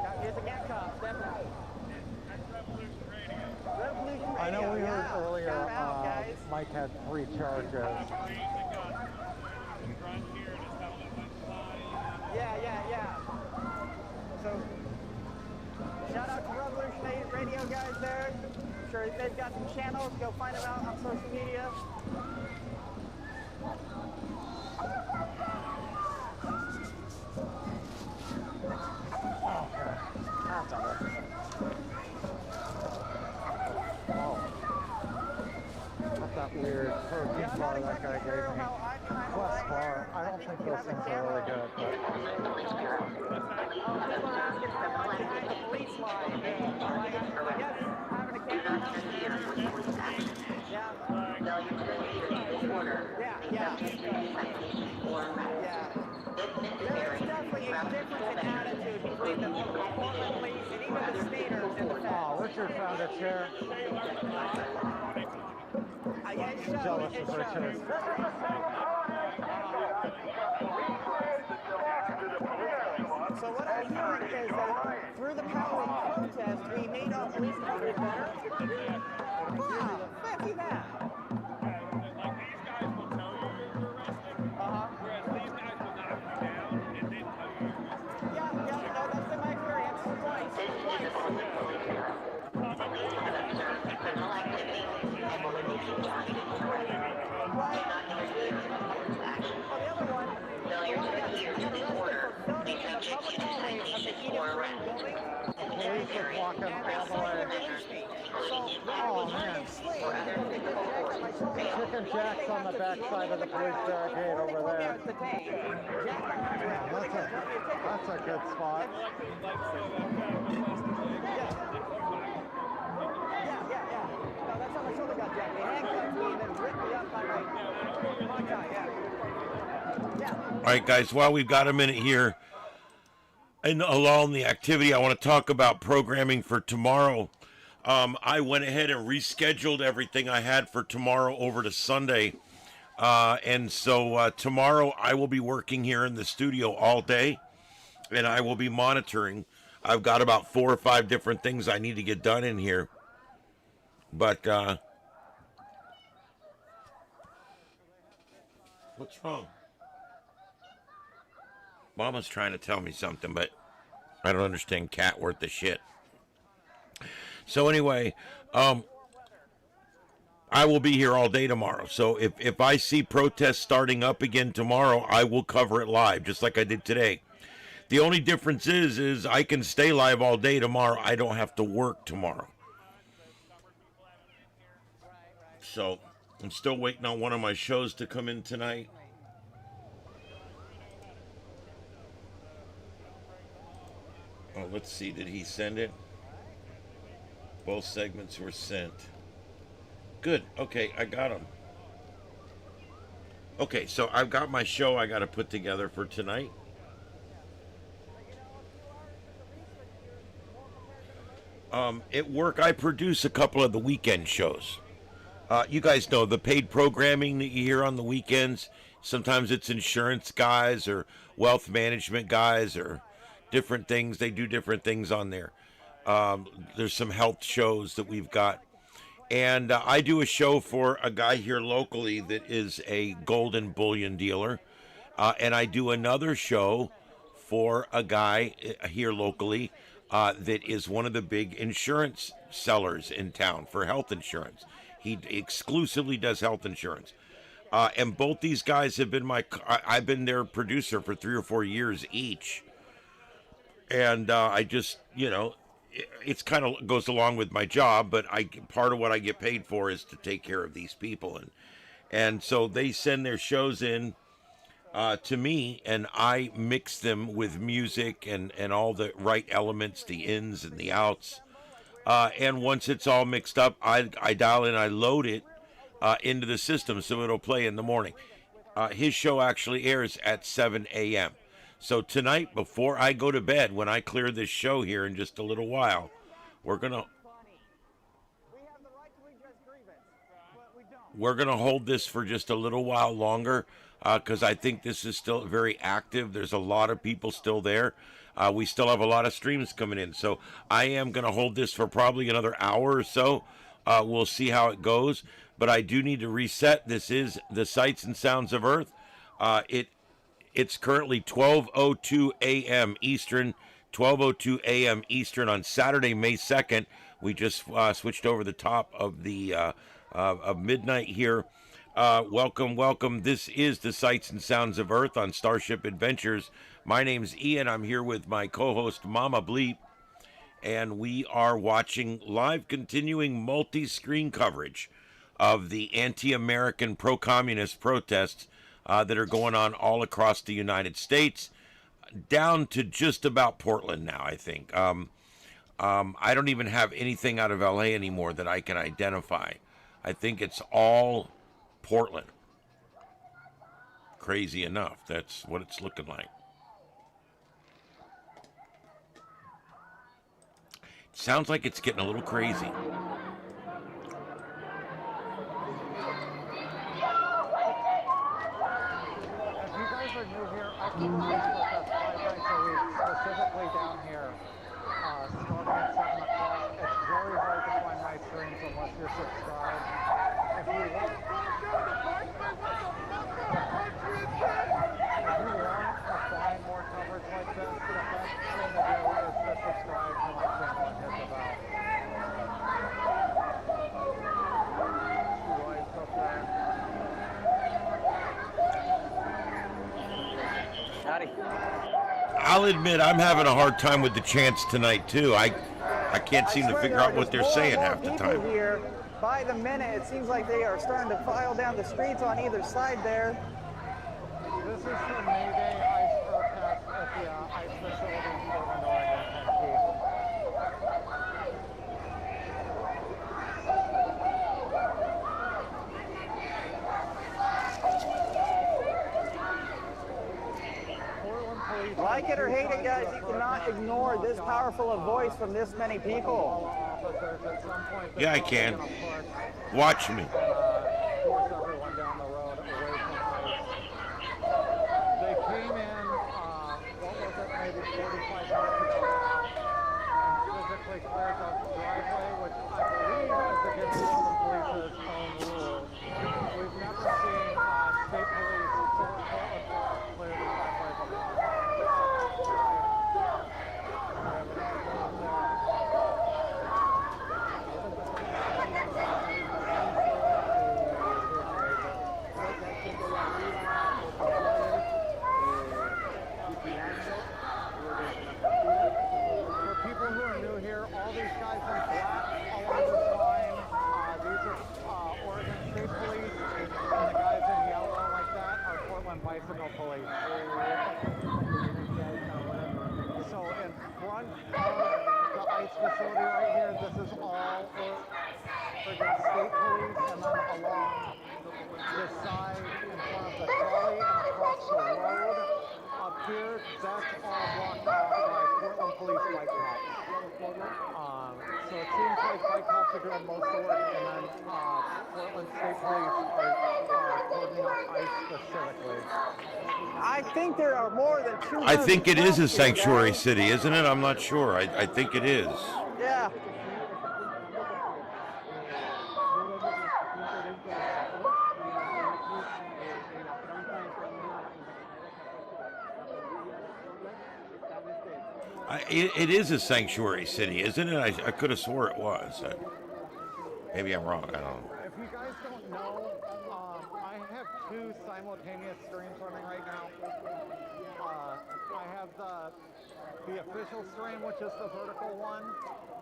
[SPEAKER 8] Got music and cops, definitely. Revolution
[SPEAKER 5] I know
[SPEAKER 8] Radio,
[SPEAKER 5] we heard
[SPEAKER 8] yeah.
[SPEAKER 5] earlier
[SPEAKER 8] Shout out, guys.
[SPEAKER 5] Mike had 3 charges.
[SPEAKER 8] Yeah. So, shout out to Revolution Radio guys there. I'm sure they've got some channels. Go find them out on social media. That's better.
[SPEAKER 5] Oh. That's that weird protein bar that guy gave me. Quest bar. I don't think those things are really good, but...
[SPEAKER 8] Police line. Yeah. There's definitely a difference in attitude between the Portland police and even the staters in the fact.
[SPEAKER 5] Oh, Richard found a chair. I'm jealous of Richard.
[SPEAKER 8] So what I'm hearing is that through the power of protest, we made our police department better. Wow, fancy that.
[SPEAKER 5] Police are walking all the way. Oh man. Chicken Jack's on the backside of the police barricade over there. That's a good spot.
[SPEAKER 8] No, that's how my shoulder got jacked. They handcuffed me and then ripped me up by my tie,
[SPEAKER 2] All right, guys, while we've got a minute here, and along the activity, I want to talk about programming for tomorrow. I went ahead and rescheduled everything I had for tomorrow over to Sunday. And so tomorrow I will be working here in the studio all day, and I will be monitoring. I've got about 4 or 5 different things I need to get done in here. But, what's wrong? Mama's trying to tell me something, but I don't understand cat worth the shit. So anyway, I will be here all day tomorrow. So if I see protests starting up again tomorrow, I will cover it live, just like I did today. The only difference is I can stay live all day tomorrow. I don't have to work tomorrow. So I'm still waiting on one of my shows to come in tonight. Oh, let's see. Did he send it? Both segments were sent. Good. Okay, I got them. Okay, so I've got my show I got to put together for tonight. At work, I produce a couple of the weekend shows. You guys know the paid programming that you hear on the weekends. Sometimes it's insurance guys or wealth management guys or different things. They do different things on there. There's some health shows that we've got. And I do a show for a guy here locally that is a golden bullion dealer. And I do another show for a guy here locally that is one of the big insurance sellers in town for health insurance. He exclusively does health insurance. And both these guys have been I've been their producer for 3 or 4 years each. And I just, it's kind of goes along with my job, but part of what I get paid for is to take care of these people, and so they send their shows in to me, and I mix them with music and all the right elements, the ins and the outs. And once it's all mixed up, I dial in, I load it into the system so it'll play in the morning. His show actually airs at 7 a.m. So tonight, before I go to bed, when I clear this show here in just a little while, we're gonna hold this for just a little while longer, because I think this is still very active. There's a lot of people still there. We still have a lot of streams coming in, so I am going to hold this for probably another hour or so. We'll see how it goes, but I do need to reset. This is the Sights and Sounds of Earth. It's currently 12:02 a.m. Eastern, 12:02 a.m. Eastern on Saturday, May 2nd. We just switched over the top of the of midnight here. Welcome. This is the Sights and Sounds of Earth on Starship Adventures. My name's Ian. I'm here with my co-host Mama Bleep, and we are watching live continuing multi-screen coverage of the anti-American pro-communist protests that are going on all across the United States, down to just about Portland now, I think. I don't even have anything out of LA anymore that I can identify. I think it's all Portland. Crazy enough, that's what it's looking like. It sounds like it's getting a little crazy.
[SPEAKER 5] Specifically down here, starting at 7 o'clock. It's very hard to find my streams unless you're subscribed. If you want to find more coverage like this, the best thing to do is to subscribe to my channel and hit the bell. Two lights up there.
[SPEAKER 8] Howdy.
[SPEAKER 2] I'll admit I'm having a hard time with the chants tonight too. I can't seem to figure out what they're saying half the time.
[SPEAKER 8] Here, by the minute, it seems like they are starting to file down the streets on either side there.
[SPEAKER 5] This is the May Day ice protest at the ice facility in Portland, Oregon, Tennessee.
[SPEAKER 8] Like it or hate it, guys, you cannot ignore this powerful a voice from this many people.
[SPEAKER 2] Yeah, I can. Watch me.
[SPEAKER 5] Force everyone down the road away from ice. They came in, what was it, maybe 45 minutes ago now, and physically cleared the driveway, which I believe is against Portland Police's own rules. We've never seen state police or Portland clear the driveway before. Bicycle police. So in front of the ice facility right here, this is all Oregon State Police, and then along this side in front of the trolley and across the road up here, that's all blocked off by Portland Police bike cops. So it seems like bike cops are doing most of the work, and then Portland State Police are cordoning off ice specifically.
[SPEAKER 8] I think there are more than 200.
[SPEAKER 2] I think it is a sanctuary city, isn't it? I'm not sure. I think it is.
[SPEAKER 8] Yeah.
[SPEAKER 2] It is a sanctuary city, isn't it? I could have swore it was. Maybe I'm wrong. I don't know.
[SPEAKER 5] If you guys don't know, I have two simultaneous streams running right now. I have the official stream, which is the vertical one,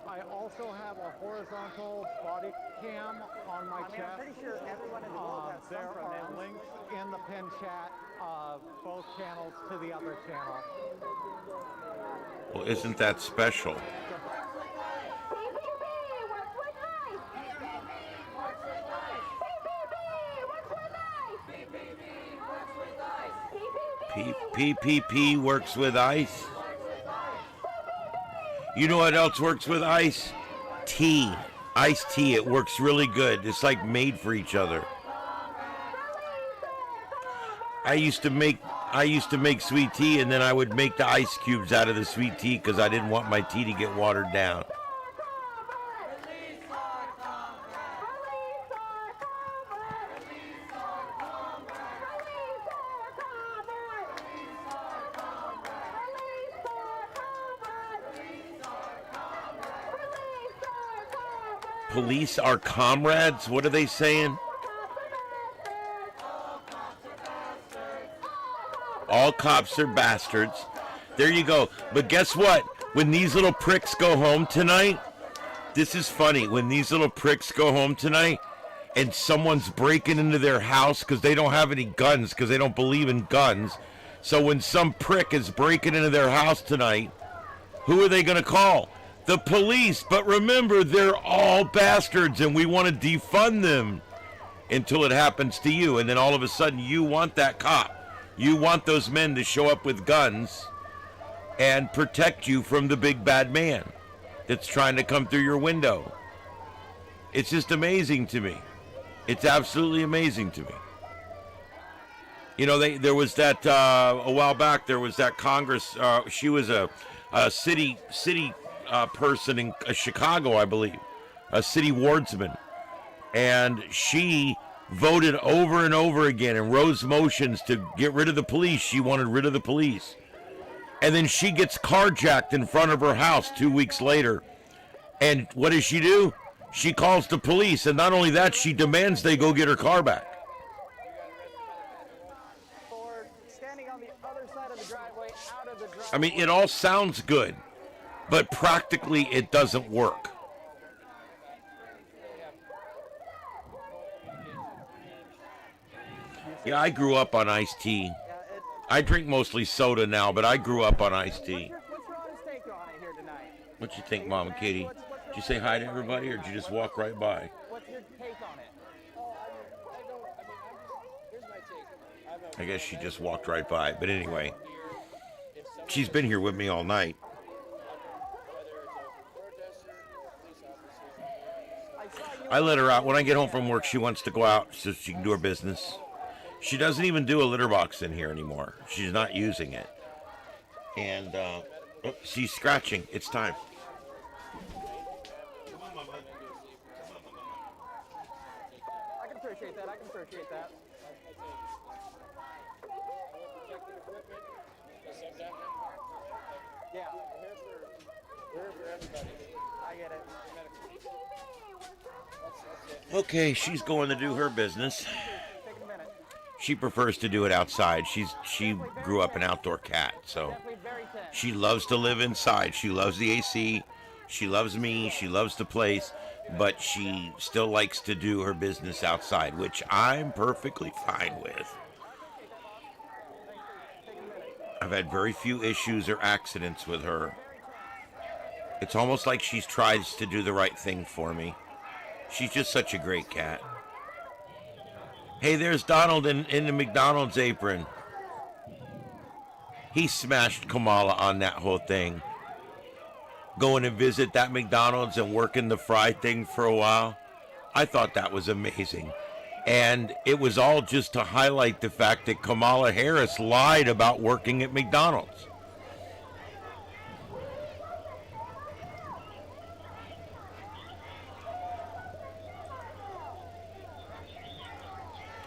[SPEAKER 5] I also have a horizontal body cam on my chest.
[SPEAKER 8] I'm pretty sure everyone in the world has
[SPEAKER 5] There
[SPEAKER 8] some
[SPEAKER 5] are
[SPEAKER 8] pronouns.
[SPEAKER 5] links in the pin chat of both channels to the other channel.
[SPEAKER 2] Well, isn't that special? PPP works with ICE. You know what else works with ICE? Tea. Iced tea. It works really good. It's like made for each other. I used to make sweet tea, and then I would make the ice cubes out of the sweet tea because I didn't want my tea to get watered down. Police are comrades? What are they saying? All cops are bastards. There you go. But guess what? When these little pricks go home tonight, this is funny. When these little pricks go home tonight and someone's breaking into their house because they don't have any guns, because they don't believe in guns. So when some prick is breaking into their house tonight, who are they going to call? The police. But remember, they're all bastards and we want to defund them until it happens to you. And then all of a sudden you want that cop. You want those men to show up with guns and protect you from the big bad man that's trying to come through your window. It's just amazing to me. It's absolutely amazing to me. You know, there was that, a while back, there was that Congress, she was a city person in Chicago, I believe, a city wardsman. And she voted over and over again and rose motions to get rid of the police. She wanted rid of the police. And then she gets carjacked in front of her house 2 weeks later. And what does she do? She calls the police. And not only that, she demands they go get her car back.
[SPEAKER 8] For standing on the other side of the driveway, out of the driveway.
[SPEAKER 2] I mean, it all sounds good, but practically it doesn't work. Yeah, I grew up on iced tea. I drink mostly soda now, but I grew up on iced tea.
[SPEAKER 8] What's your honest take on it here tonight?
[SPEAKER 2] What you think, Mom and Katie? Did you say hi to everybody, or did you just walk right by?
[SPEAKER 8] What's your take on it?
[SPEAKER 2] I guess she just walked right by. But anyway, she's been here with me all night. I let her out. When I get home from work, she wants to go out so she can do her business. She doesn't even do a litter box in here anymore. She's not using it. And she's scratching. It's time.
[SPEAKER 8] I can appreciate that. I can appreciate that. Yeah. We're here for everybody. I get it.
[SPEAKER 2] Okay, she's going to do her business. She prefers to do it outside. She grew up an outdoor cat, so she loves to live inside. She loves the AC. She loves me. She loves the place, but she still likes to do her business outside, which I'm perfectly fine with. I've had very few issues or accidents with her. It's almost like she tries to do the right thing for me. She's just such a great cat. Hey, there's Donald in the McDonald's apron. He smashed Kamala on that whole thing. Going to visit that McDonald's and working the fry thing for a while. I thought that was amazing. And it was all just to highlight the fact that Kamala Harris lied about working at McDonald's.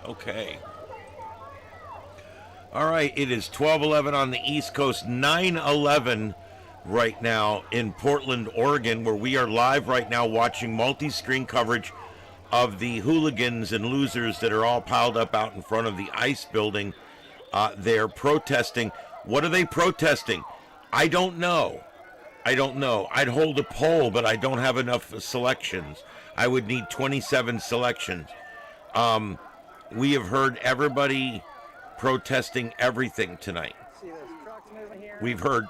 [SPEAKER 2] Okay. All right, it is 12:11 on the East Coast, 9:11 right now in Portland, Oregon, where we are live right now watching multi-screen coverage of the hooligans and losers that are all piled up out in front of the ICE building. They're protesting. What are they protesting? I don't know. I don't know. I'd hold a poll, but I don't have enough selections. I would need 27 selections. We have heard everybody protesting everything tonight.
[SPEAKER 8] See those trucks moving here?
[SPEAKER 2] We've heard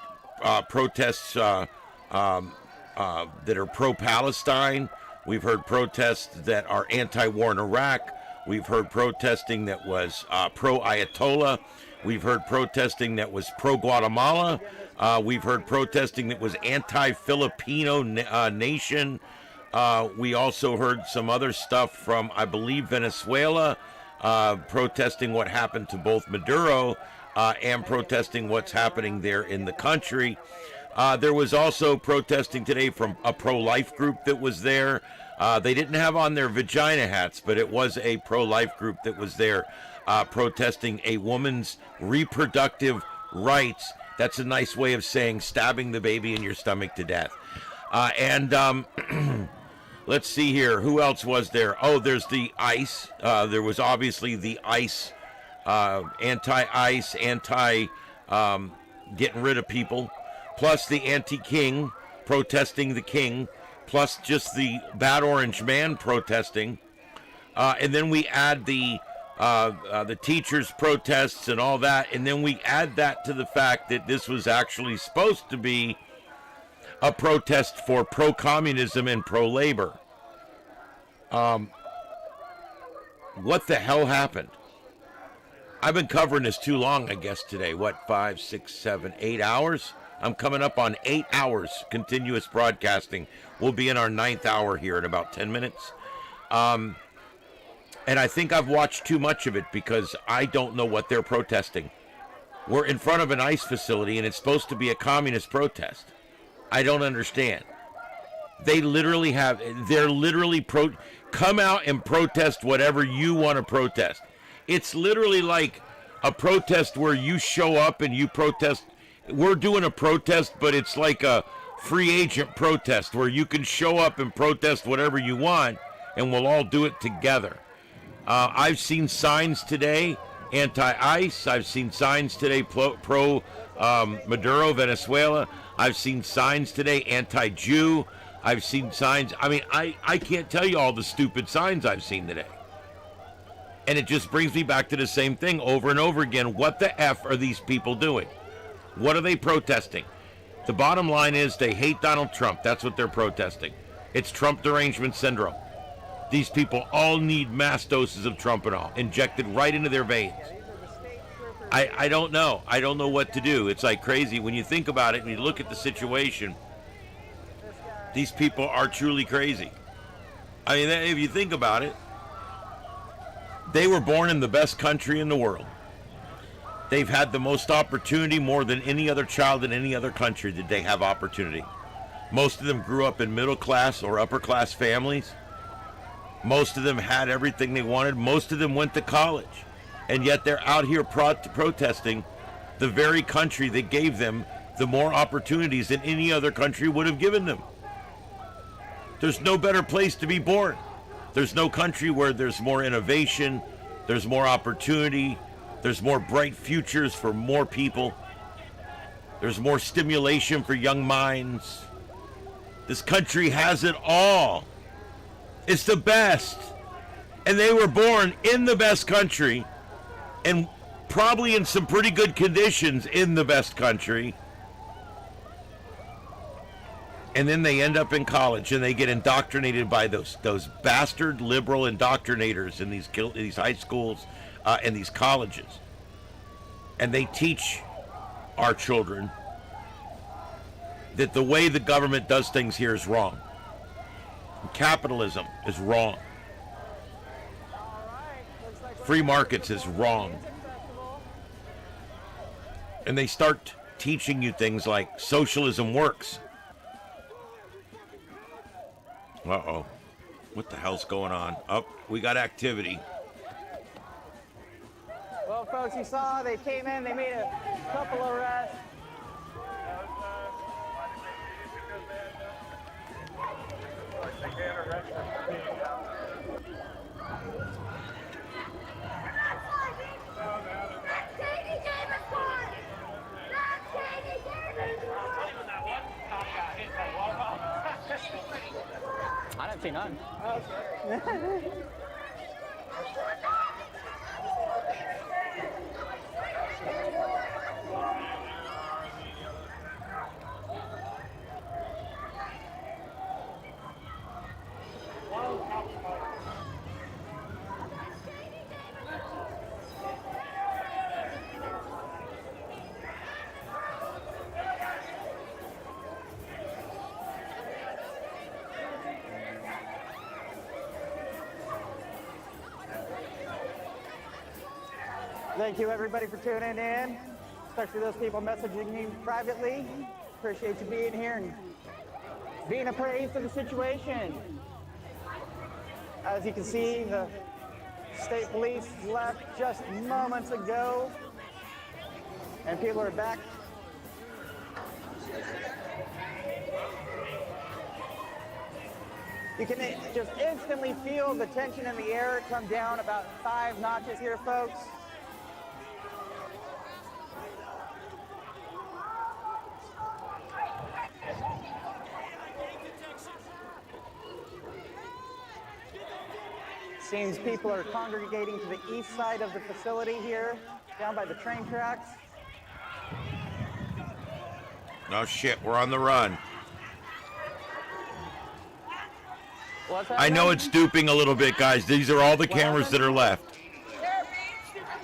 [SPEAKER 2] protests that are pro-Palestine. We've heard protests that are anti-war in Iraq. We've heard protesting that was pro-Ayatollah. We've heard protesting that was pro-Guatemala. We've heard protesting that was anti-Filipino nation. We also heard some other stuff from, I believe, Venezuela, protesting what happened to both Maduro and protesting what's happening there in the country. There was also protesting today from a pro-life group that was there. They didn't have on their vagina hats, but it was a pro-life group that was there protesting a woman's reproductive rights. That's a nice way of saying stabbing the baby in your stomach to death. Let's see here. Who else was there? Oh, there's the ICE. There was obviously the ICE, anti-ICE, getting rid of people, plus the anti-king, protesting the king, plus just the bad orange man protesting. And then we add the teachers' protests and all that, and then we add that to the fact that this was actually supposed to be a protest for pro-communism and pro-labor. What the hell happened? I've been covering this too long, I guess, today. What, 5, 6, 7, 8 hours? I'm coming up on 8 hours continuous broadcasting. We'll be in our 9th hour here in about 10 minutes. And I think I've watched too much of it because I don't know what they're protesting. We're in front of an ICE facility and it's supposed to be a communist protest. I don't understand. They're literally come out and protest whatever you want to protest. It's literally like a protest where you show up and you protest. We're doing a protest, but it's like a free agent protest where you can show up and protest whatever you want and we'll all do it together. I've seen signs today, anti-ICE. I've seen signs today, pro Maduro, Venezuela. I've seen signs today, anti-Jew. I've seen signs. I mean, I can't tell you all the stupid signs I've seen today. And it just brings me back to the same thing over and over again. What the F are these people doing? What are they protesting? The bottom line is they hate Donald Trump. That's what they're protesting. It's Trump derangement syndrome. These people all need mass doses of Trumpanol injected right into their veins. I don't know. I don't know what to do. It's like crazy. When you think about it and you look at the situation, these people are truly crazy. I mean, if you think about it, they were born in the best country in the world. They've had the most opportunity, more than any other child in any other country did they have opportunity. Most of them grew up in middle class or upper class families. Most of them had everything they wanted. Most of them went to college. And yet they're out here protesting the very country that gave them the more opportunities than any other country would have given them. There's no better place to be born. There's no country where there's more innovation, there's more opportunity, there's more bright futures for more people, there's more stimulation for young minds. This country has it all. It's the best. And they were born in the best country and probably in some pretty good conditions in the best country. And then they end up in college and they get indoctrinated by those bastard liberal indoctrinators in these high schools and these colleges. And they teach our children that the way the government does things here is wrong. Capitalism is wrong. Free markets is wrong. And they start teaching you things like socialism works. Uh-oh. What the hell's going on? Oh, we got activity.
[SPEAKER 8] Well, folks, you saw they came in, they made a couple of arrests. see none. Thank you, everybody, for tuning in, especially those people messaging me privately. Appreciate you being here and being appraised of the situation. As you can see, the state police left just moments ago, and people are back. You can just instantly feel the tension in the air come down about 5 notches here, folks. Seems people are congregating to the east side of the facility here, down by the train tracks.
[SPEAKER 2] No shit, we're on the run. I know it's duping a little bit, guys. These are all the cameras that are left.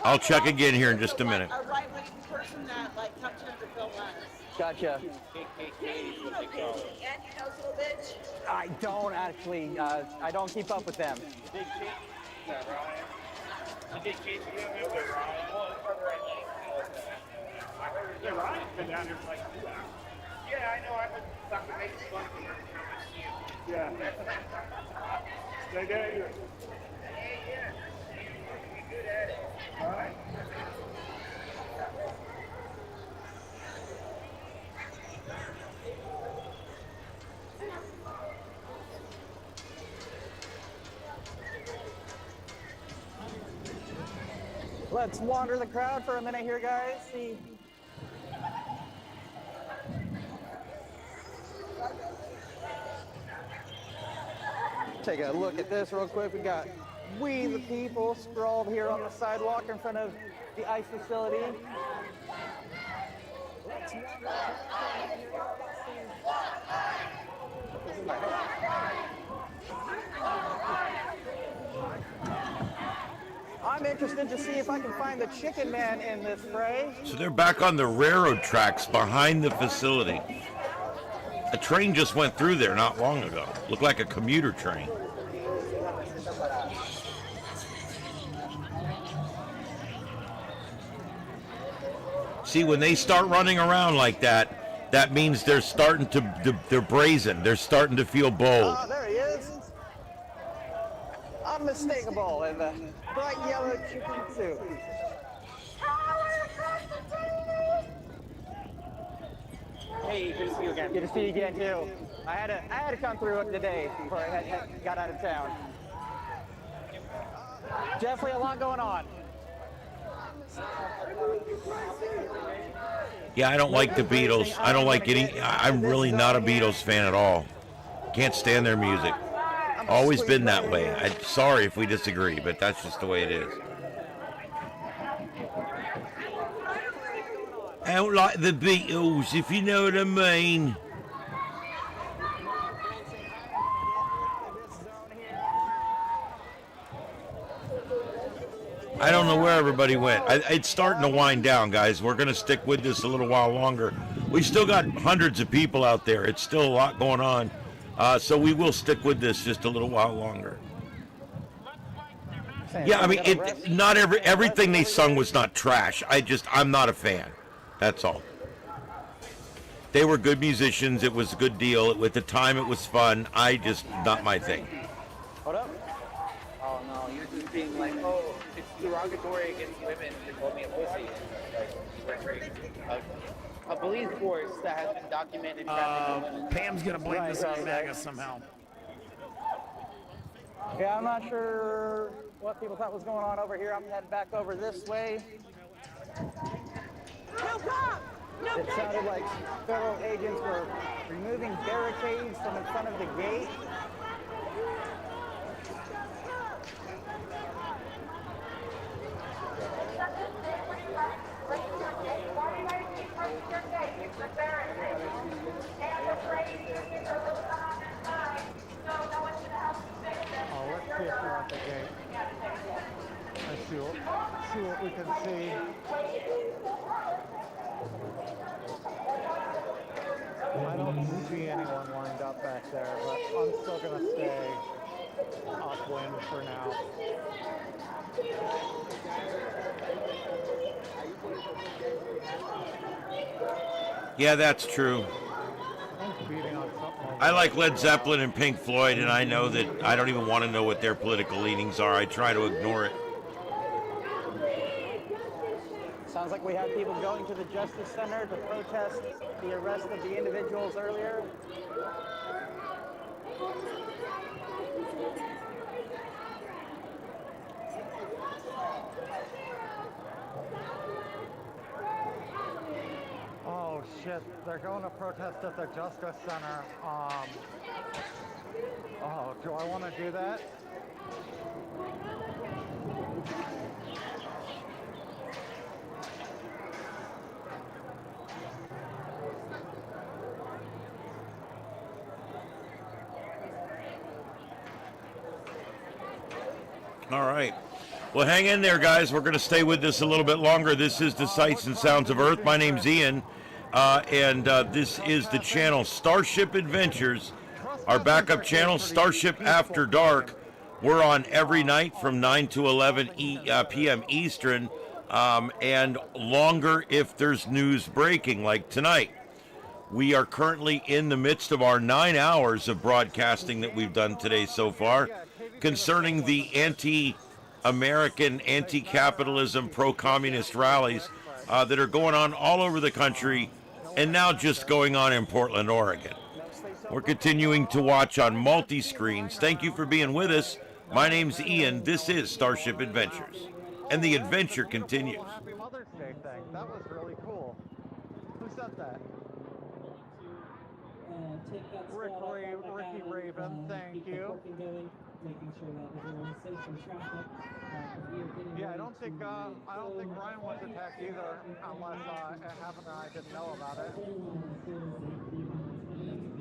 [SPEAKER 2] I'll check again here in just a minute.
[SPEAKER 4] A right-wing person that comes here to film us.
[SPEAKER 8] Gotcha.
[SPEAKER 4] And you know this little bitch?
[SPEAKER 8] I don't actually, I don't keep up with them.
[SPEAKER 15] Big case, that Ryan. The big case you have over there, Ryan. Well, it's further I heard yeah, Ryan's been down here for like 2 hours. Yeah, I know. I've been fucking making fun of him every time I see him. Yeah. Stay down here. Hey, yeah. You're good at it. All right.
[SPEAKER 8] Let's wander the crowd for a minute here, guys. See. Take a look at this real quick. We got "We the People" scrawled here on the sidewalk in front of the ICE facility. I'm interested to see if I can find the Chicken Man in this fray.
[SPEAKER 2] So they're back on the railroad tracks behind the facility. A train just went through there not long ago. Looked like a commuter train. See, when they start running around like that, that means they're starting they're brazen. They're starting to feel bold.
[SPEAKER 8] Ah, there he is. Unmistakable in the bright yellow chicken suit. Hey, good to see you again. Good to see you again too. I had to come through it today before I got out of town. Definitely a lot going on.
[SPEAKER 2] Yeah, I don't like the Beatles. I don't like I'm really not a Beatles fan at all. Can't stand their music. Always been that way. I'm sorry if we disagree, but that's just the way it is. I don't like the Beatles, if you know what I mean. I don't know where everybody went. It's starting to wind down, guys. We're going to stick with this a little while longer. We still got hundreds of people out there. It's still a lot going on. So we will stick with this just a little while longer. Yeah, I mean, not everything they sung was not trash. I'm not a fan. That's all. They were good musicians. It was a good deal. At the time, it was fun. Not my thing.
[SPEAKER 8] Hold up.
[SPEAKER 15] Oh no, you're just being like, oh, it's derogatory against women to call me a pussy. A police force that has been documented trafficking women.
[SPEAKER 3] Pam's gonna blame this on MAGA somehow.
[SPEAKER 8] Yeah, I'm not sure what people thought was going on over here. I'm heading back over this way.
[SPEAKER 4] No cop! No
[SPEAKER 8] It sounded like federal agents were removing barricades from in front of the gate.
[SPEAKER 5] what we can see. I don't see anyone lined up back there, but I'm still going to stay upwind for now.
[SPEAKER 2] Yeah, that's true. I like Led Zeppelin and Pink Floyd, and I know that I don't even want to know what their political leanings are. I try to ignore it.
[SPEAKER 8] Sounds like we have people going to the Justice Center to protest the arrest of the individuals earlier.
[SPEAKER 5] Oh shit, they're going to protest at the Justice Center. Oh, do I want to do that?
[SPEAKER 2] All right. Well, hang in there, guys. We're going to stay with this a little bit longer. This is the Sights and Sounds of Earth. My name's Ian, and this is the channel Starship Adventures, our backup channel, Starship After Dark. We're on every night from 9 to 11 p.m. Eastern, and longer if there's news breaking, like tonight. We are currently in the midst of our 9 hours of broadcasting that we've done today so far concerning the anti-American, anti-capitalism, pro-communist rallies that are going on all over the country and now just going on in Portland, Oregon. We're continuing to watch on multi-screens. Thank you for being with us. My name's Ian. This is Starship Adventures. And the adventure continues.
[SPEAKER 5] Happy Mother's Day thing. That was really cool. Who said that? Ricky Raven, thank you.
[SPEAKER 1] Making sure that everyone's safe from traffic.
[SPEAKER 5] Yeah, I don't think Ryan was attacked either, unless Heaven and I didn't know about it.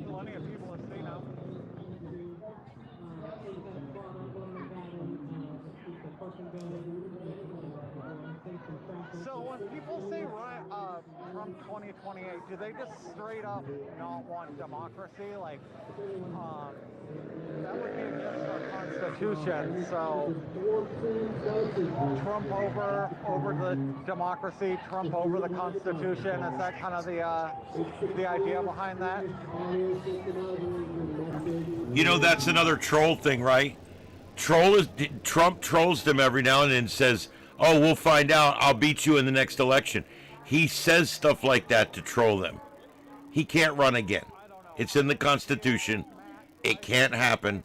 [SPEAKER 5] Plenty of people have seen him. So when people say Trump 2028, do they just straight up not want democracy? Like, that would be against our Constitution. So Trump over the democracy, Trump over the Constitution. Is that kind of the idea behind that?
[SPEAKER 2] You know, that's another troll thing, right? Trump trolls them every now and then and says, oh, we'll find out. I'll beat you in the next election. He says stuff like that to troll them. He can't run again. It's in the Constitution. It can't happen.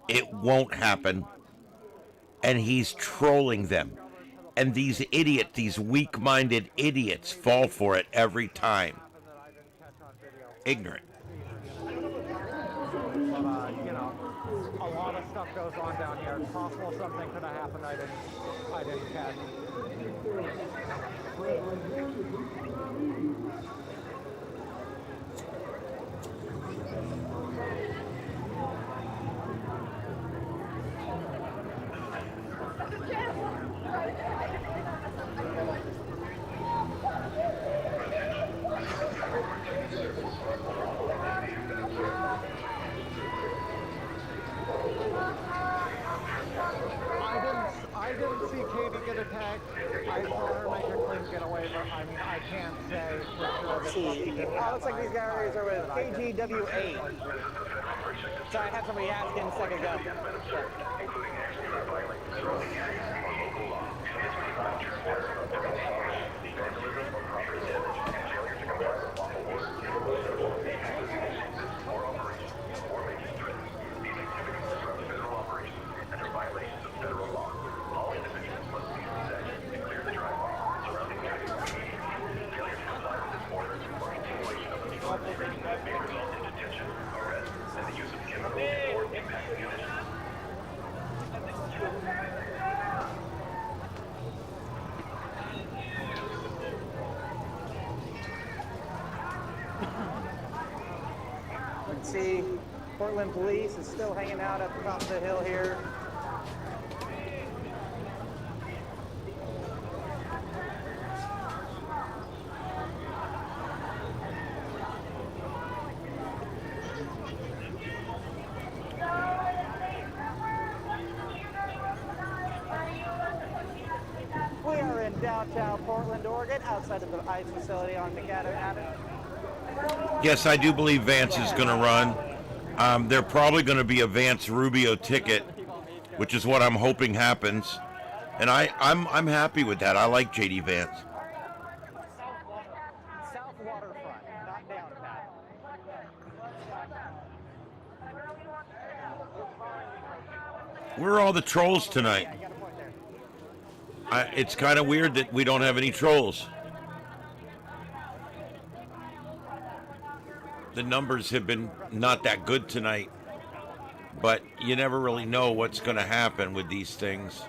[SPEAKER 2] It won't happen. And he's trolling them. And these idiots, these weak-minded idiots, fall for it every time. Ignorant.
[SPEAKER 5] But, you know, a lot of stuff goes on down here. It's possible something could have happened I didn't catch. I didn't see Katie get attacked. I saw her make a clean getaway, but I mean, I can't say for sure that something didn't happen.
[SPEAKER 8] Looks like these guys are with KGWA. So I had somebody asking a second ago. Let's see, Portland Police is still hanging out at the top of the hill here. downtown Portland, Oregon, outside of the ICE facility on McAdam Avenue.
[SPEAKER 2] Yes, I do believe Vance is going to run. They're probably going to be a Vance Rubio ticket, which is what I'm hoping happens. And I'm happy with that. I like JD Vance.
[SPEAKER 8] South Waterfront, not downtown.
[SPEAKER 2] Where are all the trolls tonight? It's kind of weird that we don't have any trolls. The numbers have been not that good tonight, but you never really know what's going to happen with these things.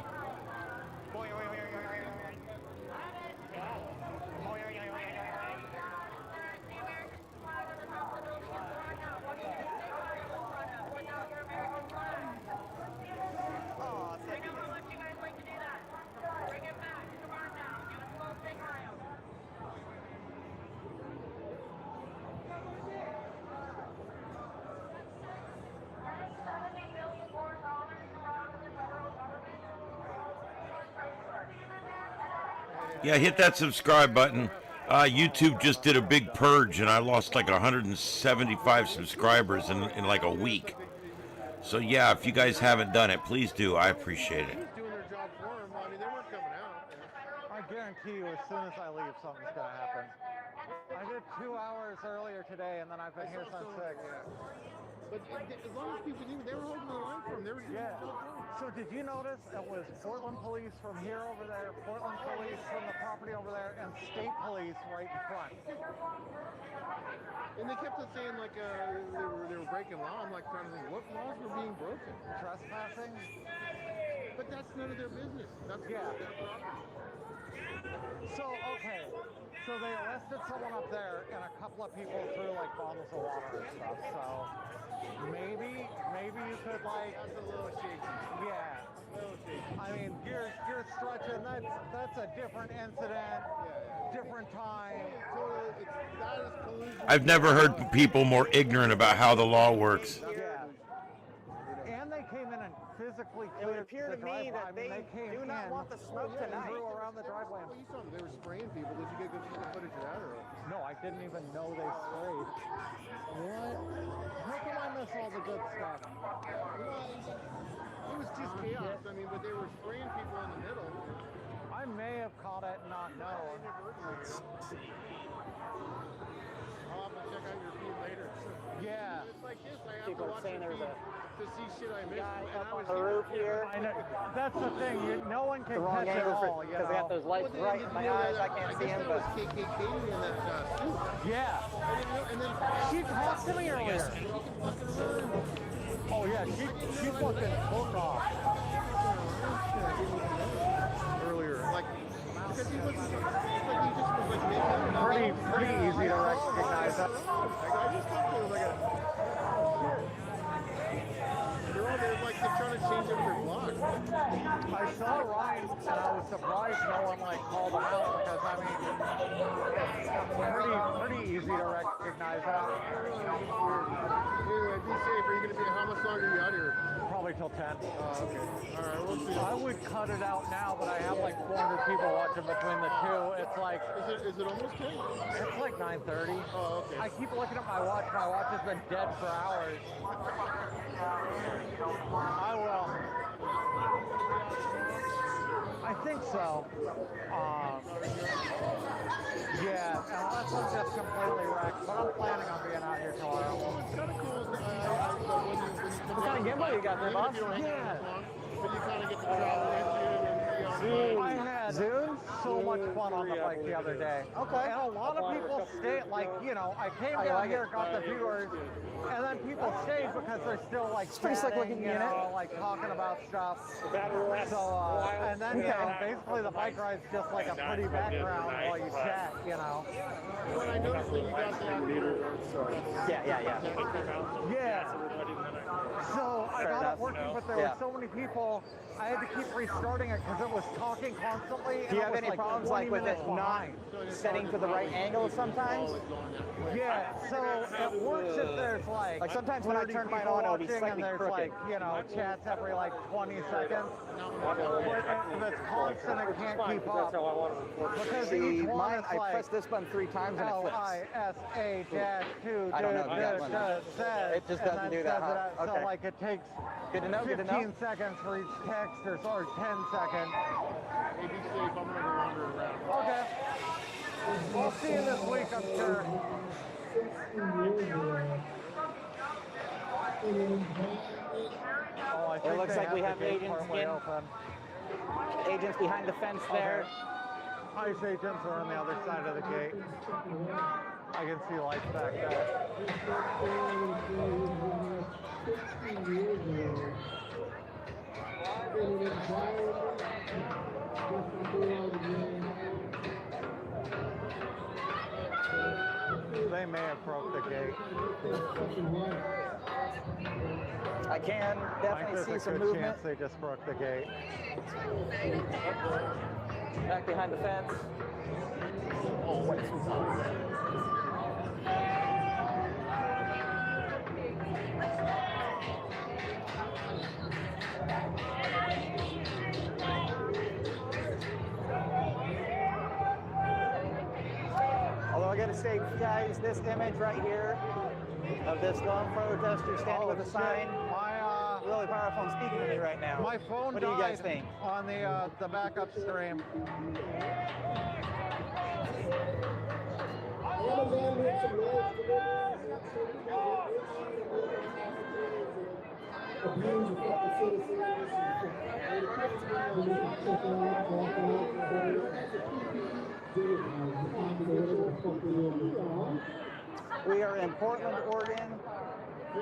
[SPEAKER 2] Yeah, hit that subscribe button. YouTube just did a big purge, and I lost like 175 subscribers in like a week. So yeah, if you guys haven't done it, please do. I appreciate it.
[SPEAKER 5] Doing their job for them. I mean, they weren't coming out. I guarantee you, as soon as I leave, something's going to happen. I did 2 hours earlier today, and then I've been here since 6. But as long as people knew, they were holding the line for them. They were doing So did you notice it was Portland police from here over there, Portland police from the property over there, and state police right in front? And they kept on saying like they were breaking law. I'm like trying to think, what laws were being broken? Trespassing? But that's none of their business. That's their property. So, okay, so they arrested someone up there, and a couple of people threw like bottles of water and stuff, so maybe you could like... That's a little shaky. Yeah. A little shaky. I mean, you're stretching, that's a different incident, different time. It's not as collusion.
[SPEAKER 2] I've never heard people more ignorant about how the law works.
[SPEAKER 5] Yeah. And they came in and physically
[SPEAKER 8] it would appear to me that they do not want the smoke tonight.
[SPEAKER 5] Drew around the driveway. Well, you saw them. They were spraying people. Did you get good footage of that? Or? No, I didn't even know they sprayed. What? How come I miss all the good stuff? It was just chaos. I mean, but they were spraying people in the middle. I may have caught it and not known. I'll have to check out your feed later. Yeah. It's like this. I have to watch your feed to see shit I missed.
[SPEAKER 8] Guy up on the roof here.
[SPEAKER 5] I know. That's the thing. No one can catch it all.
[SPEAKER 8] Because they got those lights right in my eyes. I can't see him. But
[SPEAKER 5] KKK in that suit. Yeah. And then she talked to me earlier. Oh yeah, she fucking took off. Earlier, like because he was just pretty easy to recognize. I just thought there was like they're like they're trying to change up their block. I saw Ryan and I was surprised no one like called him out because I mean pretty easy to recognize that. Anyway, be safe. Are you gonna be how much longer are you out here? Probably till 10. Oh, okay. Alright, we'll see. I would cut it out now, but I have like 400 people watching between the two. It's like is it almost 10? It's like 9:30. Oh, okay. I keep looking at my watch. My watch has been dead for hours. I will. I think so. Yeah, unless I'm just completely wrecked, but I'm planning on being out here tomorrow. It's kind of cool. What kind of gimbal you got there, boss? Yeah. But you kind of get to travel into and I had so much fun on the bike the other day. Okay. And a lot of people stayed, like, you know, I came down here, got the viewers, and then people stayed because they're still like
[SPEAKER 8] it's pretty slick looking
[SPEAKER 5] you know, like talking about stuff. So, and then basically the bike ride's just like a pretty background while you chat, you know. When I noticed that you got the Yeah. So I got it working, but there were so many people, I had to keep restarting it because it was talking constantly.
[SPEAKER 3] recently.
[SPEAKER 8] Do you have any problems like with it not setting to the right angle sometimes?
[SPEAKER 3] Yeah, so it works if there's like
[SPEAKER 8] sometimes when I
[SPEAKER 3] 30
[SPEAKER 8] turn mine
[SPEAKER 3] people
[SPEAKER 8] on, it'll be
[SPEAKER 3] watching
[SPEAKER 8] slightly
[SPEAKER 3] and there's
[SPEAKER 8] crooked.
[SPEAKER 3] like, you know, chats every like 20 seconds. But if it's constant, it can't keep up. Because
[SPEAKER 8] See,
[SPEAKER 3] each one
[SPEAKER 8] mine,
[SPEAKER 3] is
[SPEAKER 8] I
[SPEAKER 3] like
[SPEAKER 8] press this button 3 times and it flips.
[SPEAKER 3] LISA-2
[SPEAKER 8] I don't know if you got one.
[SPEAKER 3] says,
[SPEAKER 8] It just doesn't do that, huh?
[SPEAKER 3] So
[SPEAKER 8] Okay.
[SPEAKER 3] like it takes
[SPEAKER 8] Good to know,
[SPEAKER 3] 15
[SPEAKER 8] good to know.
[SPEAKER 3] seconds for each text or 10 seconds.
[SPEAKER 6] Hey, be safe. I'm gonna go wander around.
[SPEAKER 3] Okay. We'll see you this week, I'm sure. Oh, I think
[SPEAKER 8] It looks
[SPEAKER 3] they
[SPEAKER 8] like we have
[SPEAKER 3] the gate
[SPEAKER 8] agents
[SPEAKER 3] partway
[SPEAKER 8] in.
[SPEAKER 3] open.
[SPEAKER 8] Agents behind the fence there.
[SPEAKER 3] Okay. ICE agents are on the other side of the gate. I can see lights back there. They may have broke the gate.
[SPEAKER 8] I can definitely see
[SPEAKER 3] There's a
[SPEAKER 8] some
[SPEAKER 3] good
[SPEAKER 8] movement.
[SPEAKER 3] chance they just broke the gate.
[SPEAKER 8] Back behind the fence. Although I gotta say, guys, this image right here of this lone protester standing with a sign, really powerful and speaking to me right now.
[SPEAKER 3] My phone
[SPEAKER 8] What do you guys
[SPEAKER 3] died
[SPEAKER 8] think?
[SPEAKER 3] on the backup stream.
[SPEAKER 8] We are in Portland, Oregon,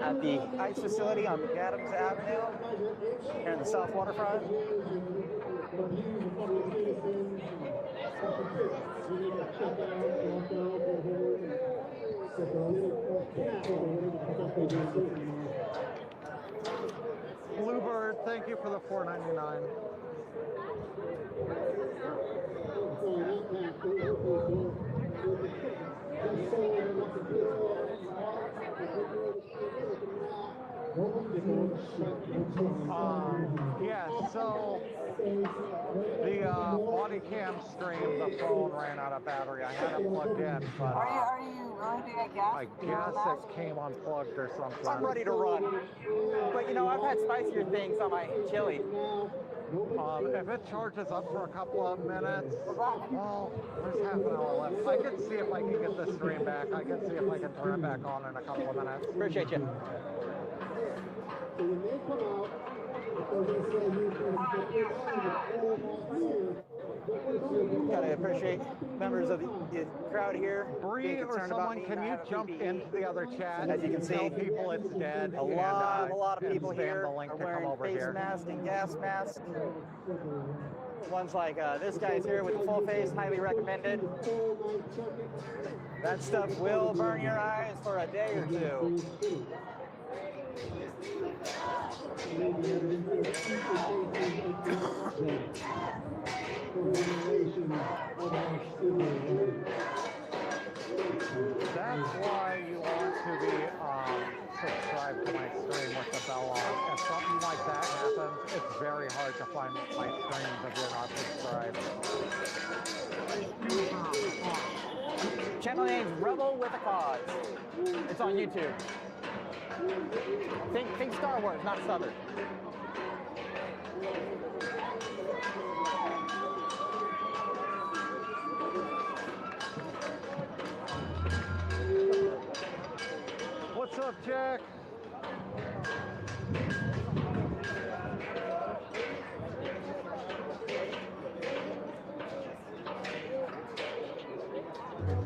[SPEAKER 8] at the ICE facility on Adams Avenue, here in the South Waterfront.
[SPEAKER 3] Bluebird, thank you for the $4.99. Yeah, so the body cam stream, the phone ran out of battery. I had it plugged in, but
[SPEAKER 4] Are you willing to get gas?
[SPEAKER 3] I guess it came unplugged or something.
[SPEAKER 8] I'm ready to run. But you know, I've had spicier things on my chili.
[SPEAKER 3] If it charges up for a couple of minutes, well, there's half an hour left. I can see if I can get the stream back. I can see if I can turn it back on in a couple of minutes.
[SPEAKER 8] Appreciate you. Gotta appreciate members of the crowd here.
[SPEAKER 3] Bree or someone, can you jump into the other chat?
[SPEAKER 8] As you can see,
[SPEAKER 3] tell people it's dead.
[SPEAKER 8] A lot of people
[SPEAKER 3] and
[SPEAKER 8] here
[SPEAKER 3] the link
[SPEAKER 8] are
[SPEAKER 3] to come
[SPEAKER 8] wearing
[SPEAKER 3] over
[SPEAKER 8] face
[SPEAKER 3] here.
[SPEAKER 8] masks and gas masks. Ones like this guy's here with the full face, highly recommended. That stuff will burn your eyes for a day or two.
[SPEAKER 3] That's why you want to be subscribed to my stream with the bell on. If something like that happens, it's very hard to find my streams if you're not subscribed.
[SPEAKER 8] Channel name's Rebel with a Cause. It's on YouTube. Think Star Wars, not Southern.
[SPEAKER 3] What's up, Jack?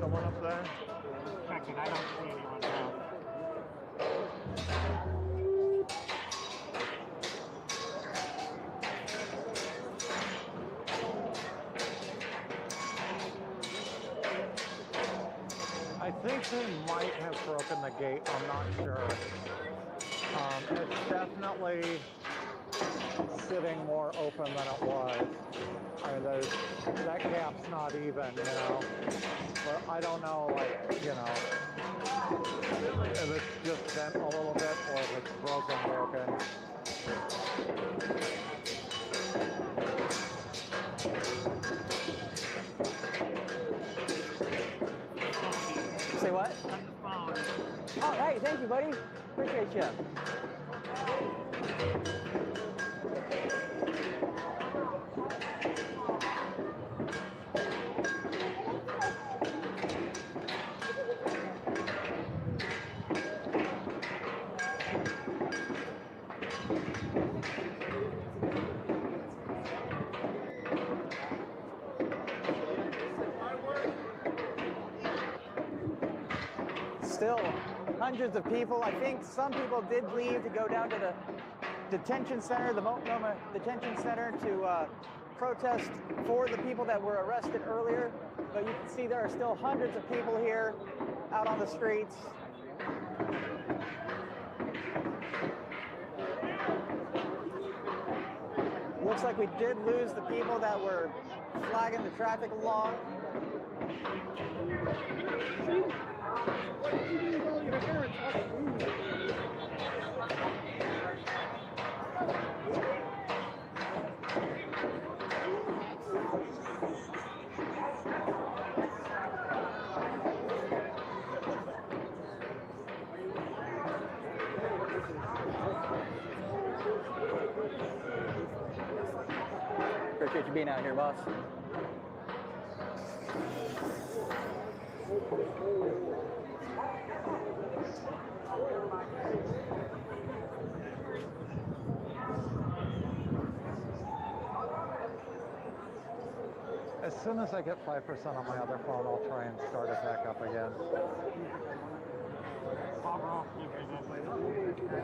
[SPEAKER 3] Someone up there?
[SPEAKER 14] Checking, I don't see anyone now.
[SPEAKER 3] I think they might have broken the gate, I'm not sure. It's definitely sitting more open than it was. I there. That gap's not even, you know. But I don't know, like, you know, if it's just bent a little bit or if it's broken.
[SPEAKER 8] Say what? Oh, hey, thank you, buddy. Appreciate you. Still hundreds of people. I think some people did leave to go down to the detention center, the Multnomah Detention Center, to protest for the people that were arrested earlier. But you can see there are still hundreds of people here out on the streets. Looks like we did lose the people that were flagging the traffic along. Appreciate you being out here, boss.
[SPEAKER 3] As soon as I get 5% on my other phone, I'll try and start it back up again.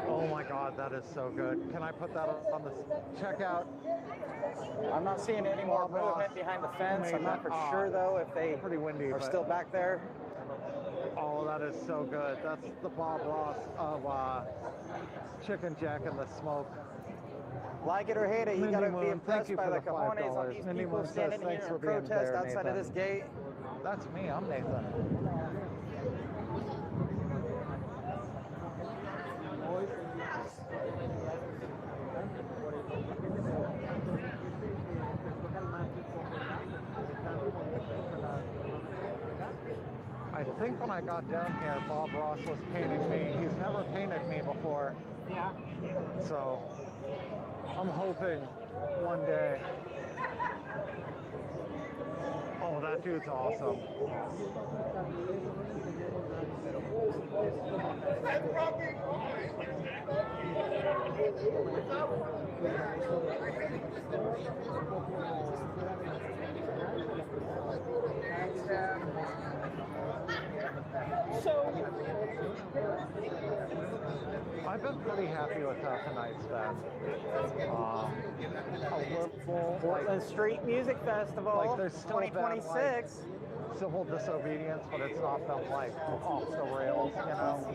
[SPEAKER 3] Oh my God, that is so good. Can I put that on the checkout?
[SPEAKER 8] I'm not seeing any more movement behind the fence. I'm not for sure though if they
[SPEAKER 3] pretty windy,
[SPEAKER 8] are still back there.
[SPEAKER 3] Oh, that is so good. That's the Bob Ross of Chicken Jack and the Smoke.
[SPEAKER 8] Like it or hate it, you gotta be impressed by the cojones
[SPEAKER 3] $5.
[SPEAKER 8] on these
[SPEAKER 3] Mindy
[SPEAKER 8] people
[SPEAKER 3] Moon
[SPEAKER 8] standing
[SPEAKER 3] says,
[SPEAKER 8] here
[SPEAKER 3] "Thanks for
[SPEAKER 8] in
[SPEAKER 3] being
[SPEAKER 8] protest
[SPEAKER 3] there,
[SPEAKER 8] outside of
[SPEAKER 3] Nathan."
[SPEAKER 8] this gate.
[SPEAKER 3] That's me, I'm Nathan. I think when I got down here, Bob Ross was painting me. He's never painted me before.
[SPEAKER 8] Yeah.
[SPEAKER 3] So I'm hoping one day. Oh, that dude's awesome. I've been pretty happy with how tonight's been. A little,
[SPEAKER 8] Portland Street Music Festival,
[SPEAKER 3] like there's still
[SPEAKER 8] 2026.
[SPEAKER 3] been, like, civil disobedience, but it's not been like off the rails, you know.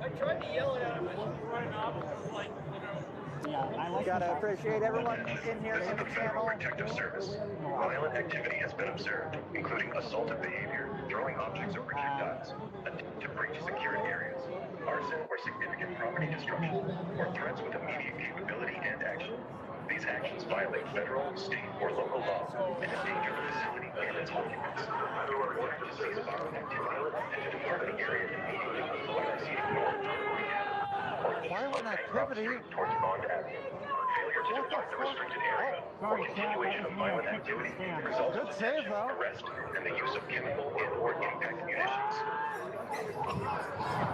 [SPEAKER 15] I tried to yell at him, but she's running off. Like, you know.
[SPEAKER 8] Gotta appreciate everyone in here in the channel.
[SPEAKER 10] Protective Service. Violent activity has been observed, including assaultive behavior, throwing objects or projectiles, attempt to breach secured areas, arson or significant property destruction, or threats with immediate capability and action. These actions violate federal, state, or local law and endanger the facility and its occupants. You are ordered to cease violent activity and to depart the area immediately by proceeding north toward rehab.
[SPEAKER 3] Violent activity?
[SPEAKER 10] Towards Bond Avenue. Failure to depart the restricted area or continuation of violent activity results in arrest and the use of chemical and/or impact munitions.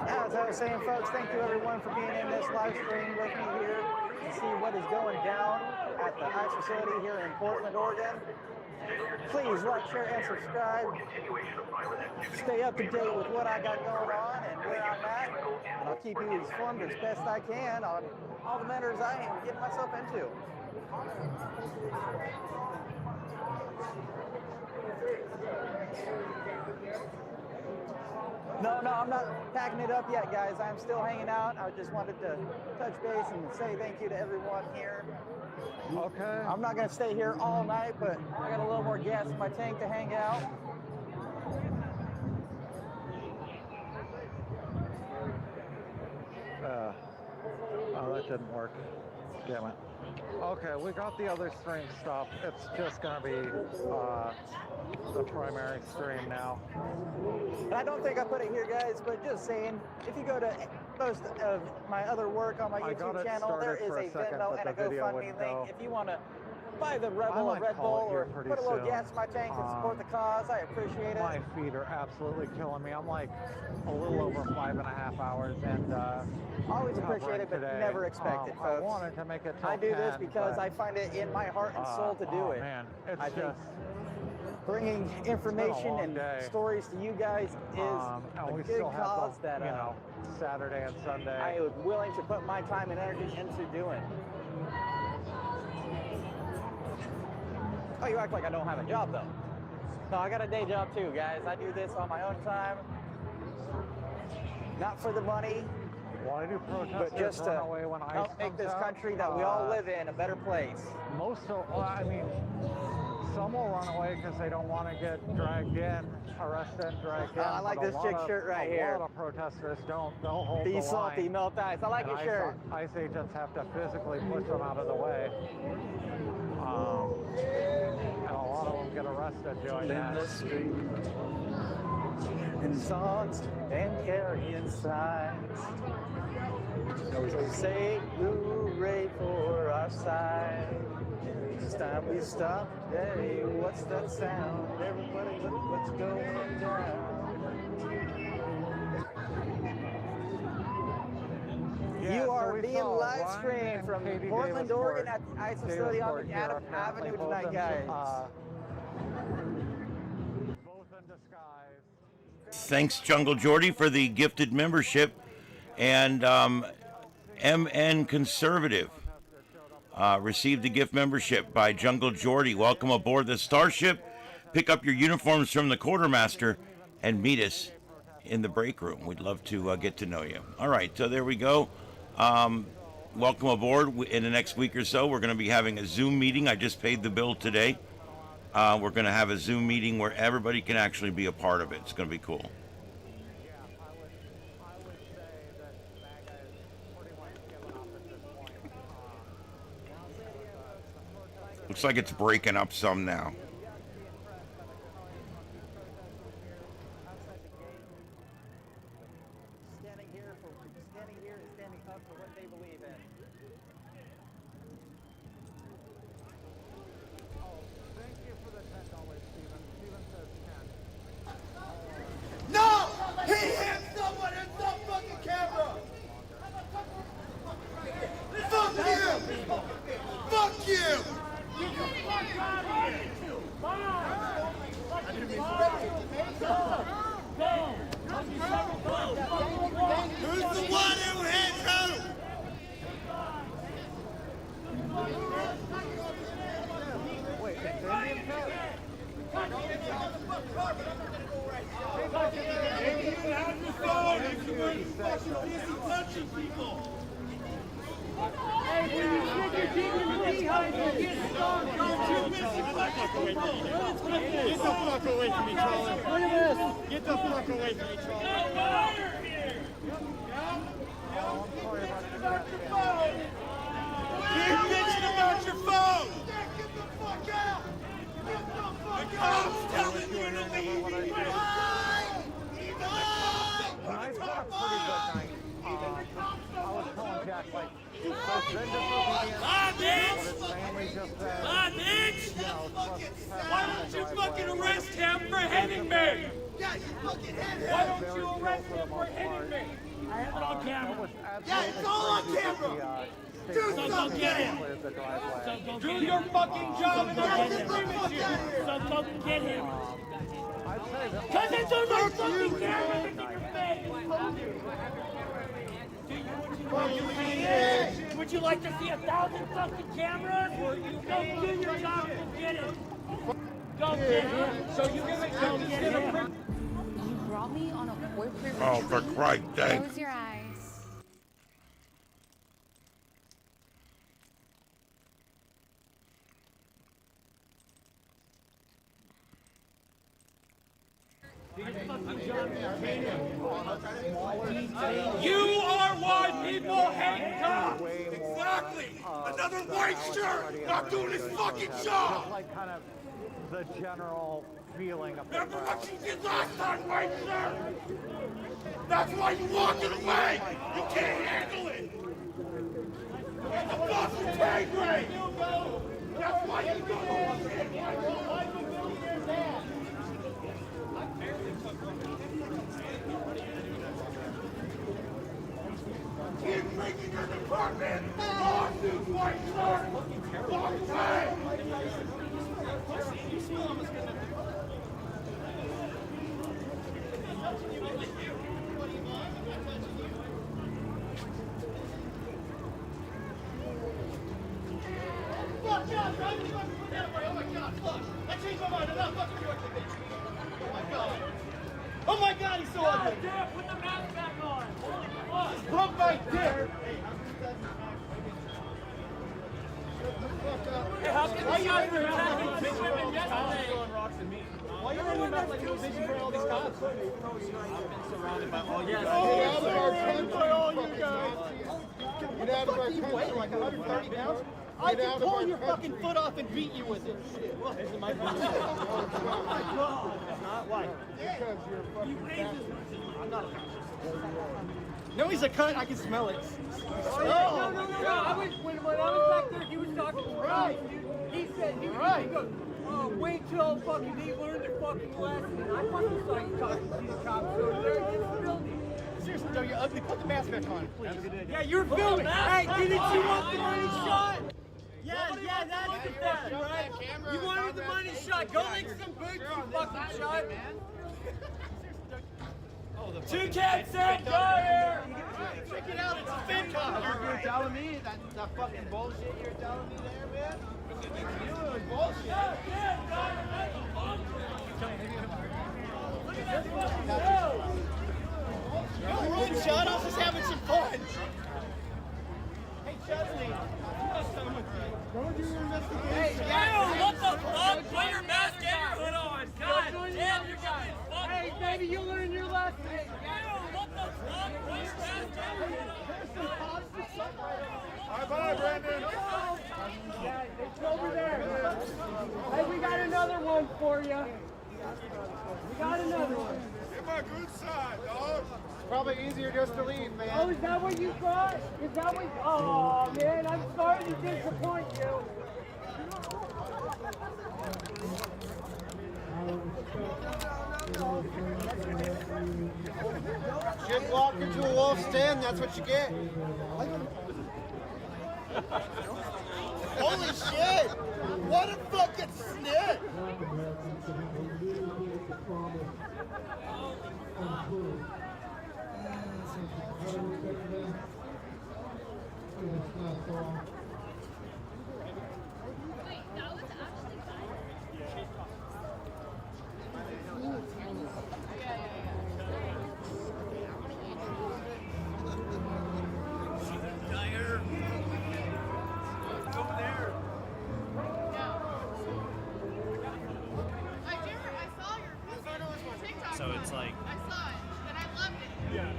[SPEAKER 8] As I was saying, folks, thank you everyone for being in this live stream with me here to see what is going down at the ICE facility here in Portland, Oregon. Please like, share, and subscribe. Stay up to date with what I got going on and where I'm at. And I'll keep you informed as best I can on all the matters I am getting myself into. No, I'm not packing it up yet, guys. I'm still hanging out. I just wanted to touch base and say thank you to everyone here.
[SPEAKER 3] Okay.
[SPEAKER 8] I'm not going to stay here all night, but I got a little more gas in my tank to hang out.
[SPEAKER 3] Oh, that didn't work. Damn it. Okay, we got the other stream stuff. It's just going to be the primary stream now.
[SPEAKER 8] And I don't think I put it here, guys, but just saying, if you go to most of my other work on my YouTube channel, there is a Venmo and a GoFundMe link. If you want to buy the Rebel a Red Bull or put a little gas in my tank and support the cause, I appreciate it.
[SPEAKER 3] My feet are absolutely killing me. I'm like a little over 5.5 hours and
[SPEAKER 8] always appreciate it, but never expect it, folks.
[SPEAKER 3] I wanted to make it till
[SPEAKER 8] I do
[SPEAKER 3] 10,
[SPEAKER 8] this because I find it in my heart and soul to do it.
[SPEAKER 3] Man, it's
[SPEAKER 8] I think bringing information and stories to you guys is a
[SPEAKER 3] we
[SPEAKER 8] good
[SPEAKER 3] still have
[SPEAKER 8] cause that
[SPEAKER 3] you know, Saturday and Sunday.
[SPEAKER 8] I am willing to put my time and energy into doing. Oh, you act like I don't have a job, though. No, I got a day job, too, guys. I do this on my own time. Not for the money,
[SPEAKER 3] Why do protesters
[SPEAKER 8] but just
[SPEAKER 3] run
[SPEAKER 8] to
[SPEAKER 3] away when
[SPEAKER 8] help
[SPEAKER 3] ICE
[SPEAKER 8] make
[SPEAKER 3] comes
[SPEAKER 8] this
[SPEAKER 3] out?
[SPEAKER 8] country that we all live in a better place.
[SPEAKER 3] Most of, well, I mean, some will run away because they don't want to get dragged in, arrested and dragged in.
[SPEAKER 8] I like this chick shirt right here.
[SPEAKER 3] A lot of protesters don't. They'll hold
[SPEAKER 8] Be
[SPEAKER 3] the
[SPEAKER 8] salty,
[SPEAKER 3] line.
[SPEAKER 8] melt ice. I like your shirt.
[SPEAKER 3] ICE agents have to physically push them out of the way. And a lot of them get arrested doing that.
[SPEAKER 8] The street, and songs and carrying signs. So say hooray for our side. This time we stop. Hey, what's that sound? Everybody look what's going down. You are being live streamed from Portland, Oregon at the ICE facility on McAdam Avenue tonight, guys.
[SPEAKER 2] Thanks, Jungle Jordy, for the gifted membership. And MN Conservative received a gift membership by Jungle Jordy. Welcome aboard the Starship. Pick up your uniforms from the quartermaster and meet us in the break room. We'd love to get to know you. All right, so there we go. Welcome aboard. In the next week or so, we're going to be having a Zoom meeting. I just paid the bill today. We're going to have a Zoom meeting where everybody can actually be a part of it. It's going to be cool. Looks like it's breaking up some now.
[SPEAKER 8] Standing here and standing up for what they believe in.
[SPEAKER 3] Thank you for the $10, Steven. Steven says 10.
[SPEAKER 16] No! He hit someone in some fucking camera! Fuck you! Fuck you!
[SPEAKER 15] Get the fuck out of here!
[SPEAKER 16] Who's the one who hit who?
[SPEAKER 3] Wait, it's Indian Pet?
[SPEAKER 16] Hey, you have your phone if you're going to fucking busy touching people.
[SPEAKER 15] Hey, when you stick your dick in the behind, you get stung. Don't you busy touching people.
[SPEAKER 6] Get the fuck away from me, troller.
[SPEAKER 15] Look at this.
[SPEAKER 6] Get the fuck away from me, troller.
[SPEAKER 15] No water here.
[SPEAKER 16] Keep bitching about your phone! Get the fuck out! Get the fuck out! I'm telling you to leave!
[SPEAKER 3] Tonight's been a pretty good night. I was telling Jack, like, there's been disobedience, but it's mainly just that, you know,
[SPEAKER 15] Why don't you fucking arrest him for hitting me?
[SPEAKER 16] Yeah, you fucking hit him!
[SPEAKER 15] Why don't you arrest him for hitting me? I have it on camera.
[SPEAKER 16] Yeah, it's all on camera! Do
[SPEAKER 15] So go get him. So do your fucking job and I'll get him. So go get him. Because it's on my fucking camera in your face. Would you like to see 1,000 fucking cameras? Go do your job and get him. Go get him. So you can go get him.
[SPEAKER 13] brought me on a corporate
[SPEAKER 2] Oh, for
[SPEAKER 13] retreat.
[SPEAKER 2] Christ's sake.
[SPEAKER 13] Close your eyes.
[SPEAKER 16] You are why people hate cops! Exactly! Another white shirt not doing his fucking job!
[SPEAKER 3] Just like kind of the general feeling of the
[SPEAKER 16] Remember
[SPEAKER 3] crowd.
[SPEAKER 16] what you did last time, white shirt? That's why you walk it away! You can't handle it! It's a fucking pay grade! That's why you go to Keep making your department lawsuits, white shirt! Walk away!
[SPEAKER 18] Fuck Josh, I was fucking put that way. Oh my god, fuck. I changed my mind. I'm not fucking doing it. Oh my god. Oh my god, he's so ugly. Damn, put the mask back on. Holy fuck. Just pump my dick. Hey, how come you guys were attacking two women yesterday? Why are you running back like no vision for all these cops? I've been surrounded by all you guys.
[SPEAKER 16] Get out of our country.
[SPEAKER 18] Like 130 pounds? I can pull your fucking foot off and beat you with it. Shit, what? Is it my fault? Oh my god. It's not why?
[SPEAKER 16] Because you're a fucking bastard.
[SPEAKER 18] I'm not a No, he's a cunt. I can smell it.
[SPEAKER 16] Oh, no. When I was back there, he was talking right, dude. He said, he goes, wait till fucking they learn their fucking lesson. And I fucking saw you talking to the cops over there against the building.
[SPEAKER 18] Seriously, though, you're ugly. Put the mask back on, please.
[SPEAKER 16] Yeah, you're filming. Hey, didn't you want the money shot? Yeah, that's the question, right? You wanted the money shot. Go make some boots, you fucking shot. Two cats set fire!
[SPEAKER 18] Check it out, it's a fin cop.
[SPEAKER 16] You're telling me that fucking bullshit you're telling me there, man? You was bullshit. Yeah, that's look at that fucking show!
[SPEAKER 18] Don't run, Sean. I was just having some fun. Hey, Chudley. Don't do your investigation.
[SPEAKER 16] Hey, what the fuck? Put your mask and your hood on. God damn, you're getting fucked. Hey, baby, you learned your lesson. What the fuck? Put your mask and your hood on.
[SPEAKER 18] Bye, Brandon.
[SPEAKER 16] It's over there. Hey, we got another one for you. We got another one.
[SPEAKER 18] Get my good side, dog. It's probably easier just to leave, man.
[SPEAKER 16] Oh, is that what you thought? Is that what? Oh, man, I'm sorry to disappoint you.
[SPEAKER 18] Shit, walk into a wolf stand, that's what you get. Holy shit! What a fucking snit!
[SPEAKER 22] So it's like
[SPEAKER 18] I saw it, and I loved it. Yeah.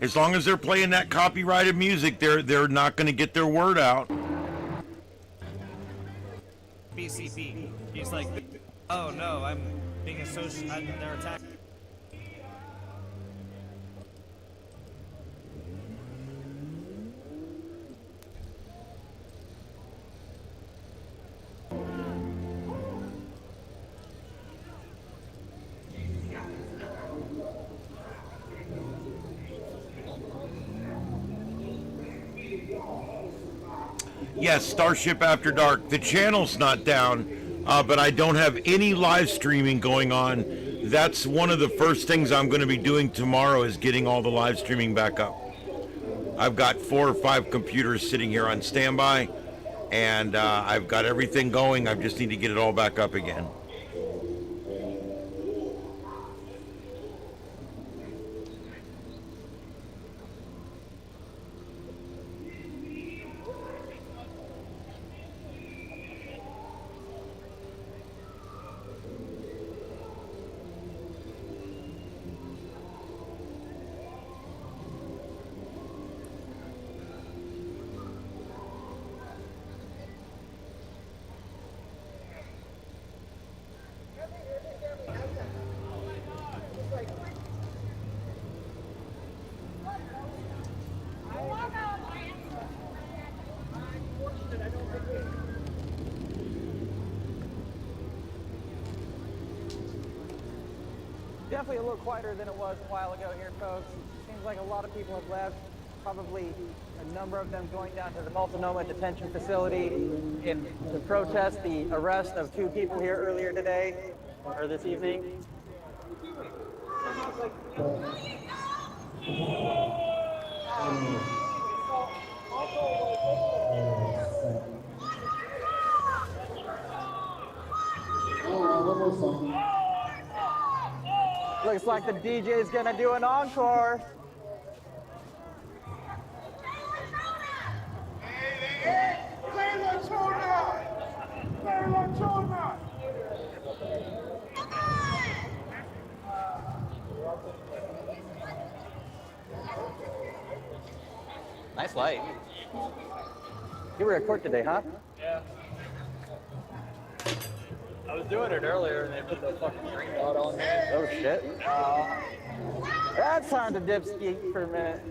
[SPEAKER 2] As long as they're playing that copyrighted music, they're not going to get their word out.
[SPEAKER 13] BCP. He's like, oh no, I'm being associated. They're attacking.
[SPEAKER 2] Yes, Starship After Dark. The channel's not down, but I don't have any live streaming going on. That's one of the first things I'm going to be doing tomorrow is getting all the live streaming back up. I've got 4 or 5 computers sitting here on standby, and I've got everything going. I just need to get it all back up again.
[SPEAKER 8] Definitely a little quieter than it was a while ago here, folks. Seems like a lot of people have left. Probably a number of them going down to the Multnomah detention facility to protest the arrest of 2 people here earlier today, or this evening. Looks like the DJ's gonna do an encore. Nice light. You were at court today, huh?
[SPEAKER 17] Yeah. I was doing it earlier and they put the fucking green dot on me.
[SPEAKER 8] Oh shit. That's time to dipski for a minute.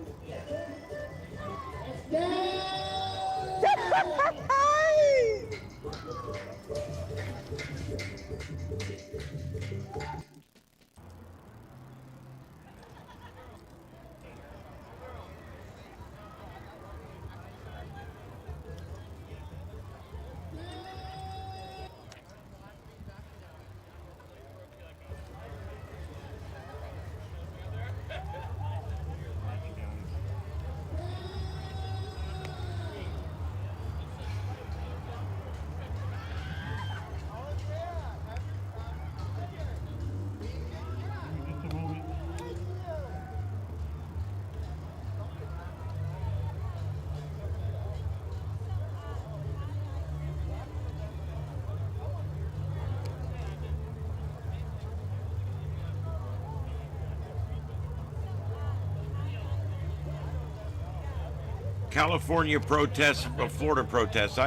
[SPEAKER 2] California protests, Florida protests.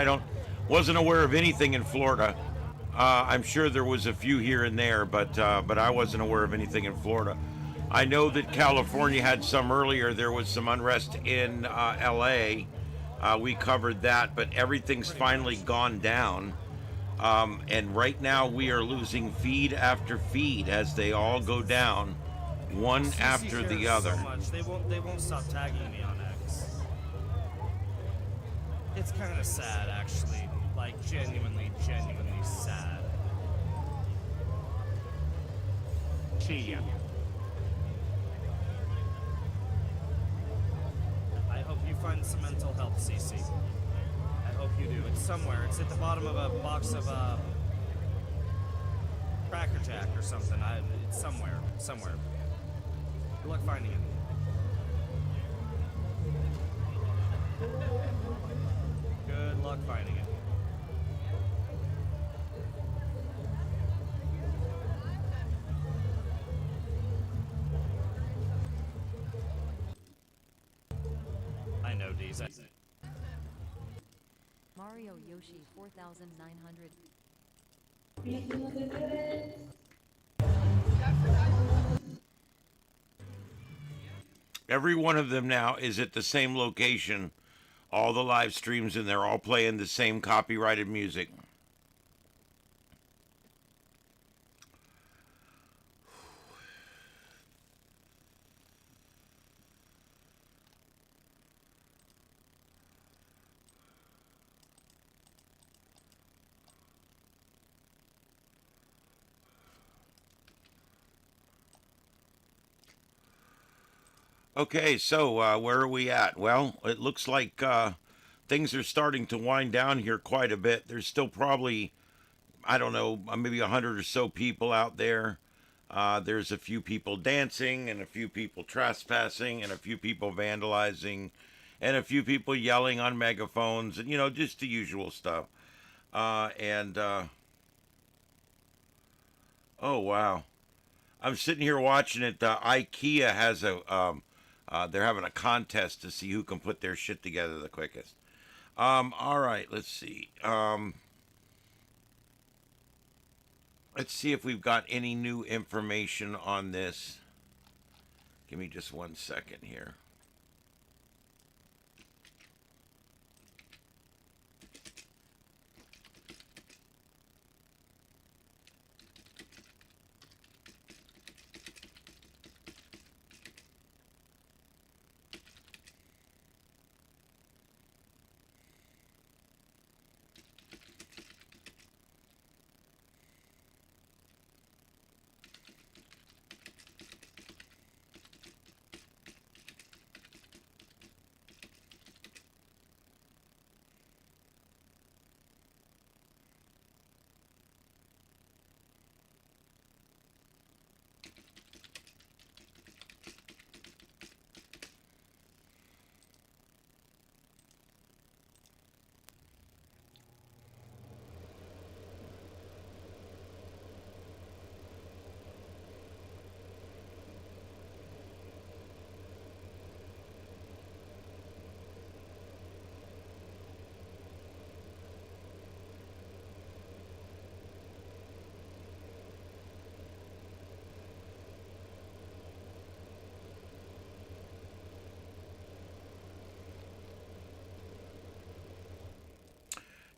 [SPEAKER 2] Wasn't aware of anything in Florida. I'm sure there was a few here and there, but I wasn't aware of anything in Florida. I know that California had some earlier. There was some unrest in LA. We covered that, but everything's finally gone down. And right now we are losing feed after feed as they all go down, one after the other.
[SPEAKER 13] So much. They won't stop tagging me on X. It's kind of sad, actually. Like, genuinely sad.
[SPEAKER 6] See ya.
[SPEAKER 13] I hope you find some mental help, CC. I hope you do. It's somewhere. It's at the bottom of a box of Cracker Jack or something. It's somewhere. Good luck finding it. Good luck finding it. these.
[SPEAKER 9] Mario Yoshi 4900.
[SPEAKER 2] Every one of them now is at the same location. All the live streams, and they're all playing the same copyrighted music. Okay, so where are we at? Well, it looks like things are starting to wind down here quite a bit. There's still probably, I don't know, maybe 100 or so people out there. There's a few people dancing, and a few people trespassing, and a few people vandalizing, and a few people yelling on megaphones, and, you know, just the usual stuff. Oh, wow. I'm sitting here watching it. IKEA has they're having a contest to see who can put their shit together the quickest. All right, let's see. Let's see if we've got any new information on this. Give me just 1 second here.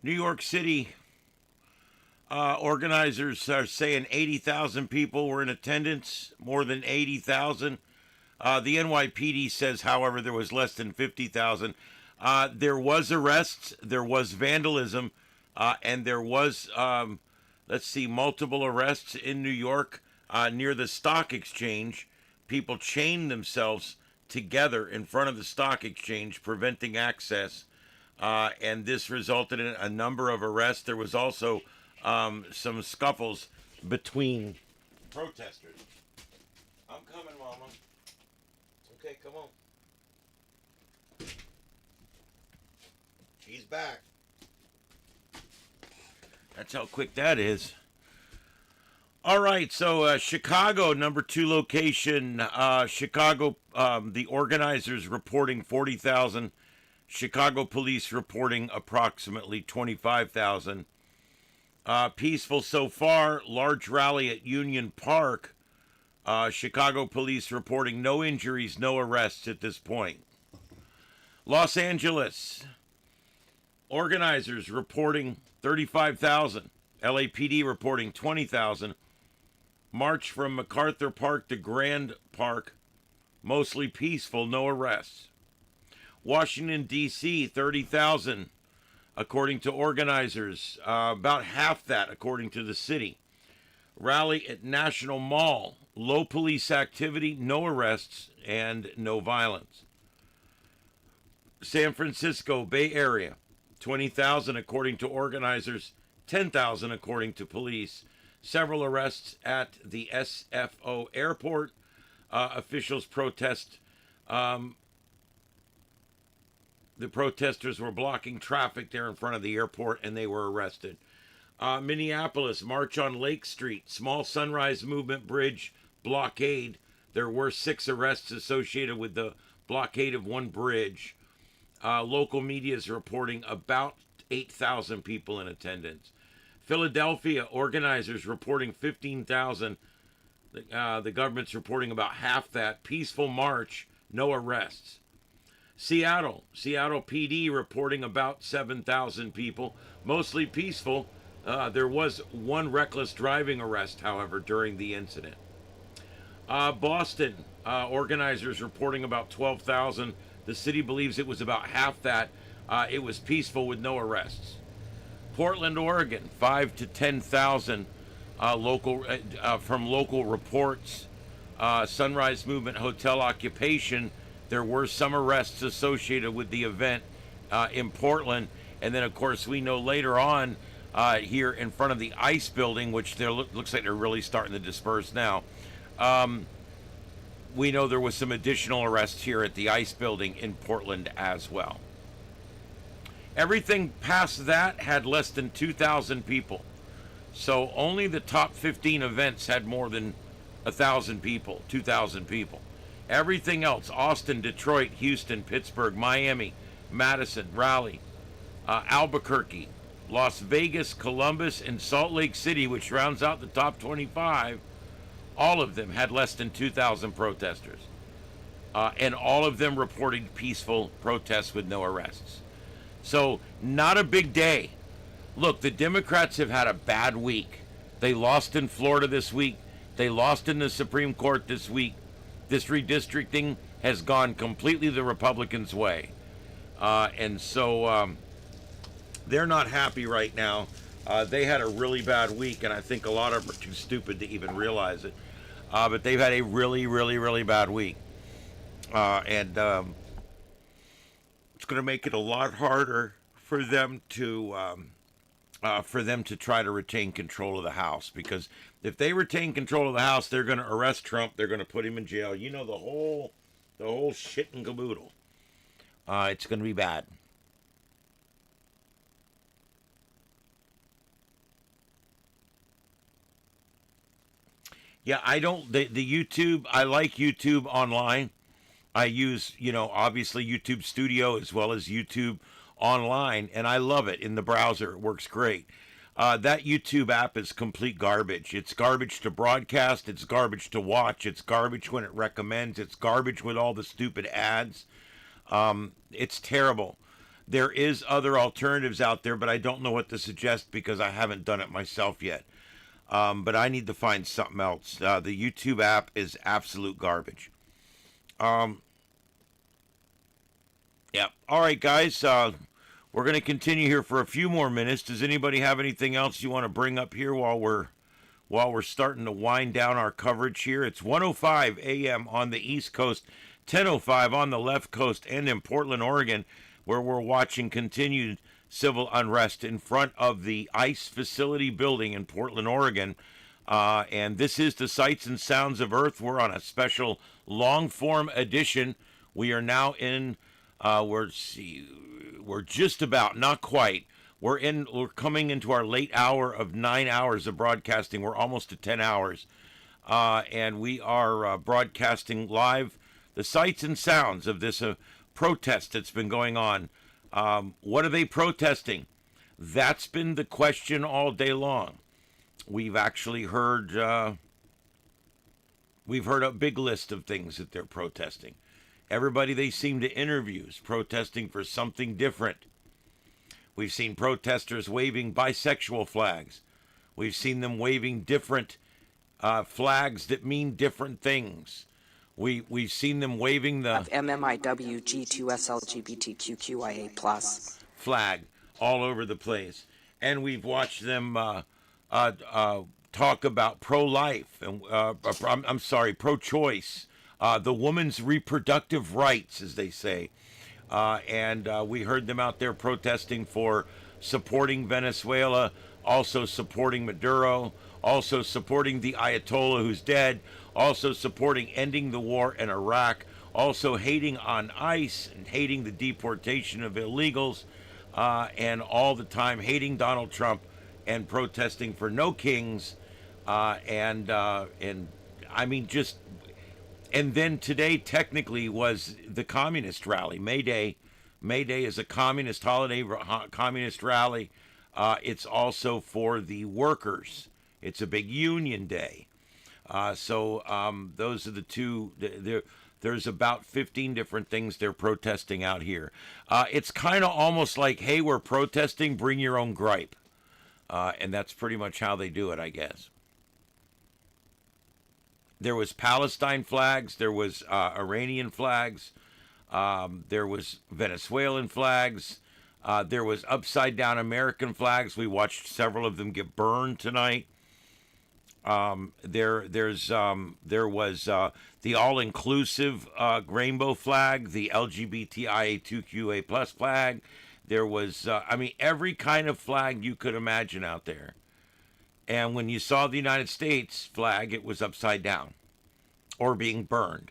[SPEAKER 2] New York City organizers are saying 80,000 people were in attendance, more than 80,000. The NYPD says, however, there was less than 50,000. There was arrests, there was vandalism, and there was, let's see, multiple arrests in New York near the stock exchange. People chained themselves together in front of the stock exchange, preventing access. And this resulted in a number of arrests. There was also some scuffles between protesters. I'm coming, Mama. Okay, come on. She's back. That's how quick that is. All right, so Chicago, number 2 location. Chicago, the organizers reporting 40,000. Chicago police reporting approximately 25,000. Peaceful so far. Large rally at Union Park. Chicago police reporting no injuries, no arrests at this point. Los Angeles. Organizers reporting 35,000. LAPD reporting 20,000. March from MacArthur Park to Grand Park. Mostly peaceful, no arrests. Washington, D.C., 30,000, according to organizers. About half that, according to the city. Rally at National Mall. Low police activity, no arrests, and no violence. San Francisco, Bay Area, 20,000, according to organizers. 10,000, according to police. Several arrests at the SFO airport. Officials protest. The protesters were blocking traffic there in front of the airport, and they were arrested. Minneapolis, march on Lake Street, small Sunrise Movement Bridge blockade. There were 6 arrests associated with the blockade of one bridge. Local media is reporting about 8,000 people in attendance. Philadelphia organizers reporting 15,000. The government's reporting about half that. Peaceful march, no arrests. Seattle PD reporting about 7,000 people, mostly peaceful. There was one reckless driving arrest, however, during the incident. Boston organizers reporting about 12,000. The city believes it was about half that. It was peaceful with no arrests. Portland, Oregon, 5 to 10,000 from local reports. Sunrise Movement hotel occupation. There were some arrests associated with the event in Portland. And then, of course, we know later on here in front of the ICE building, which looks like they're really starting to disperse now. We know there was some additional arrests here at the ICE building in Portland as well. Everything past that had less than 2,000 people. So only the top 15 events had more than 1,000 people, 2,000 people. Everything else, Austin, Detroit, Houston, Pittsburgh, Miami, Madison, Raleigh, Albuquerque, Las Vegas, Columbus, and Salt Lake City, which rounds out the top 25, all of them had less than 2,000 protesters. And all of them reported peaceful protests with no arrests. So, not a big day. Look, the Democrats have had a bad week. They lost in Florida this week. They lost in the Supreme Court this week. This redistricting has gone completely the Republicans' way. And so they're not happy right now. They had a really bad week, and I think a lot of them are too stupid to even realize it. But they've had a really, really, really bad week. And it's going to make it a lot harder for them to try to retain control of the House, because if they retain control of the House, they're going to arrest Trump. They're going to put him in jail. You know, the whole shit and caboodle. It's going to be bad. Yeah, the YouTube, I like YouTube online. I use, obviously YouTube Studio as well as YouTube online, and I love it in the browser. It works great. That YouTube app is complete garbage. It's garbage to broadcast. It's garbage to watch. It's garbage when it recommends. It's garbage with all the stupid ads. It's terrible. There is other alternatives out there, but I don't know what to suggest because I haven't done it myself yet. But I need to find something else. The YouTube app is absolute garbage. Yeah. All right, guys. We're going to continue here for a few more minutes. Does anybody have anything else you want to bring up here while we're starting to wind down our coverage here? It's 1:05 a.m. on the East Coast, 10:05 on the left coast, and in Portland, Oregon, where we're watching continued civil unrest in front of the ICE facility building in Portland, Oregon. And this is the Sights and Sounds of Earth. We're on a special long-form edition. We are now in, we're just about, not quite. We're coming into our late hour of 9 hours of broadcasting. We're almost to 10 hours. And we are broadcasting live the sights and sounds of this protest that's been going on. What are they protesting? That's been the question all day long. We've actually heard, we've heard a big list of things that they're protesting. Everybody they seem to interview is protesting for something different. We've seen protesters waving bisexual flags. We've seen them waving different flags that mean different things. We've seen them waving the
[SPEAKER 7] MMIW G2SLGBTQQIA+
[SPEAKER 2] flag all over the place, and we've watched them talk about pro-life and pro-choice, the woman's reproductive rights, as they say, and we heard them out there protesting for supporting Venezuela, also supporting Maduro, also supporting the Ayatollah who's dead, also supporting ending the war in Iraq, also hating on ICE and hating the deportation of illegals, and all the time hating Donald Trump and protesting for no kings, and I mean and then today technically was the communist rally, May Day, May Day is a communist holiday, communist rally. It's also for the workers. It's a big union day. So those are the two. There's about 15 different things they're protesting out here. It's kind of almost like, hey, we're protesting, bring your own gripe. And that's pretty much how they do it, I guess. There was Palestine flags. There was Iranian flags. There was Venezuelan flags. There was upside down American flags. We watched several of them get burned tonight. There was the all-inclusive rainbow flag, the LGBTIA2QA plus flag. There was, I mean, every kind of flag you could imagine out there. And when you saw the United States flag, it was upside down or being burned.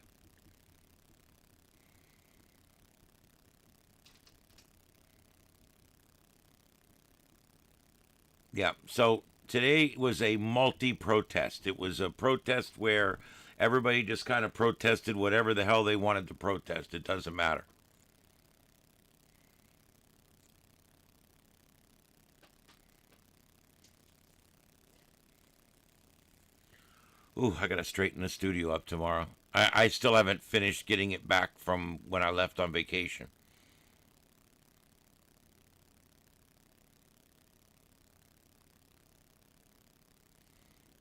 [SPEAKER 2] Yeah, so today was a multi-protest. It was a protest where everybody just kind of protested whatever the hell they wanted to protest. It doesn't matter. Ooh, I got to straighten the studio up tomorrow. I still haven't finished getting it back from when I left on vacation.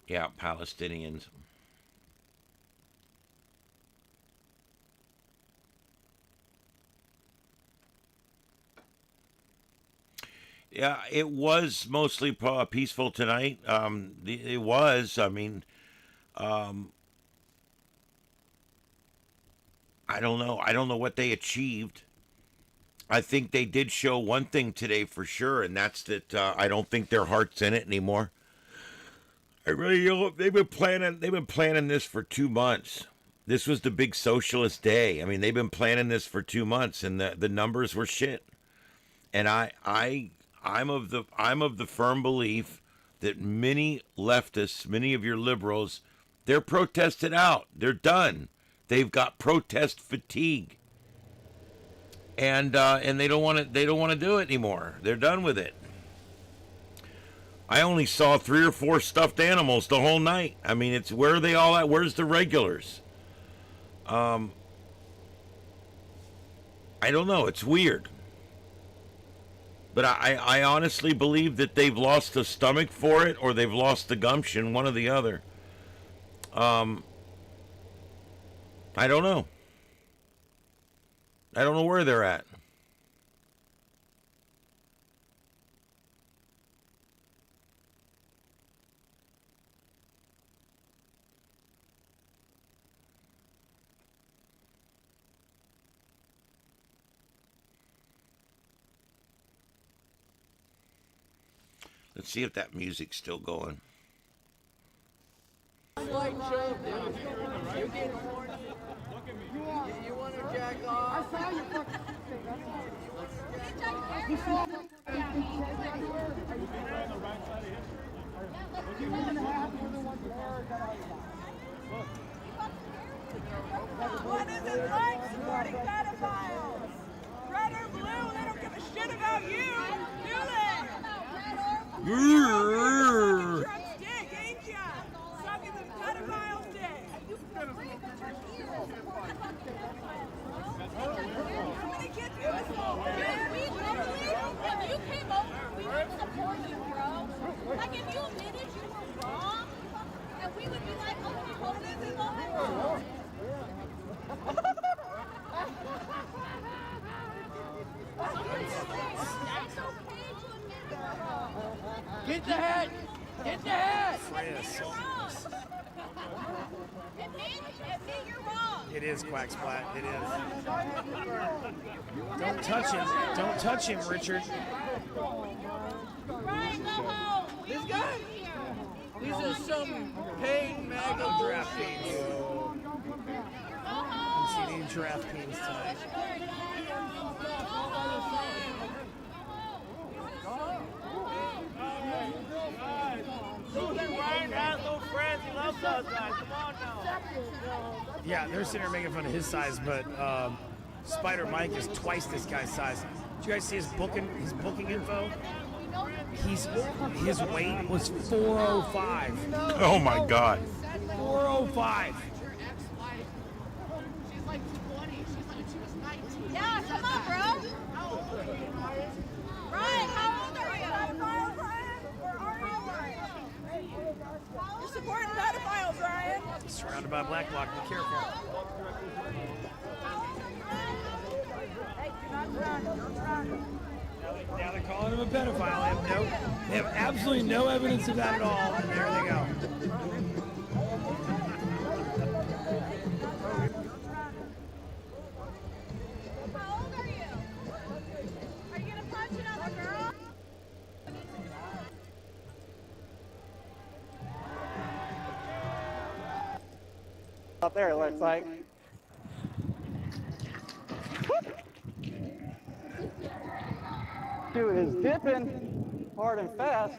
[SPEAKER 2] Yeah, Palestinians. Yeah, it was mostly peaceful tonight. It was, I mean, I don't know. I don't know what they achieved. I think they did show one thing today for sure, and that's that I don't think their heart's in it anymore. I really don't. They've been planning this for 2 months. This was the big socialist day. I mean, they've been planning this for 2 months, and the numbers were shit. And I'm of the firm belief that many leftists, many of your liberals, they're protested out. They're done. They've got protest fatigue, and they don't want to. They don't want to do it anymore. They're done with it. I only saw 3 or 4 stuffed animals the whole night. I mean, it's where are they all at? Where's the regulars? I don't know. It's weird. But I honestly believe that they've lost the stomach for it or they've lost the gumption, one or the other. I don't know. I don't know where they're at. Let's see if that music's still going.
[SPEAKER 18] Slight shove, dude. You get horny. You want to jack off? I saw you fucking. You saw me.
[SPEAKER 7] What is it like supporting pedophiles? Red or blue, they don't give a shit about you, do they? Sucking Trump's dick, ain't ya? Sucking the pedophile's dick. How many kids do this for? We literally, when you came over, we would support you, bro. Like if you admitted you were wrong, and we would be like, okay, well, this is all wrong.
[SPEAKER 18] Get the hat! Get the hat!
[SPEAKER 7] You're wrong.
[SPEAKER 13] It is Quack Splat. It is. Don't touch him. Don't touch him, Richard.
[SPEAKER 7] Ryan, go home.
[SPEAKER 18] This guy? These are some paid MAGA
[SPEAKER 13] DraftKings. I'm seeing DraftKings tonight.
[SPEAKER 18] Ryan has no friends. He loves those guys. Come on now.
[SPEAKER 13] Yeah, they're sitting there making fun of his size, but Spider Mike is twice this guy's size. Did you guys see his booking info? His weight was 405.
[SPEAKER 2] Oh my God.
[SPEAKER 13] 405.
[SPEAKER 7] She's like 220. She was 19. Yeah, come on, bro. Ryan, how old are you? Where are you, Ryan? You're supporting pedophiles, Ryan.
[SPEAKER 13] Surrounded by black bloc. Be careful.
[SPEAKER 7] Hey, do not run. Don't run.
[SPEAKER 13] Now they're calling him a pedophile. They have absolutely no evidence of that at all, and there they go.
[SPEAKER 7] How old are you? Are you gonna punch another girl?
[SPEAKER 8] Up there, it looks like. Dude is dipping hard and fast.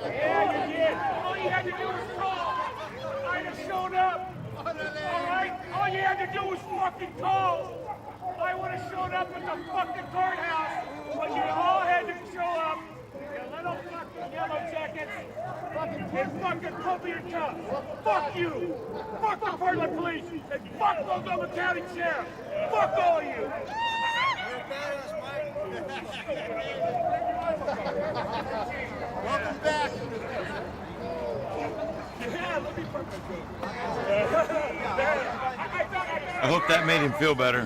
[SPEAKER 18] Yeah, you did. All you had to do was call. I'd have shown up. All right? All you had to do was fucking call. I would have shown up at the fucking courthouse, but you all had to show up. You little fucking yellow jackets. And fucking pump your tongue. Fuck you. Fuck the Portland police. And fuck Multnomah County Sheriff. Fuck all of you. Welcome back.
[SPEAKER 2] I hope that made him feel better.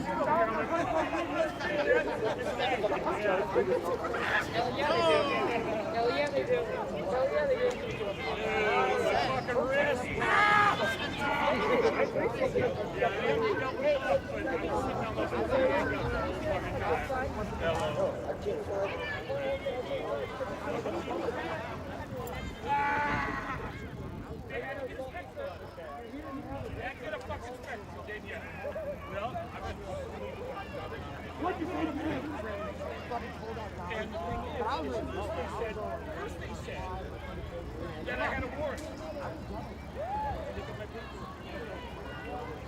[SPEAKER 18] Then I had a warrant.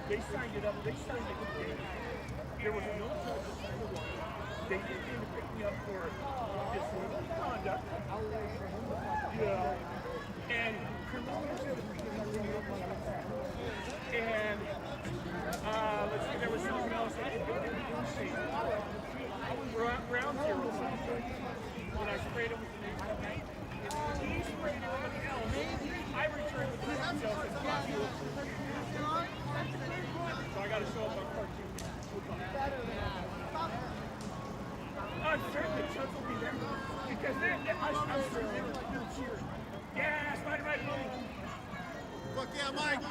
[SPEAKER 18] They signed it up. They signed it. There was no charge assigned to warrant. They just came to pick me up for disorderly conduct. Yeah. And criminal and let's see, there was something else. Round zero. When I sprayed him with the he sprayed him with the L. I returned with the himself and fuck you. So I got to show up on cartoon. I'm certain the Chucks will be there because I'm certain they were cheering. Yeah, Spider-Man movie. Fuck yeah, Mike.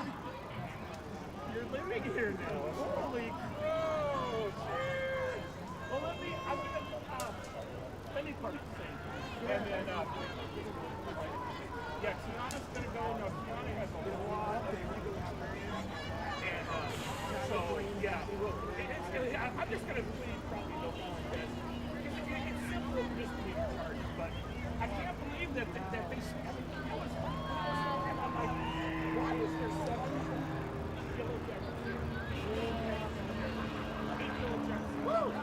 [SPEAKER 18] You're living here now. Holy crow. Well, let me party thing. And then, yeah, Tiana's going to go. No, Tiana has a lot of legal experience. And so, yeah, I'm just going to plead probably no contest. Because it's simple just to be in charge. But I can't believe that they still kill us. And I'm like, why is there 7 yellow jackets? 8 yellow jackets. Woo!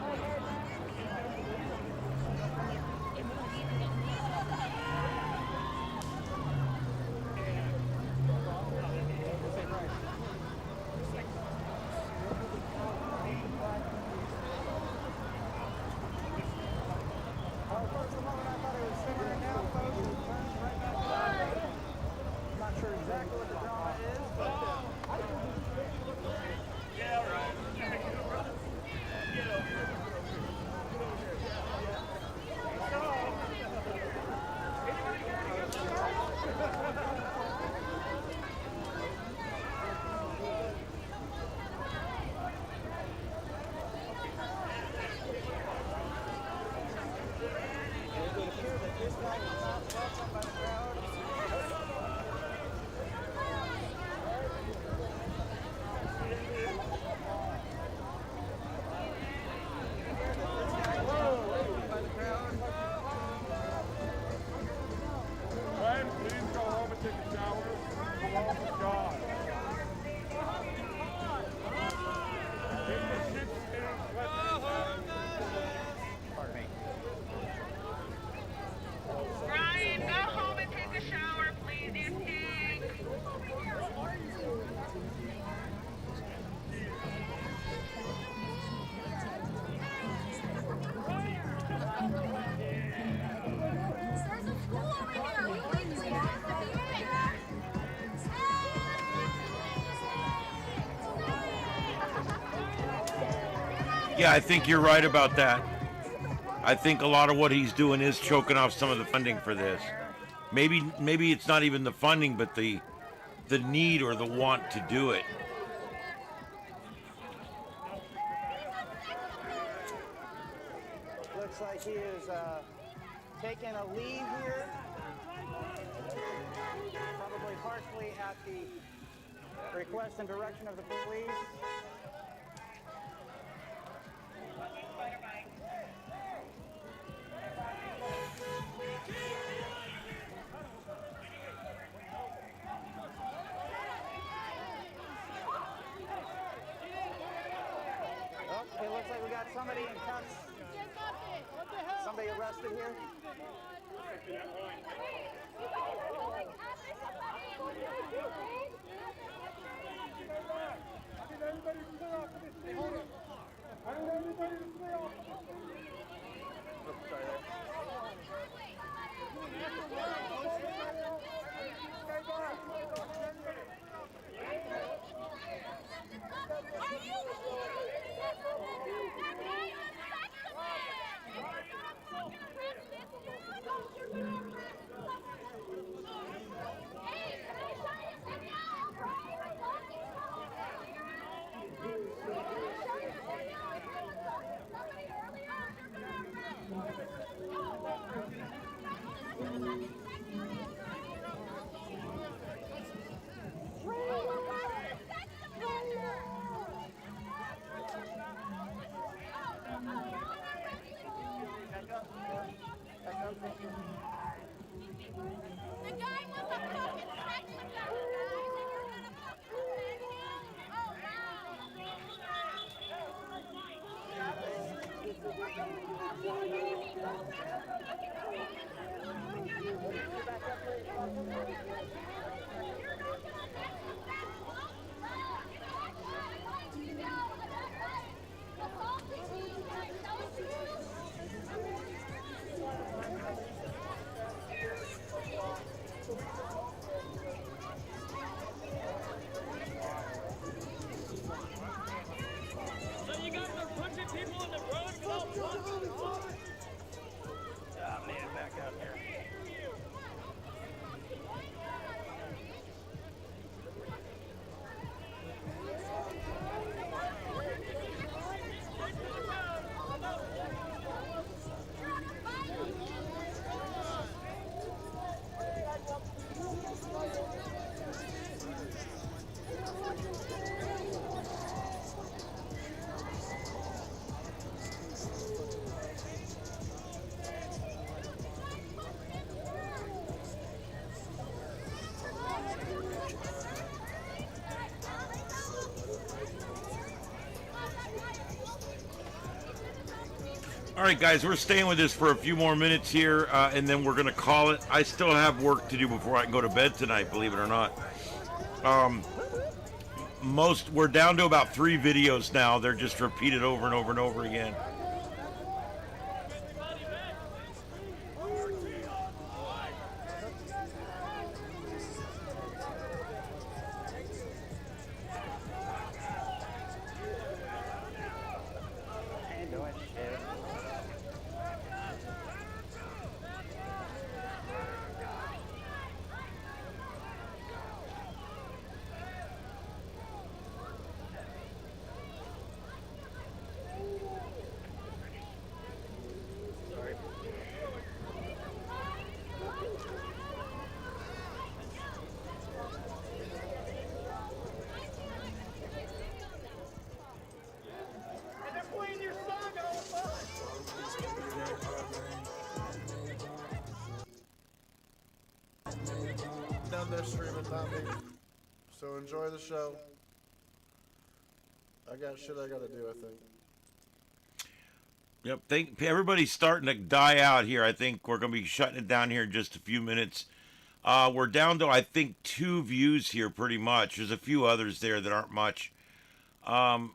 [SPEAKER 2] Yeah, I think you're right about that. I think a lot of what he's doing is choking off some of the funding for this. Maybe it's not even the funding, but the need or the want to do it.
[SPEAKER 8] Looks like he is taking a lead here. Probably partially at the request and direction of the police. Oh, it looks like we got somebody in cuffs. Somebody arrested here.
[SPEAKER 2] All right, guys, we're staying with this for a few more minutes here, and then we're going to call it. I still have work to do before I can go to bed tonight, believe it or not. We're down to about 3 videos now. They're just repeated over and over and over again.
[SPEAKER 19] Down there streaming, not me. So enjoy the show. I got shit I gotta do, I think.
[SPEAKER 2] Yep, everybody's starting to die out here. I think we're going to be shutting it down here in just a few minutes. We're down to, I think, 2 views here pretty much. There's a few others there that aren't much. And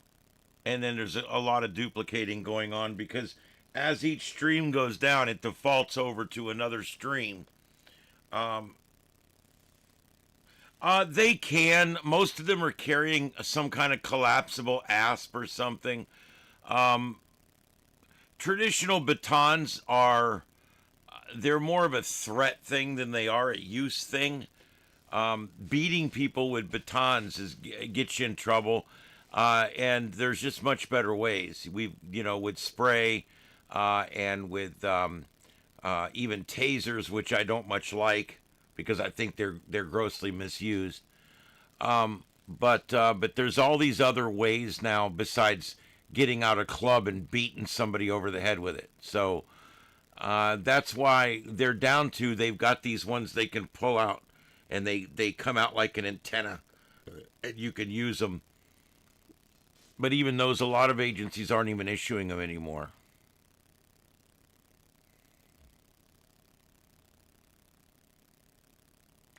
[SPEAKER 2] then there's a lot of duplicating going on because as each stream goes down, it defaults over to another stream. They can. Most of them are carrying some kind of collapsible ASP or something. Traditional batons are, they're more of a threat thing than they are a use thing. Beating people with batons gets you in trouble, and there's just much better ways. With spray, and with even tasers, which I don't much like because I think they're grossly misused. But there's all these other ways now besides getting out a club and beating somebody over the head with it. So that's why they're down to, they've got these ones they can pull out, and they come out like an antenna, and you can use them. But even those, a lot of agencies aren't even issuing them anymore.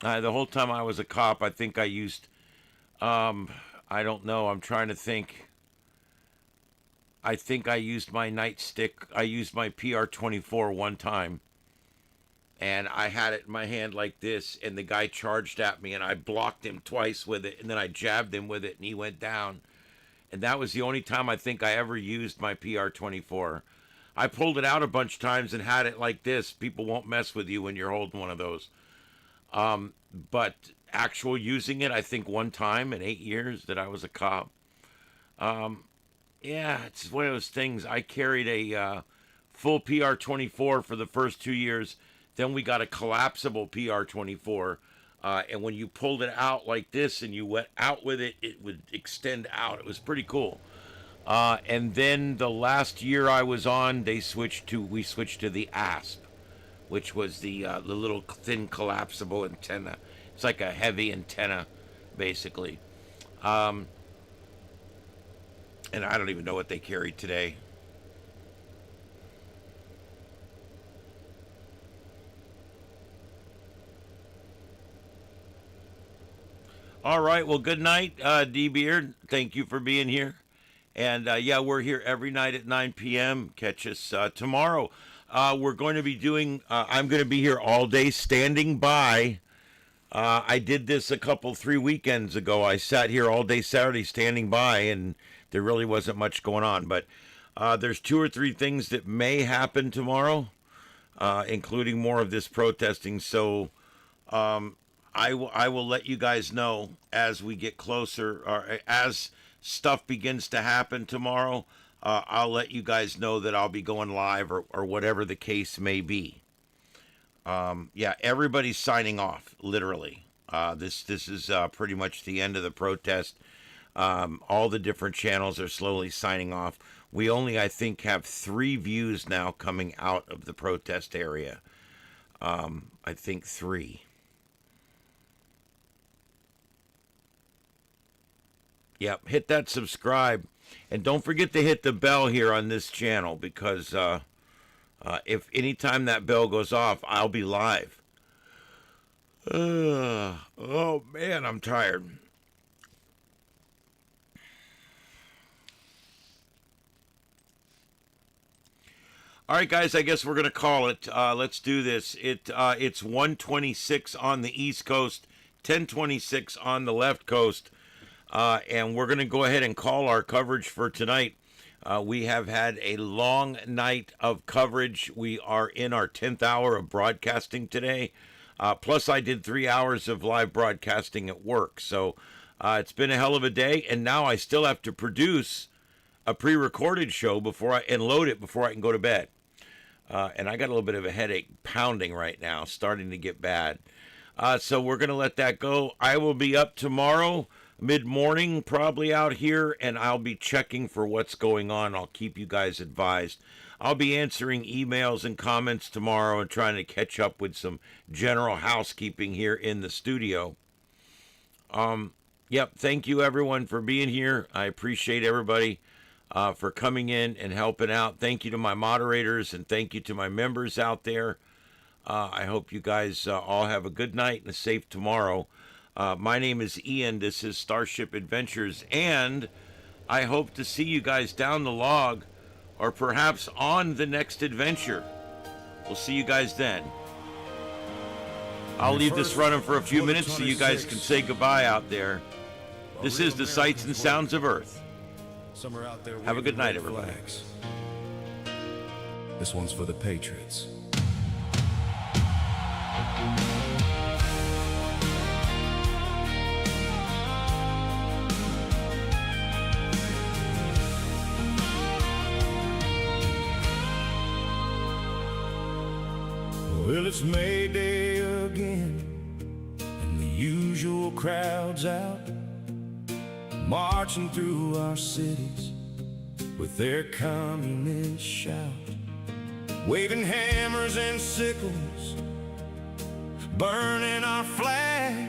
[SPEAKER 2] The whole time I was a cop, I think I used, I don't know, I'm trying to think. I think I used my nightstick. I used my PR-24 one time, and I had it in my hand like this, and the guy charged at me, and I blocked him twice with it, and then I jabbed him with it, and he went down. And that was the only time I think I ever used my PR-24. I pulled it out a bunch of times and had it like this. People won't mess with you when you're holding one of those. But actual using it, I think one time in 8 years that I was a cop. Yeah, it's one of those things. I carried a full PR-24 for the first 2 years. Then we got a collapsible PR-24. And when you pulled it out like this and you went out with it, it would extend out. It was pretty cool. And then the last year I was on, we switched to the ASP, which was the little thin collapsible antenna. It's like a heavy antenna, basically. And I don't even know what they carry today. All right. Well, good night, D Beard. Thank you for being here. And yeah, we're here every night at 9 p.m. Catch us tomorrow. We're going to be doing, I'm going to be here all day standing by. I did this 3 weekends ago. I sat here all day Saturday standing by, and there really wasn't much going on. But there's 2 or 3 things that may happen tomorrow, including more of this protesting. So I will let you guys know as we get closer, or as stuff begins to happen tomorrow. I'll let you guys know that I'll be going live, or whatever the case may be. Yeah, everybody's signing off, literally. This is pretty much the end of the protest. All the different channels are slowly signing off. We only, I think, have 3 views now coming out of the protest area. I think 3. Yep, hit that subscribe. And don't forget to hit the bell here on this channel, because if anytime that bell goes off, I'll be live. Oh, man, I'm tired. All right, guys, I guess we're going to call it. Let's do this. It's 1:26 on the East Coast, 10:26 on the left coast. And we're going to go ahead and call our coverage for tonight. We have had a long night of coverage. We are in our 10th hour of broadcasting today. Plus, I did 3 hours of live broadcasting at work. So it's been a hell of a day. And now I still have to produce a pre-recorded show and load it before I can go to bed. And I got a little bit of a headache pounding right now, starting to get bad. So we're going to let that go. I will be up tomorrow, mid-morning, probably out here, and I'll be checking for what's going on. I'll keep you guys advised. I'll be answering emails and comments tomorrow and trying to catch up with some general housekeeping here in the studio. Yep, thank you, everyone, for being here. I appreciate everybody for coming in and helping out. Thank you to my moderators, and thank you to my members out there. I hope you guys all have a good night and a safe tomorrow. My name is Ian. This is Starship Adventures, and I hope to see you guys down the log, or perhaps on the next adventure. We'll see you guys then. I'll leave this running for a few minutes so you guys can say goodbye out there. This is the Sights and Sounds of Earth.
[SPEAKER 20] Some are out there
[SPEAKER 2] Have a good night,
[SPEAKER 20] waving red
[SPEAKER 2] everybody.
[SPEAKER 20] flags. This one's for the Patriots. Well, it's May Day again, and the usual crowd's out, marching through our cities with their communist shout, waving hammers and sickles, burning our flag,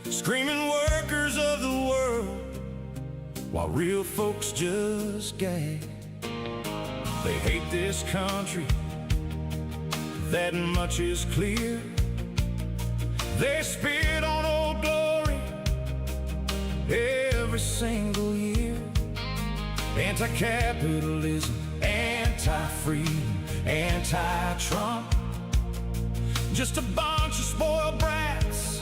[SPEAKER 20] screaming workers of the world, while real folks just gag. They hate this country, that much is clear. They spit on Old Glory every single year. Anti-capitalism, anti-freedom, anti-Trump. Just a bunch of spoiled brats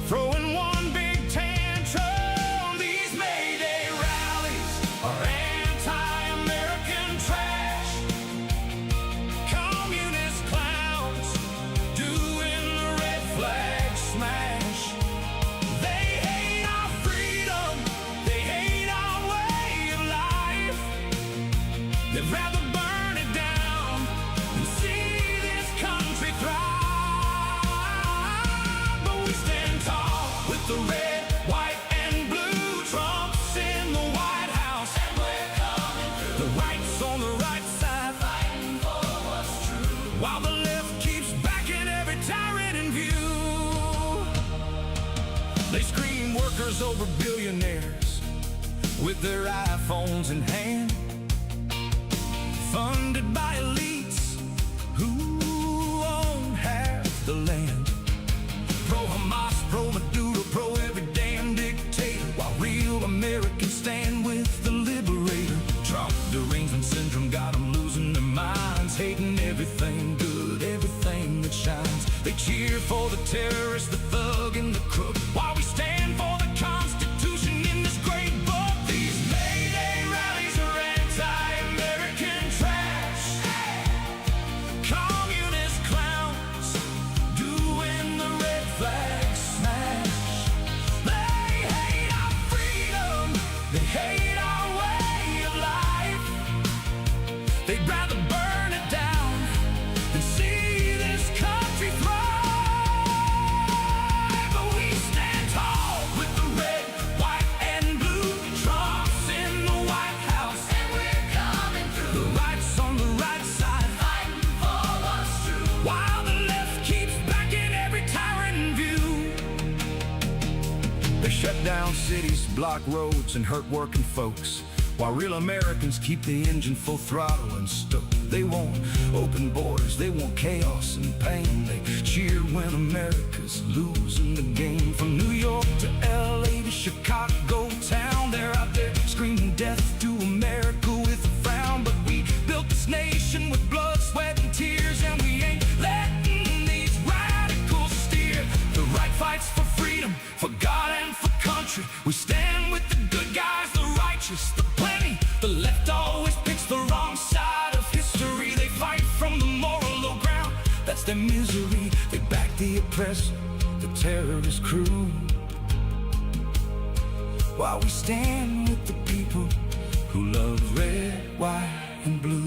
[SPEAKER 20] throwing one big tantrum. These May Day rallies are anti-American trash. Communist clowns doing the red flag smash. They hate our freedom, they hate our way of life. They'd rather burn it down than see this country thrive. But we stand tall with the red, white, and blue. Trump's in the White House, and we're coming through. The right's on the right side, fighting for what's true, while the left keeps backing every tyrant in view. They scream workers over billionaires with their iPhones in hand, funded by elites who own half the land. Pro-Hamas, pro-Maduro, pro-every damn dictator, while real Americans stand with the liberator. Trump derangement syndrome got them losing their minds, hating everything good, everything that shines. They cheer for the terrorist, the thug, and the crook, while we stand for the Constitution in this great book. These May Day rallies are anti-American trash. Communist clowns doing the red flag smash. They hate our freedom, they hate our way of life. They'd rather burn it down than see this country thrive. But we stand tall with the red, white, and blue. Trump's in the White House, and we're coming through. The right's on the right side, fighting for what's true, while the left keeps backing every tyrant in view. They shut down cities, block roads, and hurt working folks, while real Americans keep the engine full throttle and stoked. They want open borders, they want chaos and pain. They cheer when America's losing the game. From New York to LA to Chicago town, they're out there screaming death to America with a frown. But we built this nation with blood, sweat, and tears, and we ain't letting these radicals steer. The right fights for freedom, for God and for country. We stand with the good guys, the righteous, the plenty. The left always picks the wrong side of history. They fight from the moral low ground, that's their misery. They back the oppressor, the terrorist crew, while we stand with the people who love red, white, and blue.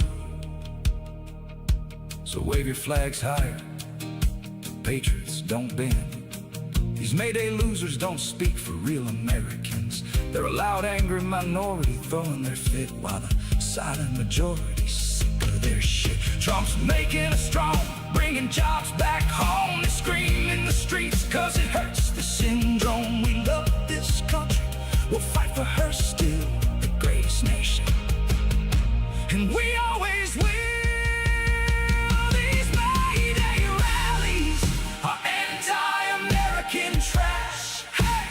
[SPEAKER 20] So wave your flags higher, patriots don't bend. These May Day losers don't speak for real Americans. They're a loud, angry minority throwing their fit, while the silent majority's sick of their shit. Trump's making us strong, bringing jobs back home. They scream in the streets cause it hurts the syndrome. We love this country, we'll fight for her still, the greatest nation, and we always will. These May Day rallies are anti-American trash. Hey!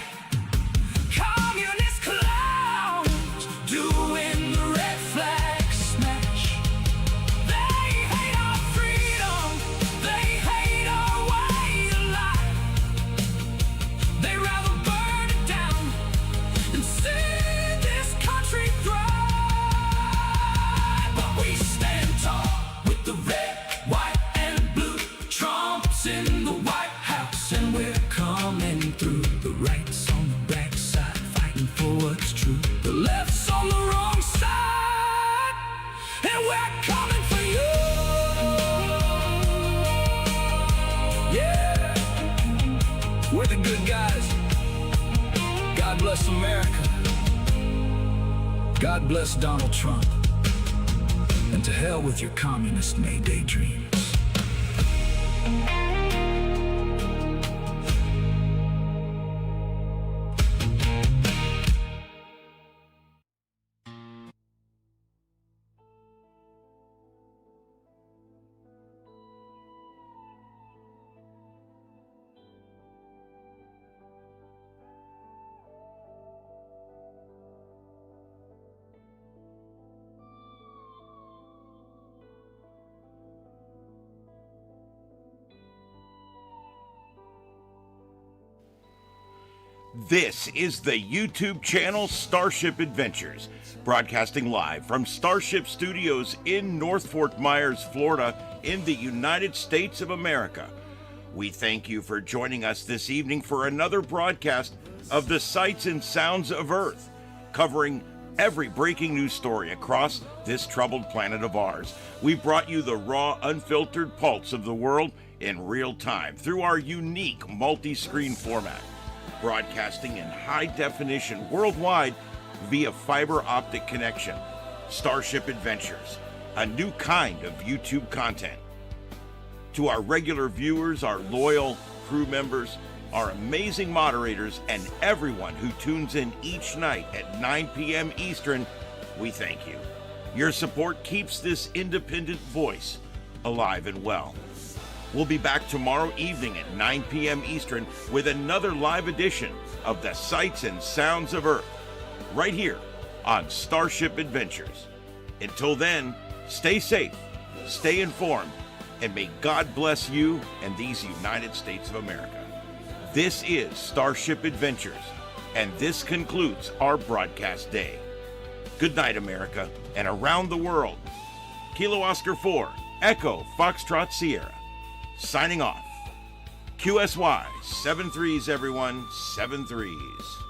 [SPEAKER 20] Communist clowns doing the red flag smash. They hate our freedom, they hate our way of life. They rather burn it down than see bless America. God bless Donald Trump. And to hell with your communist May Day dreams.
[SPEAKER 2] This is the YouTube channel Starship Adventures, broadcasting live from Starship Studios in North Fort Myers, Florida, in the United States of America. We thank you for joining us this evening for another broadcast of the Sights and Sounds of Earth, covering every breaking news story across this troubled planet of ours. We brought you the raw, unfiltered pulse of the world in real time through our unique multi-screen format, broadcasting in high definition worldwide via fiber optic connection. Starship Adventures, a new kind of YouTube content. To our regular viewers, our loyal crew members, our amazing moderators, and everyone who tunes in each night at 9 p.m. Eastern, we thank you. Your support keeps this independent voice alive and well. We'll be back tomorrow evening at 9 p.m. Eastern with another live edition of the Sights and Sounds of Earth, right here on Starship Adventures. Until then, stay safe, stay informed, and may God bless you and these United States of America. This is Starship Adventures, and this concludes our broadcast day. Good night, America, and around the world. Kilo Oscar 4, Echo Foxtrot Sierra. Signing off. QSY, 7 3s, everyone, 7 3s.